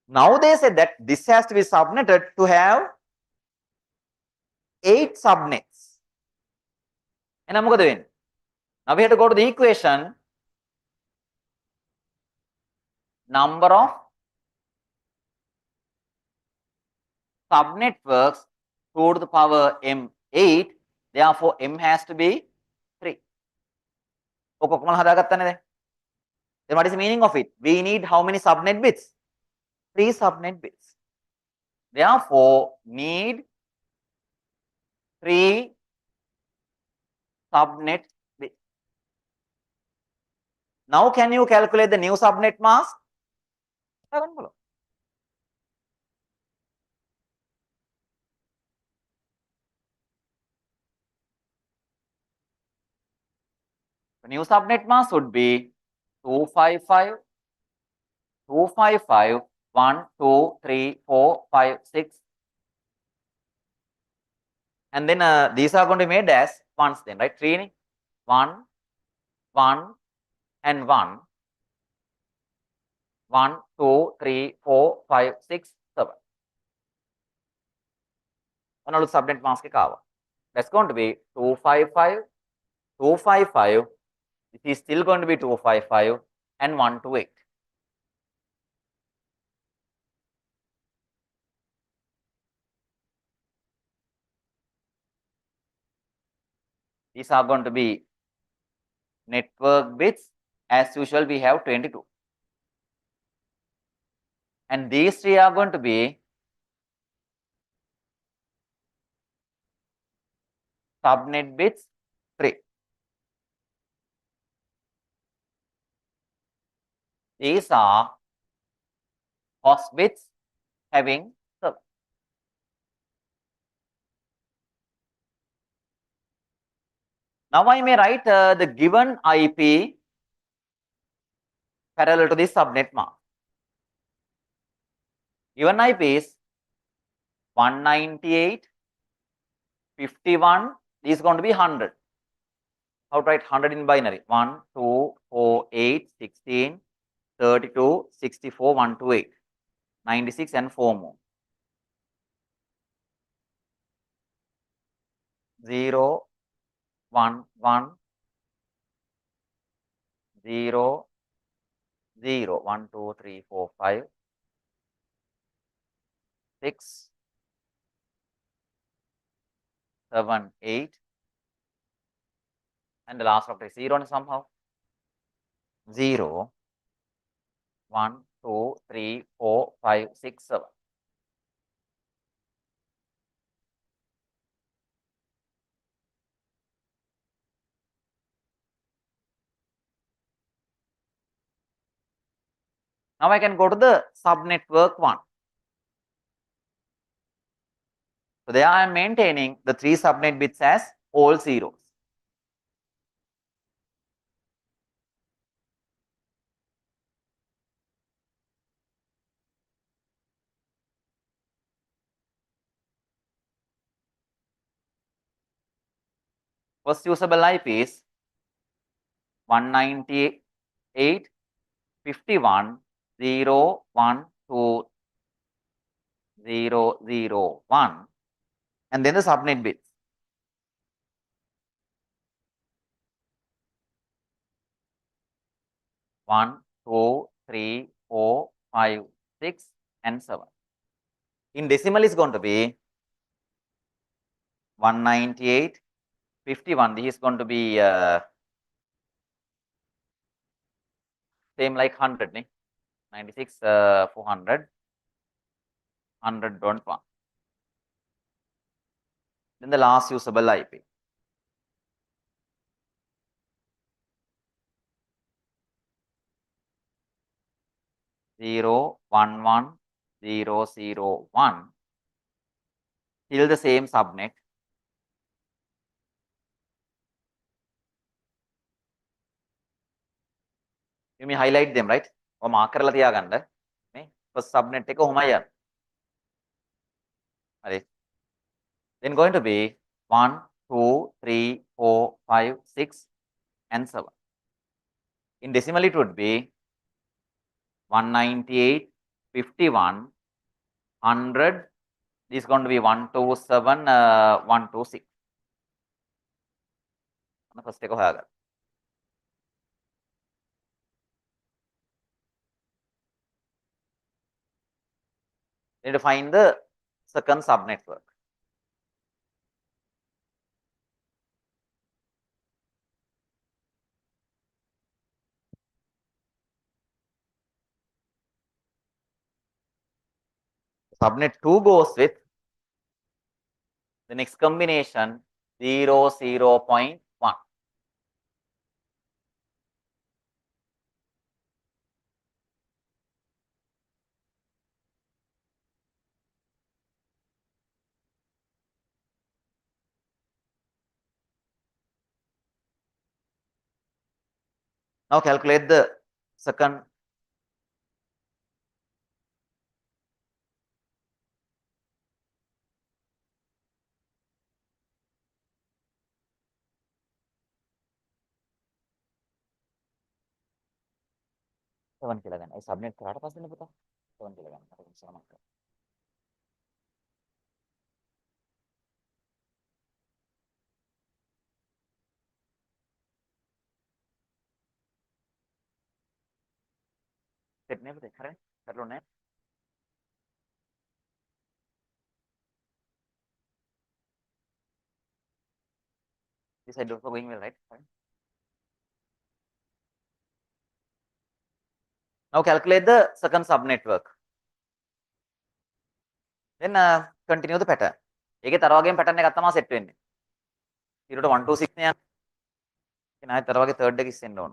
Now they said that this has to be subnetted to have 8 subnets. එහෙනම් මොකද වෙන්නේ? Now we have to go to the equation. Number of subnetworks 2 to the power m8. Therefore, m has to be 3. ඔක කොහොමද හදාගත්තනේ දැන්? Then what is the meaning of it? We need how many subnet bits? 3 subnet bits. Therefore, need 3 subnet bits. Now, can you calculate the new subnet mask? The new subnet mask would be 255, 255, 1, 2, 3, 4, 5, 6. And then these are going to be made as ones then, right? 3, 1, 1, and 1. 1, 2, 3, 4, 5, 6, 7. Another subnet mask එක ආවා. That's going to be 255, 255. This is still going to be 255 and 128. These are going to be network bits. As usual, we have 22. And these 3 are going to be subnet bits 3. These are host bits having 7. Now I may write the given IP parallel to this subnet mask. Given IP is 198, 51. This is going to be 100. How to write 100 in binary? 1, 2, 4, 8, 16, 32, 64, 128, 96, and 4 more. 0, 1, 1, 0, 0, 1, 2, 3, 4, 5, 6, 7, 8, and the last of is 0 somehow. 0, 1, 2, 3, 4, 5, 6, 7. Now I can go to the subnetwork 1. So there I am maintaining the 3 subnet bits as all zeros. First usable IP is 198, 51, 0, 1, 2, 0, 0, 1, and then the subnet bits. 1, 2, 3, 4, 5, 6, and 7. In decimal is going to be 198, 51. This is going to be same like 100, 96, 400, 100.1. Then the last usable IP. Zero, 1, 0, 0, 1 till the same subnet. You may highlight them, right? Or marker la තියාගන්න. මේ first subnet එක කොහොමයි යන්නේ. හරි. Then going to be 1, 2, 3, 4, 5, 6 and 7. In decimal it would be 198, 51, 100. This is going to be 127, 126. First එක හොයාගන්න. Need to find the second subnetwork. Subnet 2 goes with the next combination 0, 0.1. Now calculate the second. Seven කියලා ගන්න. ඒ subnet කරාට පස්සේ නේ පුතා. 7 කියලා ගන්න. හරි සමහර. සෙට් නේ පුතේ. හරි. කරලොනේ. This side also going well, right? Fine. Now calculate the second subnetwork. Then continue the pattern. ඒකේ තර වගේම pattern එකක් තමයි set වෙන්නේ. 0 to 1 2 6 නේ යන්නේ. එහෙනම් ආයෙත් තර වගේ third එක ඉස්සෙන්න ඕන.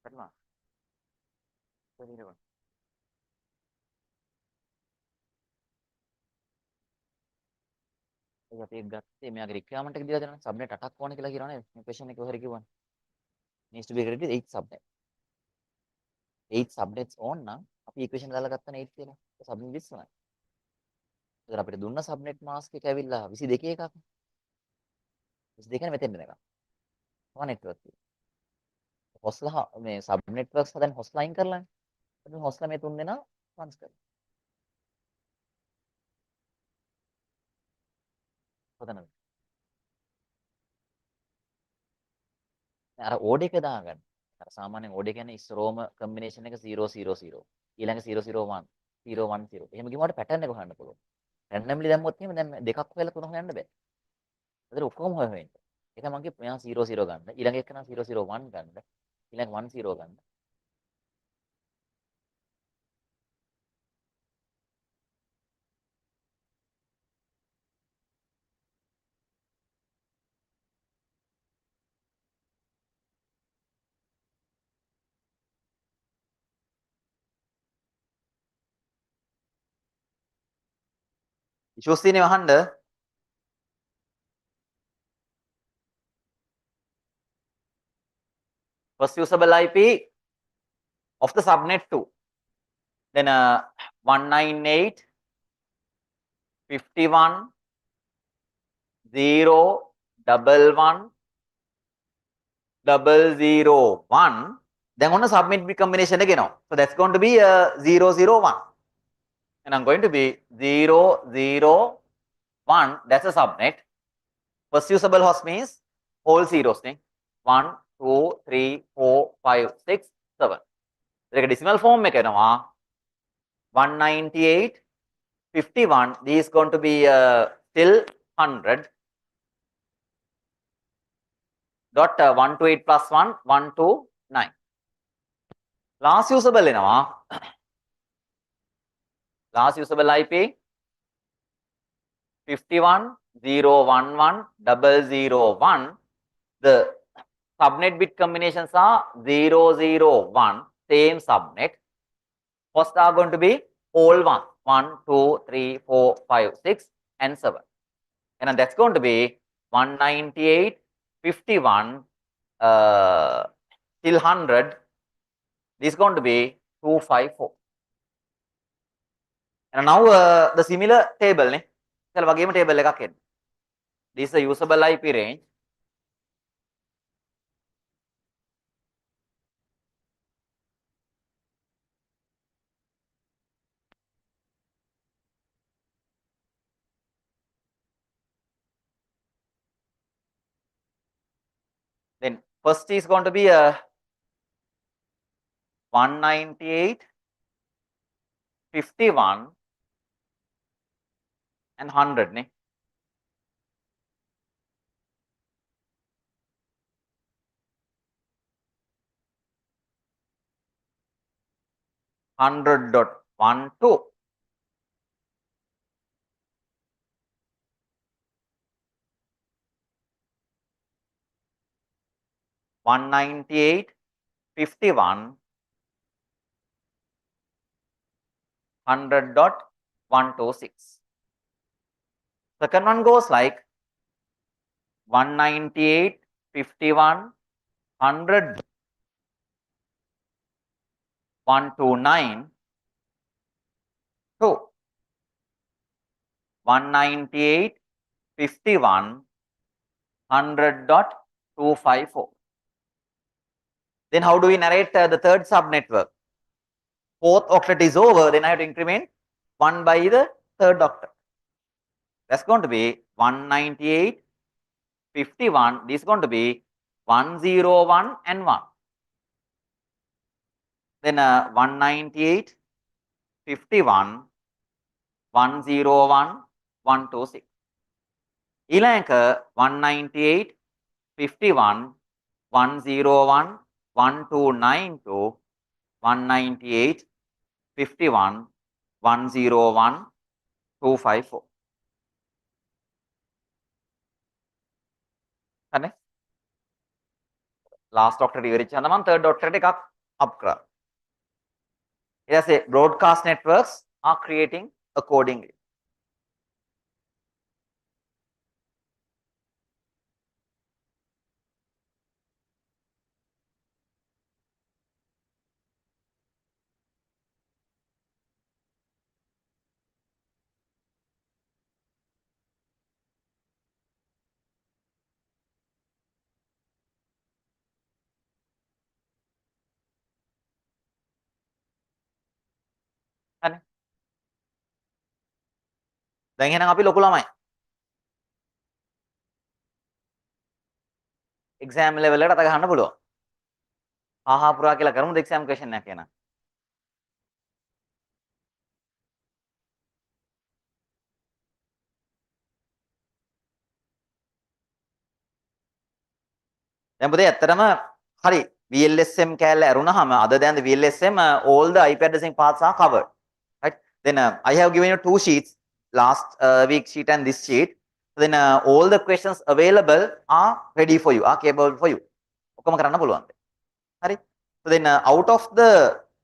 හරිනවා. හරිනවා. ඒ අපි ගත්තේ මෙයාගේ requirement එක දීලා දෙනවා. subnet 8ක් ඕන කියලා කියනවා නේද? මේ question එකේ ඔහෙර කිව්වනේ. Needs to be created 8 subnet. 8 subnets ඕන නම් අපි equation දාලා ගත්තනේ 8 කියලා. subnet 20යි. ඒතර අපිට දුන්න subnet mask එක ඇවිල්ලා 22 එකක්. 22 නේ මෙතෙන්ද එකක්. මොන network එක. හොස්ලා මේ sub networks හදන්න හොස්ලා අයින් කරලානේ. අපි හොස්ලා මේ තුන් දෙනා once කරලා. කොතනද? අර ඕඩ් එක දාගන්න. අර සාමාන්‍යයෙන් ඕඩ් එක කියන්නේ ඉස්සරෝම කම්බිනේෂන් එක 0 0 0. ඊළඟ 0 0 1 0 1 0. එහෙම ගිහුවාට පැටර්න් එක හොයන්න පුළුවන්. රැන්ඩම්ලි දැම්මොත් එහෙම දැන් දෙකක් හොයලා තුනක් හොයන්න බෑ. ඒතර ඔක්කොම හොයවෙන්න. ඒක මම කිව්වා මෙයා 0 0 ගන්න. ඊළඟ එක නම් 0 0 1 ගන්න. ඊළඟ 1 0 ගන්න. issues තියෙනවා අහන්න. First usable IP of the subnet 2. Then 198 51 0 11 001. Then on a submit bit combination again. So that's going to be 001. And I'm going to be 001. That's a subnet. First usable host means all zeros. 1, 2, 3, 4, 5, 6, 7. The decimal form 198, 51. This is going to be still 100. Dot 128 plus 1, 129. Last usable last usable IP 51.011.001. The subnet bit combinations are 001, same subnet. First are going to be all 1, 1, 2, 3, 4, 5, 6, and 7. And that's going to be 198, 51, till 100. This is going to be 254. And now the similar table. Table. This is a usable IP range. Then first is going to be 198, 51, and 100. 100.12. One 98, 51, 100.126. Second one goes like 198, 51, 100, 129, 2. 198, 51, 100.254. Then how do we narrate the third subnetwork? Fourth octet is over, then I have to increment 1 by the third octet. That's going to be 198, 51. This is going to be 101 and 1. Then 198, 51, 101, 126. ඊළඟ 198, 51, 101, 129 to 198, 51, 101, 254. හරි last octet ඉවරච්චාම මම third octet එකක් up කරා. ඊට පස්සේ broadcast networks are creating accordingly. හරි දැන් එහෙනම් අපි ලොකු ළමයි exam level එකට අත ගහන්න පුළුවන්. ආහා පුරා කියලා කරමුද exam question එකක් එහෙනම්. දැන් පුතේ ඇත්තටම හරි VLSM කෑල්ල ඇරුණාම other than the VLSM all the IP addressing paths are covered, right? Then I have given you two sheets, last week sheet and this sheet. So then all the questions available are ready for you, are capable for you. ඔක්කොම කරන්න පුළුවන්. හරි. So then out of the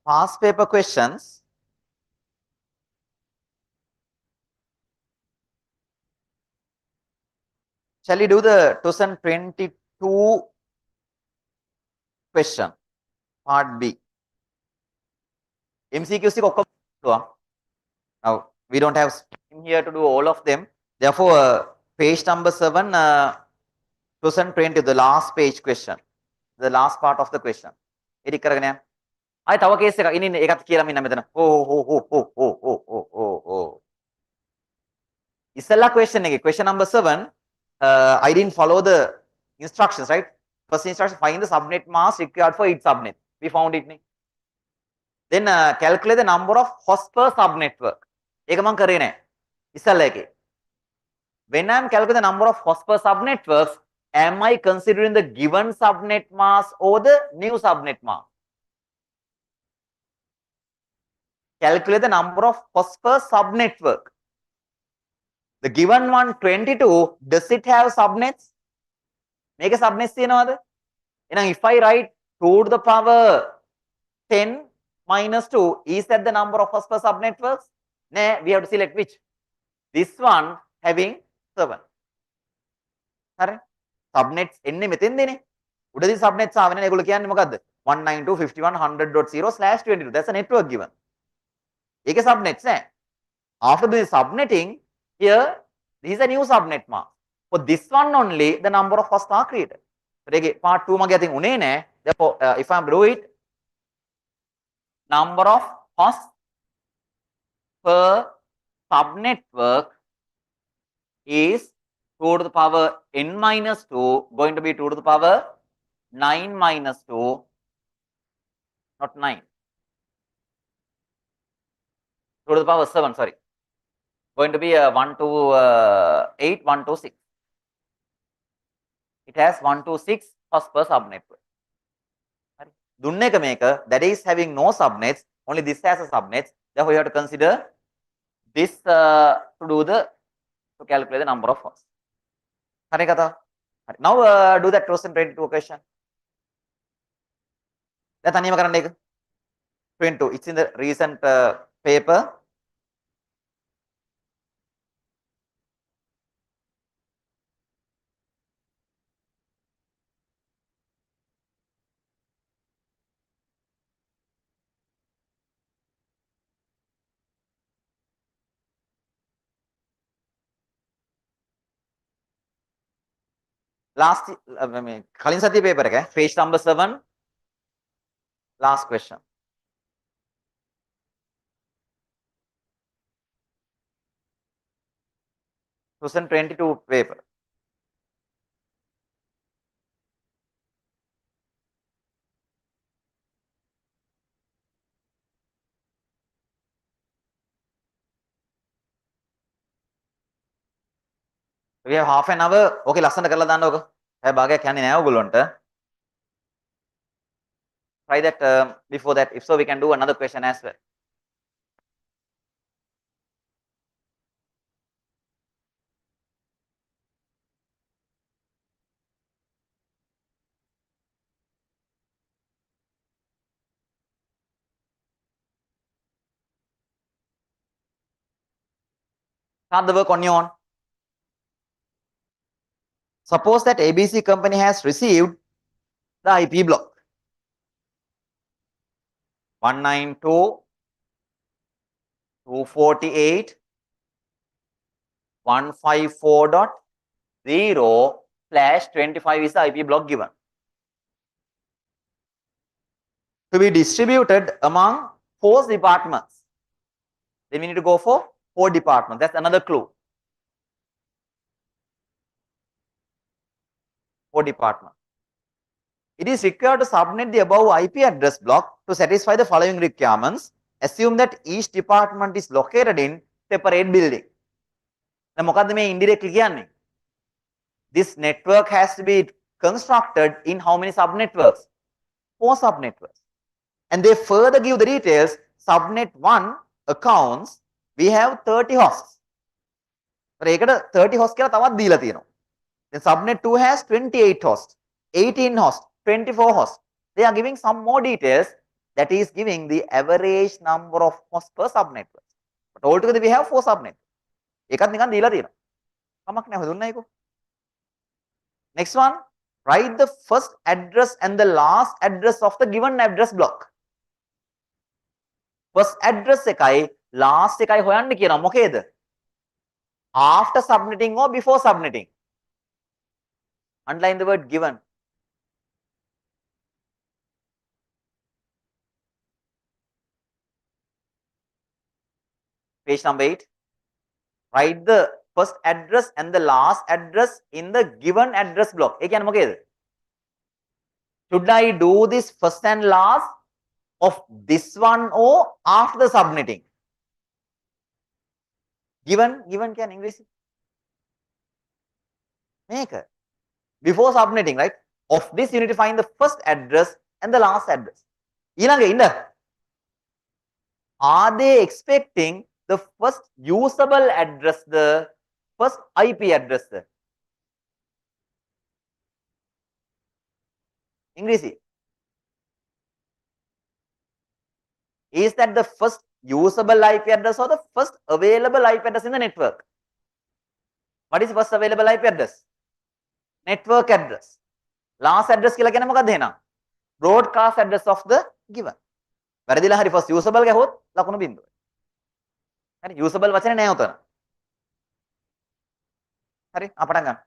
past paper questions, shall we do the 2022 question part B? MCQs ඔක්කොම පුළුවන්. Now we don't have time here to do all of them. Therefore page number 7, 2020, the last page question. the last part of the question. ඒක කරගෙන යන්න. ආයි තව case එකක් ඉන්න ඒකත් කියලා මෙන්න මෙතන. ඉස්සෙල්ලා question එකේ question number 7 I didn't follow the instructions, right? First instruction, find the subnet mask required for each subnet. We found it. Then calculate the number of hosts per subnetwork. ඒක මම කරේ නෑ. ඉස්සෙල්ලා එකේ. When I am calculating the number of hosts per subnetworks, am I considering the given subnet mask or the new subnet mask? Calculate the number of hosts per subnetwork. The given one 22, does it have subnets? Make a subnets තියනවද? එහෙනම් if I write 2 to the power 10 minus 2, is that the number of hosts per subnetworks? No, we have to select which. This one having 7. හරි? Subnets එන්නේ මෙතෙන්දනේ. උඩදී subnets ආවෙ නේ. ඒගොල්ලෝ කියන්නේ මොකද්ද? 192.51.100.0/22. That's a network given. ඒකේ subnets නෑ. After the subnetting, here this is a new subnet mask. For this one only, the number of hosts are created. So ඒකේ part 2 මගේ අතින් උනේ නෑ. Therefore, if I do it, number of hosts per subnetwork is 2 to the power n minus 2 going to be 2 to the power 9 minus 2, not 9, 2 to the power 7, sorry, going to be 1 to 8, 1 to 6. It has 1 to 6 hosts per subnetwork. දුන්න එක මේක, that is having no subnets, only this has a subnets. Therefore, you have to consider this to calculate the number of hosts. හරි කතාව. හරි. Now do that 2022 question. දැන් තනියම කරන්න ඒක. 22. It's in the recent paper. Last කලින් සතියේ paper එක page number 7 last question. (2022) paper. We have half an hour. Okay, ලස්සන කරලා දාන්න ඕක. හැබැයි භාගයක් යන්නේ නෑ ඔයගොල්ලන්ට. Try that before that. If so, we can do another question as well. Start the work on your own. Suppose that ABC company has received the IP block 192.248.154.0/25 is the IP block given. To be distributed among 4 departments. Then we need to go for 4 departments. That's another clue. 4 departments. It is required to subnet the above IP address block to satisfy the following requirements. Assume that each department is located in separate building. Now, මොකද්ද මේ indirectly කියන්නේ? This network has to be constructed in how many subnetworks? 4 subnetworks. And they further give the details. Subnet 1 accounts, we have 30 hosts. ඒකට 30 hosts කියලා තවත් දීලා තියෙනවා. Then subnet 2 has 28 hosts, 18 hosts, 24 hosts. They are giving some more details. That is giving the average number of hosts per subnetwork. But altogether we have 4 subnets. ඒකත් නිකන් දීලා තියෙනවා. කමක් නැහැ දුන්නයි කො. Next one, write the first address and the last address of the given address block. First address එකයි last එකයි හොයන්න කියනවා. මොකේද? After subnetting or before subnetting. Underline the word given. Page number 8. Write the first address and the last address in the given address block. Should I do this first and last of this one or after the submitting? Given can English. Make before submitting, right? Of this, you need to find the first address and the last address. Are they expecting the first usable address, the first IP address? English. Is that the first usable IP address or the first available IP address in the network? What is first available IP address? Network address. Last address කියලා කියන්නේ මොකක්ද එහෙනම්? Broadcast address of the given. වැරදිලා හරි first usable ගැහුවොත් ලකුණු බින්දුවයි. හරි usable වචනේ නෑ උතන. හරි අපටන් ගන්න.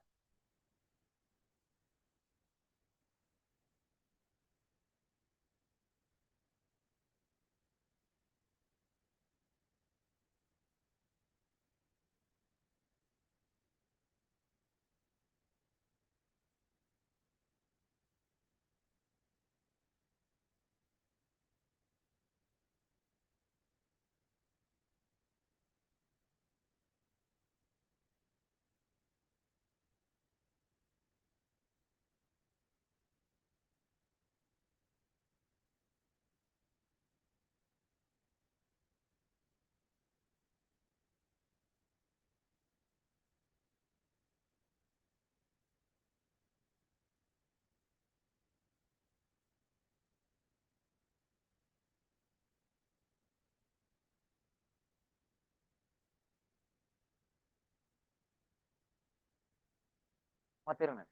මට තේරුණා.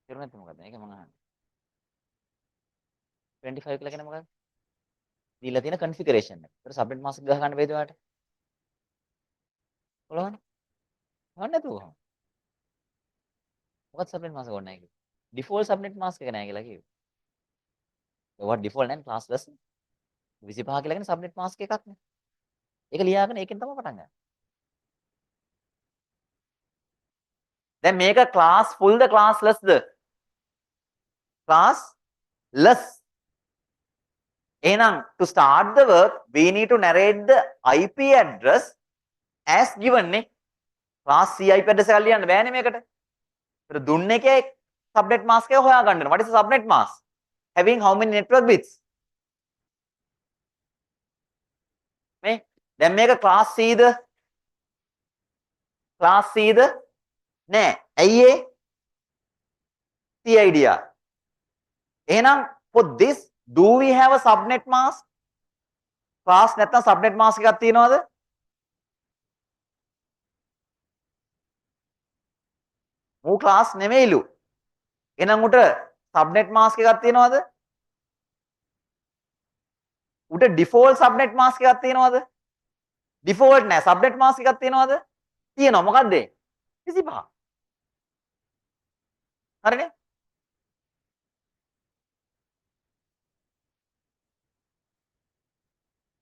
තේරුණා නැත්නම් මොකක්ද? මේක මම අහන්නේ. 25 කියලා කියන්නේ මොකක්ද? දීලා තියෙන configuration එක. ඒතර subnet mask ගහ ගන්න බැයිද ඔයාලට? බලන්න. ගන්න නැතුව. මොකක්ද subnet mask ඕනේ නැහැ කිව්වේ? default subnet mask එක නැහැ කියලා කිව්වේ. ඒවා default නැහැ classless. 25 කියලා කියන්නේ subnet mask එකක් නේ. ඒක ලියාගෙන ඒකෙන් තමයි පටන් ගන්න. දැන් මේක class full ද classless ද? classless. එහෙනම් to start the work we need to narrate the IP address as given නේ. class C IP address එකක් ලියන්න බෑනේ මේකට. ඒතර දුන්න එකේ subnet mask එක හොයා ගන්න වෙනවා. What is the subnet mask? Having how many network bits? මේ දැන් මේක class C ද? class C ද? නෑ. ඇයි ඒ? CID. එහෙනම් for this do we have a subnet mask? class නැත්නම් subnet mask එකක් තියනවද? මූ class නෙමෙයිලු. එහෙනම් උට subnet mask එකක් තියනවද? උට default subnet mask එකක් තියනවද? default නෑ subnet mask එකක් තියනවද? තියෙනවා. මොකද්ද ඒ? 25. හරිනේ?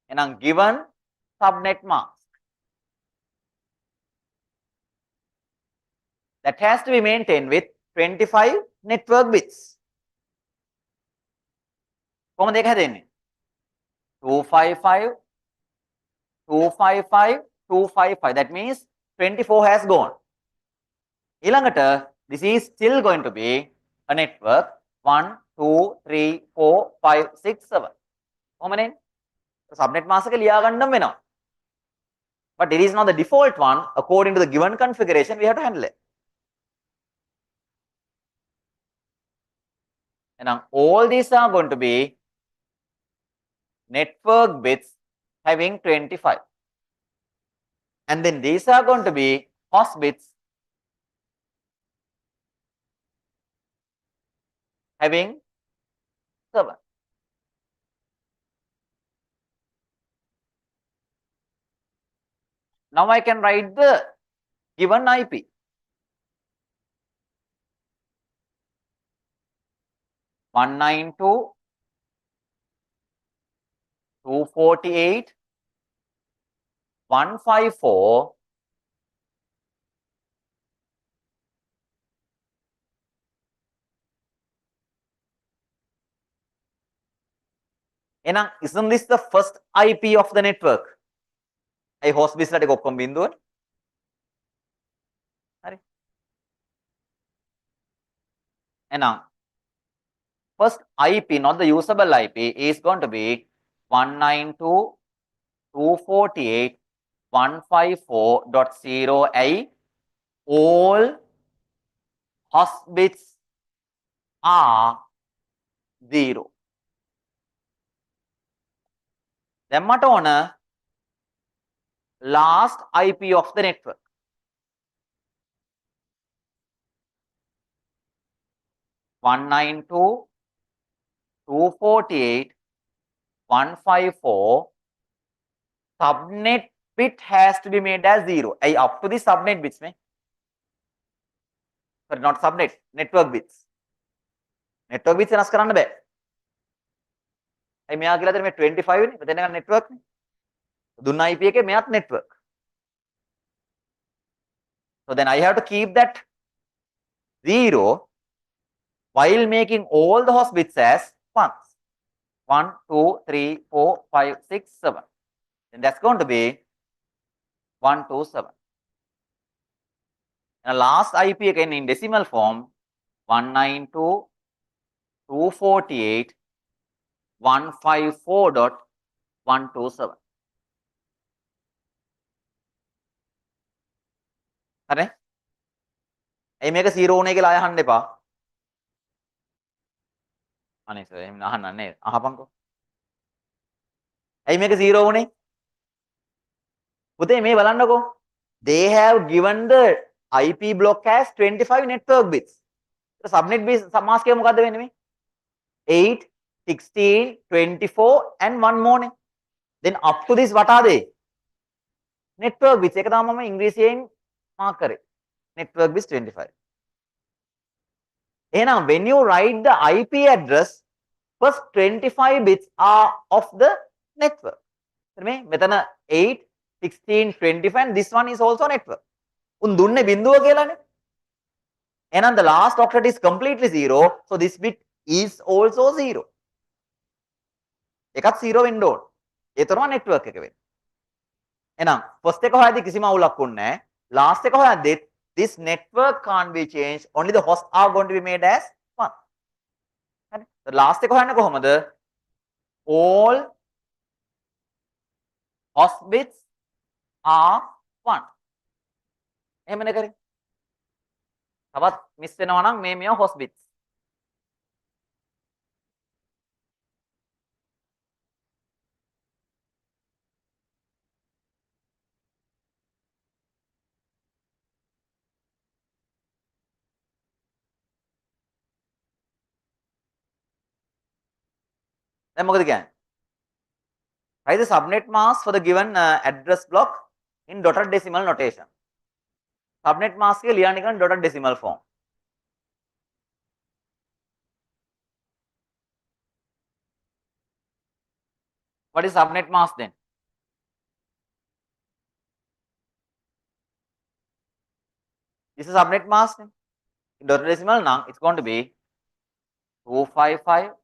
එහෙනම් given subnet mask that has to be maintained with 25 network bits. කොහොමද ඒක හැදෙන්නේ? 255 255 255. That means 24 has gone. ඊළඟට this is still going to be a network 1 2 3 4 5 6 7. කොහොමනේ? subnet mask එක ලියා ගන්නම වෙනවා. But it is not the default one. According to the given configuration, we have to handle it. And now all these are going to be network bits having 25. And then these are going to be host bits having 7. Now I can write the given IP. (192 248, 154, isn't this the first IP of the network? I host business එක ඔක්කොම බින්දුවනේ. හරි. එහෙනම් first IP, not the usable IP, is going to be 192.248.154.0A. All host bits are 0. දැන් මට ඕන last IP of the network. One nine two 248 154 subnet bit has to be made as 0. Up to the subnet bits में. Sorry, not subnet, network bits. Network bits වෙනස් කරන්න බෑ. මෙයා කියලා දෙන්නේ 25 නේ. මෙතන ගන්න network නේ. දුන්න IP එකේ මෙයාත් network. So then I have to keep that 0 while making all the host bits as 1s. 1, 2, 3, 4, 5, 6, 7. Then that's going to be 127. And the last IP again in decimal form 192.248.154.127. හරි? එයි මේක 0 වුණේ කියලා ආය අහන්න එපා. අනේ සර් එහෙම අහන්න නෑ. අහපන්කෝ. එයි මේක 0 වුණේ? පුතේ මේ බලන්නකෝ. They have given the IP block as 25 network bits. The subnet bits mask එක මොකද්ද වෙන්නේ මේ? 8, 16, 24 and one more නේ. Then up to this what are they? Network bits. ඒක තමයි මම ඉංග්‍රීසියෙන් mark කරේ. Network bits 25. එහෙනම් when you write the IP address, first 25 bits are of the network. මේ මෙතන 8, 16, 25 and this one is also network. උන් දුන්නේ බිඳුව කියලානේ. එහෙනම් the last octet is completely 0, so this bit is also 0. එකත් 0 වෙන්න ඕන. ඒ තරම network එක වෙන්නේ. එහෙනම් first එක හොයද්දි කිසිම අවුලක් වුන්නේ නැහැ. Last එක හොයද්දි this network can't be changed, only the hosts are going to be made as 1. හරි. the last එක හොයන්නේ කොහොමද? all host bits are 1. එහෙමනේ කරේ. තවත් මිස් වෙනවා නම් මේ host bits. දැන් මොකද කියන්නේ? Write the subnet mask for the given address block in dotted decimal notation. Subnet mask එක ලියන්න කියන dotted decimal form. What is subnet mask then? This is subnet mask. In dotted decimal now it's going to be 255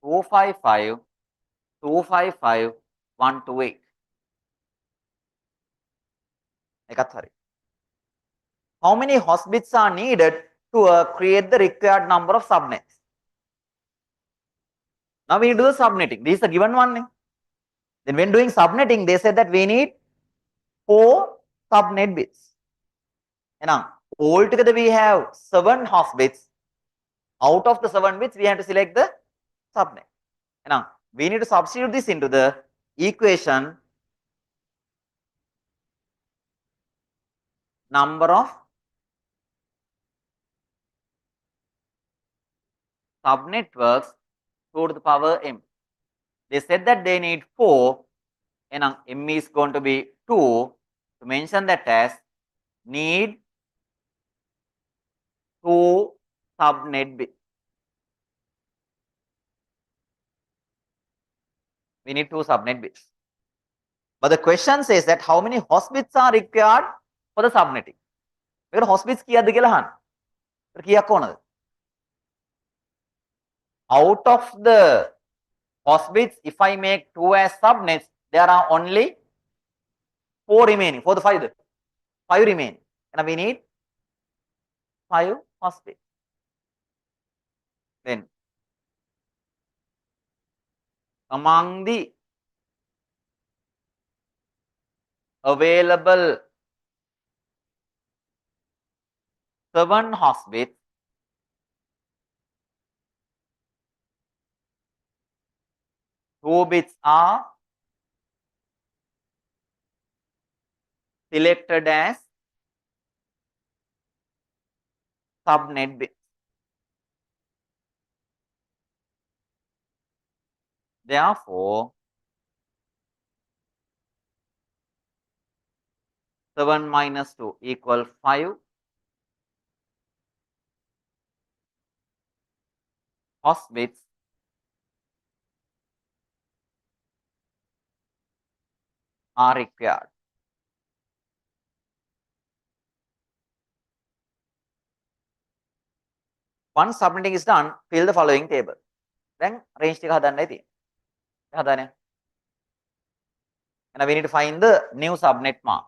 255 255 128. එකත් හරි. How many host bits are needed to create the required number of subnets? Now we do the subnetting. This is the given one. Then when doing subnetting, they said that we need 4 subnet bits. And now altogether we have 7 host bits. Out of the 7 bits, we have to select the subnet. And now we need to substitute this into the equation number of subnetworks 2 to the power m. They said that they need 4, and now m is going to be 2. To mention that as need 2 subnet bits. We need 2 subnet bits. But the question says that how many host bits are required for the subnetting. මේකට host bits කීයක්ද කියලා අහන්න. ඒකට කීයක් ඕනද? Out of the host bits, if I make 2 as subnets, there are only 4 remaining. 4 the 5 5 remaining. And we need 5 host bits. Then among the available 7 host bits, 2 bits are selected as subnet bits. Therefore, 7 minus 2 equal 5 host bits are required. Once subnetting is done, fill the following table. Then range ටික හදන්නයි තියෙන්නේ. හදන්නේ. And we need to find the new subnet mark.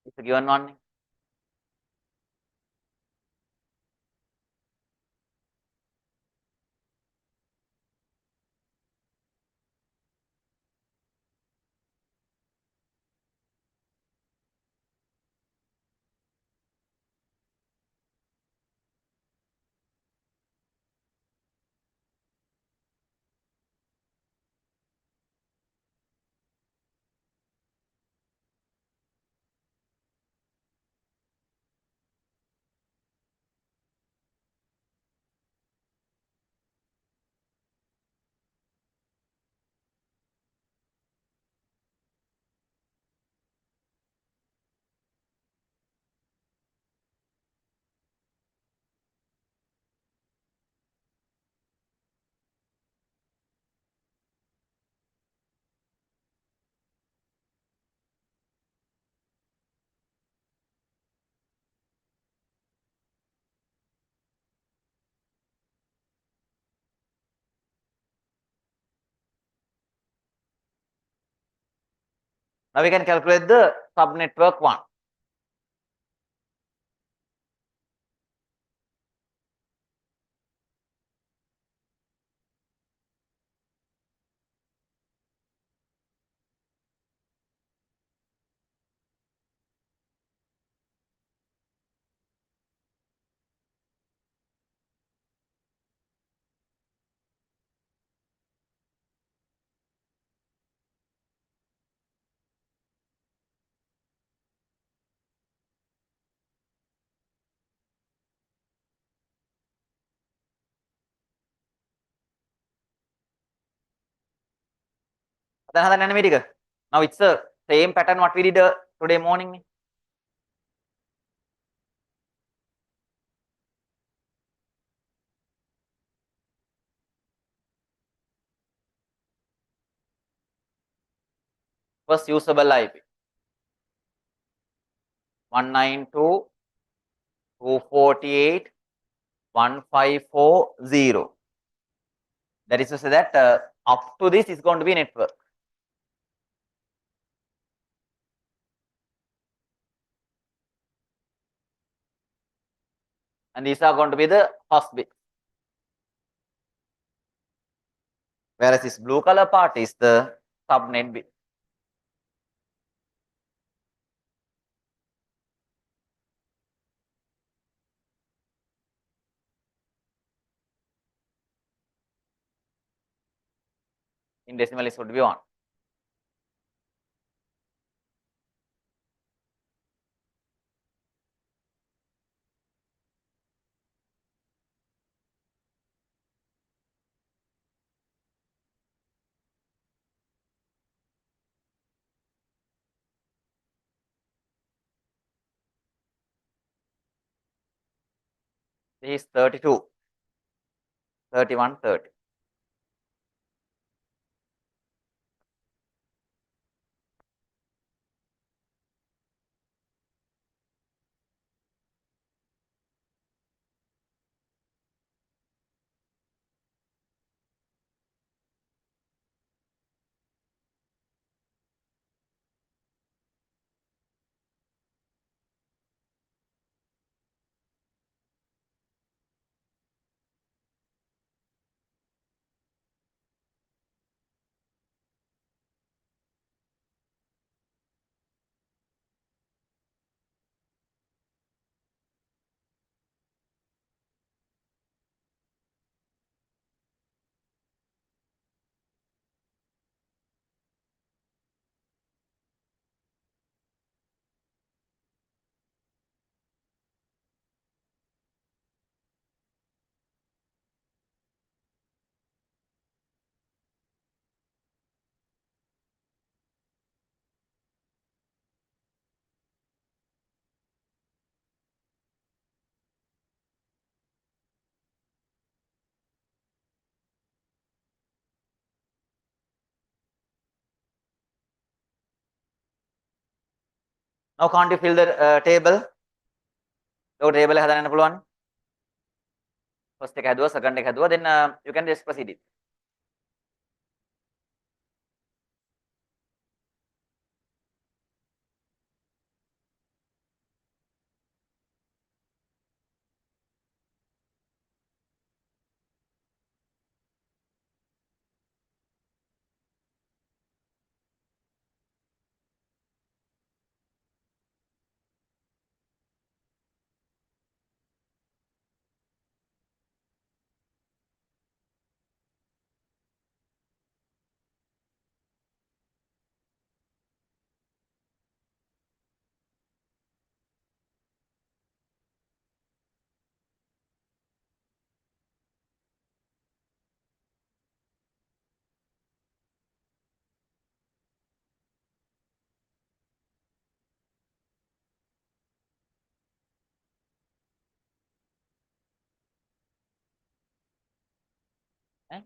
It's a given one. Now we can calculate the subnetwork 1. හදන්න මේ ටික. Now it's the same pattern what we did today morning. First usable IP 192.248.1540. That is to say that up to this is going to be network. And these are going to be the host bits. Whereas this blue color part is the subnet bit. In decimal it would be 1. This is 32, 31, 30. Now can't you fill the table? So table එක හදාගන්න පුළුවන්. First එක හැදුවා, second එක හැදුවා, then you can just proceed it. ඈ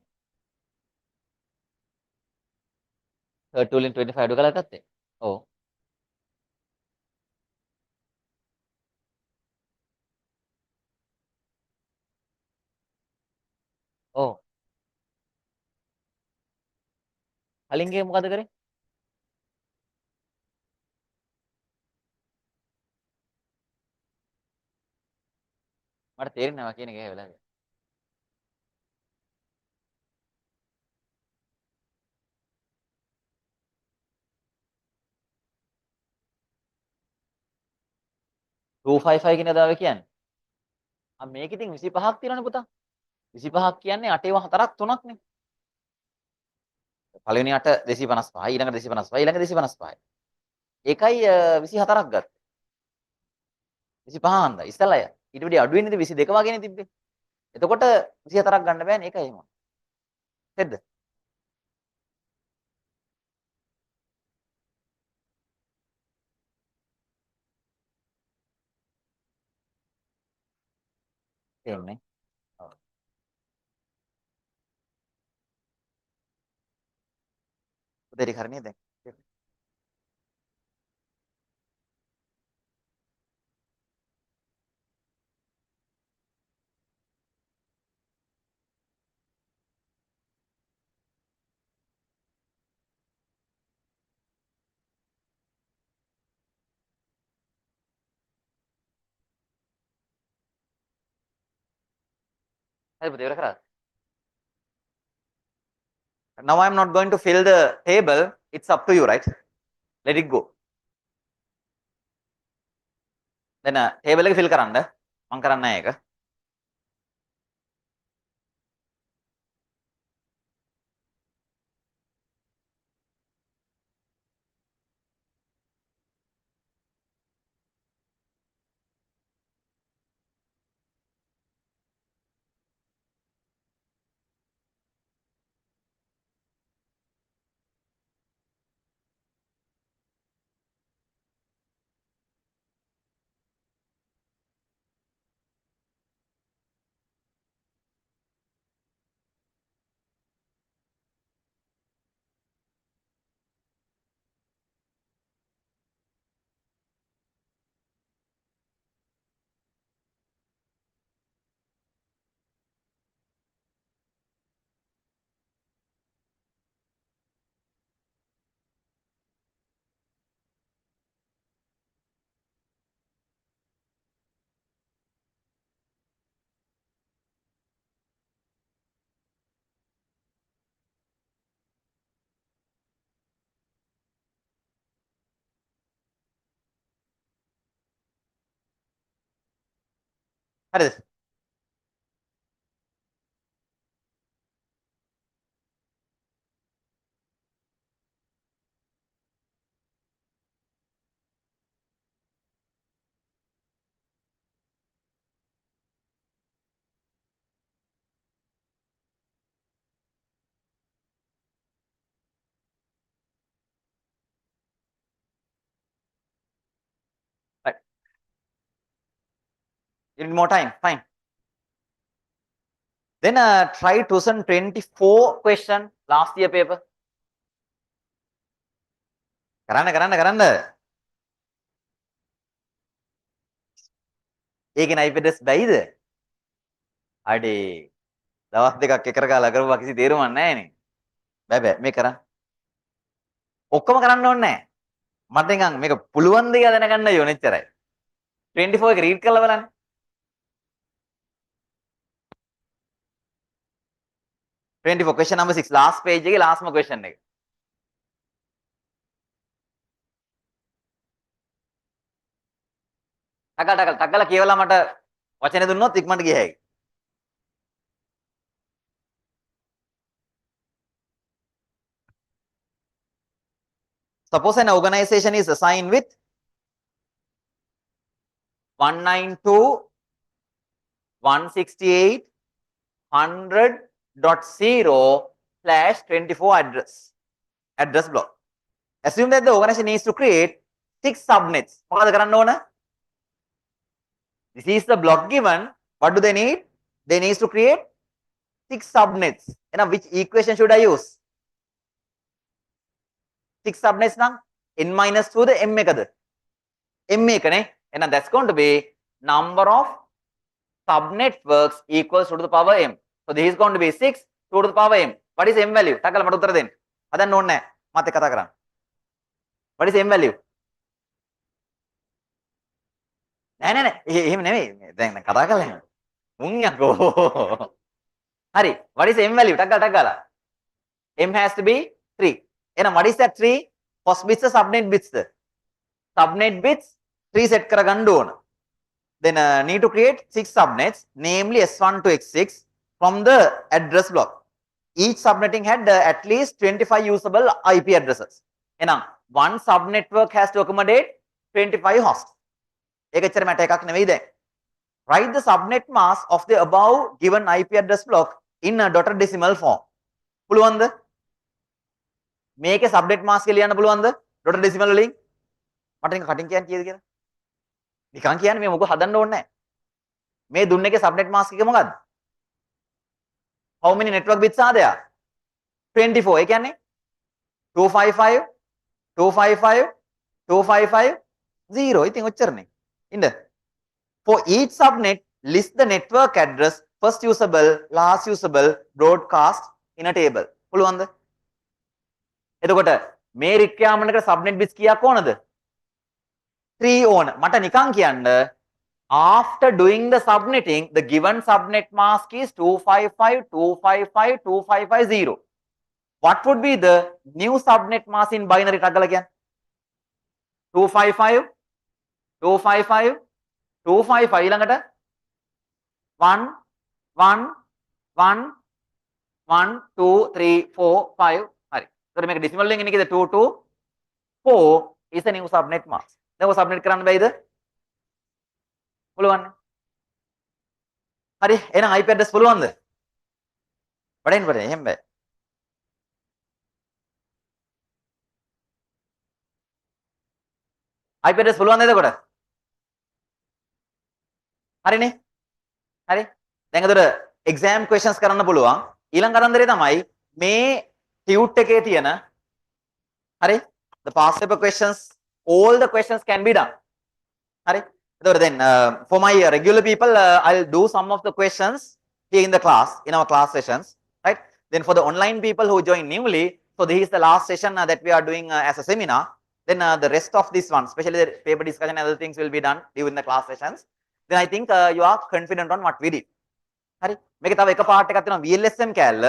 30 වලින් 25 අඩු කළා ගත්තේ. ඔව්. ඔව්. කලින් ගේ මොකද කරේ? මට තේරෙන්නේ නැහැ කියන එක ඒ වෙලාවේ. 255 කියන දාවේ කියන්නේ. මේක ඉතින් 25ක් තියෙනවනේ පුතා. 25ක් කියන්නේ 8 ඒවා 4ක් 3ක් නේ. පළවෙනි 8 255, ඊළඟ 255, ඊළඟ 255. ඒකයි 24ක් ගත්තේ. 25 හන්දා ඉස්සලා ඊට වඩා අඩු වෙන්නේ 22 වගේනේ තිබ්බේ. එතකොට 24ක් ගන්න බෑනේ ඒකයි එහෙම. හරිද? තේන්නේ. ඔව්. උදේට කරන්නේ දැන්. හරි පුතේ ඉවර කරාද? Now I am not going to fill the table. It's up to you, right? Let it go. Then table එක fill කරන්න. මම කරන්නේ නැහැ ඒක. හරිද? Right. You need more time. Fine. Then try 2024 question last year paper. කරන්න. ඒකේ IP address බැයිද? අඩේ. දවස් දෙකක් එකට ගාලා කරපුවා කිසි තේරුමක් නැහැ නේ. බෑ මේ කරන්න. ඔක්කොම කරන්න ඕනේ නැහැ. මට නිකන් මේක පුළුවන් ද කියලා දැනගන්න ඕනේ එච්චරයි. 24 එක රීඩ් කරලා බලන්න. question number 6 last page එකේ lastම question එක. ටකලා කියවලා මට වචන දුන්නොත් ඉක්මනට ගිය හැකියි. Suppose an organization is assigned with 192.168.100.0/24 address block. Assume that the organization needs to create 6 subnets. මොකද කරන්න ඕන? This is the block given. What do they need? They need to create 6 subnets. Now, which equation should I use? 6 subnets නම් n minus 2 the m එකද? m එක නේ. එහෙනම් that's going to be number of subnetworks equals to the power m. So this is going to be 6 to the power m. What is m value? ටකලා මට උත්තර දෙන්න. හදන්න ඕනේ නැහැ. මත් එක්ක කතා කරන්න. What is m value? නෑ. එහෙම නෙමෙයි. දැන් කතා කරලා එහෙම. මුන් යකෝ. හරි. What is m value? ටකලා. m has to be 3. එහෙනම් what is that 3? First bits the subnet bits the. Subnet bits 3 set කරගන්න ඕන. Then need to create 6 subnets, namely S1 to X6 from the address block. Each subnetting had at least 25 usable IP addresses. එහෙනම් one subnetwork has to accommodate 25 hosts. ඒක එච්චර මට එකක් නෙවෙයි දැන්. Write the subnet mask of the above given IP address block in a dotted decimal form. පුළුවන්ද? මේකේ subnet mask එක ලියන්න පුළුවන්ද? dotted decimal වලින්? මට නිකන් කටින් කියන්න කීයද කියලා? නිකන් කියන්නේ මේ මොකද හදන්න ඕනේ නැහැ. මේ දුන්න එකේ subnet mask එක මොකද්ද? How many network bits are there? 24. ඒ කියන්නේ 255 255 255 0. ඉතින් ඔච්චරනේ. ඉන්න. For each subnet, list the network address, first usable, last usable, broadcast in a table. පුළුවන්ද? එතකොට මේ requirement එකට subnet bits කීයක් ඕනද? 3 ඕන. මට නිකන් කියන්න after doing the subnetting, the given subnet mask is 255.255.255.0. What would be the new subnet mask in binary? ටගල කියන්නේ 255 255 255 ඊළඟට 1 1 1 1 2 3 4 5 හරි. ඒතර මේක decimal එකෙන් එන්නේ කීයද? 2 2 4 is the new subnet mask. දැන් ඔය subnet කරන්න බැයිද? පුළුවන්. හරි. එහෙනම් IP address පුළුවන්ද? වඩෙන් එහෙම බෑ. IP address පුළුවන්ද එතකොට? හරිනේ. හරි. දැන් අතට exam questions කරන්න පුළුවන්. ඊළඟ කරන්දරේ තමයි මේ tute එකේ තියෙන හරි the past paper questions, all the questions can be done. හරි. එතකොට then for my regular people I'll do some of the questions here in the class, in our class sessions, right? Then for the online people who join newly, so this is the last session that we are doing as a seminar. Then the rest of this one, especially the paper discussion and other things will be done during the class sessions. Then I think you are confident on what we did. හරි. මේක තව එක part එකක් තියෙනවා VLSM කැලල.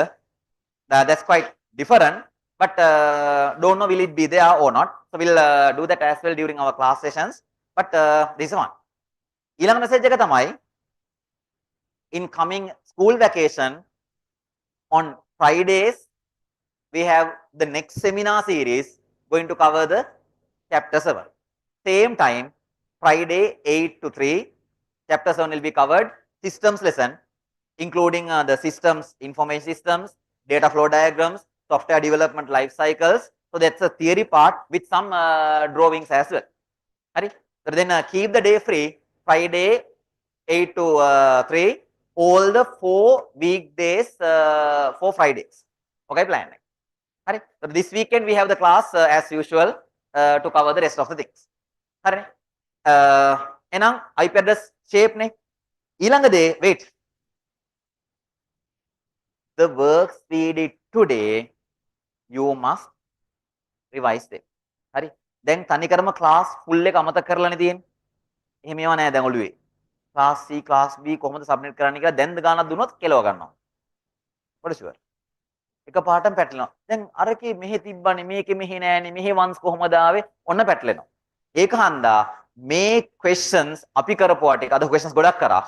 That's quite different, but don't know will it be there or not. So we'll do that as well during our class sessions. But this one. ඊළඟ message එක තමයි in coming school vacation, on Fridays, we have the next seminar series going to cover the chapter 7. Same time, Friday 8 to 3, chapter 7 will be covered, systems lesson, including the systems, information systems, data flow diagrams, software development life cycles. So that's a theory part with some drawings as well. Right? So then keep the day free, Friday 8 to 3, all the 4 weekdays for Fridays. Okay, plan. Right? So this weekend we have the class as usual to cover the rest of the things. Right? Enang IP address shape ne. ඊළඟ දේ wait. The works we did today, you must revise them. හරි. දැන් තනිකරම class full එක අමතක කරලානේ තියෙන්නේ. එහෙම ඒවා නෑ දැන් ඔළුවේ. class C, class B කොහොමද submit කරන්න කියලා දැන් ගානක් දුන්නොත් කෙලව ගන්නවා. what sure. එකපාරටම පැටලෙනවා. දැන් අරකේ මෙහෙ තිබ්බනේ මේකේ මෙහෙ නෑනේ මෙහෙ once කොහොමද ආවේ? ඔන්න පැටලෙනවා. ඒක හන්දා මේ questions අපි කරපුවා ටික අද questions ගොඩක් කරා.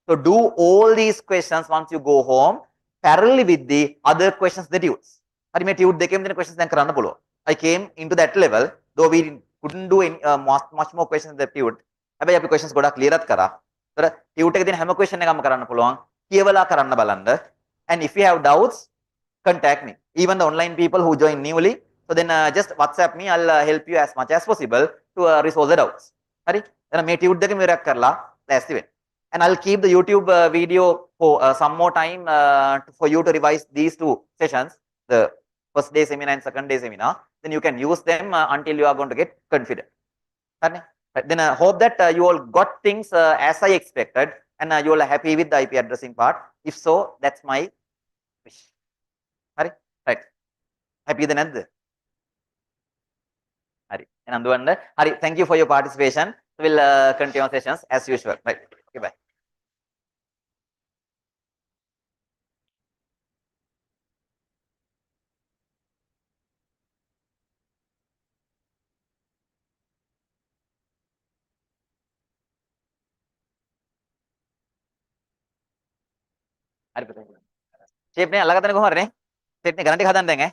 So do all these questions once you go home parallelly with the other questions that use. හරි මේ tute දෙකෙන් දෙන questions දැන් කරන්න පුළුවන්. I came into that level though we couldn't do any, much more questions in the tute. හැබැයි අපි questions ගොඩක් clear අත් කරා. ඒතර tute එකේ තියෙන හැම question එකක්ම කරන්න පුළුවන්. කියවලා කරන්න බලන්න. And if you have doubts contact me. Even the online people who join newly, so then just WhatsApp me. I'll help you as much as possible to resolve the doubts. හරි. එහෙනම් මේ tute දෙකම ඉවරයක් කරලා ලෑස්ති වෙන්න. And I'll keep the YouTube video for some more time for you to revise these 2 sessions, the first day seminar and second day seminar. Then you can use them until you are going to get confident. Right? Then I hope that you all got things as I expected and you all are happy with the IP addressing part. If so, that's my wish. Right? Right. Happy the නැද්ද? හරි. එහෙනම් දුවන්න. හරි. Thank you for your participation. We'll continue our sessions as usual. Right. Okay, bye. හරි පුතේ. Shape නේ අල්ලගත්තනේ කොහොමද නේ? සෙට් නේ ගණන් ටික හදන්න දැන් ඈ.